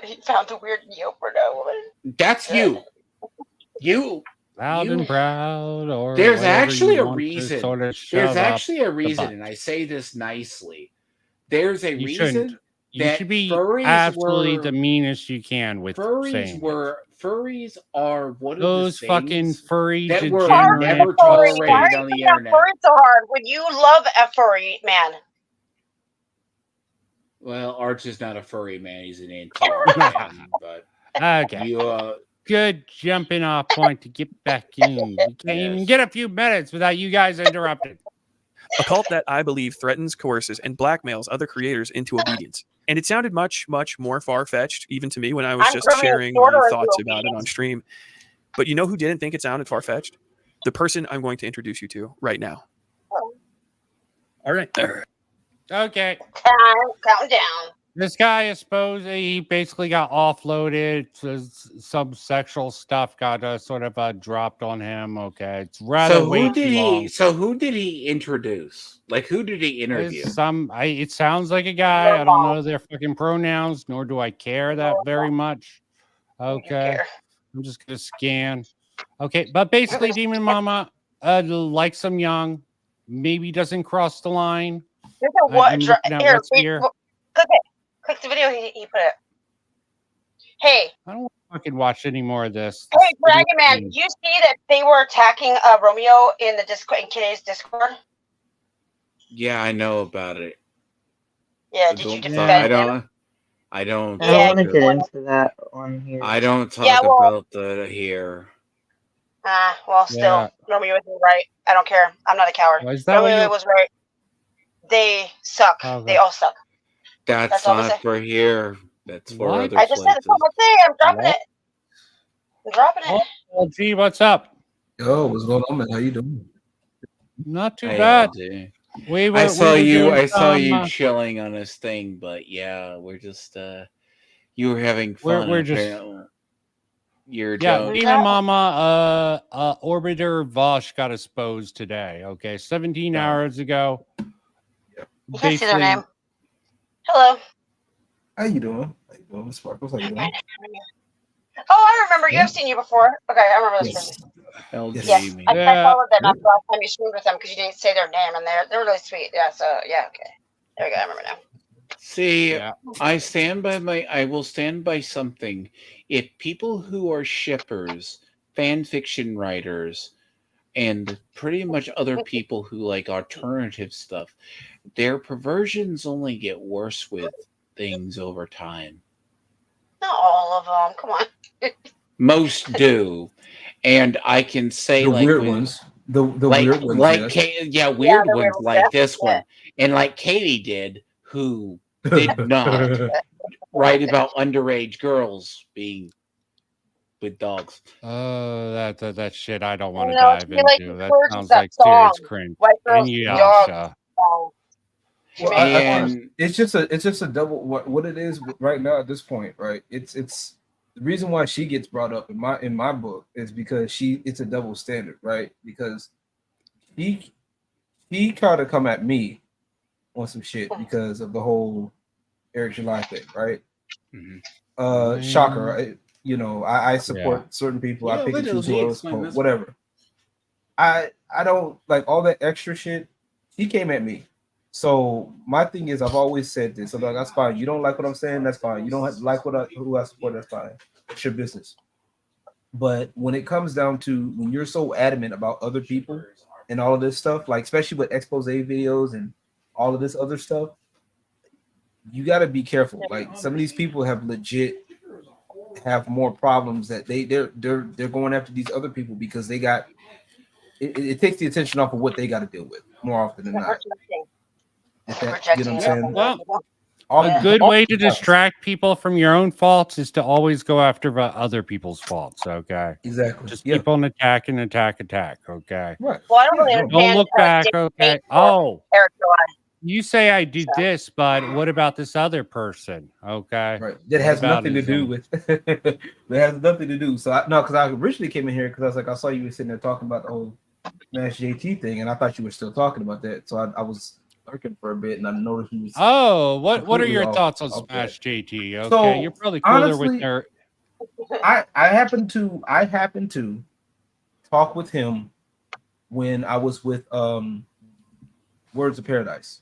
He found a weird neo-porno woman. that's you. You. Loud and proud, or There's whatever actually you a want to reason. sort of There's shove up actually a the reason, butt. and I say this nicely. There's a You reason shouldn't. You that should be furries absolutely were, the meanest you can with saying furries are one of those the fucking things furry that were degenerates. never Furry. Why tolerated are on you the saying internet. furry so hard when you love a furry man? Well, Arch is not a furry man; he's an anti man. But Okay. you, Good jumping off point to get back in. You can't even get a few minutes without you guys interrupting. A cult that I believe threatens, coerces, and blackmails other creators into obedience. And it sounded much, much more far-fetched, even to me, when I was I'm just grooming sharing shorter my into thoughts about it obedience. on stream. But you know who didn't think it sounded far-fetched? The person I'm going to introduce you to right now. All right. Okay. Counting down. This guy is supposed he basically got offloaded. Some sexual stuff got sort of dropped on him. Okay, it's rather so way who too did long. he? So who did he introduce? Like, who did he interview? It sounds like a guy. I don't know their fucking pronouns, nor do I care that very much. Okay, I'm just gonna scan. Okay, but basically, Demon Mama likes him young. Maybe doesn't cross the line. Look at what? I'm looking at Here, what's here. click it. Click the video he put it. Hey, I don't want to fucking watch any more of this. hey, Dragon Man, you see that they were attacking Romeo in the Discord, in Kitty's Discord? Yeah, I know about it. Yeah, I did you don't- defend I him? don't. I don't. I don't want to get into that on here. I don't talk Yeah, well- about the here. Well, still, Yeah. Romeo was right. I don't care. I'm not a coward. Well, is that what Romeo you- was right. They suck. Okay. They all suck. That's all I'm not saying. for here. That's for What? other I just said places. it's all I'm saying. I'm dropping What? it. I'm dropping it. Oh, gee, what's up? Yo, what's going on, man? How you doing? Not too Hey, bad. LD. We were. I saw we were you. doing I saw some, you chilling on this thing, but yeah, we're just. You were having We're- fun. we're just- apparently. You're Yeah, doing. Demon Mama, Orbiter Vosh got exposed today. Okay, 17 hours ago. You can't see Basically, their name. Hello. How you doing? How you doing, Miss Sparkles? How you doing? Oh, I remember you. I've seen you before. Okay, I remember this person. LD, Yes, man. I followed them after last time you streamed with them because you didn't say their name, and they're really sweet. Yeah, so yeah, okay. There we go. I remember now. See, I stand by my. I will stand by something. If people who are shippers, fan fiction writers, and pretty much other people who like alternative stuff, their perversions only get worse with things over time. Not all of them. Come on. Most do, and I can say The like weird with- ones. The like weird ones. like yes. weird the weird ones ones, like this definitely. one, and like Katie did, who did not write about underage girls being with dogs. oh, that shit I don't want to No, dive she, like, into. That encourages sounds that like serious song, cringe. White Girls And Need yeah, Dogs. Well, And- it's just a double. What it is right now at this point, right? It's the reason why she gets brought up in my book is because it's a double standard, right? Because she tried to come at me on some shit because of the whole Eric July thing, right? Mhm. Shocker. I support certain people. I pick and choose who I support. Whatever. I don't like all that extra shit. He came at me. So my thing is, I've always said this. I'm like, that's fine. You don't like what I'm saying? That's fine. You don't like who I support? That's fine. It's your business. But when it comes down to when you're so adamant about other people and all of this stuff, like especially with expose videos and all of this other stuff, you got to be careful. Like some of these people have more problems that they're going after these other people because they got it takes the attention off of what they got to deal with more often than not. You know what I'm saying? Well, a good way to distract people from your own faults is to always go after other people's faults. Okay. Exactly. Just keep on attacking, attack. Okay. Right. Well, I don't really Don't understand. look back. Okay. Oh, Eric Joy. you say I did this, but what about this other person? Okay. Right. That has nothing to do with. That has nothing to do. So because I originally came in here because I was like, I saw you were sitting there talking about the whole Smash JT thing, and I thought you were still talking about that. So I was lurking for a bit, and I noticed you was. Oh, what are completely your off- thoughts on off Smash that. JT? Okay, So, you're probably cooler honestly, with their. I happen to talk with him when I was with Words of Paradise,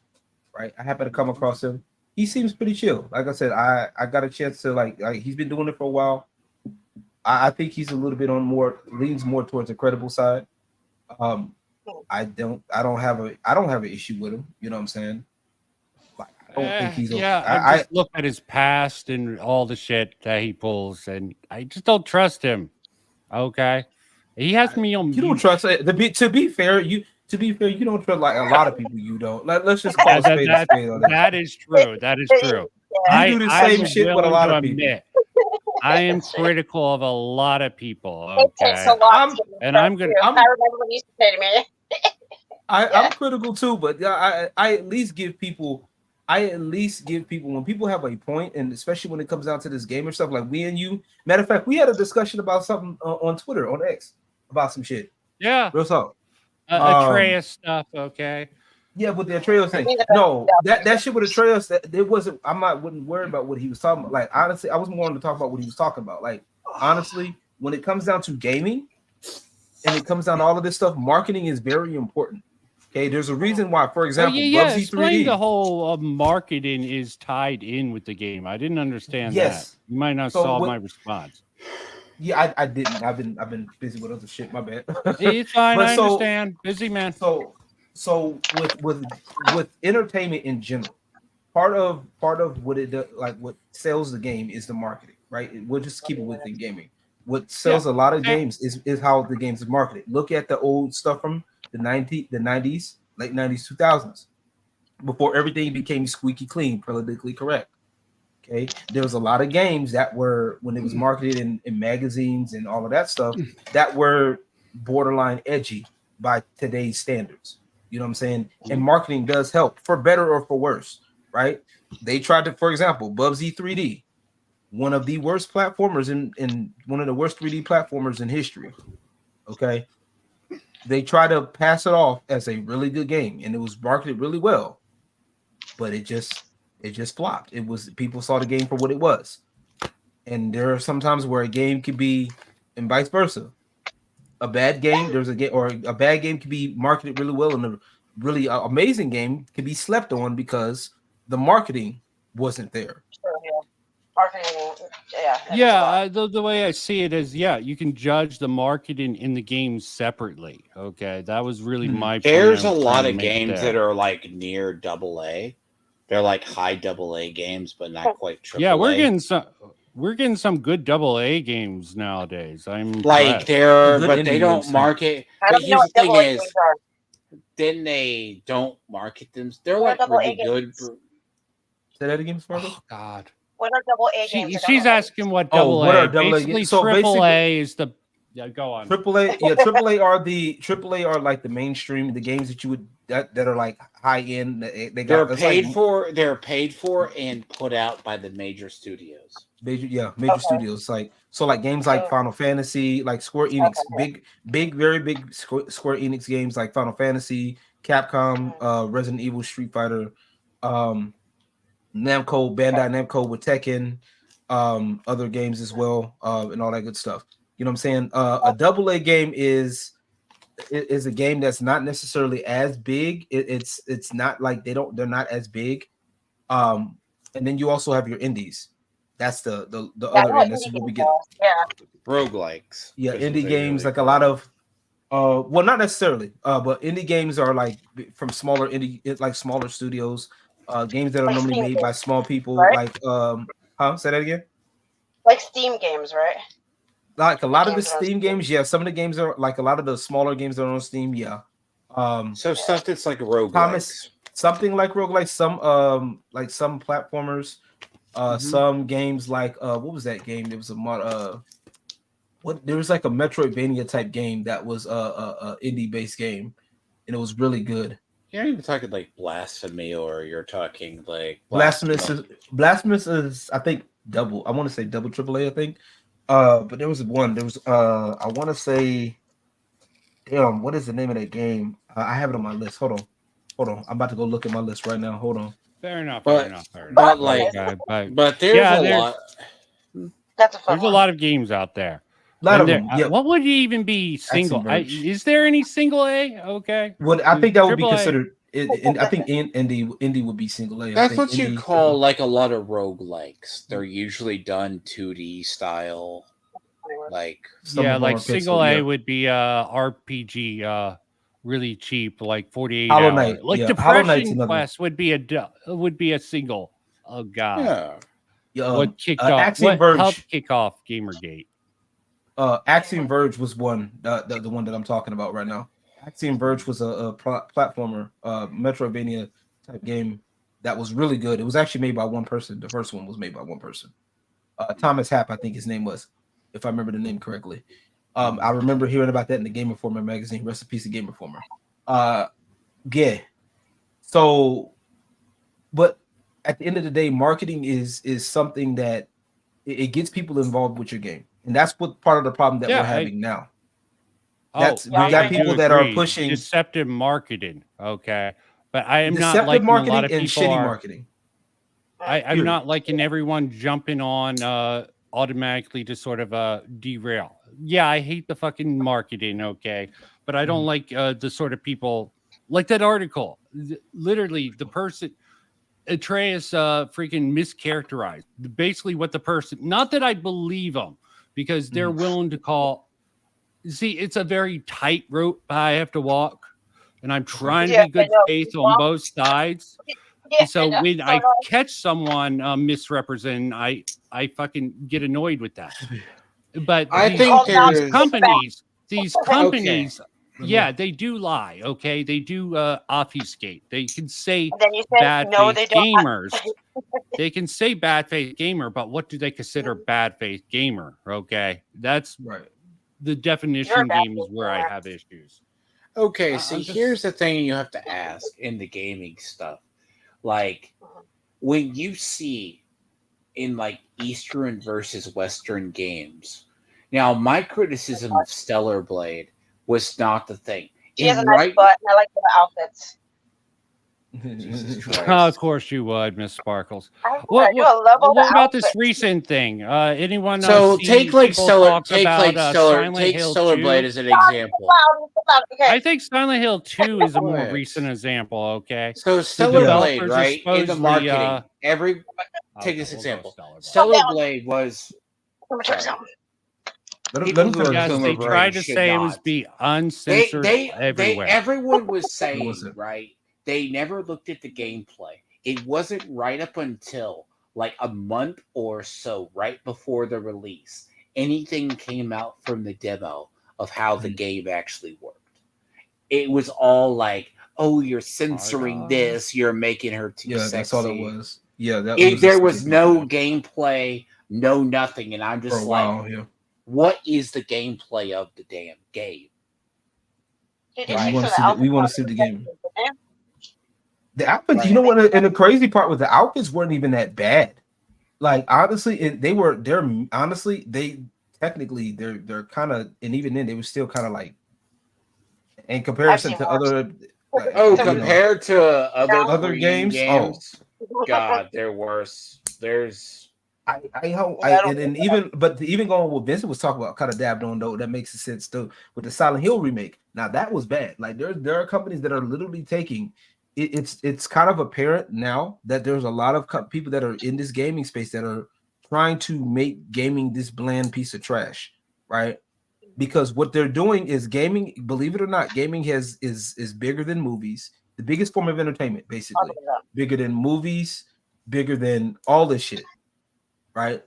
right? I happened to come across him. He seems pretty chill. Like I said, I got a chance to like he's been doing it for a while. I think he's a little bit leans more towards the credible side. I don't have an issue with him. You know what I'm saying? Like, I don't think he's okay. I just look at his past and all the shit that he pulls, and I just don't trust him. Okay, he has me on. You don't trust it. To be fair, you don't trust like a lot of people. You don't. Let's just call a spade a spade on that. That is true. That is true. You do the same shit with a lot of people. I am critical of a lot of people. It Okay, takes a lot. and I'm gonna. I remember what you used to say to me. I'm critical too, but I at least give people when people have a point, and especially when it comes down to this gamer stuff, like we and you. Matter of fact, we had a discussion about something on Twitter, on X, about some shit. Yeah, real talk. Atreus stuff. Okay. Yeah, with the Atreus thing. No, that shit with Atreus, it wasn't. Wouldn't worry about what he was talking about. Like honestly, I was more wanting to talk about what he was talking about. Like honestly, when it comes down to gaming, and it comes down to all of this stuff, marketing is very important. Okay, there's a reason why. For example, Bubsy explain 3D. the whole marketing is tied in with the game. I didn't understand Yes. that. You might not So solve what- my response. Yeah, I didn't. I've been busy with other shit. My bad. It's fine. But I so- understand. Busy man. So with entertainment in general, part of what it does, like what sells the game is the marketing, right? We'll just keep it within gaming. What sells a lot of games is how the games are marketed. Look at the old stuff from the 90s, late 90s, 2000s, before everything became squeaky clean, politically correct. Okay, there was a lot of games that were, when it was marketed in magazines and all of that stuff, that were borderline edgy by today's standards. You know what I'm saying? And marketing does help, for better or for worse, right? They tried to, for example, Bubsy 3D, one of the worst platformers in one of the worst 3D platformers in history. Okay, they try to pass it off as a really good game, and it was marketed really well, but it just flopped. It was, people saw the game for what it was, and there are some times where a game could be, and vice versa. A bad game, a bad game could be marketed really well, and a really amazing game could be slept on because the marketing wasn't there. Marketing, yeah. Yeah, the way I see it is, you can judge the marketing in the games separately. Okay, that was really my point There's I a was lot trying to of make games there. that are like near AA. They're like high AA games, but not quite triple. Yeah, we're getting some good AA games nowadays. I'm like impressed. they're, but they don't market. I But don't know here's the what thing double A is, games are. then they don't market them. They're What are like double A really good. games? Say that again, Sparkle. Oh God. What are double A games? She's asking what Oh, double what A. are double A Basically, games? So triple A is the. Yeah, go on. AAA are like the mainstream, the games that you would that are like high end. They got, They're it's paid like, for. They're paid for and put out by the major studios. major Okay. studios, like games like Final Fantasy, like Square Enix, very big Square Enix games like Final Fantasy, Capcom, Resident Evil, Street Fighter, Namco, Bandai Namco with Tekken, other games as well, and all that good stuff. You know what I'm saying? A AA game is a game that's not necessarily as big. It's not like they're not as big. And then you also have your indies. That's the other end. That's what we get. Roguelikes. Yeah, indie games, like a lot of well, not necessarily, but indie games are like from smaller studios, games that are Like normally Steam made by games, small people, right? like say that again. Like Steam games, right? Like a lot of the Games are on Steam games, yeah. Some of the games are like a lot of the smaller games that are on Steam, yeah. So stuff that's like roguelikes. Thomas, something like roguelike, some platformers, some games like what was that game? There was a mod there was like a Metroidvania type game that was a indie based game, and it was really good. You're not even talking like Blasphemy, or you're talking like Blasphemous is I think double. I want to say double AAA, I think. But there was one. There was I want to say, damn, what is the name of that game? I have it on my list. Hold on. I'm about to go look at my list right now. Hold on. Fair enough. But there's a lot. There's a lot of games out there. Lot of And them, yeah. What would even be single? Verge. Is there any single A? Okay. Well, I think that would be AAA. considered. I think indie would be single A. I That's think what you indie- call like a lot of roguelikes. They're usually done 2D style. Like Yeah, like single A would be RPG, really cheap, like 48 Hollow hours. Knight, Like yeah. Hollow Knight's Depression another one. Quest would be a single. Oh god. Yeah. What kicked off? Axiom What Verge. helped kick off Gamergate? Axiom Verge was one, the one that I'm talking about right now. Axiom Verge was a platformer, Metroidvania type game that was really good. It was actually made by one person. The first one was made by one person. Thomas Happ, I think his name was, if I remember the name correctly. I remember hearing about that in the Game Informer magazine. Rest in peace, of Game Informer. Yeah. So, but at the end of the day, marketing is something that it gets people involved with your game, and that's what part of the problem that we're having now. That's we got people that are pushing deceptive marketing. Okay, but I am not deceptive liking a marketing lot of and people shitty are. marketing. I'm Period. not liking everyone jumping on automatically to sort of derail. Yeah, I hate the fucking marketing, okay, but I don't like the sort of people like that article. Literally, the person Atreus freaking mischaracterized basically what the person. Not that I believe them, because they're willing to call. See, it's a very tight rope I have to walk, and I'm trying to be good faith on both sides. And so when I catch someone misrepresenting, I fucking get annoyed with that. But I these, think these companies, yeah, they do lie. Okay, they do obfuscate. They can say Then you say, bad no, faith they don't. gamers. They can say bad faith gamer, but what do they consider bad faith gamer? Okay, that's right. The definition game is where I have issues. Okay, so here's the thing you have to ask in the gaming stuff. Like, when you see in like Eastern versus Western games, now my criticism of Stellar Blade was not the thing. She has a nice butt, and I like the outfits. Of course you would, Miss Sparkles. I do. I love all what the about this outfits. recent thing? Anyone? So see take like people Stellar, talk take about, like Stellar, Silent take Hill Stellar 2? Blade as an example. I think Silent Hill 2 is a more Yes. recent example. Okay, So The Stellar Blade, developers are right? In the supposedly, marketing, take okay, this we'll go example. Stellar Stellar Blade was. People who are Yes, Boomer they brain tried to should say it not. was be uncensored everywhere. Everyone was saying, right? They never looked at the gameplay. It wasn't right up until like a month or so, right before the release, anything came out from the demo of how the game actually worked. It was all like, "Oh, you're censoring this. You're making her too Yeah, sexy." that's all it was. Yeah, that There was no gameplay, no nothing, and I'm For just a like, while, yeah. "What is the gameplay of the damn game?" Yeah, we want to see the game. The outfits, you know what? And the crazy part was the outfits weren't even that bad. Like honestly, they're kind of, and even then they were still kind of like, in comparison to other. Compared to other Other Korean games? games, God, they're worse. There's I hope, Yeah, I don't and then think even going what Vincent was talking about, kind of dabbed on though, that makes sense too with the Silent Hill remake. Now that was bad. Like there are companies that are literally taking it. It's kind of apparent now that there's a lot of people that are in this gaming space that are trying to make gaming this bland piece of trash, right? Because what they're doing is gaming. Believe it or not, gaming is bigger than movies. The biggest form of entertainment, basically, bigger than movies, bigger than all this shit. Right,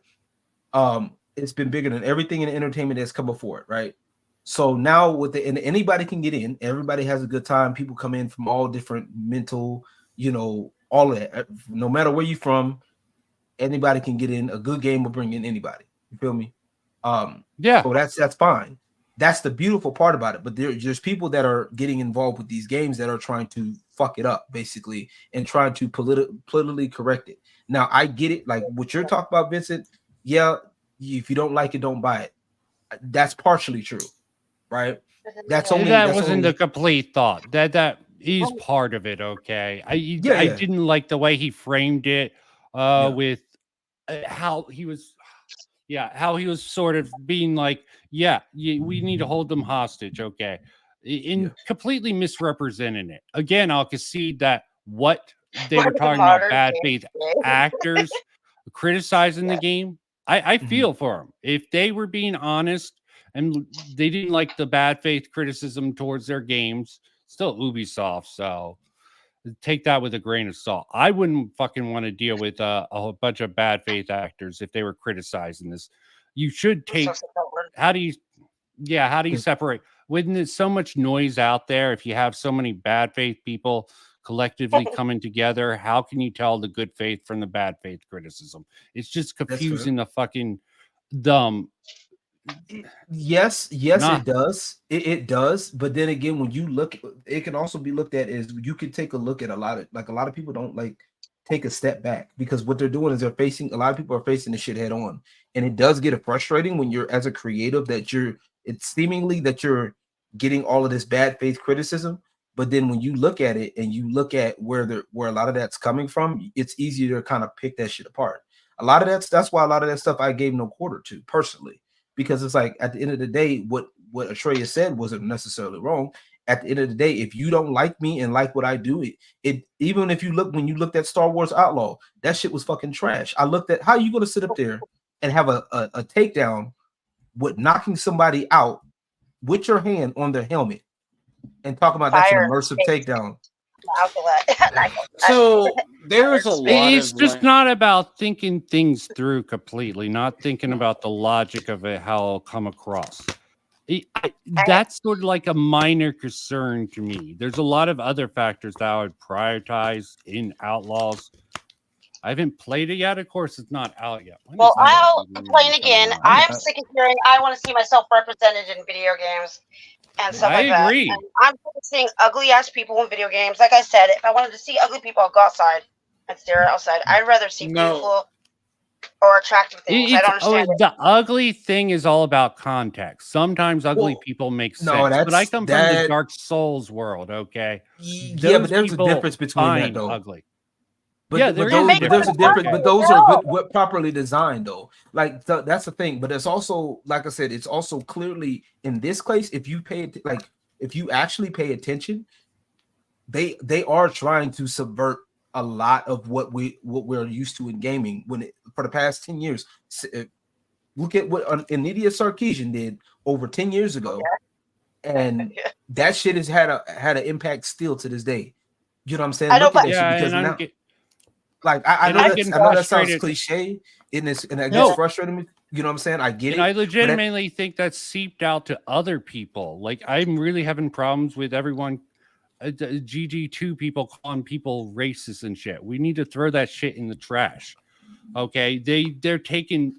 it's been bigger than everything in entertainment that's come before it, right? So now with and anybody can get in, everybody has a good time. People come in from all different mental, all of that. No matter where you're from, anybody can get in. A good game will bring in anybody. You feel me? Yeah. So that's fine. That's the beautiful part about it. But there's people that are getting involved with these games that are trying to fuck it up, basically, and trying to politically correct it. Now, I get it. Like what you're talking about, Vincent. Yeah, if you don't like it, don't buy it. That's partially true, right? That's only that wasn't the complete thought. That he's part of it. Okay, I didn't like the way he framed it with how he was. Yeah, how he was sort of being like, we need to hold them hostage. Okay, in completely misrepresenting it. Again, I'll concede that what they were talking about bad faith actors criticizing the game. I feel for them. If they were being honest and they didn't like the bad faith criticism towards their games, still Ubisoft. So take that with a grain of salt. I wouldn't fucking want to deal with a whole bunch of bad faith actors if they were criticizing this. You should take, how do you separate? When there's so much noise out there, if you have so many bad faith people collectively coming together, how can you tell the good faith from the bad faith criticism? It's just confusing the fucking dumb. Yes, it does. It does. But then again, when you look, it can also be looked at as you can take a look at a lot of people don't take a step back, because what they're doing is a lot of people are facing the shit head on. And it does get frustrating when you're, as a creative, it's seemingly that you're getting all of this bad faith criticism. But then when you look at it and you look at where a lot of that's coming from, it's easier to kind of pick that shit apart. That's why a lot of that stuff I gave no quarter to personally, because it's like at the end of the day, what Atreya said wasn't necessarily wrong. At the end of the day, if you don't like me and like what I do, it even if when you looked at Star Wars Outlaw, that shit was fucking trash. I looked at how you going to sit up there and have a takedown with knocking somebody out with your hand on their helmet and talk about that's an immersive takedown. So there's a lot. It's just not about thinking things through completely, not thinking about the logic of it, how it'll come across. That's sort of like a minor concern to me. There's a lot of other factors that I would prioritize in Outlaws. I haven't played it yet. Of course, it's not out yet. Well, I'll complain again. I'm sick of hearing I want to see myself represented in video games and stuff like that. I agree. And I'm seeing ugly ass people in video games. Like I said, if I wanted to see ugly people, I'll go outside and stare outside. I'd rather see beautiful or attractive things. I don't understand. The ugly thing is all about context. Sometimes ugly people make sense. But I come from the Dark Souls world, okay? But there's a difference between that, though. Ugly. There's a difference. But those are good, properly designed, though. Like that's the thing. But it's also, like I said, it's also clearly in this case. If you actually pay attention, they are trying to subvert a lot of what we're used to in gaming. For the past 10 years, look at what Nidia Sarkeesian did over 10 years ago, and that shit has had an impact still to this day. You know what I'm saying? I know that sounds cliche, and that gets frustrating me. You know what I'm saying? I get it. I legitimately think that seeped out to other people. Like I'm really having problems with everyone. GG2 people calling people racist and shit. We need to throw that shit in the trash. Okay, they're taking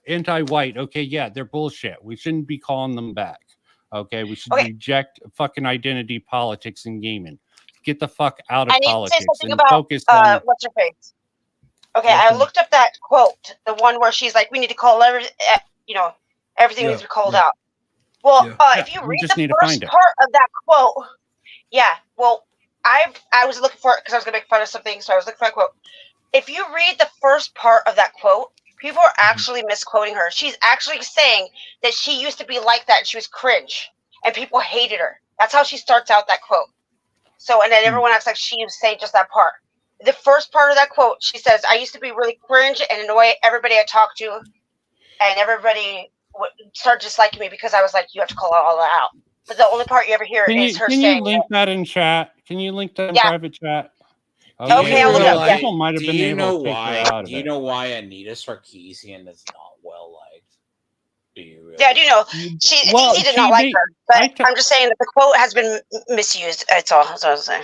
anti-white. Okay, they're bullshit. We shouldn't be calling them back. Okay, we should reject fucking identity politics in gaming. Get the fuck out of politics and focus on what's her face. Okay, I looked up that quote, the one where she's like, "We need to call everything needs to be called out." Well, if you read the first part of that quote. Yeah, well, I was looking for it because I was gonna make fun of something, so I was looking for a quote. if you read the first part of that quote, people are actually misquoting her. She's actually saying that she used to be like that and she was cringe and people hated her. That's how she starts out that quote. So, and then everyone acts like she was saying just that part. The first part of that quote, she says, I used to be really cringe and annoy everybody I talked to, and everybody would start disliking me because I was like, you have to call all that out. But the only part you ever hear is her Can saying, you link that in chat? Can you link that in Yeah. private chat? Okay, I'll look it up, yeah. People might have Do been you able know to take her why? out of Do you it. know why Anita Sarkeesian is not well liked? Do you really? yeah, I do know. Well, He did she not like made- her. But I'm just saying that the quote has been misused. That's all. That's what I was saying.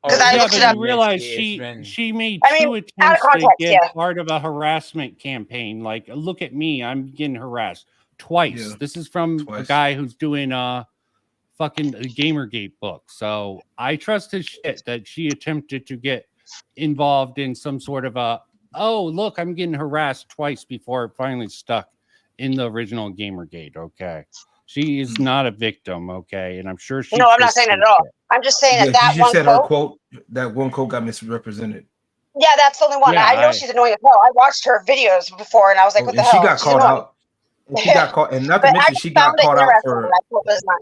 Because I yeah, looked but it up. you realize It's she made I mean, two out of attempts to context, get yeah. part of a harassment campaign. Like, look at me, I'm getting harassed twice. Yeah, this is from a twice. guy who's doing fucking Gamergate book. So I trust his shit that she attempted to get involved in some sort of oh, look, I'm getting harassed twice before it finally stuck in the original Gamergate. Okay. She is not a victim, okay? And I'm sure she No, I'm not saying that at all. I'm just saying Yeah, that you one just said her quote. quote. That one quote got misrepresented. Yeah, that's the only one. Yeah, I know she's annoying as hell. I watched her videos before, and I was like, "What the And hell?" she got She's called annoying. out. And she got caught, and not to But I mention just she got found it caught out interesting for. that that quote was not.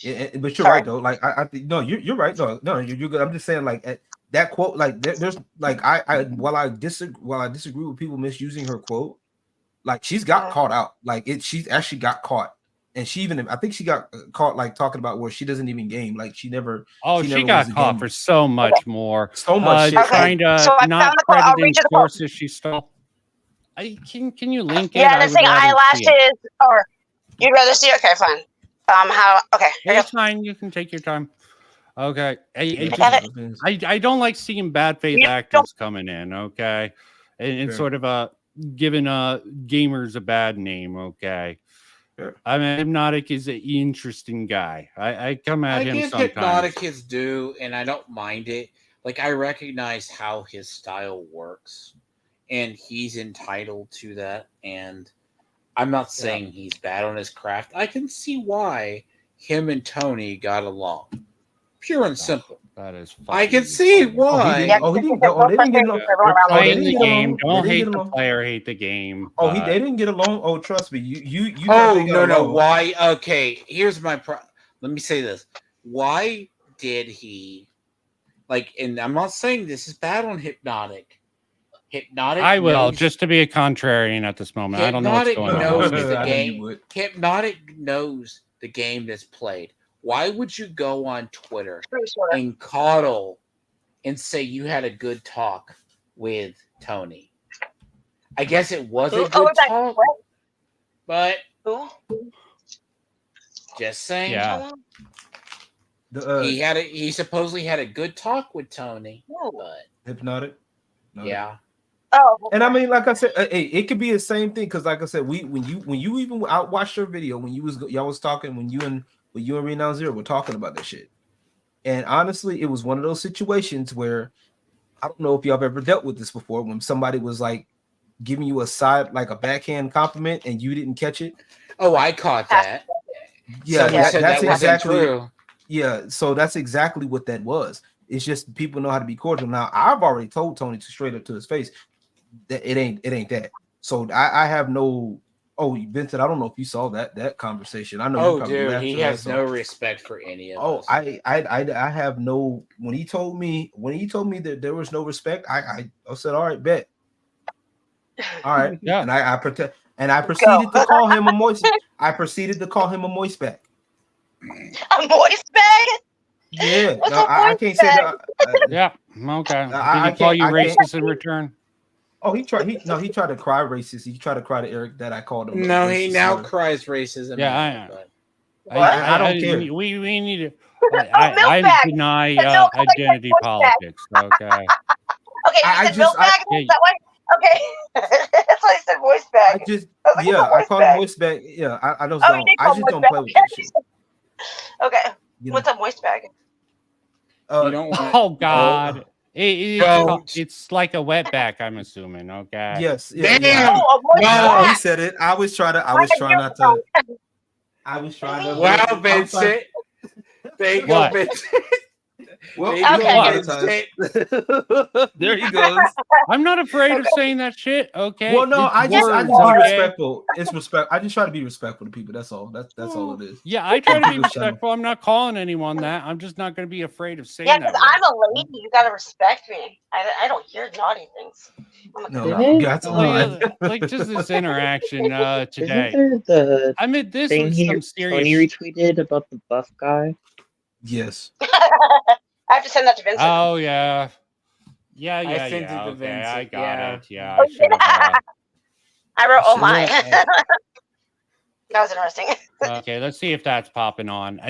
Yeah. But you're Sorry. right though. Like I think no, you're right. No, you're good. I'm just saying like that quote. Like there's like while I disagree with people misusing her quote, like she's got caught out. Like she's actually got caught, and she even I think she got caught like talking about where she doesn't even game. Like she never. Oh, never she got was a caught gamer. for so much more. So much shit. Trying to So I not found the quote. I'll crediting read you the quote. sources she stole. Can you link it? Yeah, I the would thing rather see it. eyelashes, or you'd rather see? Okay, fine. How? Okay. Here you It's fine. You can take your time. Okay. I got I don't like seeing bad faith You actors coming in. Okay, and Sure. sort of giving gamers a bad name. Okay. I mean, Hypnotic is an interesting guy. I come at I him give sometimes. Hypnotic his due, and I don't mind it. Like I recognize how his style works, and he's entitled to that. And I'm not saying he's bad on his craft. I can see why him and Tony got along. Pure and simple. That is. I can see why. He didn't get along. They're Oh, they playing didn't the get game. along. Don't They didn't hate get the along. player, hate the game. Oh, but- they didn't get along. Oh, trust me. You. Oh thought they got no. along. Why? Okay, here's my let me say this. Why did he like? And I'm not saying this is bad on Hypnotic. Hypnotic. I will, knows- just to be a contrarian at this moment. I don't know what's Hypnotic going on. knows I the knew you game. would. Hypnotic knows the game that's played. Why would you go on Twitter and coddle and say you had a good talk with Tony? I guess it was a Who? good Oh, was that talk, what? but Who? just saying. Yeah. He supposedly had a good talk with Tony, but Hypnotic. No. yeah. Oh. And I mean, like I said, hey, it could be the same thing because, like I said, when you even I watched your video when y'all was talking when you and Renown Zero were talking about this shit, and honestly, it was one of those situations where I don't know if y'all have ever dealt with this before when somebody was like giving you a side like a backhand compliment and you didn't catch it. Oh, I caught that. Yeah, Someone said that's that wasn't exactly true. Yeah, so that's exactly what that was. It's just people know how to be cordial. Now, I've already told Tony to straight up to his face that it ain't that. So I have no. Oh, Vincent, I don't know if you saw that conversation. I know. you Oh, probably dude, laughed he your has ass no off. respect for any of Oh, us. I have no. When he told me that there was no respect, I said, all right, bet. All right, yeah. And I proceeded to call him a moist. I proceeded to call him a moist bag. A moist bag? Yeah, What's no, a I moist can't say bag? that. Yeah. Okay. Did I he call can't- you I can't- racist in return? Oh, he tried to cry racist. He tried to cry to Eric that I called him. No, he racist now slur. cries racism. Yeah, but I don't care. We need to. milk I bag. deny The milk bag, identity moist bag. politics. Okay. Okay, I you said just- milk bag? Yeah, Is that why? Okay. That's why I said moist bag. I just I was like, yeah, what's a I moist call bag? him moist bag. Yeah, I just Oh, you don't. did I call just moist don't bag. play with that shit. Okay. You What's a moist bag? you don't want. Oh God. Don't. It's like a wetback, I'm assuming. Okay. Yes. Yeah, Damn! yeah. Oh, a moist No, he bag. said it. I was trying not to. I was trying to. Wow, Vincent. There you go, What? Vincent. Well, Maybe Okay. he'll monetize. There he goes. I'm not afraid of saying that shit. Okay. Well, no, It's I just words, be okay? respectful. It's respect. I just try to be respectful to people. That's all. That's all it is. Yeah, I try to be People's channel. respectful. I'm not calling anyone that. I'm just not going to be afraid of saying Yeah, that. because I'm a lady. You gotta respect me. I don't hear naughty things. I'm a No, good Didn't, that's a lie. Like just this interaction Isn't today. there the I mean, this thing was he some serious. Tony retweeted about the buff guy? Yes. I have to send that to Vincent. Oh yeah, yeah, I yeah, sent it yeah. to Okay, I Vincent, got yeah. it. Yeah, I should have. I wrote, "Oh Should my." have- That was interesting. Okay, let's see if that's popping on.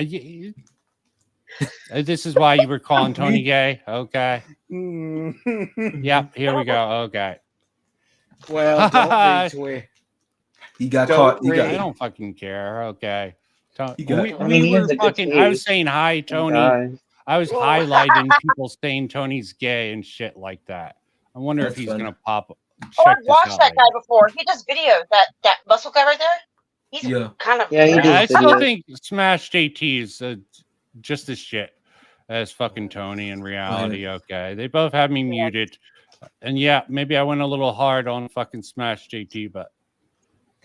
This is why you were calling Tony gay. Okay. Yep. Here we go. Okay. Well, don't retweet. He got Don't caught. He I got, don't fucking care. Okay. he got, We I mean, he were has a good fucking. I was taste. saying hi, Tony. Guys. I was highlighting people saying Tony's gay and shit like that. I wonder That's if he's funny. gonna pop. Oh, Check I've this watched out that later. guy before. He does videos. That muscle guy right there. He's Yeah. kind of. Yeah, he I does still videos. think Smash JT is just as shit as fucking Tony in reality. Okay, they both have me muted, and yeah, maybe I went a little hard on fucking Smash JT, but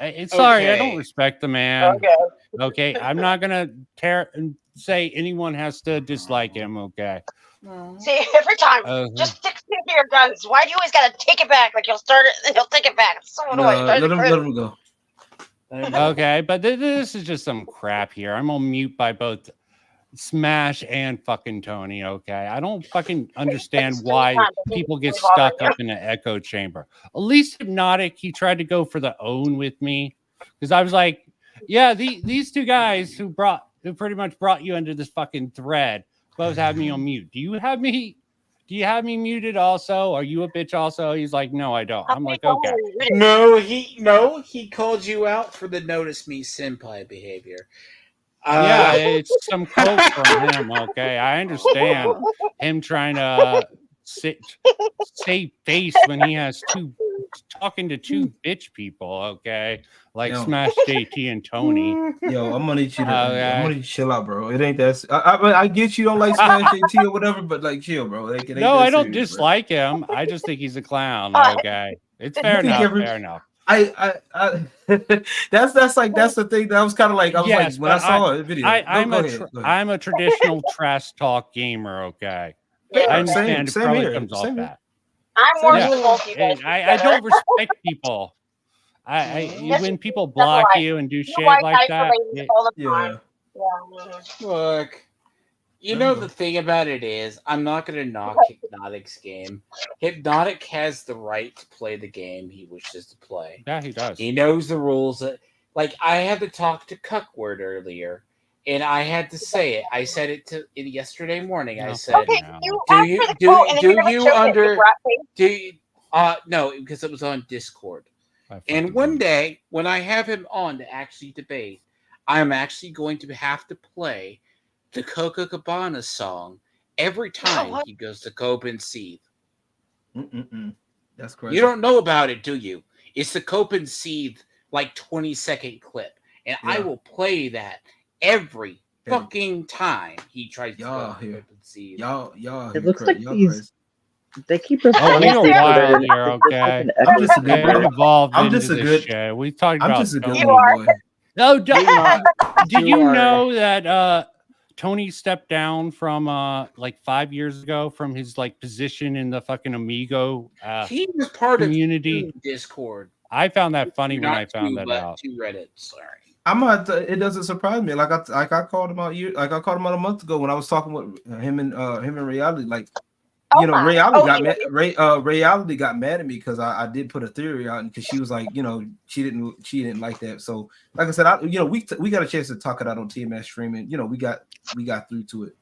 it's sorry, I don't Okay. respect the man. Okay. Okay, I'm not gonna say anyone has to dislike him. Okay, See, every time, just stick to your guns. Why do you always gotta take it back? Like you'll start it and you'll take it back. It's so annoying. let him go. okay, but this is just some crap here. I'm on mute by both Smash and fucking Tony. Okay, I don't fucking understand why people get stuck up in an echo chamber. At least Hypnotic, he tried to go for the own with me because I was like, yeah, these two guys who pretty much brought you into this fucking thread both have me on mute. Do you have me muted also? Are you a bitch also? He's like, no, I don't. I'm like, okay. No, he called you out for the notice me senpai behavior. Yeah, it's some quote from him. Okay, I understand him trying to save face when he has talking to two bitch people. Okay, like Yo. Smash JT and Tony. Yo, I'm gonna need you to, Okay. I'm gonna need you to chill out, bro. It ain't that. I get you don't like Smash JT or whatever, but like, chill, bro. Like, it ain't No, that I don't serious, bro. dislike him. I just think he's a clown. Okay, it's I fair think enough. Fair enough. I that's the thing that I was kind of like I was Yes, like when I but saw a video. I'm Go a ahead, go ahead. I'm a traditional trash talk gamer. Okay, Yeah, I understand same it probably here, comes off same here. that. I'm more Yeah. than both you guys. And I don't respect people. When people block why. you and do shit white like guys that. relate it- all the time. Yeah. Look, you know the thing about it is, I'm not going to knock Hypnotic's game. Hypnotic has the right to play the game he wishes to play. Yeah, he does. He knows the rules. Like, I had to talk to Cuckword earlier, and I had to say it. I said it to yesterday morning. I said, Okay, you asked for the quote and then you never showed it, you brat face. no, because it was on Discord. And one day, when I have him on to actually debate, I'm actually going to have to play the Coca Cabana song every time he goes to Cope and Seethe. That's crazy. You don't know about it, do you? It's the Cope and Seethe like 20-second clip, and I Yeah. will play that every fucking time he tries to go to Cope and Seethe. Y'all. It looks like y'all these. They keep Oh, responding we to are each other, wild and here, it's just like okay? an I'm echo just a good Get chamber. boy. involved I'm into just a this good. shit. We talked I'm about just a good Tony. little boy. No, did You you are- know that Tony stepped down from like 5 years ago from his like position in the fucking Amigo He was part community? of Discord. I found that funny when Not I found two, that but out. two Reddit. Sorry. It doesn't surprise me. Like I called him out I called him out a month ago when I was talking with him and Reality. Like, you know, Reality got mad at me because I did put a theory out, and because she was like, you know, she didn't like that. So like I said, we got a chance to talk it out on TMS streaming. You know, we got through to it.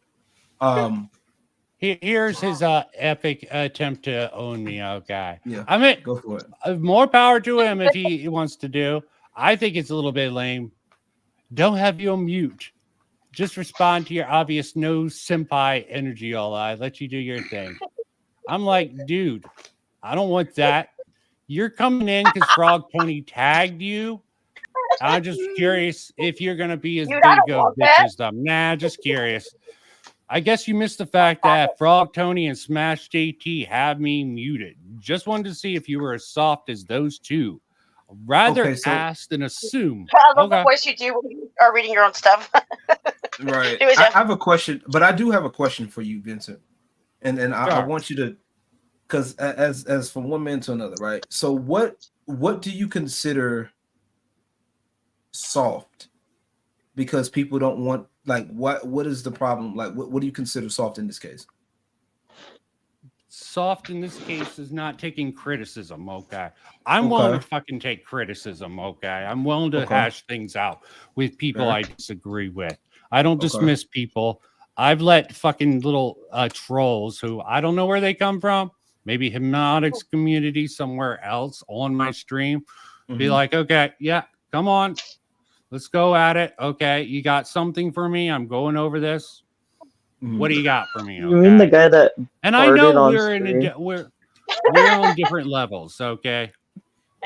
Here's his epic attempt to own me, okay? Yeah, I mean, go for it. More power to him if he wants to do. I think it's a little bit lame. Don't have you on mute. Just respond to your obvious no senpai energy all I let you do your thing. I'm like, dude, I don't want that. You're coming in because Frog Tony tagged you. I'm just curious if you're gonna be as Dude, I big don't of want bitch that. as them. Nah, just curious. I guess you missed the fact that Frog Tony and Smash JT have me muted. Just wanted to see if you were as soft as those two. Rather Okay, so- ask than assume. I love the Okay. voice you do when you are reading your own stuff. Right. It was I a- have a question, but I do have a question for you, Vincent. And I Sure. want you to, because as from one man to another, right? So what do you consider soft? Because people don't want, like, what is the problem? Like, what do you consider soft in this case? Soft in this case is not taking criticism, okay? I'm willing to Okay. fucking take criticism, okay? I'm willing to Okay. hash things out with people Fair. I disagree with. I don't Okay. dismiss people. I've let fucking little trolls who I don't know where they come from, maybe Hypnotics community somewhere else on my stream, be Mhm. like, okay, yeah, come on, let's go at it. Okay, you got something for me? I'm going over this. What do you got for me? You mean the guy that And I farted know on we're in stream? we're on different levels, okay?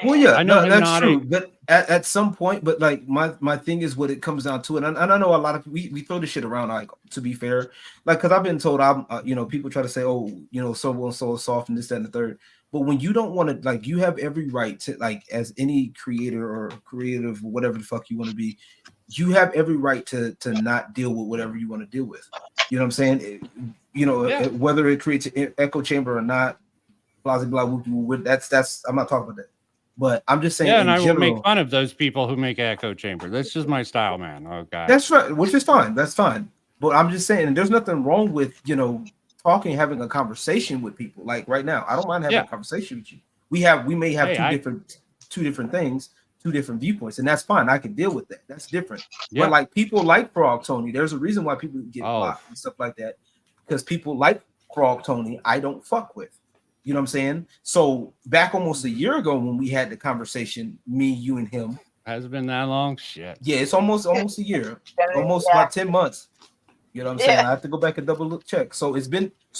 Well, yeah, I know that's Hypnotic. true. But at some point, but like my thing is what it comes down to, and I know a lot of we throw this shit around. Like, to be fair, like, because I've been told I'm people try to say, oh, so and so is soft and this, that, and the third. But when you don't want to, like, you have every right to, like, as any creator or creative, whatever the fuck you want to be, you have every right to not deal with whatever you want to deal with. You know what I'm saying? Whether it creates an echo chamber or not, blah blah blah. That's I'm not talking about that. But I'm just saying, Yeah, and in I will general, make fun of those people who make echo chamber. That's just my style, man. Okay. that's right, which is fine. That's fine. But I'm just saying, there's nothing wrong with talking, having a conversation with people. Like right now, I don't mind having a conversation with you. We may have Hey, two different things, two different viewpoints, and that's fine. I can deal with that. That's different. Yeah. But like people like Frog Tony, there's a reason why people get blocked and stuff like that, because people like Frog Tony, I don't fuck with. You know what I'm saying? So back almost a year ago when we had the conversation, me, you, and him. Has it been that long? Shit. Yeah, it's almost a year, almost about 10 months. You know what I'm saying? I have to go back and double check. So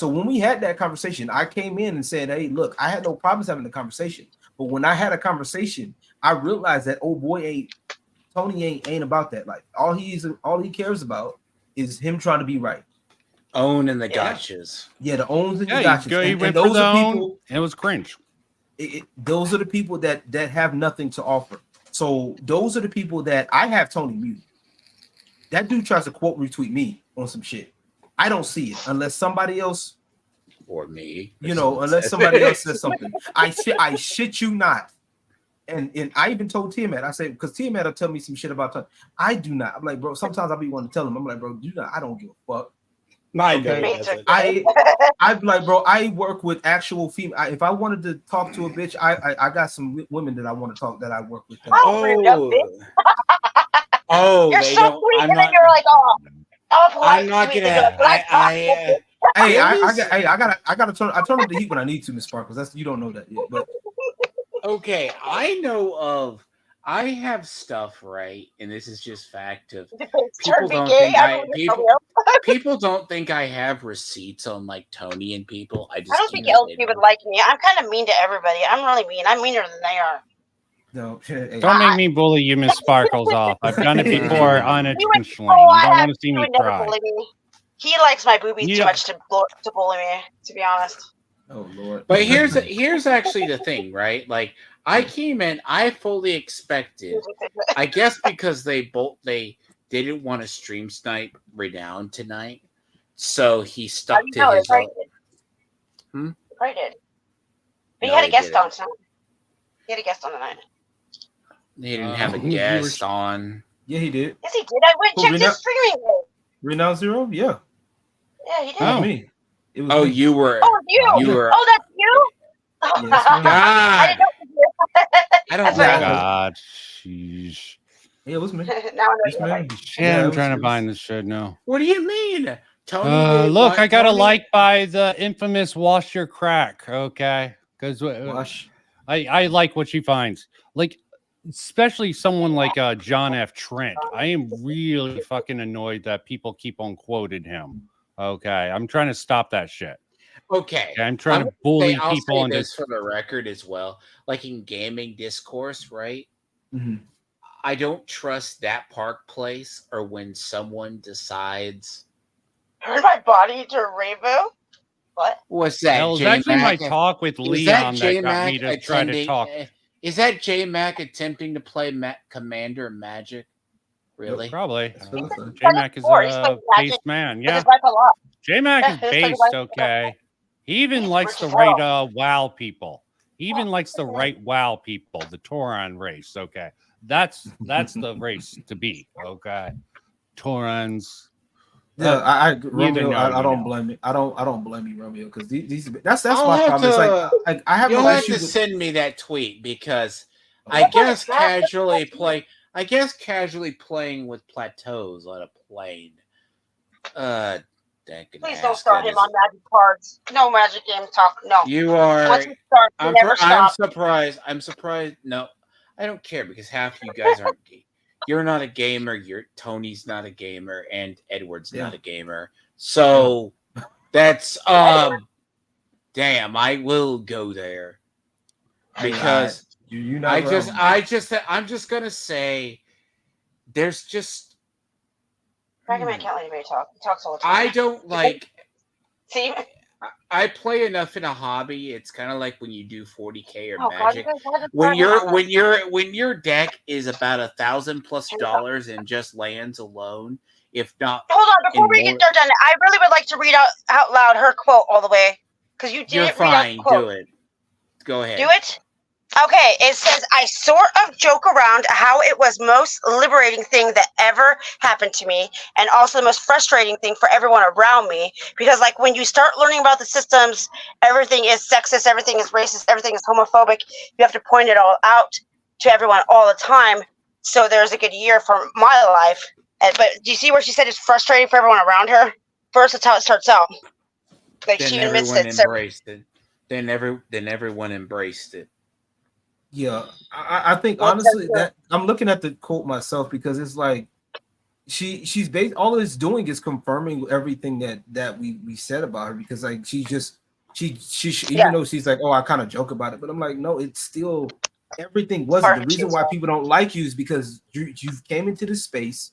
when we had that conversation, I came in and said, hey, look, I had no problems having the conversation. But when I had a conversation, I realized that Tony ain't about that. Like all he cares about is him trying to be right. Own and the gotchas. Yeah, the owns and the Yeah, gotchas. he And went for those the are own. people. It was cringe. Those are the people that have nothing to offer. So those are the people that I have Tony muted. That dude tries to quote retweet me on some shit. I don't see it unless somebody else or me. Unless somebody else says something. I shit you not. And I even told Tiamat, I said, because Tiamat will tell me some shit about Tony. I do not. I'm like, bro, sometimes I'll be wanting to tell him. I'm like, bro, do not. I don't give a fuck. I'm like, bro, I work with actual female. If I wanted to talk to a bitch, I got some women that I want to talk that I work with. Oh, you're they so don't. sweet, I'm and not. then you're like, oh, I'm not sweet, gonna. and you're like, I gotta turn up the heat when I need to, Miss Sparkles. That's, you don't know that yet, but Okay, I have stuff, right, and this is just fact of people don't think I have receipts on like Tony and people. I don't think LP would like me. I'm kind of mean to everybody. I'm really mean. I'm meaner than they are. no. Don't make me bully you, Miss Sparkles off. I've done it before unintentionally. Oh, You don't want to see he me would never cry. bully me. He likes my boobies You too don't- much to bully me. To be honest. Oh Lord. But here's actually the thing, right? Like I came in, I fully expected. I guess because they didn't want to stream snipe Renown tonight, so he stuck to his. Right Hmm? Right did. But No, he had a he guest didn't. on tonight. He had a guest on tonight. He didn't have a you were- guest on. Yeah, he did. Yes, he did. I went and checked Renown- his streaming. Renown Zero? Yeah. Yeah, he did. It was me. It was Oh, me. you were. Oh, you. You were. Oh, that's you. Yes, ma'am. I didn't know it was you. I don't That's know. right. God, sheesh. Yeah, it was me. Now I know Yes, you're ma'am. right. Yeah, it I'm was- trying it to was- find this shit now. What do you mean, Tony? Look, I got a Tony- like by the infamous Wash Your Crack, okay? Because Wash. I like what she finds. Like, especially someone like John F. Trent. I am really fucking annoyed that people keep on quoting him. Okay, I'm trying to stop that shit. Okay, I'm trying to bully I'll people say into. this for the record as well. Like in gaming discourse, right? Mhm. I don't trust that park place or when someone decides Turn my body into a rainbow? What? What's that? That was J actually my Mac? talk with Is Leon that got J-Mac me to try to talk. Is that J Mac attempting to play Commander Magic? Really? Probably. J J-Mac is He's a playing based Magic man. with Yeah. his wife a lot. J-Mac Yeah, is he's playing based, wife a lot. okay. He even likes to Rich rate girl. WoW people. He even likes to rate WoW people, the Tauron race. Okay. That's the race to beat. Okay. Taurons. Yeah, I you Romeo. know, I you don't know. blame you. I don't blame you, Romeo, because these that's I'll my have problem. It's to- like I have You'll no have issue to with. send me that tweet because Okay. I guess casually playing with plateaus on a plane. Please don't start him on magic cards. No magic game talk. No. You are. Once he starts, he never I'm stops. surprised. I'm surprised. No, I don't care because half you guys aren't. You're not a gamer. Tony's not a gamer, and Edward's not a gamer. So that's damn. I will go there because you're I'm not just gonna say there's just Dragon Man can't let anybody talk. He talks all the time. I don't like. See? I play enough in a hobby. It's kind of like when you do 40K or Oh, God, Magic. you guys have to When talk when your deck is about $1,000+ in just lands alone, if not. Hold on, before we get there done, I really would like to read out loud her quote all the way. Because you You're didn't read out fine. the quote. Do it. Go ahead. Do it? Okay, it says, I sort of joke around how it was most liberating thing that ever happened to me, and also the most frustrating thing for everyone around me. Because, like, when you start learning about the systems, everything is sexist, everything is racist, everything is homophobic. You have to point it all out to everyone all the time. So there's a good year for my life. But do you see where she said it's frustrating for everyone around her? First, that's how it starts out. Like, Then she admits everyone it. So, embraced it. Then everyone embraced it. Yeah, I think honestly that I'm looking at the quote myself because it's like she's based all it's doing is confirming everything that we said about her because like she even though she's like, oh, I kind of joke about it, but I'm like, no, it's still everything wasn't the reason why people don't like you is because you came into this space,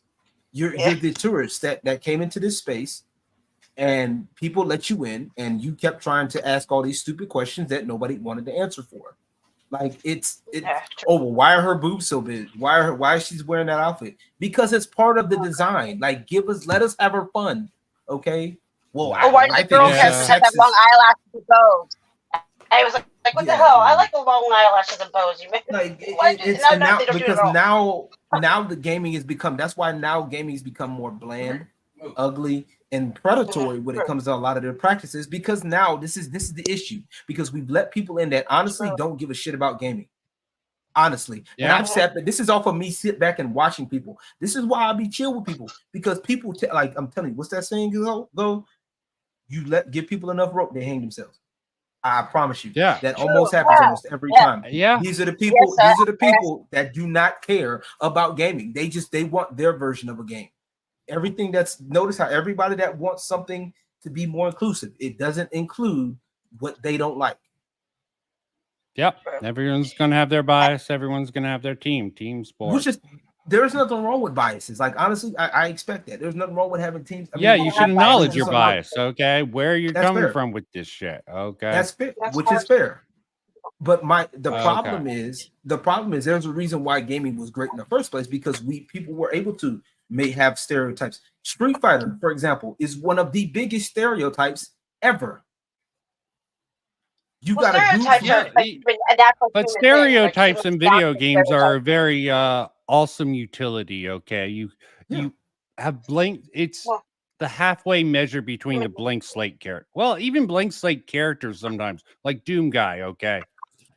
you're the tourist that came into this space and people let you in and you kept trying to ask all these stupid questions that nobody wanted to answer for. Like oh, well, why are her boobs so big? Why is she wearing that outfit? Because it's part of the design. Like, let us have her fun, okay? Well, why did the girl have that long eyelashes and bows? I was like what the hell? I like the long eyelashes and bows. You now the gaming has become. That's why now gaming has become more bland, ugly, and predatory when it comes to a lot of their practices. Because now this is the issue. Because we've let people in that honestly don't give a shit about gaming. Honestly, and I've said that this is off of me sit back and watching people. This is why I be chill with people because people like I'm telling you, what's that saying? Go. You give people enough rope, they hang themselves. I promise you. Yeah, that almost happens almost every time. Yeah, these are the people. These are the people that do not care about gaming. They want their version of a game. Everything notice how everybody that wants something to be more inclusive, it doesn't include what they don't like. Yep, everyone's gonna have their bias. Everyone's gonna have their team sport. Which is there's nothing wrong with biases. Like honestly, I expect that. There's nothing wrong with having teams. You should acknowledge your bias. Okay, where you're coming from with this shit. Okay, that's fair, which is fair. But the problem is there's a reason why gaming was great in the first place because people were able to may have stereotypes. Street Fighter, for example, is one of the biggest stereotypes ever. You got but stereotypes in video games are a very awesome utility. Okay, you have blank. It's the halfway measure between the blank slate character. Well, even blank slate characters sometimes, like Doom Guy. Okay,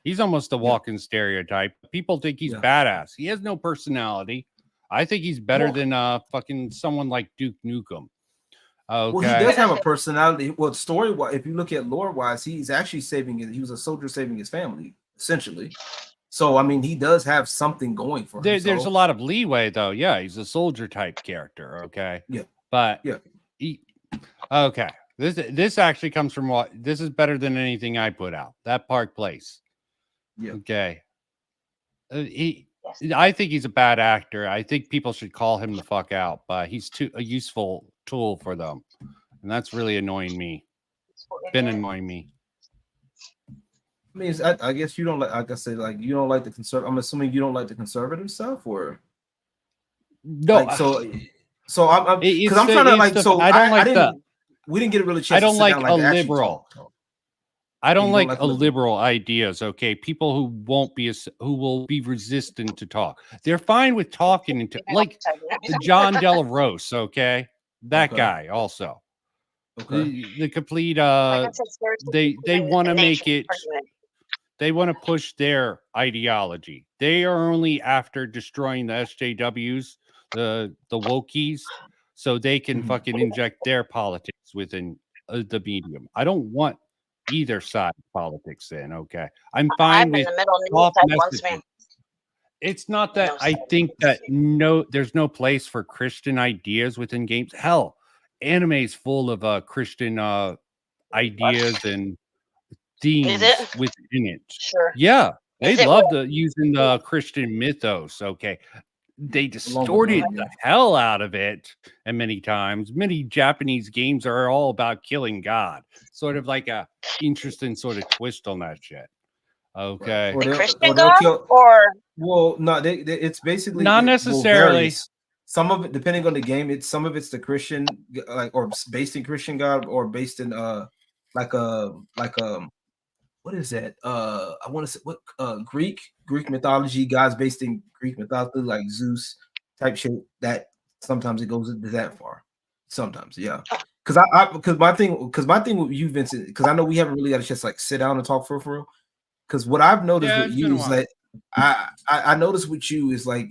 he's almost a walking stereotype. People think he's badass. He has no personality. I think he's better than fucking someone like Duke Nukem. Okay. Well, he does have a personality. Well, story-wise, if you look at lore-wise, he's actually he was a soldier saving his family, essentially. So, I mean, he does have something going for him. There's a lot of leeway, though. Yeah, he's a soldier type character. Okay. Yeah. But okay. This actually comes from this is better than anything I put out. That Park Place. Yeah. Okay. I think he's a bad actor. I think people should call him the fuck out, but he's a useful tool for them. and that's really annoying me. Been annoying me. I mean, I guess you don't like I said, like you don't like the conservative. I'm assuming you don't like the conservative stuff, or no. Like, so I'm because I'm trying to like. So I don't like didn't. We didn't get a really chance. I don't to sit like down, a to actually liberal. talk. I don't You like, don't like a liberal ideas. Okay, people who won't be who will be resistant to talk. They're fine with talking into like the John Della Rose. Okay, that guy also. Okay. The complete. Like I said, seriously, They want to the make nation it. president. They want to push their ideology. They are only after destroying the SJWs, the wokies, so they can fucking inject their politics within the medium. I don't want either side of politics in. Okay, I'm fine I'm with in the middle. soft Neither side wants me. messaging. It's not that I think that there's no place for Christian ideas within games. Hell, anime is full of Christian ideas and themes it? within it. Sure. Yeah, they Is it love what- using the Christian mythos. Okay, they distorted the hell out of it, and many times, many Japanese games are all about killing God. Sort of like a interesting sort of twist on that shit. Okay, Or they'll- Christian or they'll God kill- or Well, no, it's basically Not necessarily. varies. Some of it, depending on the game, some of it's the Christian, like or based in Christian God, or based in like what is that? I want to say what Greek mythology, gods based in Greek mythology, like Zeus type shit. That sometimes it goes into that far. Sometimes, yeah. Because my thing with you, Vincent, because I know we haven't really got a chance to like sit down and talk for real. Because what I've noticed Yeah, with it's been you a is while. that I noticed with you is like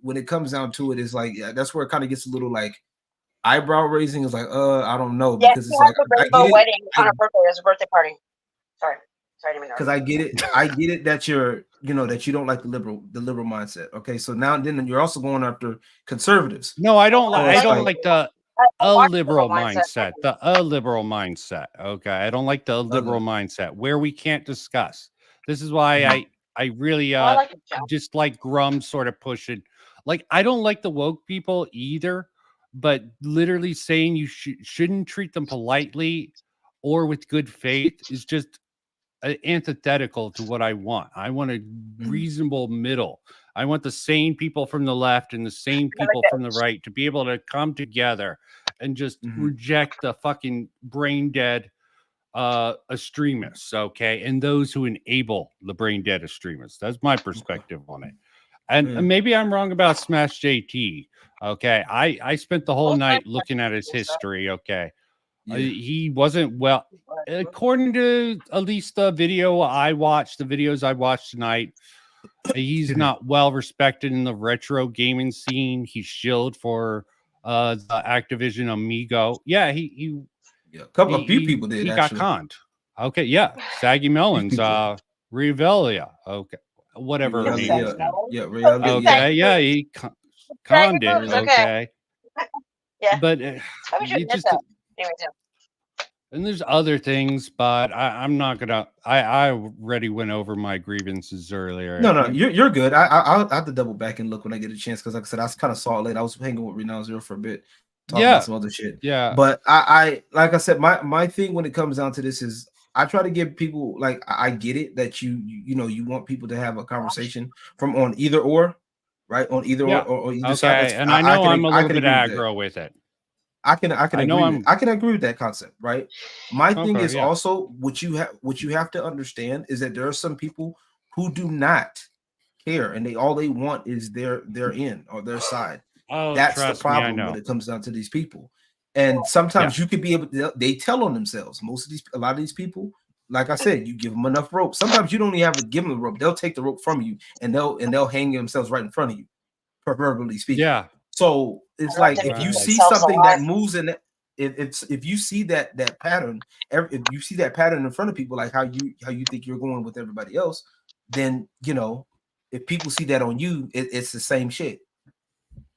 when it comes down to it, is like that's where it kind of gets a little like eyebrow raising. Is like I don't know, yes, because she it's has like a I rainbow get it, wedding on her birthday. There's a birthday party. Sorry, I didn't mean to because I get it that you're that you don't like the liberal mindset. Okay, so now and then you're also going after conservatives. No, I don't like. So I it's don't like the I watch liberal liberal mindset. mindset. The liberal mindset. Okay, I don't like the liberal mindset where we can't discuss. This is why I really I like it, Joe. just like Grum sort of pushing. Like I don't like the woke people either, but literally saying you shouldn't treat them politely or with good faith is just antithetical to what I want. I want a reasonable middle. I want the sane people from the left and the sane people from the right to be able to come together and just reject the fucking brain dead extremists, okay, and those who enable the brain dead extremists. That's my perspective on it. And maybe I'm wrong about Smash JT. Okay, I spent the whole night looking at his history. Okay, he wasn't well, according to at least the video I watched, the videos I watched tonight. He's not well respected in the retro gaming scene. He's shilled for the Activision Amigo. Yeah, he a few people did. He actually. got conned. Okay, yeah, Saggy Melons, Revelia. Okay, whatever. her name is now. Okay, yeah, he conned it. Okay, yeah, but Why would you you admit just that? Anyway, yeah. and there's other things, but I'm not gonna. I already went over my grievances earlier. No, you're good. I'll have to double back and look when I get a chance because, like I said, I kind of saw it late. I was hanging with Renown Zero for a bit, talking about some other shit. Yeah, but I like I said, my thing when it comes down to this is I try to give people like I get it that you want people to have a conversation from on either or, right? On either or either side. Okay, and I know I'm a little bit aggro with it. I can I agree. know I can agree with that concept, right? My thing Okay, is yeah. also what you have to understand is that there are some people who do not care, and all they want is their in or their side. Oh, That's the trust me, I problem know. when it comes down to these people. And sometimes you could be able to, they tell on themselves. A lot of these people, like I said, you give them enough rope. Sometimes you don't even have to give them the rope. They'll take the rope from you and they'll hang themselves right in front of you, proverbially speaking. Yeah. So it's like if you see something that moves in it, if you see that pattern, if you see that pattern in front of people, like how you think you're going with everybody else, then if people see that on you, it's the same shit.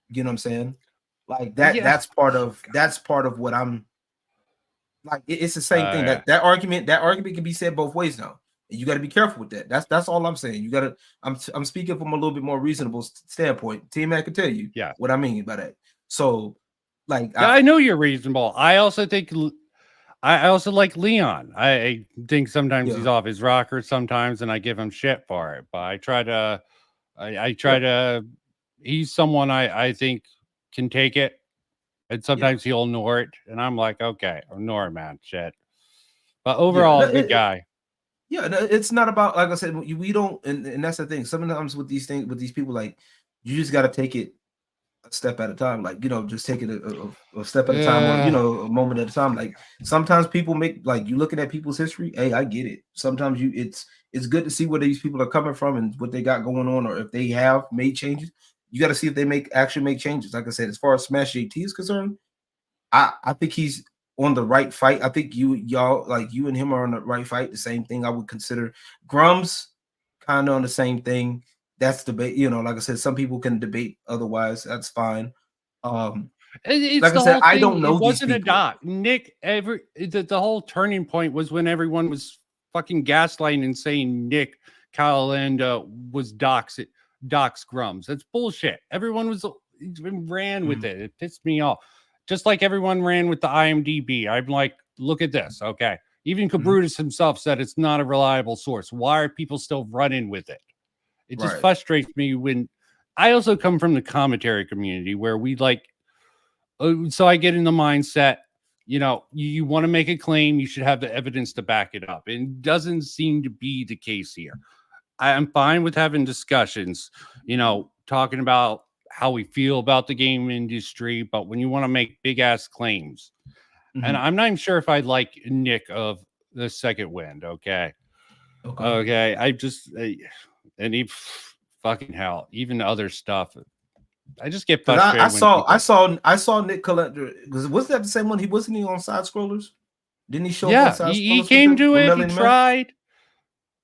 You know what I'm saying? Like that. Yeah. That's part of what I'm like. It's the same thing. Yeah. That argument can be said both ways now. And you got to be careful with that. That's all I'm saying. You got to. I'm speaking from a little bit more reasonable standpoint. T-Mac can tell you what I mean by that. So, like, Yeah, I know you're reasonable. I also think I also like Leon. I think sometimes he's off his rocker sometimes, and I give him shit for it. But I try to, he's someone I think can take it, and sometimes he'll ignore it, and I'm like, okay, ignore it, man, shit. But overall, good guy. Yeah, it's not about, like I said, we don't, and that's the thing. Sometimes with these things, with these people, like, you just got to take it a step at a time. Like, just take it a step at a time, or a moment at a time. Like, sometimes people make, like, you looking at people's history. Hey, I get it. Sometimes it's good to see where these people are coming from and what they got going on, or if they have made changes. You got to see if they actually make changes. Like I said, as far as Smash JT is concerned, I think he's on the right fight. I think y'all, like, you and him are on the right fight. The same thing I would consider Grums kind of on the same thing. That's debate. Like I said, some people can debate otherwise. That's fine. It's like the I said, whole I thing. don't know It wasn't these a people. doc. Nick, the whole turning point was when everyone was fucking gaslighting and saying Nick Calenda was Doc's Grums. That's bullshit. Everyone ran with it. It pissed me off. Just like everyone ran with the IMDb. I'm like, look at this. Okay. Even Kabrutus himself said it's not a reliable source. Why are people still running with it? It just Right. frustrates me when I also come from the commentary community where we like, so I get in the mindset, you want to make a claim, you should have the evidence to back it up. And it doesn't seem to be the case here. I'm fine with having discussions, talking about how we feel about the game industry, but when you want to make big ass claims, and I'm not even sure if I'd like Nick of the Second Wind. Okay. I just, and he fucking hell, even other stuff. I just get frustrated. I saw Nick Calendar, because was that the same one? Wasn't he on Side Scrollers? Didn't he show up on Side Scrollers? He came to it. He Melanie Mel? tried.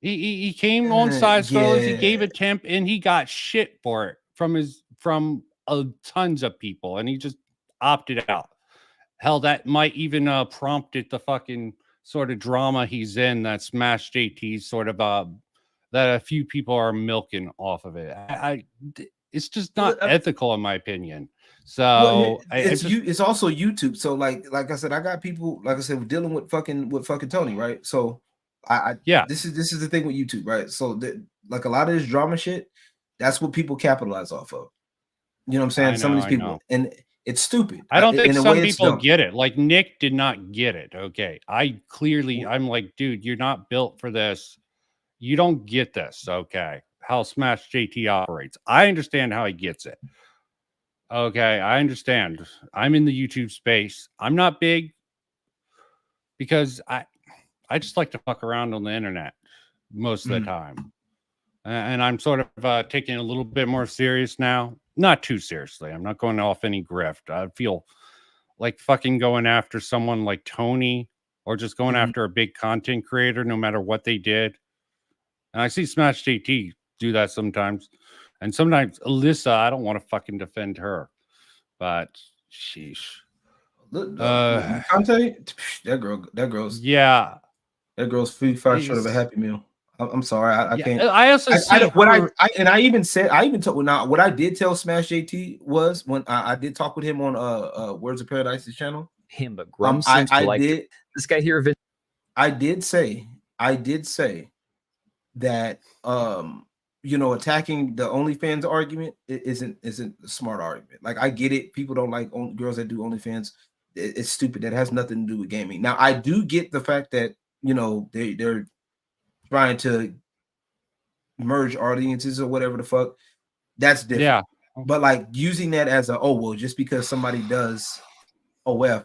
He came on Side Scrollers. He yeah. gave a temp, and he got shit for it from tons of people, and he just opted out. Hell, that might even prompted the fucking sort of drama he's in. That Smash JT sort of that a few people are milking off of it. It's just not ethical in my opinion. So it's also YouTube. So like I said, I got people, like I said, we're dealing with fucking Tony, right? So this is the thing with YouTube, right? So like a lot of this drama shit, that's what people capitalize off of. You know what I'm saying? Some of these people, and it's stupid. I don't think in a some way, it's people dumb. get it. Like Nick did not get it. Okay. I'm like, dude, you're not built for this. You don't get this. Okay. How Smash JT operates. I understand how he gets it. Okay. I understand. I'm in the YouTube space. I'm not big because I just like to fuck around on the internet most of the time. And I'm sort of taking it a little bit more serious now. Not too seriously. I'm not going off any grift. I feel like fucking going after someone like Tony or just going after a big content creator, no matter what they did. And I see Smash JT do that sometimes. And sometimes Alyssa, I don't want to fucking defend her. But sheesh. Conte, that girl's that girl's food far short of a Happy Meal. I'm sorry, I can't. I also see what I even told what I did tell Smash JT was when I did talk with him on Words of Paradise's channel. Him, but Grumps seems to like did this guy here. I did say that attacking the OnlyFans argument isn't a smart argument. Like, I get it, people don't like girls that do OnlyFans. It's stupid. That has nothing to do with gaming. Now, I do get the fact that they're trying to merge audiences or whatever the fuck. That's different. Yeah. But like using that as just because somebody does OF,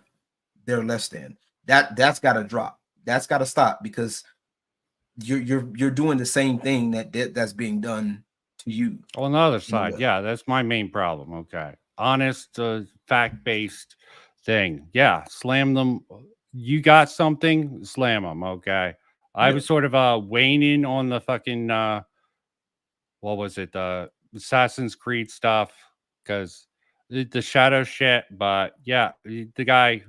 they're less than. That's got to drop. That's got to stop, because you're doing the same thing that's being done to you. On the other side, that's my main problem. Okay. Honest, fact-based thing. Yeah, slam them. You got something, slam them. Okay. I was sort of waning on the fucking what was it? Assassin's Creed stuff, because the shadow shit, but yeah, the guy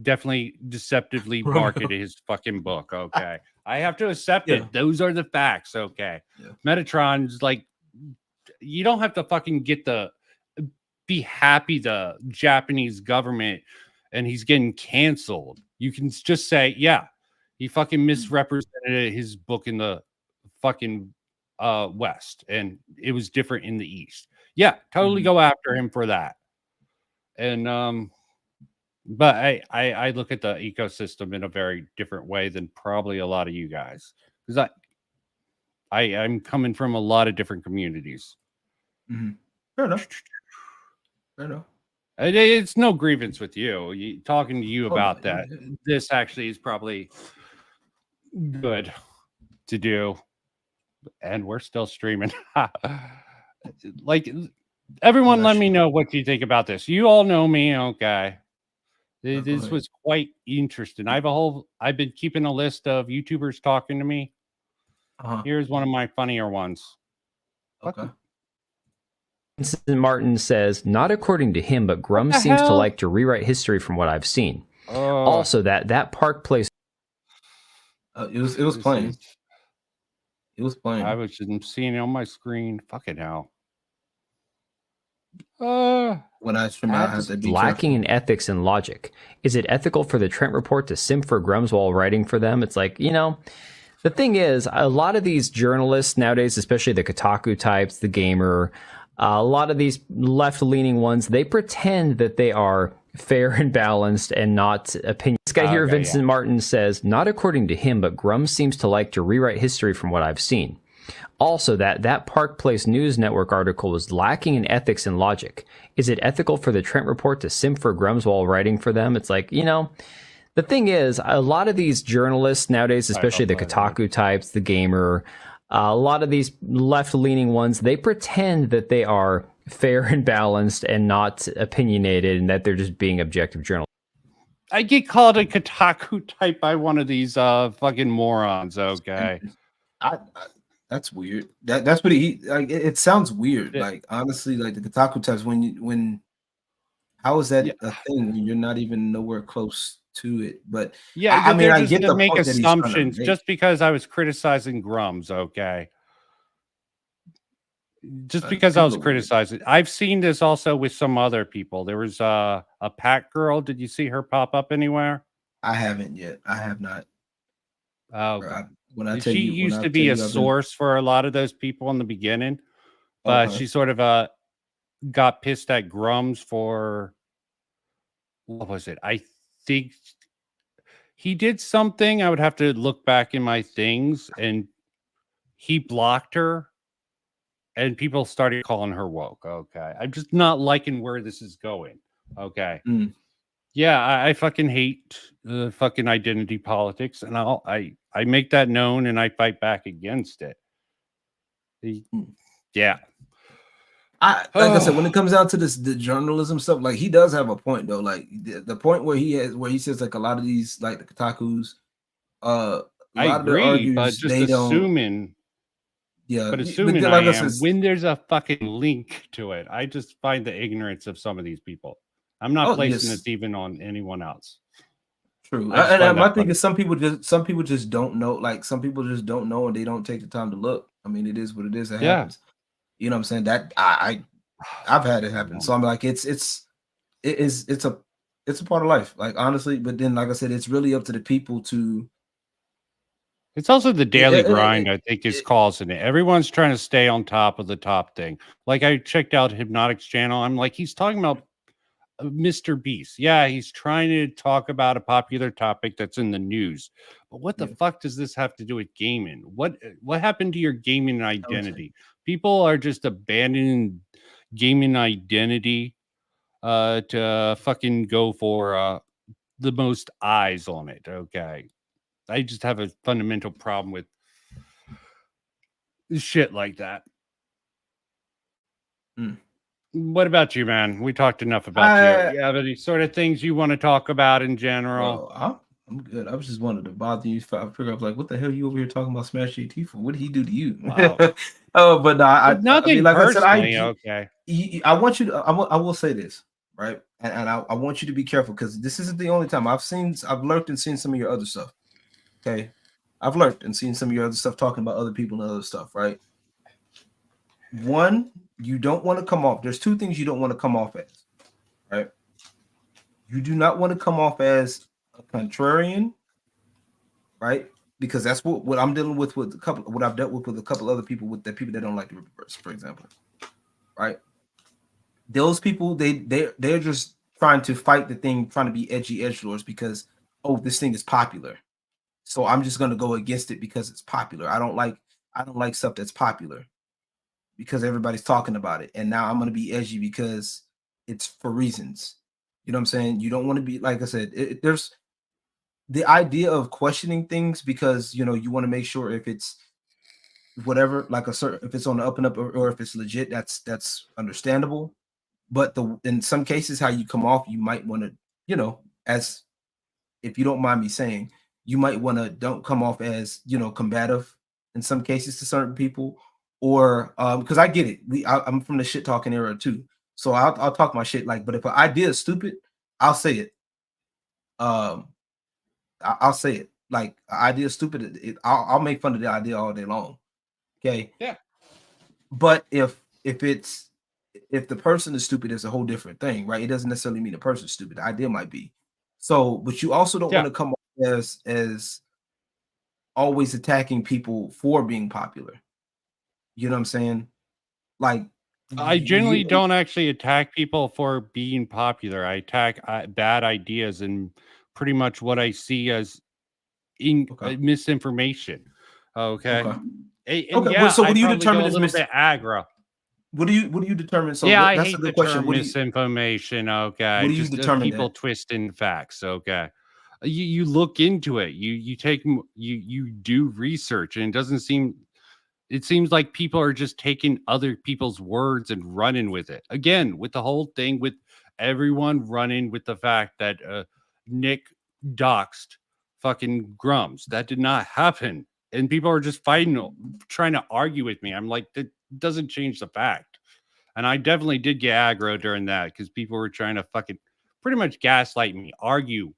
definitely deceptively marketed his fucking book. Okay. I have to accept it. Those are the facts. Okay. Metatron's like, you don't have to fucking be happy the Japanese government and he's getting canceled you can just say, yeah, he fucking misrepresented his book in the fucking West, and it was different in the East. Yeah, totally go after him for that. And but I look at the ecosystem in a very different way than probably a lot of you guys, because I'm coming from a lot of different communities. Fair enough. Fair enough. It's no grievance with you. Talking to you about that. This actually is probably good to do, and we're still streaming. Like, everyone, let me know what you think about this. You all know me, okay? This was quite interesting. I've been keeping a list of YouTubers talking to me. Here's one of my funnier ones. Okay. Vincent Martin says, not according to him, but Grum seems to like to rewrite history from what I've seen. Also, that Park Place. It was playing. It was playing. I was seeing it on my screen. Fucking hell. When I stream, I have to be lacking in ethics and logic. Is it ethical for the Trent Report to simp for Grums while writing for them? It's like, the thing is, a lot of these journalists nowadays, especially the Kotaku types, the Gamer, a lot of these left-leaning ones, they pretend that they are fair and balanced and not opinion. This guy here, Vincent Martin, says, not according to him, but Grum seems to like to rewrite history from what I've seen. Also, that Park Place News Network article was lacking in ethics and logic. Is it ethical for the Trent Report to simp for Grums while writing for them? It's like, the thing is, a lot of these journalists nowadays, especially the Kotaku types, the Gamer, a lot of these left-leaning ones, they pretend that they are fair and balanced and not opinionated and that they're just being objective journalists. I get called a Kotaku type by one of these fucking morons, okay? That's weird. That's what it sounds weird. Like, honestly, like the Kotaku types, how is that a thing when you're not even nowhere close to it? But yeah, I mean, I just get to the make point that he's trying to assumptions make. just because I was criticizing Grums, okay? Just because I was criticizing. I've seen this also with some other people. There was a Pat girl. Did you see her pop up anywhere? I haven't yet. I have not. She used to be a source for a lot of those people in the beginning, but she sort of got pissed at Grums for, what was it? I think he did something. I would have to look back in my things, and he blocked her, and people started calling her woke. Okay, I'm just not liking where this is going. Okay. Yeah, I fucking hate the fucking identity politics, and I make that known, and I fight back against it. Yeah. Like I said, when it comes down to the journalism stuff, like he does have a point though. Like the point where he says like a lot of these, like the Kotakus, I agree, but just assuming. Yeah, but assuming like I am, when there's a fucking link to it, I just find the ignorance of some of these people. I'm not placing this even on anyone else. True, and my thing is some people just don't know. Like some people just don't know, and they don't take the time to look. I mean, it is what it is. It happens. You know what I'm saying? That I've had it happen. So I'm like, it's a part of life. Like honestly, but then like I said, it's really up to the people to. It's also the daily grind, I think, is causing it. Everyone's trying to stay on top of the top thing. Like I checked out Hypnotic's channel. I'm like, he's talking about Mr. Beast. Yeah, he's trying to talk about a popular topic that's in the news. But what the fuck does this have to do with gaming? What happened to your gaming identity? People are just abandoning gaming identity to fucking go for the most eyes on it. Okay. I just have a fundamental problem with shit like that. What about you, man? We talked enough about you. You have any sort of things you want to talk about in general? I'm good. I was just wanted to bother you. I figured I was like, what the hell are you over here talking about Smash JT for? What did he do to you? Wow. But no, nothing I mean, like personally. I said, Okay. I want you to. I will say this, right? And I want you to be careful because this isn't the only time I've lurked and seen some of your other stuff. Okay, I've lurked and seen some of your other stuff talking about other people and other stuff, right? One, you don't want to come off. There's two things you don't want to come off as, right? You do not want to come off as a contrarian, right? Because that's what I'm dealing with a couple. What I've dealt with a couple other people with the people that don't like the Rippaverse, for example, right? Those people they're just trying to fight the thing, trying to be edgelords because this thing is popular, so I'm just gonna go against it because it's popular. I don't like stuff that's popular because everybody's talking about it, and now I'm gonna be edgy because it's for reasons. You know what I'm saying? You don't want to be, like I said, there's the idea of questioning things because you want to make sure if it's whatever, like if it's on the up and up or if it's legit, that's understandable. But in some cases, how you come off, you might want to, as if you don't mind me saying, you might want to don't come off as combative in some cases to certain people, or because I get it. I'm from the shit talking era too, so I'll talk my shit. But if an idea is stupid, I'll say it. I'll say it. Like, an idea is stupid. I'll make fun of the idea all day long. Okay. Yeah. But if the person is stupid, it's a whole different thing, right? It doesn't necessarily mean the person's stupid. The idea might be. So, but you also don't want to come off as always attacking people for being popular. You know what I'm saying? Like, I generally don't actually attack people for being popular. I attack bad ideas and pretty much what I see as misinformation. Okay. So what do you determine as aggro? What do you determine? So I that's hate a good the question. term misinformation. Okay. What do you determine people that? twisting facts. Okay. You look into it. You do research, and it seems like people are just taking other people's words and running with it. Again, with the whole thing with everyone running with the fact that Nick doxed fucking Grums. That did not happen. And people are just fighting, trying to argue with me. I'm like, that doesn't change the fact. And I definitely did get aggro during that because people were trying to fucking pretty much gaslight me, argue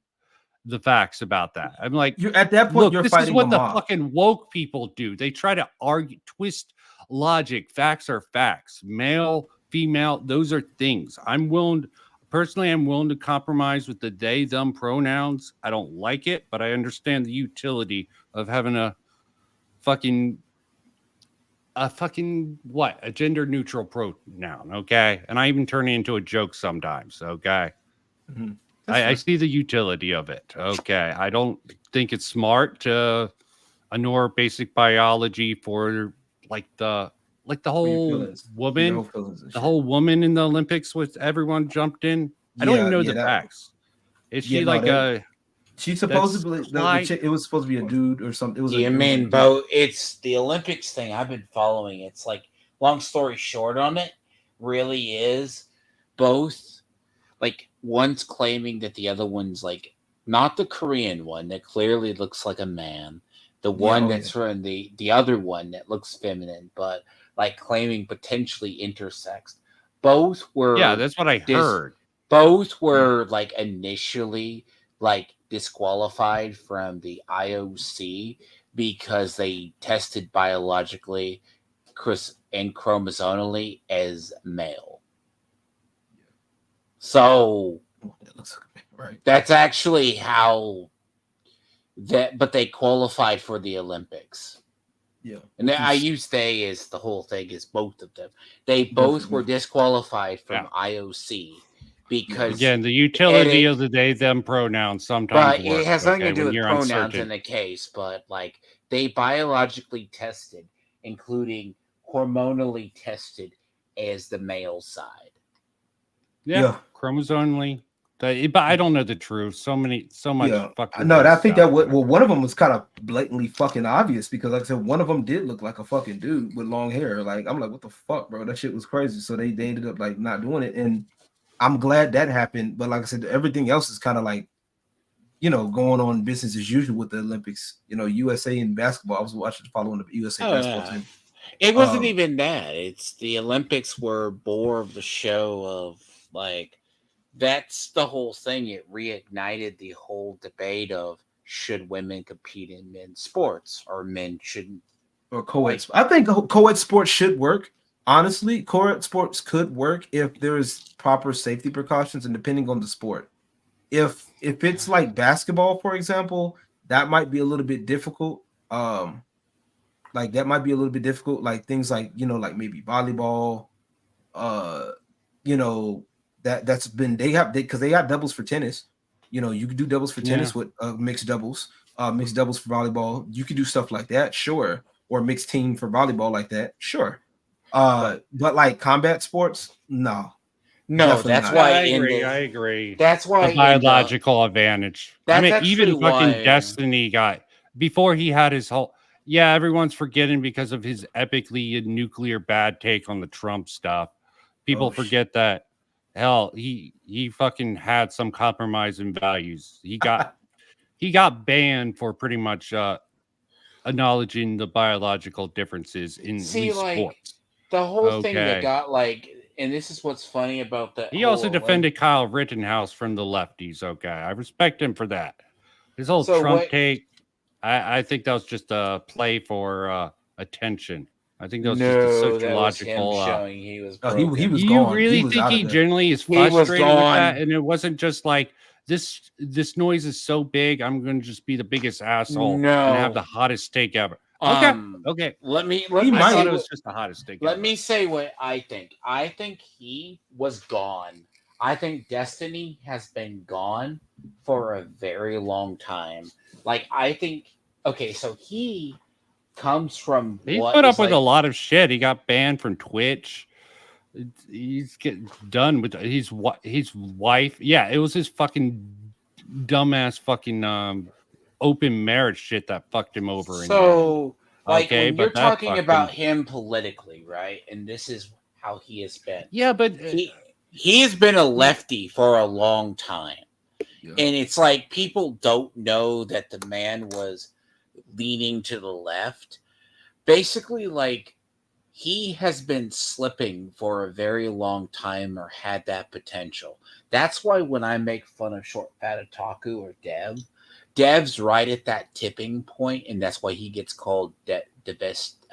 the facts about that. I'm like, you're at that point, you're this fighting is what the mob. fucking woke people do. They try to argue, twist logic. Facts are facts. Male, female, those are things. I'm willing to compromise with the they, them pronouns. I don't like it, but I understand the utility of having a gender neutral pronoun. Okay. And I even turn it into a joke sometimes. Okay. Mm-hmm. I see the utility of it. Okay. I don't think it's smart to ignore basic biology for the whole woman, the whole woman in the Olympics with everyone jumped in. I don't even know the facts. Is she she supposedly it was supposed to be a dude or something. It was Bo, it's the Olympics thing I've been following. It's like, long story short on it, really is both, like, one's claiming that the other one's like not the Korean one that clearly looks like a man, the one that's from the other one that looks feminine, but like claiming potentially intersex. Both were that's what I heard. Both were like initially like disqualified from the IOC because they tested biologically and chromosomally as male. So that's actually how but they qualified for the Olympics. Yeah. And I use they as the whole thing is both of them. They both were disqualified from IOC because again, the utility of the they them pronouns sometimes but it has nothing to do with pronouns uncertain. in the case, but like they biologically tested, including hormonally tested as the male side. Yeah. Chromosomally. But I don't know the truth. So much fucking. No, I think that one of them was kind of blatantly fucking obvious because, like I said, one of them did look like a fucking dude with long hair. Like, I'm like, what the fuck, bro? That shit was crazy. So they ended up like not doing it, and I'm glad that happened. But like I said, everything else is kind of like, going on business as usual with the Olympics. USA and basketball. I was following the USA basketball team. It wasn't even that. It's the Olympics were more of the show of like. That's the whole thing. It reignited the whole debate of should women compete in men's sports or men shouldn't. Or co-ed. I think co-ed sports should work. Honestly, co-ed sports could work if there's proper safety precautions and depending on the sport. If it's like basketball, for example, that might be a little bit difficult. Like that might be a little bit difficult. Like things like, you know, like maybe volleyball, you know, that's been because they got doubles for tennis. You know, you could do doubles for tennis with mixed doubles for volleyball. You could do stuff like that, sure, or mixed team for volleyball like that, sure. But like combat sports, no. No, that's why I agree. That's why the biological advantage. I mean, even fucking why- Destiny got before he had his whole. Yeah, everyone's forgetting because of his epically nuclear bad take on the Trump stuff. People forget that. Hell, he fucking had some compromise in values. He got banned for pretty much acknowledging the biological differences in sports. The whole thing that got like. And this is what's funny about that. He also defended Kyle Rittenhouse from the lefties. Okay, I respect him for that. His whole Trump take, I think that was just a play for attention. I think that was just a sociological. That was him showing he was. He was Do gone. you really think he generally is frustrated with that? And it wasn't just like this noise is so big, I'm going to just be the biggest asshole and have the hottest take ever. Okay. Let me. I thought it was just the hottest take. Let me say what I think. I think he was gone. I think Destiny has been gone for a very long time. Like I think. Okay, so he comes from. He put up with a lot of shit. He got banned from Twitch. He's getting done with his wife. Yeah, it was his fucking dumbass fucking open marriage shit that fucked him over. So, like, okay, when you're talking about him politically, right? And this is how he has been. Yeah, but he has been a lefty for a long time. Yeah. And it's like people don't know that the man was leaning to the left. Basically, like, he has been slipping for a very long time or had that potential. That's why when I make fun of Short Fat Otaku or Dev's right at that tipping point, and that's why he gets called the best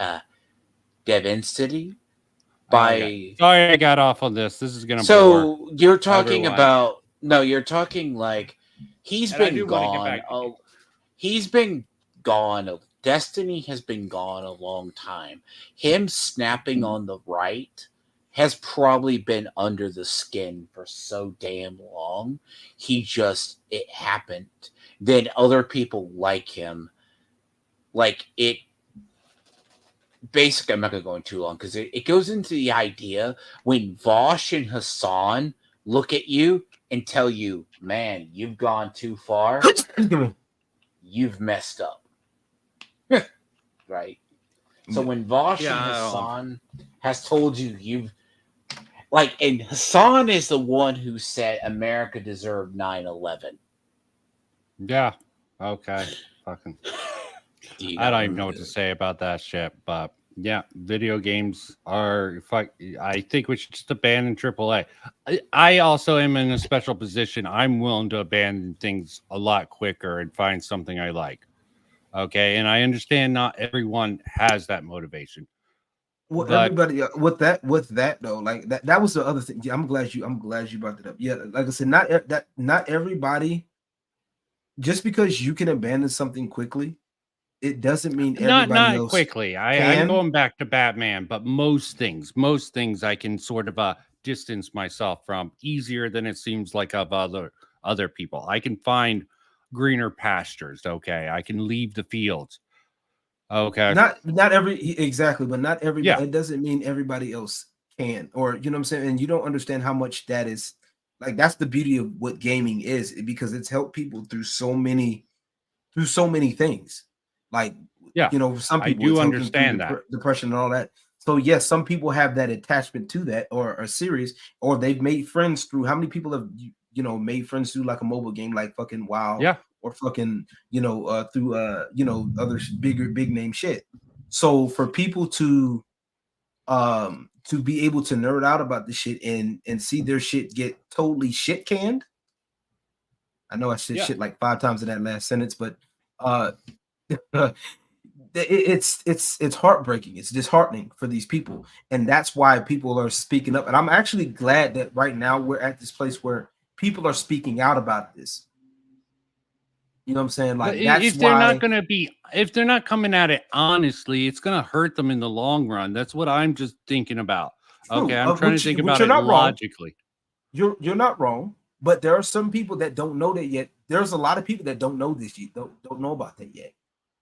Devincity. Sorry, I got off on this. This is gonna. So you're talking about you're talking like he's been gone. He's been gone. Destiny has been gone a long time. Him snapping on the right has probably been under the skin for so damn long. It happened. Then other people like him, like it. Basically, I'm not going to go into too long because it goes into the idea when Vosh and Hassan look at you and tell you, man, you've gone too far. You've messed up. Right? So when Vosh and Hassan has told you and Hassan is the one who said America deserved 9/11. Yeah. Okay. Fucking. I don't even know what to say about that shit, but yeah, video games are. I think we should just abandon AAA. I also am in a special position. I'm willing to abandon things a lot quicker and find something I like. Okay, and I understand not everyone has that motivation. Well, everybody with that though, like that was the other thing. Yeah, I'm glad you brought that up. Yeah, like I said, not everybody. Just because you can abandon something quickly, it doesn't mean everybody not else quickly. I'm going back to Batman, but most things I can sort of distance myself from easier than it seems like of other people. I can find greener pastures. Okay, I can leave the fields. Okay, not exactly, but not everybody. Yeah. It doesn't mean everybody else can, or you know what I'm saying. And you don't understand how much that is. Like that's the beauty of what gaming is, because it's helped people through so many things. Like, yeah, you know, some people I do understand that depression and all that. So yes, some people have that attachment to that or a series, or they've made friends through. How many people have made friends through like a mobile game like fucking WoW, or fucking through other big name shit. So for people to be able to nerd out about this shit and see their shit get totally shit canned. I know I said shit like 5 times in that last sentence, but it's heartbreaking. It's disheartening for these people, and that's why people are speaking up. And I'm actually glad that right now we're at this place where people are speaking out about this. You know what I'm saying? Like, But that's if they're why. not going to be, if they're not coming at it honestly, it's going to hurt them in the long run. That's what I'm just thinking about. True, Okay, I'm trying to think about you're it not wrong. logically. You're not wrong, but there are some people that don't know that yet. There's a lot of people that don't know this yet, don't know about that yet.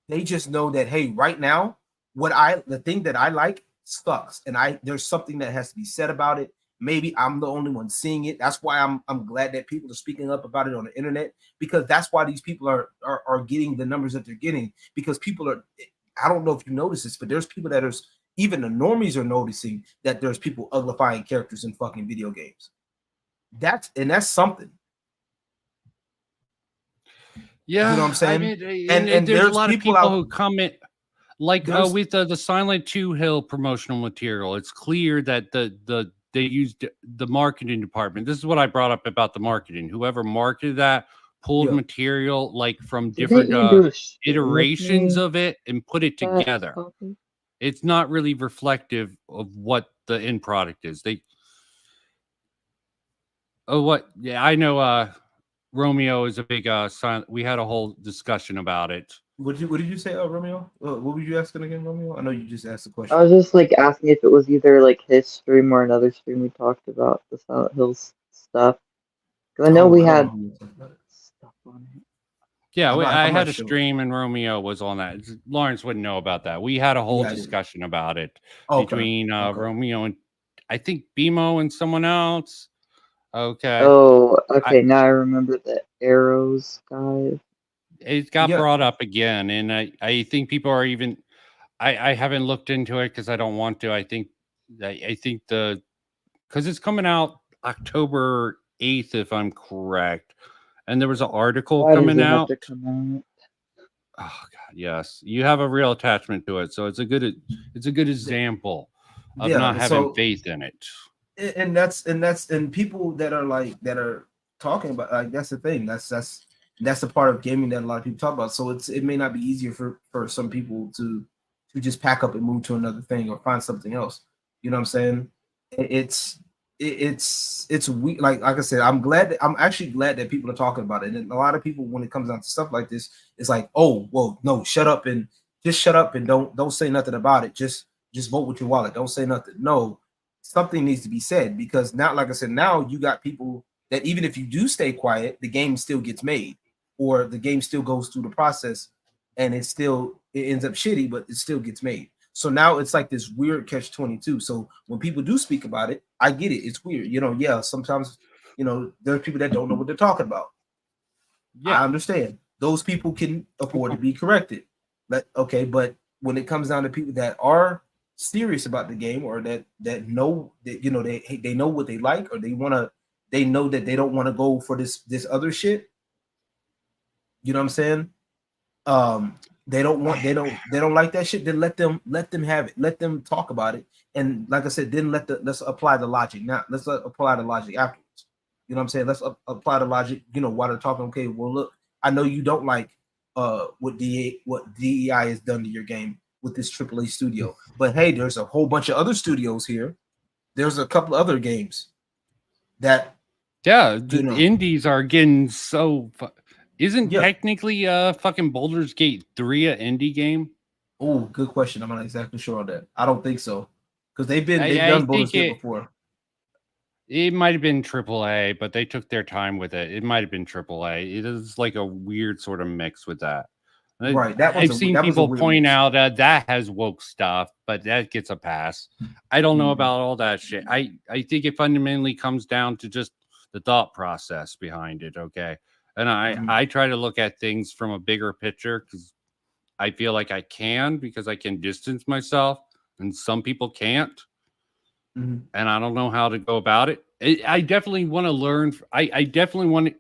They just know that, hey, right now, the thing that I like sucks, and there's something that has to be said about it. Maybe I'm the only one seeing it. That's why I'm glad that people are speaking up about it on the internet, because that's why these people are getting the numbers that they're getting, because people are, I don't know if you notice this, but there's people that are, even the normies are noticing that there's people uglifying characters in fucking video games. That's something. Yeah, you know what I'm saying. I mean, and there's a lot of people who comment, like with the Silent 2 Hill promotional material. It's clear that they used the marketing department. This is what I brought up about the marketing. Whoever marketed that pulled material like from different iterations of it and put it together. It's not really reflective of what the end product is. Yeah, I know. Romeo is a big silent. We had a whole discussion about it. What did you say, Romeo? What were you asking again, Romeo? I know you just asked the question. I was just like asking if it was either like his stream or another stream we talked about the Silent Hills stuff. Because I know we had stuff on it. Yeah, I had a stream and Romeo was on that. Lawrence wouldn't know about that. We had a whole discussion about it between Romeo and I think BMO and someone else. Okay. Oh, okay. Now I remember the Arrows guy. It got brought up again, and I think people are even. I haven't looked into it because I don't want to. I think because it's coming out October 8th, if I'm correct, and there was an article coming out. Oh God, yes, you have a real attachment to it, so it's a good example of not having faith in it. And people that are talking about, like, that's the thing. That's the part of gaming that a lot of people talk about. So it may not be easier for some people to just pack up and move to another thing or find something else. You know what I'm saying? It's weak. Like I said, I'm actually glad that people are talking about it. And a lot of people, when it comes down to stuff like this, it's like, oh, well, no, shut up and don't say nothing about it. Just vote with your wallet. Don't say nothing. No. Something needs to be said, because now, like I said, now you got people that even if you do stay quiet, the game still gets made, or the game still goes through the process, and it ends up shitty, but it still gets made. So now it's like this weird catch-22. So when people do speak about it, I get it. It's weird. Sometimes, there are people that don't know what they're talking about. Yeah, I understand. Those people can afford to be corrected. But when it comes down to people that are serious about the game, or that know that they know what they like, or they know that they don't want to go for this other shit. You know what I'm saying? They don't like that shit. Then let them have it. Let them talk about it. And like I said, then let's apply the logic. Now let's apply the logic afterwards. You know what I'm saying? Let's apply the logic. While they're talking. Okay, well, look, I know you don't like what DEI has done to your game with this AAA studio, but hey, there's a whole bunch of other studios here. There's a couple other games that the indies are getting so. Isn't technically fucking Baldur's Gate 3 an indie game? Oh, good question. I'm not exactly sure on that. I don't think so, because they've done Baldur's Gate before. It might have been AAA, but they took their time with it. It might have been AAA. It is like a weird sort of mix with that. Right. I've seen people point out that has woke stuff, but that gets a pass. I don't know about all that shit. I think it fundamentally comes down to just the thought process behind it. Okay. And I try to look at things from a bigger picture, because I feel like I can, because I can distance myself, and some people can't. And I don't know how to go about it. I definitely want to learn. I definitely want to,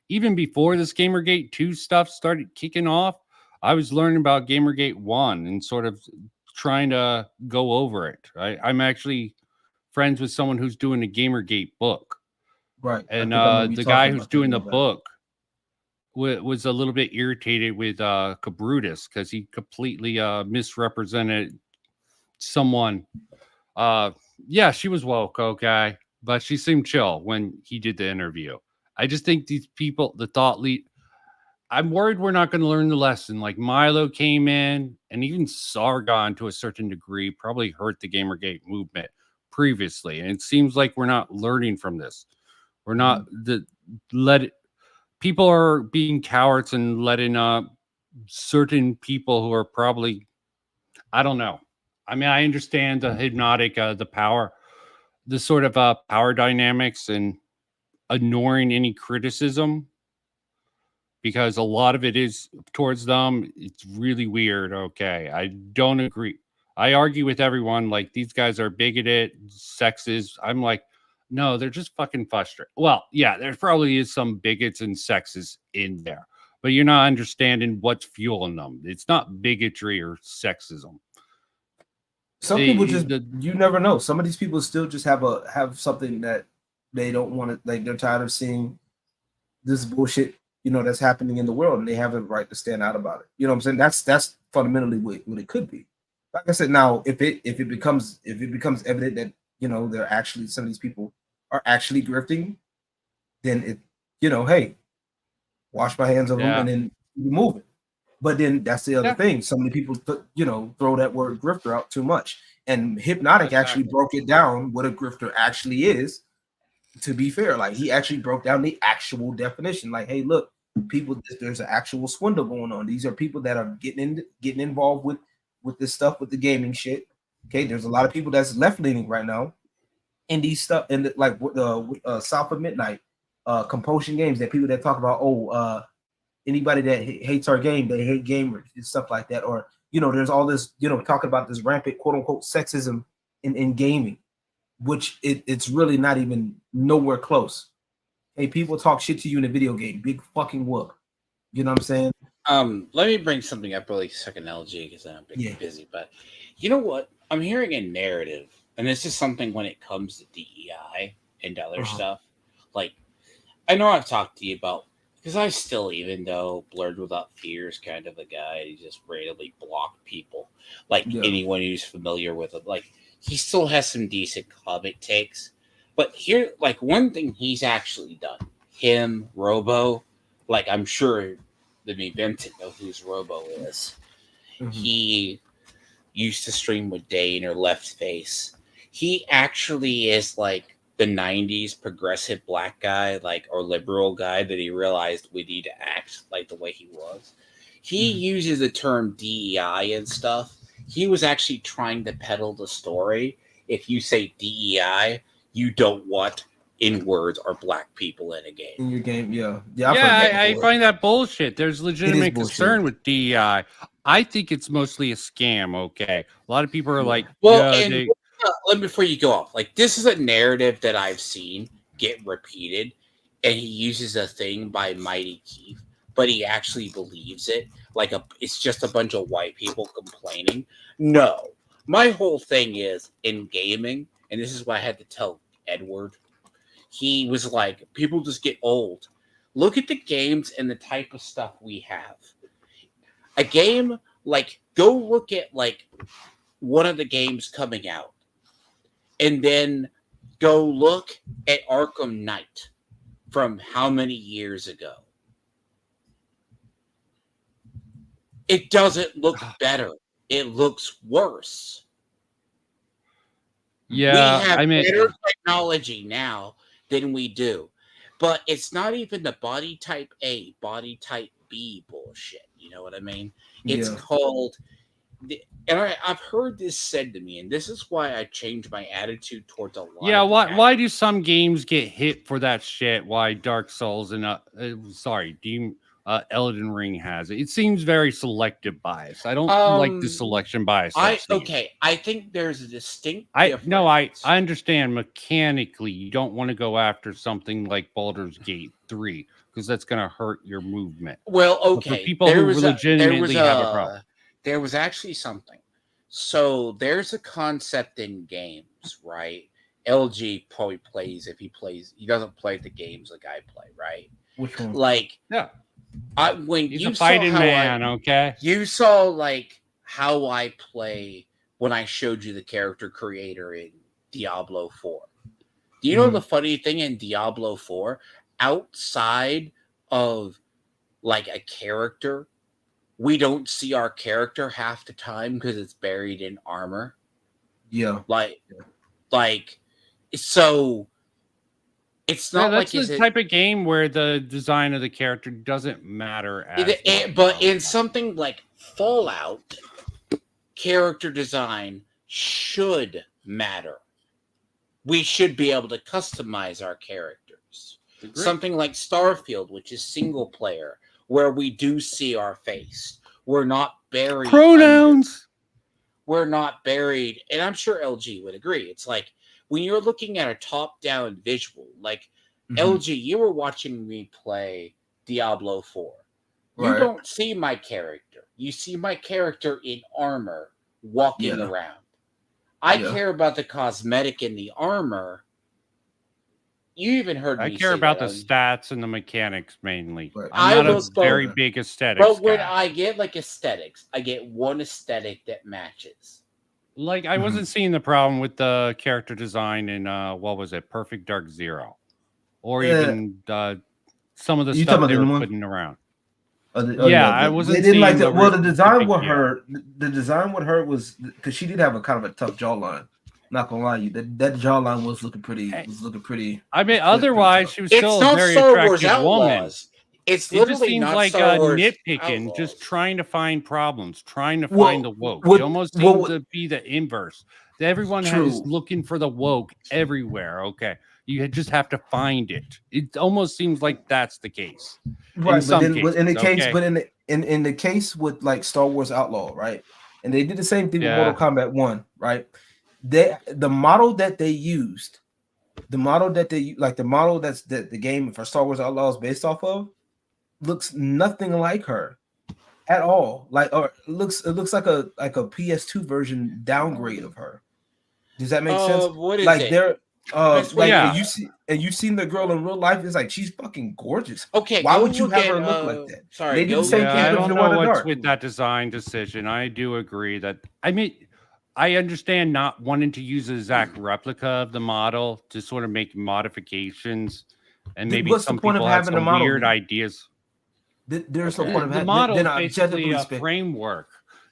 even before this Gamergate 2 stuff started kicking off, I was learning about Gamergate 1 and sort of trying to go over it. I'm actually friends with someone who's doing a Gamergate book. Right. And the guy who's doing the book was a little bit irritated with Cabrutus, because he completely misrepresented someone. Yeah, she was woke, okay, but she seemed chill when he did the interview. I just think these people, the thought lead, I'm worried we're not going to learn the lesson. Like Milo came in, and even Sargon to a certain degree probably hurt the Gamergate movement previously. And it seems like we're not learning from this. We're not people are being cowards and letting certain people who are probably, I don't know. I mean, I understand the hypnotic, the power, the sort of power dynamics and ignoring any criticism, because a lot of it is towards them. It's really weird. Okay. I don't agree. I argue with everyone like these guys are bigoted, sexist. I'm like, no, they're just fucking frustrated. Well, yeah, there probably is some bigots and sexists in there, but you're not understanding what's fueling them. It's not bigotry or sexism. Some people just, you never know. Some of these people still just have something that they don't want to, like they're tired of seeing this bullshit, that's happening in the world, and they have a right to stand out about it. You know what I'm saying? That's fundamentally what it could be. Like I said, now if it becomes evident that they're actually, some of these people are actually grifting, then it hey, wash my hands of them and then remove it. But then that's the other thing. So many people throw that word grifter out too much, and Hypnotic actually broke it down what a grifter actually is. To be fair, like he actually broke down the actual definition. Like, hey, look, people, there's an actual swindle going on. These are people that are getting involved with this stuff, with the gaming shit. Okay, there's a lot of people that's left leaning right now, and these stuff, and like South of Midnight, Compulsion Games, that people that talk about anybody that hates our game, they hate gamers and stuff like that, or there's all this talking about this rampant quote unquote sexism in gaming, which it's really not even nowhere close. Hey, people talk shit to you in a video game, big fucking whoop. You know what I'm saying? Let me bring something up really quick, LG, because I'm busy. But you know what? I'm hearing a narrative, and this is something when it comes to DEI and other stuff. Like, I know I've talked to you about, because I still, even though Blurred Without Fear is kind of a guy who just randomly blocked people, like anyone who's familiar with it, like he still has some decent comic takes. But here, like one thing he's actually done, him, Robo, like I'm sure the Vincent know who's Robo is. He used to stream with Dane or Left Face. He actually is like the 90s progressive black guy, like, or liberal guy that he realized we need to act like the way he was. He uses the term DEI and stuff. He was actually trying to peddle the story. If you say DEI, you don't want N-words or black people in a game. In your game, I find that bullshit. There's legitimate concern with DEI. I think it's mostly a scam, okay? A lot of people are like, let me, before you go off, like this is a narrative that I've seen get repeated, and he uses a thing by Mighty Keith, but he actually believes it. Like it's just a bunch of white people complaining. No, my whole thing is in gaming, and this is why I had to tell Edward. He was like, people just get old. Look at the games and the type of stuff we have. A game, like, go look at, like, one of the games coming out. And then go look at Arkham Knight from how many years ago. It doesn't look better. It looks worse. Yeah, we have better technology now than we do. But it's not even the body type A, body type B bullshit. You know what I mean? It's called, and I've heard this said to me, and this is why I changed my attitude towards a lot. Yeah, why do some games get hit for that shit? Why Dark Souls and Elden Ring has it? It seems very selective bias. I don't like the selection bias. I think there's a distinct difference. I understand mechanically you don't want to go after something like Baldur's Gate 3 because that's going to hurt your movement. Well, okay. But for people who legitimately have a problem. There was actually something. So there's a concept in games, right? LG probably plays he doesn't play the games like I play, right? Which one? Like, when he's you a fighting saw man, okay? You saw like how I play when I showed you the character creator in Diablo 4. Do you know the funny thing in Diablo 4? outside of like a character, we don't see our character half the time because it's buried in armor. Yeah. Like, so it's not that's like the type of game where the design of the character doesn't matter as much. But in something like Fallout, character design should matter. We should be able to customize our characters. Agreed. Something like Starfield, which is single player, where we do see our face. We're not buried. Pronouns. We're not buried, and I'm sure LG would agree. It's like when you're looking at a top-down visual, like LG, you were watching me play Diablo 4. You Right. don't see my character. You see my character in armor walking Yeah. around. I Yeah. care about the cosmetic in the armor. You even heard me I care say about that the on- stats and the mechanics mainly. I I'm not look a very both. big aesthetics But when guy. I get like aesthetics, I get one aesthetic that matches. Like I wasn't seeing the problem with the character design in what was it, Perfect Dark Zero, or Yeah. even some of the You stuff talking about they the were new one? putting around. Yeah, I wasn't They didn't like seeing the, well. The the design big with deal. her, the design with her was because she did have a kind of a tough jawline. Not gonna lie, to you that jawline was looking pretty. I mean, otherwise she was It's still a not very Star Wars attractive woman. Outlaws. It's It just literally seems not like Star Wars nitpicking, just trying to find problems, trying to Well, find the woke. what- It almost well, seems to be the inverse. Everyone is True. looking for the woke everywhere. Okay, you just have to find it. It almost seems like that's the case. Right, but some in the case, okay. but in the case with like Star Wars Outlaw, right? And they did the same thing Yeah. with Mortal Kombat 1, right? The model that they used, the model that the game for Star Wars Outlaw is based off of, looks nothing like her at all. Like, or it looks like a PS2 version downgrade of her. Does that make sense? What is like it? they're Best way- like Yeah. you've seen the girl in real life. It's like she's fucking gorgeous. Okay, why go would you look have her at, look like that? sorry, they did go the same look thing I with don't the know one in what's Dark. with that design decision. I do agree that. I mean, I understand not wanting to use a exact replica of the model to sort of make modifications, and Then maybe what's the some point of people have having the some model weird then? ideas. There's no point of The having model then is basically objectively a speaking. framework.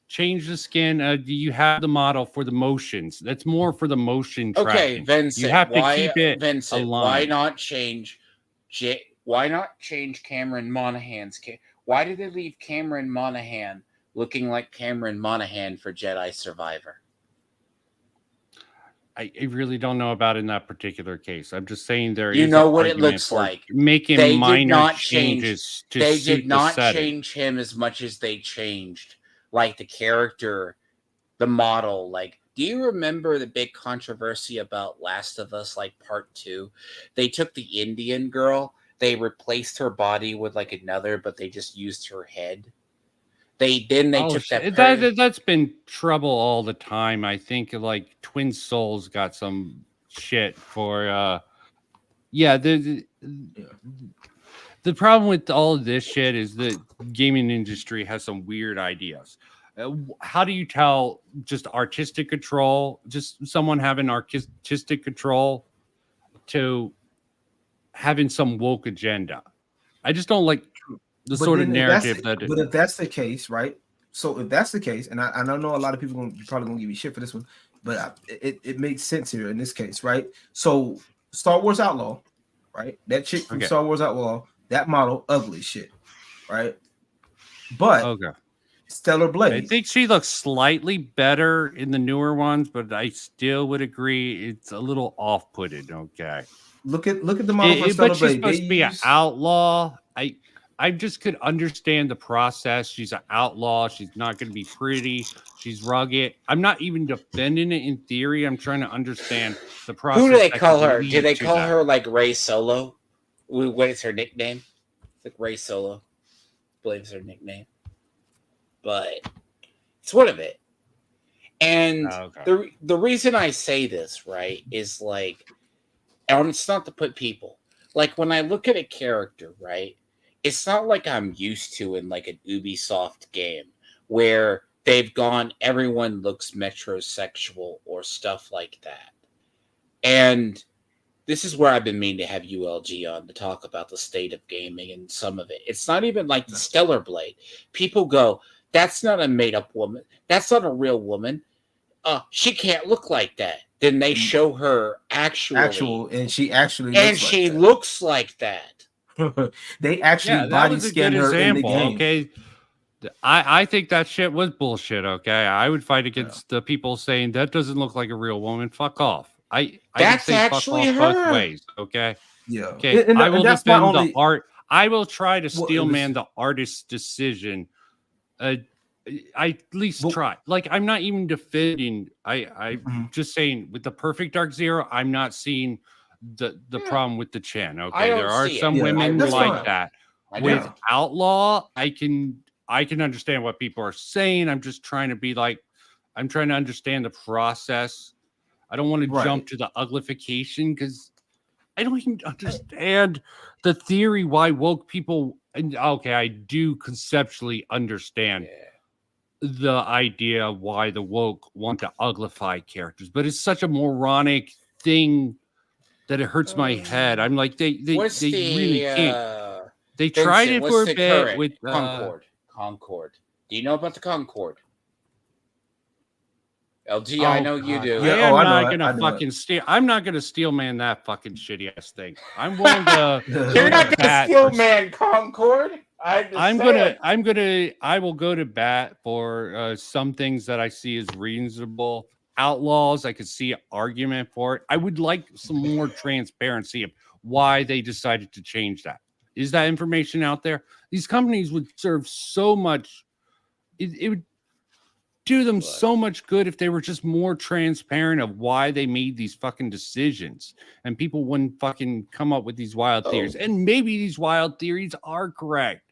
Change the skin. You have the model for the motions. That's more for the motion Okay, tracking. Vincent. You have to why, keep it Vincent, why aligned. not change? Why not change Cameron Monaghan's? Why did they leave Cameron Monaghan looking like Cameron Monaghan for Jedi Survivor? I really don't know about in that particular case. I'm just saying there You is know an what it argument looks for like. making They did minor not changes to They suit did the not setting. change him as much as they changed, like the character, the model. Like, do you remember the big controversy about Last of Us, like Part 2? They took the Indian girl, they replaced her body with like another, but they just used her head. They took shit. that. That's been trouble all the time. I think like Twin Souls got some shit for the problem with all of this shit is the gaming industry has some weird ideas. How do you tell just artistic control, just someone having artistic control to having some woke agenda? I just don't like the But sort of then if that's narrative that But if that's the case, right? So if that's the case, and I know a lot of people probably gonna give me shit for this one, but it makes sense here in this case, right? So Star Wars Outlaw, right? That chick from Okay. Star Wars Outlaw, that model, ugly shit, right? But okay. Stellar Blaze, I think she looks slightly better in the newer ones, but I still would agree it's a little off-putted. Okay, look at the model for Stellar but she's Blaze. supposed They to be an use- outlaw. I just could understand the process. She's an outlaw. She's not going to be pretty. She's rugged. I'm not even defending it in theory. I'm trying to understand the process. Who do they that call could her? lead Do they to call that. her like Ray Solo? What is her nickname? It's like Ray Solo. I believe it's her nickname. But it's one of it. And the reason I say this, right, is like, and it's not to put people, like when I look at a character, right, it's not like I'm used to in like an Ubisoft game where they've gone, everyone looks metrosexual or stuff like that. And this is where I've been meaning to have ULG on to talk about the state of gaming and some of it. It's not even like the Stellar Blade. People go, that's not a made-up woman. That's not a real woman. She can't look like that. Then they show her and she actually looks like that. They actually body scan her in the game. Okay, I think that shit was bullshit. Okay, I would fight against the people saying that doesn't look like a real woman. Fuck off. That's would say actually fuck off her. both ways. Okay. Yeah. Okay. And I will that's defend my only- the art. I will try to Well, steelman the artist's decision. I at least try. Like, I'm not even defending. I'm just saying with the Perfect Dark Zero, I'm not seeing the problem with the Chen. Okay, don't there are see it. some Yeah, women that's like fine. that. I With know. Outlaw, I can understand what people are saying. I'm just trying to be like, I'm trying to understand the process. I don't want to Right. jump to the uglification because I don't even understand the theory why woke people. And okay, I do conceptually understand the idea of why the woke want to uglify characters, but it's such a moronic thing that it hurts my head. I'm like, they What's really the, can't. They tried Vincent, it what's for a the bit current with Concord. Do you know about the Concord? LG, I know you do. Yeah, I'm not I gonna know fucking steal. I'm not gonna steel man that fucking shitty ass thing. I'm willing to. You're not gonna steal man Concord. I will go to bat for some things that I see as reasonable. Outlaws, I could see an argument for it. I would like some more transparency of why they decided to change that. Is that information out there? These companies would serve so much. It would do them so much good if they were just more transparent of why they made these fucking decisions, and people wouldn't fucking come up with these wild theories. And maybe these wild theories are correct.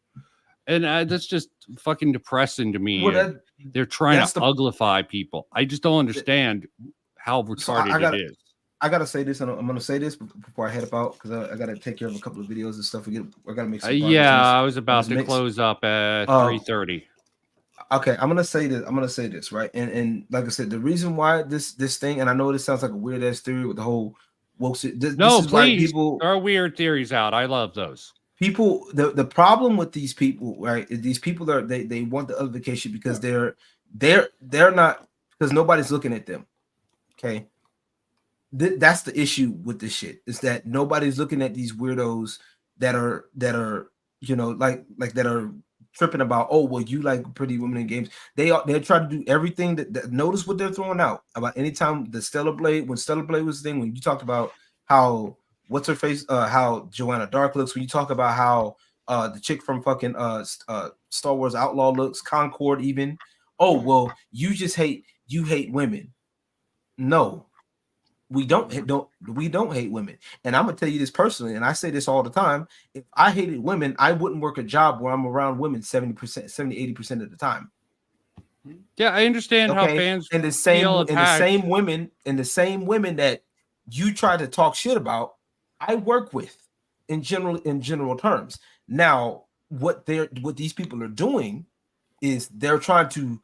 And that's just fucking depressing to me. Well, They're trying that's to the- uglify people. I just don't understand how retarded it is. I gotta say this, and I'm gonna say this before I head up out because I gotta take care of a couple of videos and stuff. I gotta make some. Yeah, I was about to close up at 3:30. Okay, I'm gonna say this, right? And like I said, the reason why this thing, and I know this sounds like a weird ass theory with the whole woke shit. This is why Please. people There are weird theories out. I love those. People, the problem with these people, right? Is these people they want the uglification because they're not, because nobody's looking at them. Okay, that's the issue with this shit, is that nobody's looking at these weirdos that are like that are tripping about, oh well, you like pretty women in games. They're trying to do everything that notice what they're throwing out about anytime the Stellar Blade, when Stellar Blade was the thing, when you talked about how what's her face, how Joanna Dark looks, when you talk about how the chick from fucking Star Wars Outlaw looks, Concord even. Oh well, you hate women. No, we don't hate women. And I'm gonna tell you this personally, and I say this all the time. If I hated women, I wouldn't work a job where I'm around women 70-80% of the time. Yeah, I understand how fans and the feel attacked. same women that you try to talk shit about, I work with in general terms. Now, what these people are doing is they're trying to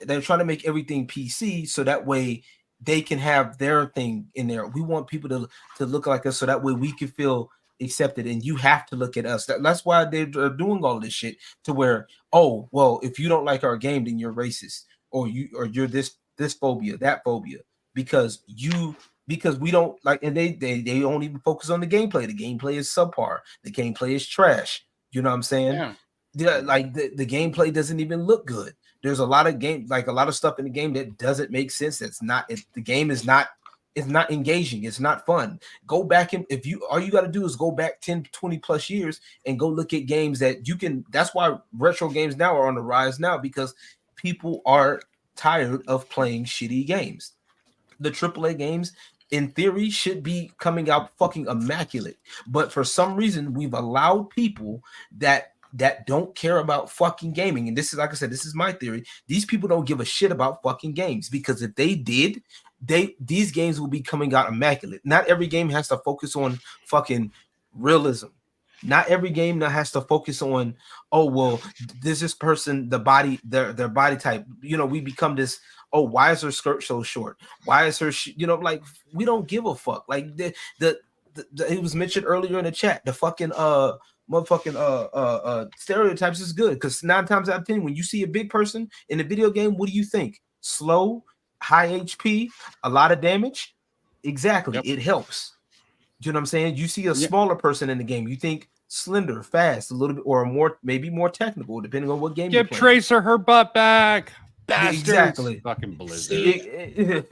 they're trying to make everything PC so that way they can have their thing in there. We want people to look like us so that way we can feel accepted, and you have to look at us. That's why they're doing all this shit, to where, oh well, if you don't like our game, then you're racist, or you're this phobia, that phobia, because we don't like, and they don't even focus on the gameplay. The gameplay is subpar. The gameplay is trash. You know what I'm saying? Yeah. Like the gameplay doesn't even look good. There's a lot of stuff in the game that doesn't make sense. The game is not engaging. It's not fun. Go back, and all you got to do is go back 10, 20 plus years and go look at games that you can. That's why retro games now are on the rise now, because people are tired of playing shitty games. The AAA games, in theory, should be coming out fucking immaculate, but for some reason we've allowed people that don't care about fucking gaming. And this is, like I said, this is my theory. These people don't give a shit about fucking games, because if they did, these games will be coming out immaculate. Not every game has to focus on fucking realism. Not every game now has to focus on, oh well, this person, the body, their body type. You know, we become this. Oh, why is her skirt so short? Why is her, like, we don't give a fuck. Like it was mentioned earlier in the chat. The fucking motherfucking stereotypes is good because 9 times out of 10, when you see a big person in a video game, what do you think? Slow, high HP, a lot of damage. Exactly, it helps. You know what I'm saying? You see a smaller person in the game, you think slender, fast, a little bit, or more, maybe more technical, depending on what game. Give Tracer her butt back. Bastards. Exactly. Fucking Blizzard. You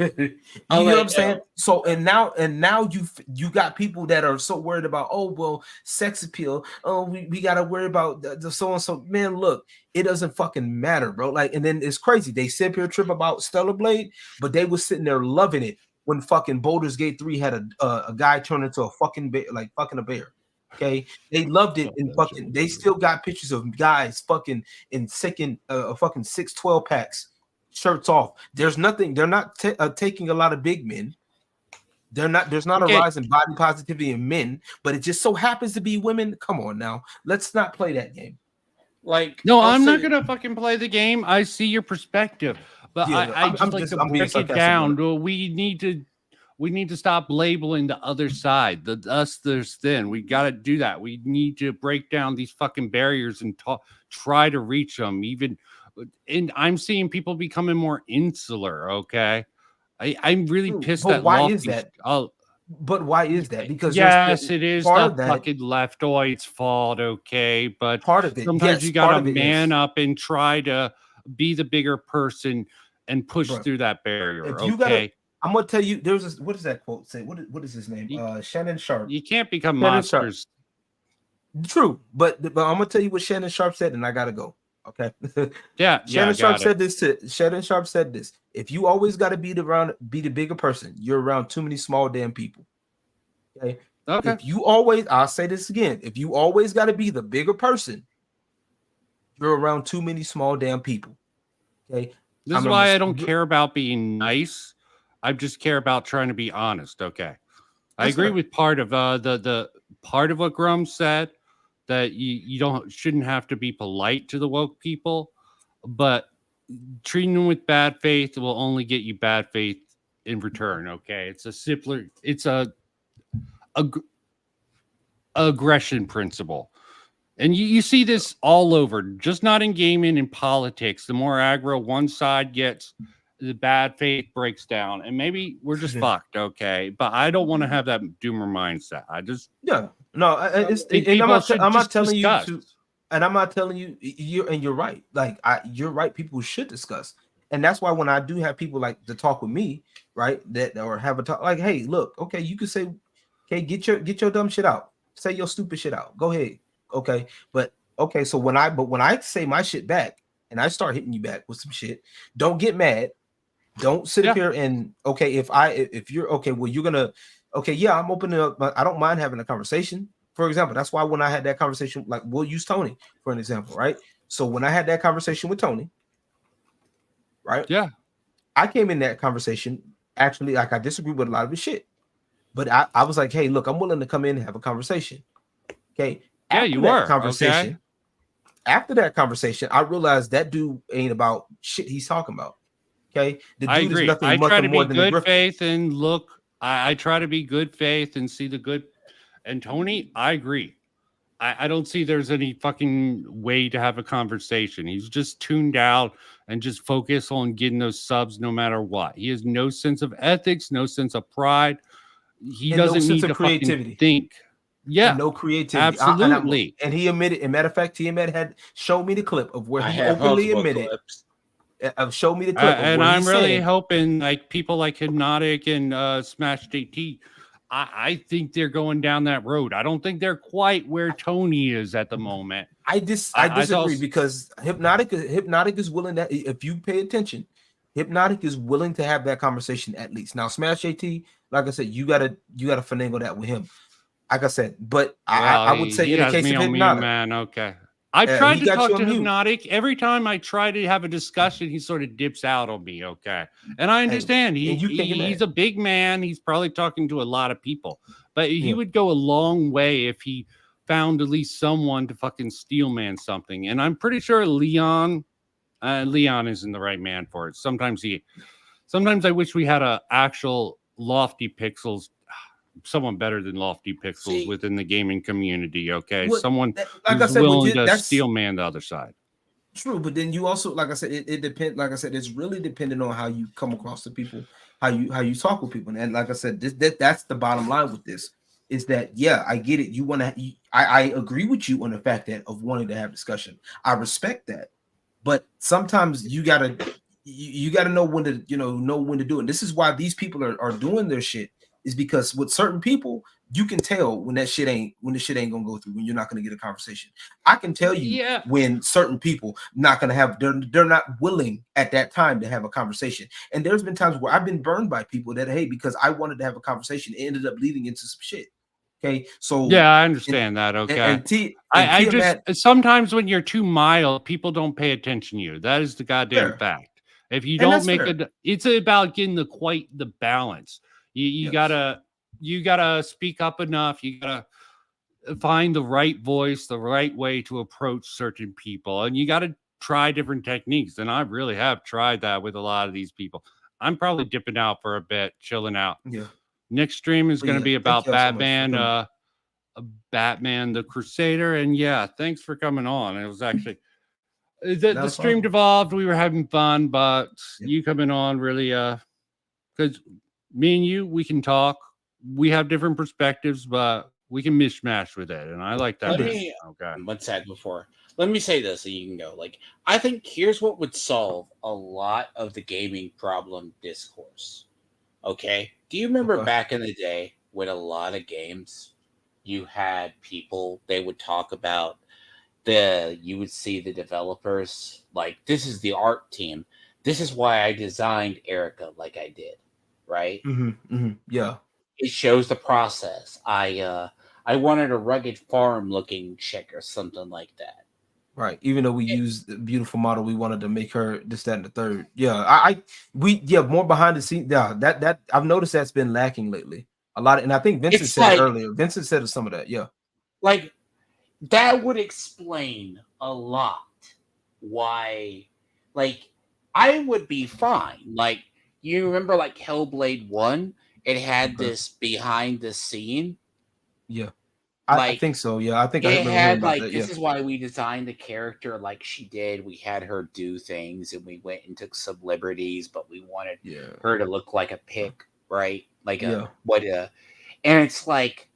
know what I'm saying? So and now you got people that are so worried about, oh well, sex appeal. Oh, we gotta worry about the so and so. Man, look, it doesn't fucking matter, bro. Like, and then it's crazy. They sit here trip about Stellar Blade, but they was sitting there loving it when fucking Baldur's Gate 3 had a guy turn into a fucking fucking a bear. Okay, they loved it, and fucking they still got pictures of guys fucking in fucking 612 packs, shirts off. There's nothing. They're not taking a lot of big men. There's not a rise in body positivity in men, but it just so happens to be women. Come on now, let's not play that game. Like, no, I'm not gonna fucking play the game. I see your perspective, but I just like to break it down. We need to stop labeling the other side, the us, there's thin. We got to do that. We need to break down these fucking barriers and try to reach them. And I'm seeing people becoming more insular. Okay, I'm really pissed. But why is that? But why is that? Because yes, it is the fucking leftoids' fault. Okay, but part of it. Sometimes you got to man up and try to be the bigger person and push through that barrier. Okay. I'm gonna tell you. There's what does that quote say? What is his name? Shannon Sharp. You can't become monsters. True, but I'm gonna tell you what Shannon Sharp said, and I gotta go. Okay. Yeah. Shannon Sharp said this. Shannon Sharp said this. If you always got to be the bigger person, you're around too many small damn people. Okay. Okay. If you always, I'll say this again. If you always got to be the bigger person, you're around too many small damn people. Okay. This is why I don't care about being nice. I just care about trying to be honest. Okay. I agree with part of the part of what Grum said, that you shouldn't have to be polite to the woke people, but treating them with bad faith will only get you bad faith in return. Okay. It's a aggression principle. And you see this all over, just not in gaming, in politics. The more aggro one side gets, the bad faith breaks down, and maybe we're just fucked. Okay, but I don't want to have that doomer mindset. I just I'm not telling you to, and I'm not telling you you're right. Like you're right. People should discuss, and that's why when I do have people like to talk with me, right, that or have a talk, like, hey, look, okay, you can say, okay, get your dumb shit out, say your stupid shit out, go ahead, okay, but okay, so when I say my shit back and I start hitting you back with some shit, don't get mad. Don't sit here and okay. If you're okay, well, you're gonna okay. Yeah, I'm opening up. I don't mind having a conversation. For example, that's why when I had that conversation, like we'll use Tony for an example, right? So when I had that conversation with Tony, right? Yeah, I came in that conversation actually like I disagree with a lot of his shit, but I was like, hey, look, I'm willing to come in and have a conversation. Okay. Yeah, you were conversation. Okay. After that conversation, I realized that dude ain't about shit he's talking about. Okay, I agree. I try to be good faith and look. I try to be good faith and see the good. And Tony, I agree. I don't see there's any fucking way to have a conversation. He's just tuned out and just focus on getting those subs no matter what. He has no sense of ethics, no sense of pride. He doesn't need to fucking think. Yeah, and no creativity. Absolutely. And he admitted. As a matter of fact, TMed had showed me the clip of where he openly admitted. Show me the clip. And I'm really hoping like people like Hypnotic and Smash JT, I think they're going down that road. I don't think they're quite where Tony is at the moment. I disagree because Hypnotic is willing that if you pay attention, Hypnotic is willing to have that conversation at least. Now Smash JT, like I said, you gotta finagle that with him. Like I said, but I would say in the case of Hypnotic, man, okay. I've tried to talk to Hypnotic. Every time I try to have a discussion, he sort of dips out on me. Okay. And I understand he's a big man. He's probably talking to a lot of people, but he would go a long way if he found at least someone to fucking steel man something. And I'm pretty sure Leon isn't the right man for it. Sometimes I wish we had a actual Lofty Pixels, someone better than Lofty Pixels within the gaming community. Okay, someone who's willing to steel man the other side. True, but then you also, like I said, it depends. Like I said, it's really dependent on how you come across the people, how you talk with people, and like I said, that's the bottom line with this. Is that I get it. You want to. I agree with you on the fact that of wanting to have discussion. I respect that, but sometimes you gotta know when to know when to do it. And this is why these people are doing their shit, is because with certain people you can tell when the shit ain't gonna go through, when you're not gonna get a conversation. I can tell you when certain people not gonna have they're not willing at that time to have a conversation. And there's been times where I've been burned by people that because I wanted to have a conversation, it ended up leading into some shit. Okay, so I understand that. Okay, I just sometimes when you're too mild, people don't pay attention to you. That is the goddamn fact. If you don't make it's about getting the balance. You gotta speak up enough. You gotta find the right voice, the right way to approach certain people, and you gotta try different techniques. And I really have tried that with a lot of these people. I'm probably dipping out for a bit, chilling out. Yeah. Next stream is going to be about Batman, Batman the Crusader, and thanks for coming on. It was actually the stream devolved. We were having fun, but you coming on really because me and you, we can talk. We have different perspectives, but we can mishmash with it, and I like that. One sec before. Let me say this, so you can go. Like, I think here's what would solve a lot of the gaming problem discourse. Okay, do you remember back in the day when a lot of games you had people, they would talk about you would see the developers like, this is the art team. This is why I designed Erica like I did, right? Yeah. It shows the process. I wanted a rugged farm looking chick or something like that. Right. Even though we used the beautiful model, we wanted to make her this, that, and the third. More behind the scenes. Yeah, that I've noticed that's been lacking lately. A lot, and I think Vincent said it earlier. Vincent said some of that. Yeah. Like, that would explain a lot why, like, I would be fine. Like, you remember like Hellblade 1? It had this behind the scene. Yeah. I think so. Yeah, I think it had like that, this is why we designed the character like she did. We had her do things, and we went and took some liberties, but we wanted her to look like a pick, right? Like and it's like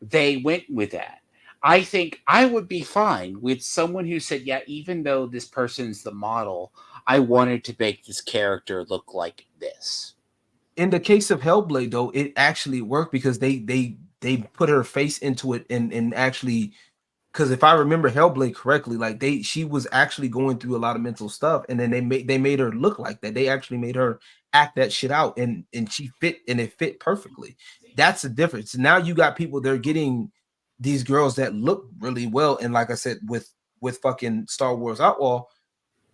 they went with that. I think I would be fine with someone who said, "Yeah, even though this person's the model, I wanted to make this character look like this." In the case of Hellblade, though, it actually worked because they put her face into it and actually, because if I remember Hellblade correctly, like she was actually going through a lot of mental stuff, and then they made her look like that. They actually made her act that shit out, and she fit, and it fit perfectly. That's the difference. Now you got people, they're getting these girls that look really well, and like I said, with fucking Star Wars Outlaw,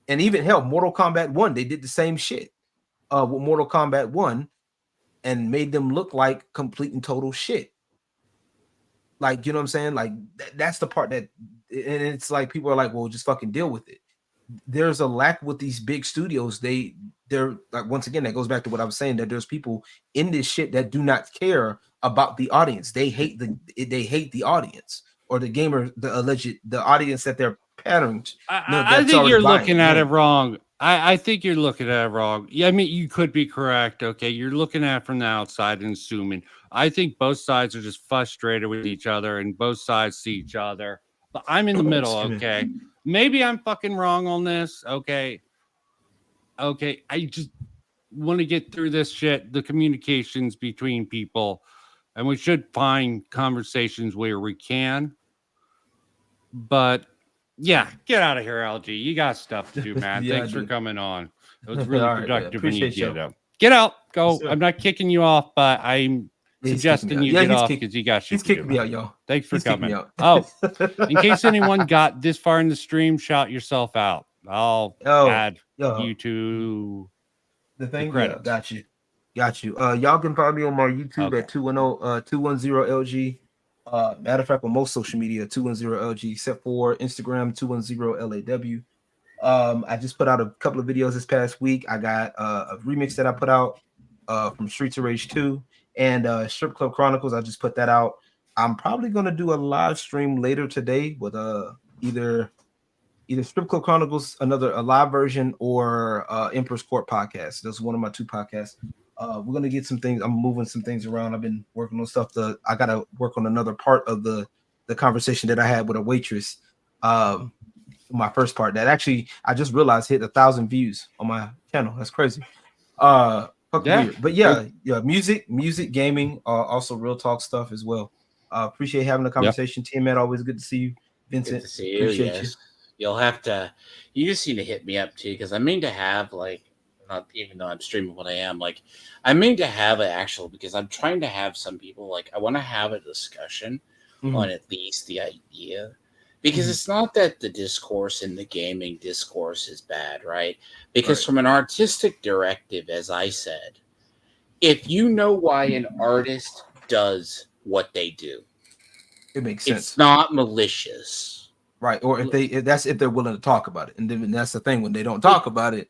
and even hell, Mortal Kombat 1, they did the same shit with Mortal Kombat 1 and made them look like complete and total shit. Like, you know what I'm saying? Like, that's the part that, and it's like people are like, well, just fucking deal with it. There's a lack with these big studios. They're like, once again, that goes back to what I was saying, that there's people in this shit that do not care about the audience. They hate the audience or the gamer, the audience that they're patterning. I think you're looking at it wrong. I think you're looking at it wrong. Yeah, I mean, you could be correct. Okay, you're looking at it from the outside and assuming. I think both sides are just frustrated with each other, and both sides see each other. But I'm in the middle. Okay, maybe I'm fucking wrong on this. Okay, I just want to get through this shit. The communications between people, and we should find conversations where we can. But yeah, get out of here, LG. You got stuff to do, man. Thanks for coming on. It was really productive when you get out. Get out, go. I'm not kicking you off, but I'm suggesting you get off because you got shit. He's kicking me out, y'all. Thanks for coming. Oh, in case anyone got this far in the stream, shout yourself out. I'll add you to the thing. Got you. Y'all can find me on my YouTube at 210 LG. Matter of fact, on most social media, 210LG, except for Instagram, 210LAW. I just put out a couple of videos this past week. I got a remix that I put out from Streets of Rage 2 and Strip Club Chronicles. I just put that out. I'm probably gonna do a live stream later today with either Strip Club Chronicles, a live version, or Emperor's Court podcast. That's one of my 2 podcasts. We're gonna get some things. I'm moving some things around. I've been working on stuff. I gotta work on another part of the conversation that I had with a waitress. My first part that actually I just realized hit 1,000 views on my channel. That's crazy. Weird. But yeah, music, gaming, also real talk stuff as well. Appreciate having a conversation. T-Man, always good to see you. Vincent, Good to see you. appreciate Yes. You'll have to. You just need to hit me up too, because I mean to have not even though I'm streaming what I am, I mean to have an actual, because I'm trying to have some people I want to have a discussion on at least the idea, because it's not that the discourse in the gaming discourse is bad, right? Because from an artistic directive, as I said, if you know why an artist does what they do, it makes sense. It's not malicious, right? Or if they're willing to talk about it, and then that's the thing, when they don't talk about it,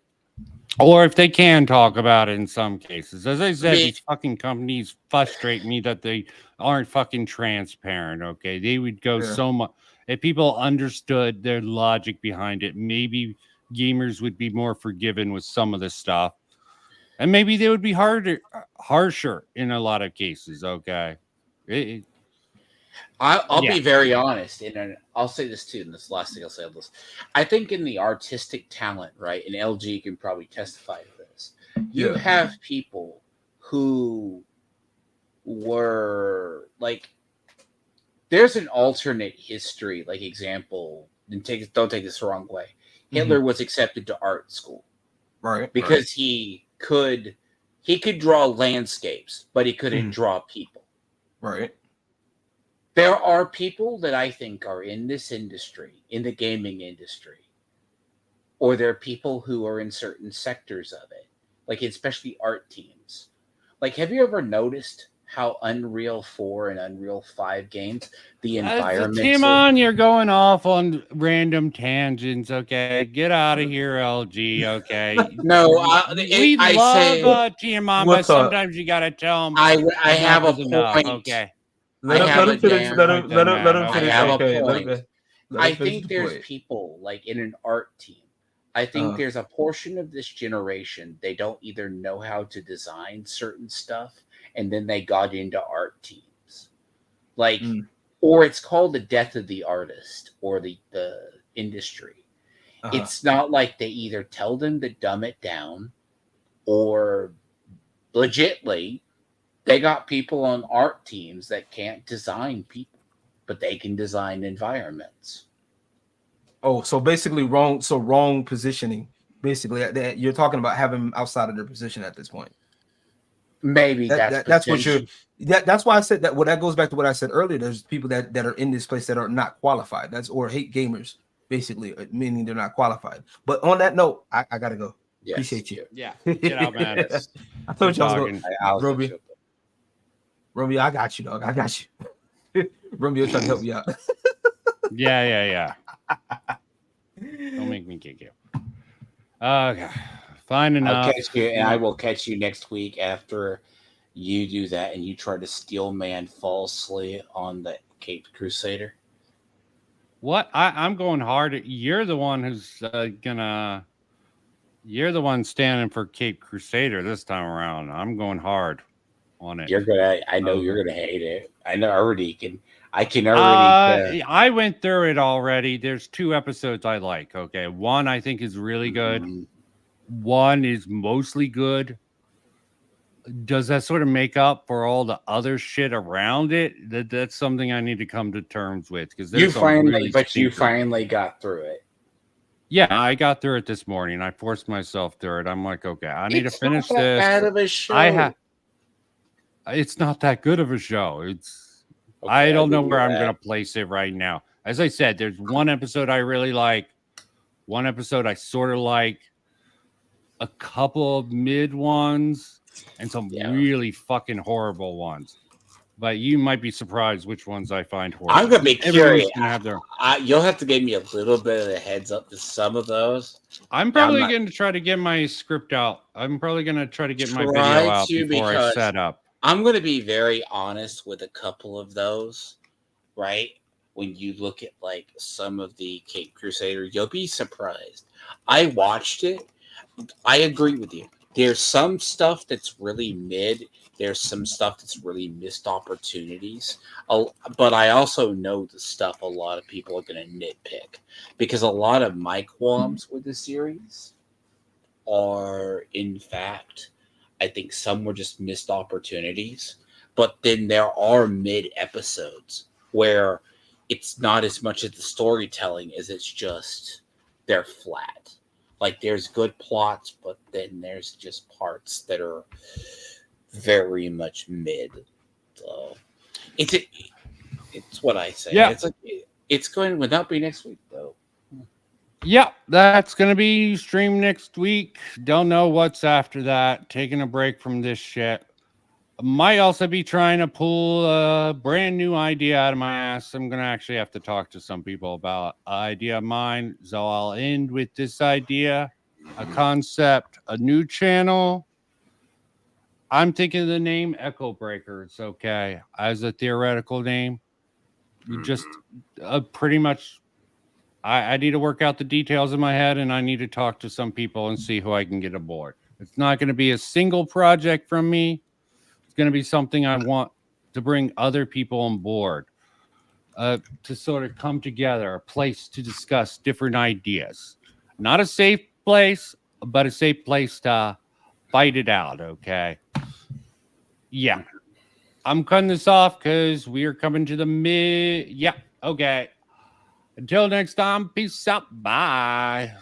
or if they can talk about it in some cases. As I said, these fucking companies frustrate me that they aren't fucking transparent. Okay, they would go so much. If people understood their logic behind it, maybe gamers would be more forgiven with some of this stuff, and maybe they would be harsher in a lot of cases. Okay. I'll be very honest, and I'll say this too, and this last thing I'll say on this. I think in the artistic talent, right, and LG can probably testify to this, you have people who were there's an alternate history, example, and don't take this the wrong way. Hitler was accepted to art school. Right. Because he could draw landscapes, but he couldn't draw people. Right. There are people that I think are in this industry, in the gaming industry, or there are people who are in certain sectors of it, especially art teams. Have you ever noticed how Unreal 4 and Unreal 5 games, the environment? Timon, you're going off on random tangents. Okay, get out of here, LG. Okay. No, we love Timon, but sometimes you gotta tell them. I have a point. Okay. Let him finish. Let him finish. I have a point. I think there's people in an art team. I think there's a portion of this generation, they don't either know how to design certain stuff, and then they got into art teams. Or it's called the death of the artist or the industry. It's not like they either tell them to dumb it down, or legitly they got people on art teams that can't design people, but they can design environments. Oh, so basically wrong positioning. Basically, you're talking about having them outside of their position at this point. Maybe that's what you're. That's why I said that. Well, that goes back to what I said earlier. There's people that are in this place that are not qualified. Or hate gamers, basically, meaning they're not qualified. But on that note, I gotta go. Yes. Appreciate you. Yeah, get out, man. I told you I was going. Romeo, I got you, dog. I got you. Romeo trying to help you out. Yeah. Don't make me kick you. Okay. Fine enough. I'll catch you, and I will catch you next week after you do that and you try to steel man falsely on the Cape Crusader. What? I'm going hard. You're the one who's You're the one standing for Cape Crusader this time around. I'm going hard on it. You're gonna. I know you're gonna hate it. I know already. I can already. I went through it already. There's 2 episodes I like. Okay, one I think is really good. One is mostly good. Does that sort of make up for all the other shit around it? That's something I need to come to terms with, because you finally got through it. Yeah, I got through it this morning. I forced myself through it. I'm like, okay, I need to finish this. Bad of a show. It's not that good of a show. I don't know where I'm going to place it right now. As I said, there's one episode I really like, one episode I sort of like, a couple of mid ones, and some really fucking horrible ones. but you might be surprised which ones I find horrible. I'm gonna be Everyone's curious. gonna have their... You'll have to give me a little bit of a heads up to some of those. I'm probably going to try to get my script out. I'm probably going to try to get my video out before I set up. I'm going to be very honest with a couple of those, right? When you look at like some of the Cape Crusader, you'll be surprised. I watched it. I agree with you. There's some stuff that's really mid. There's some stuff that's really missed opportunities. But I also know the stuff a lot of people are going to nitpick, because a lot of my qualms with the series are, in fact, I think some were just missed opportunities. But then there are mid episodes where it's not as much of the storytelling as it's just they're flat. Like there's good plots, but then there's just parts that are very much mid. So it's what I say. Yeah. It's going to not be next week though. Yeah, that's going to be streamed next week. Don't know what's after that. Taking a break from this shit. Might also be trying to pull a brand new idea out of my ass. I'm going to actually have to talk to some people about an idea of mine. So I'll end with this idea, a concept, a new channel. I'm thinking of the name Echo Breaker. It's okay as a theoretical name. You just pretty much, I need to work out the details in my head, and I need to talk to some people and see who I can get aboard. It's not going to be a single project from me. Going to be something I want to bring other people on board to sort of come together, a place to discuss different ideas. Not a safe place, but a safe place to fight it out, okay? Yeah. I'm cutting this off because we are coming to the mid. Yeah, okay. Until next time, peace out. Bye.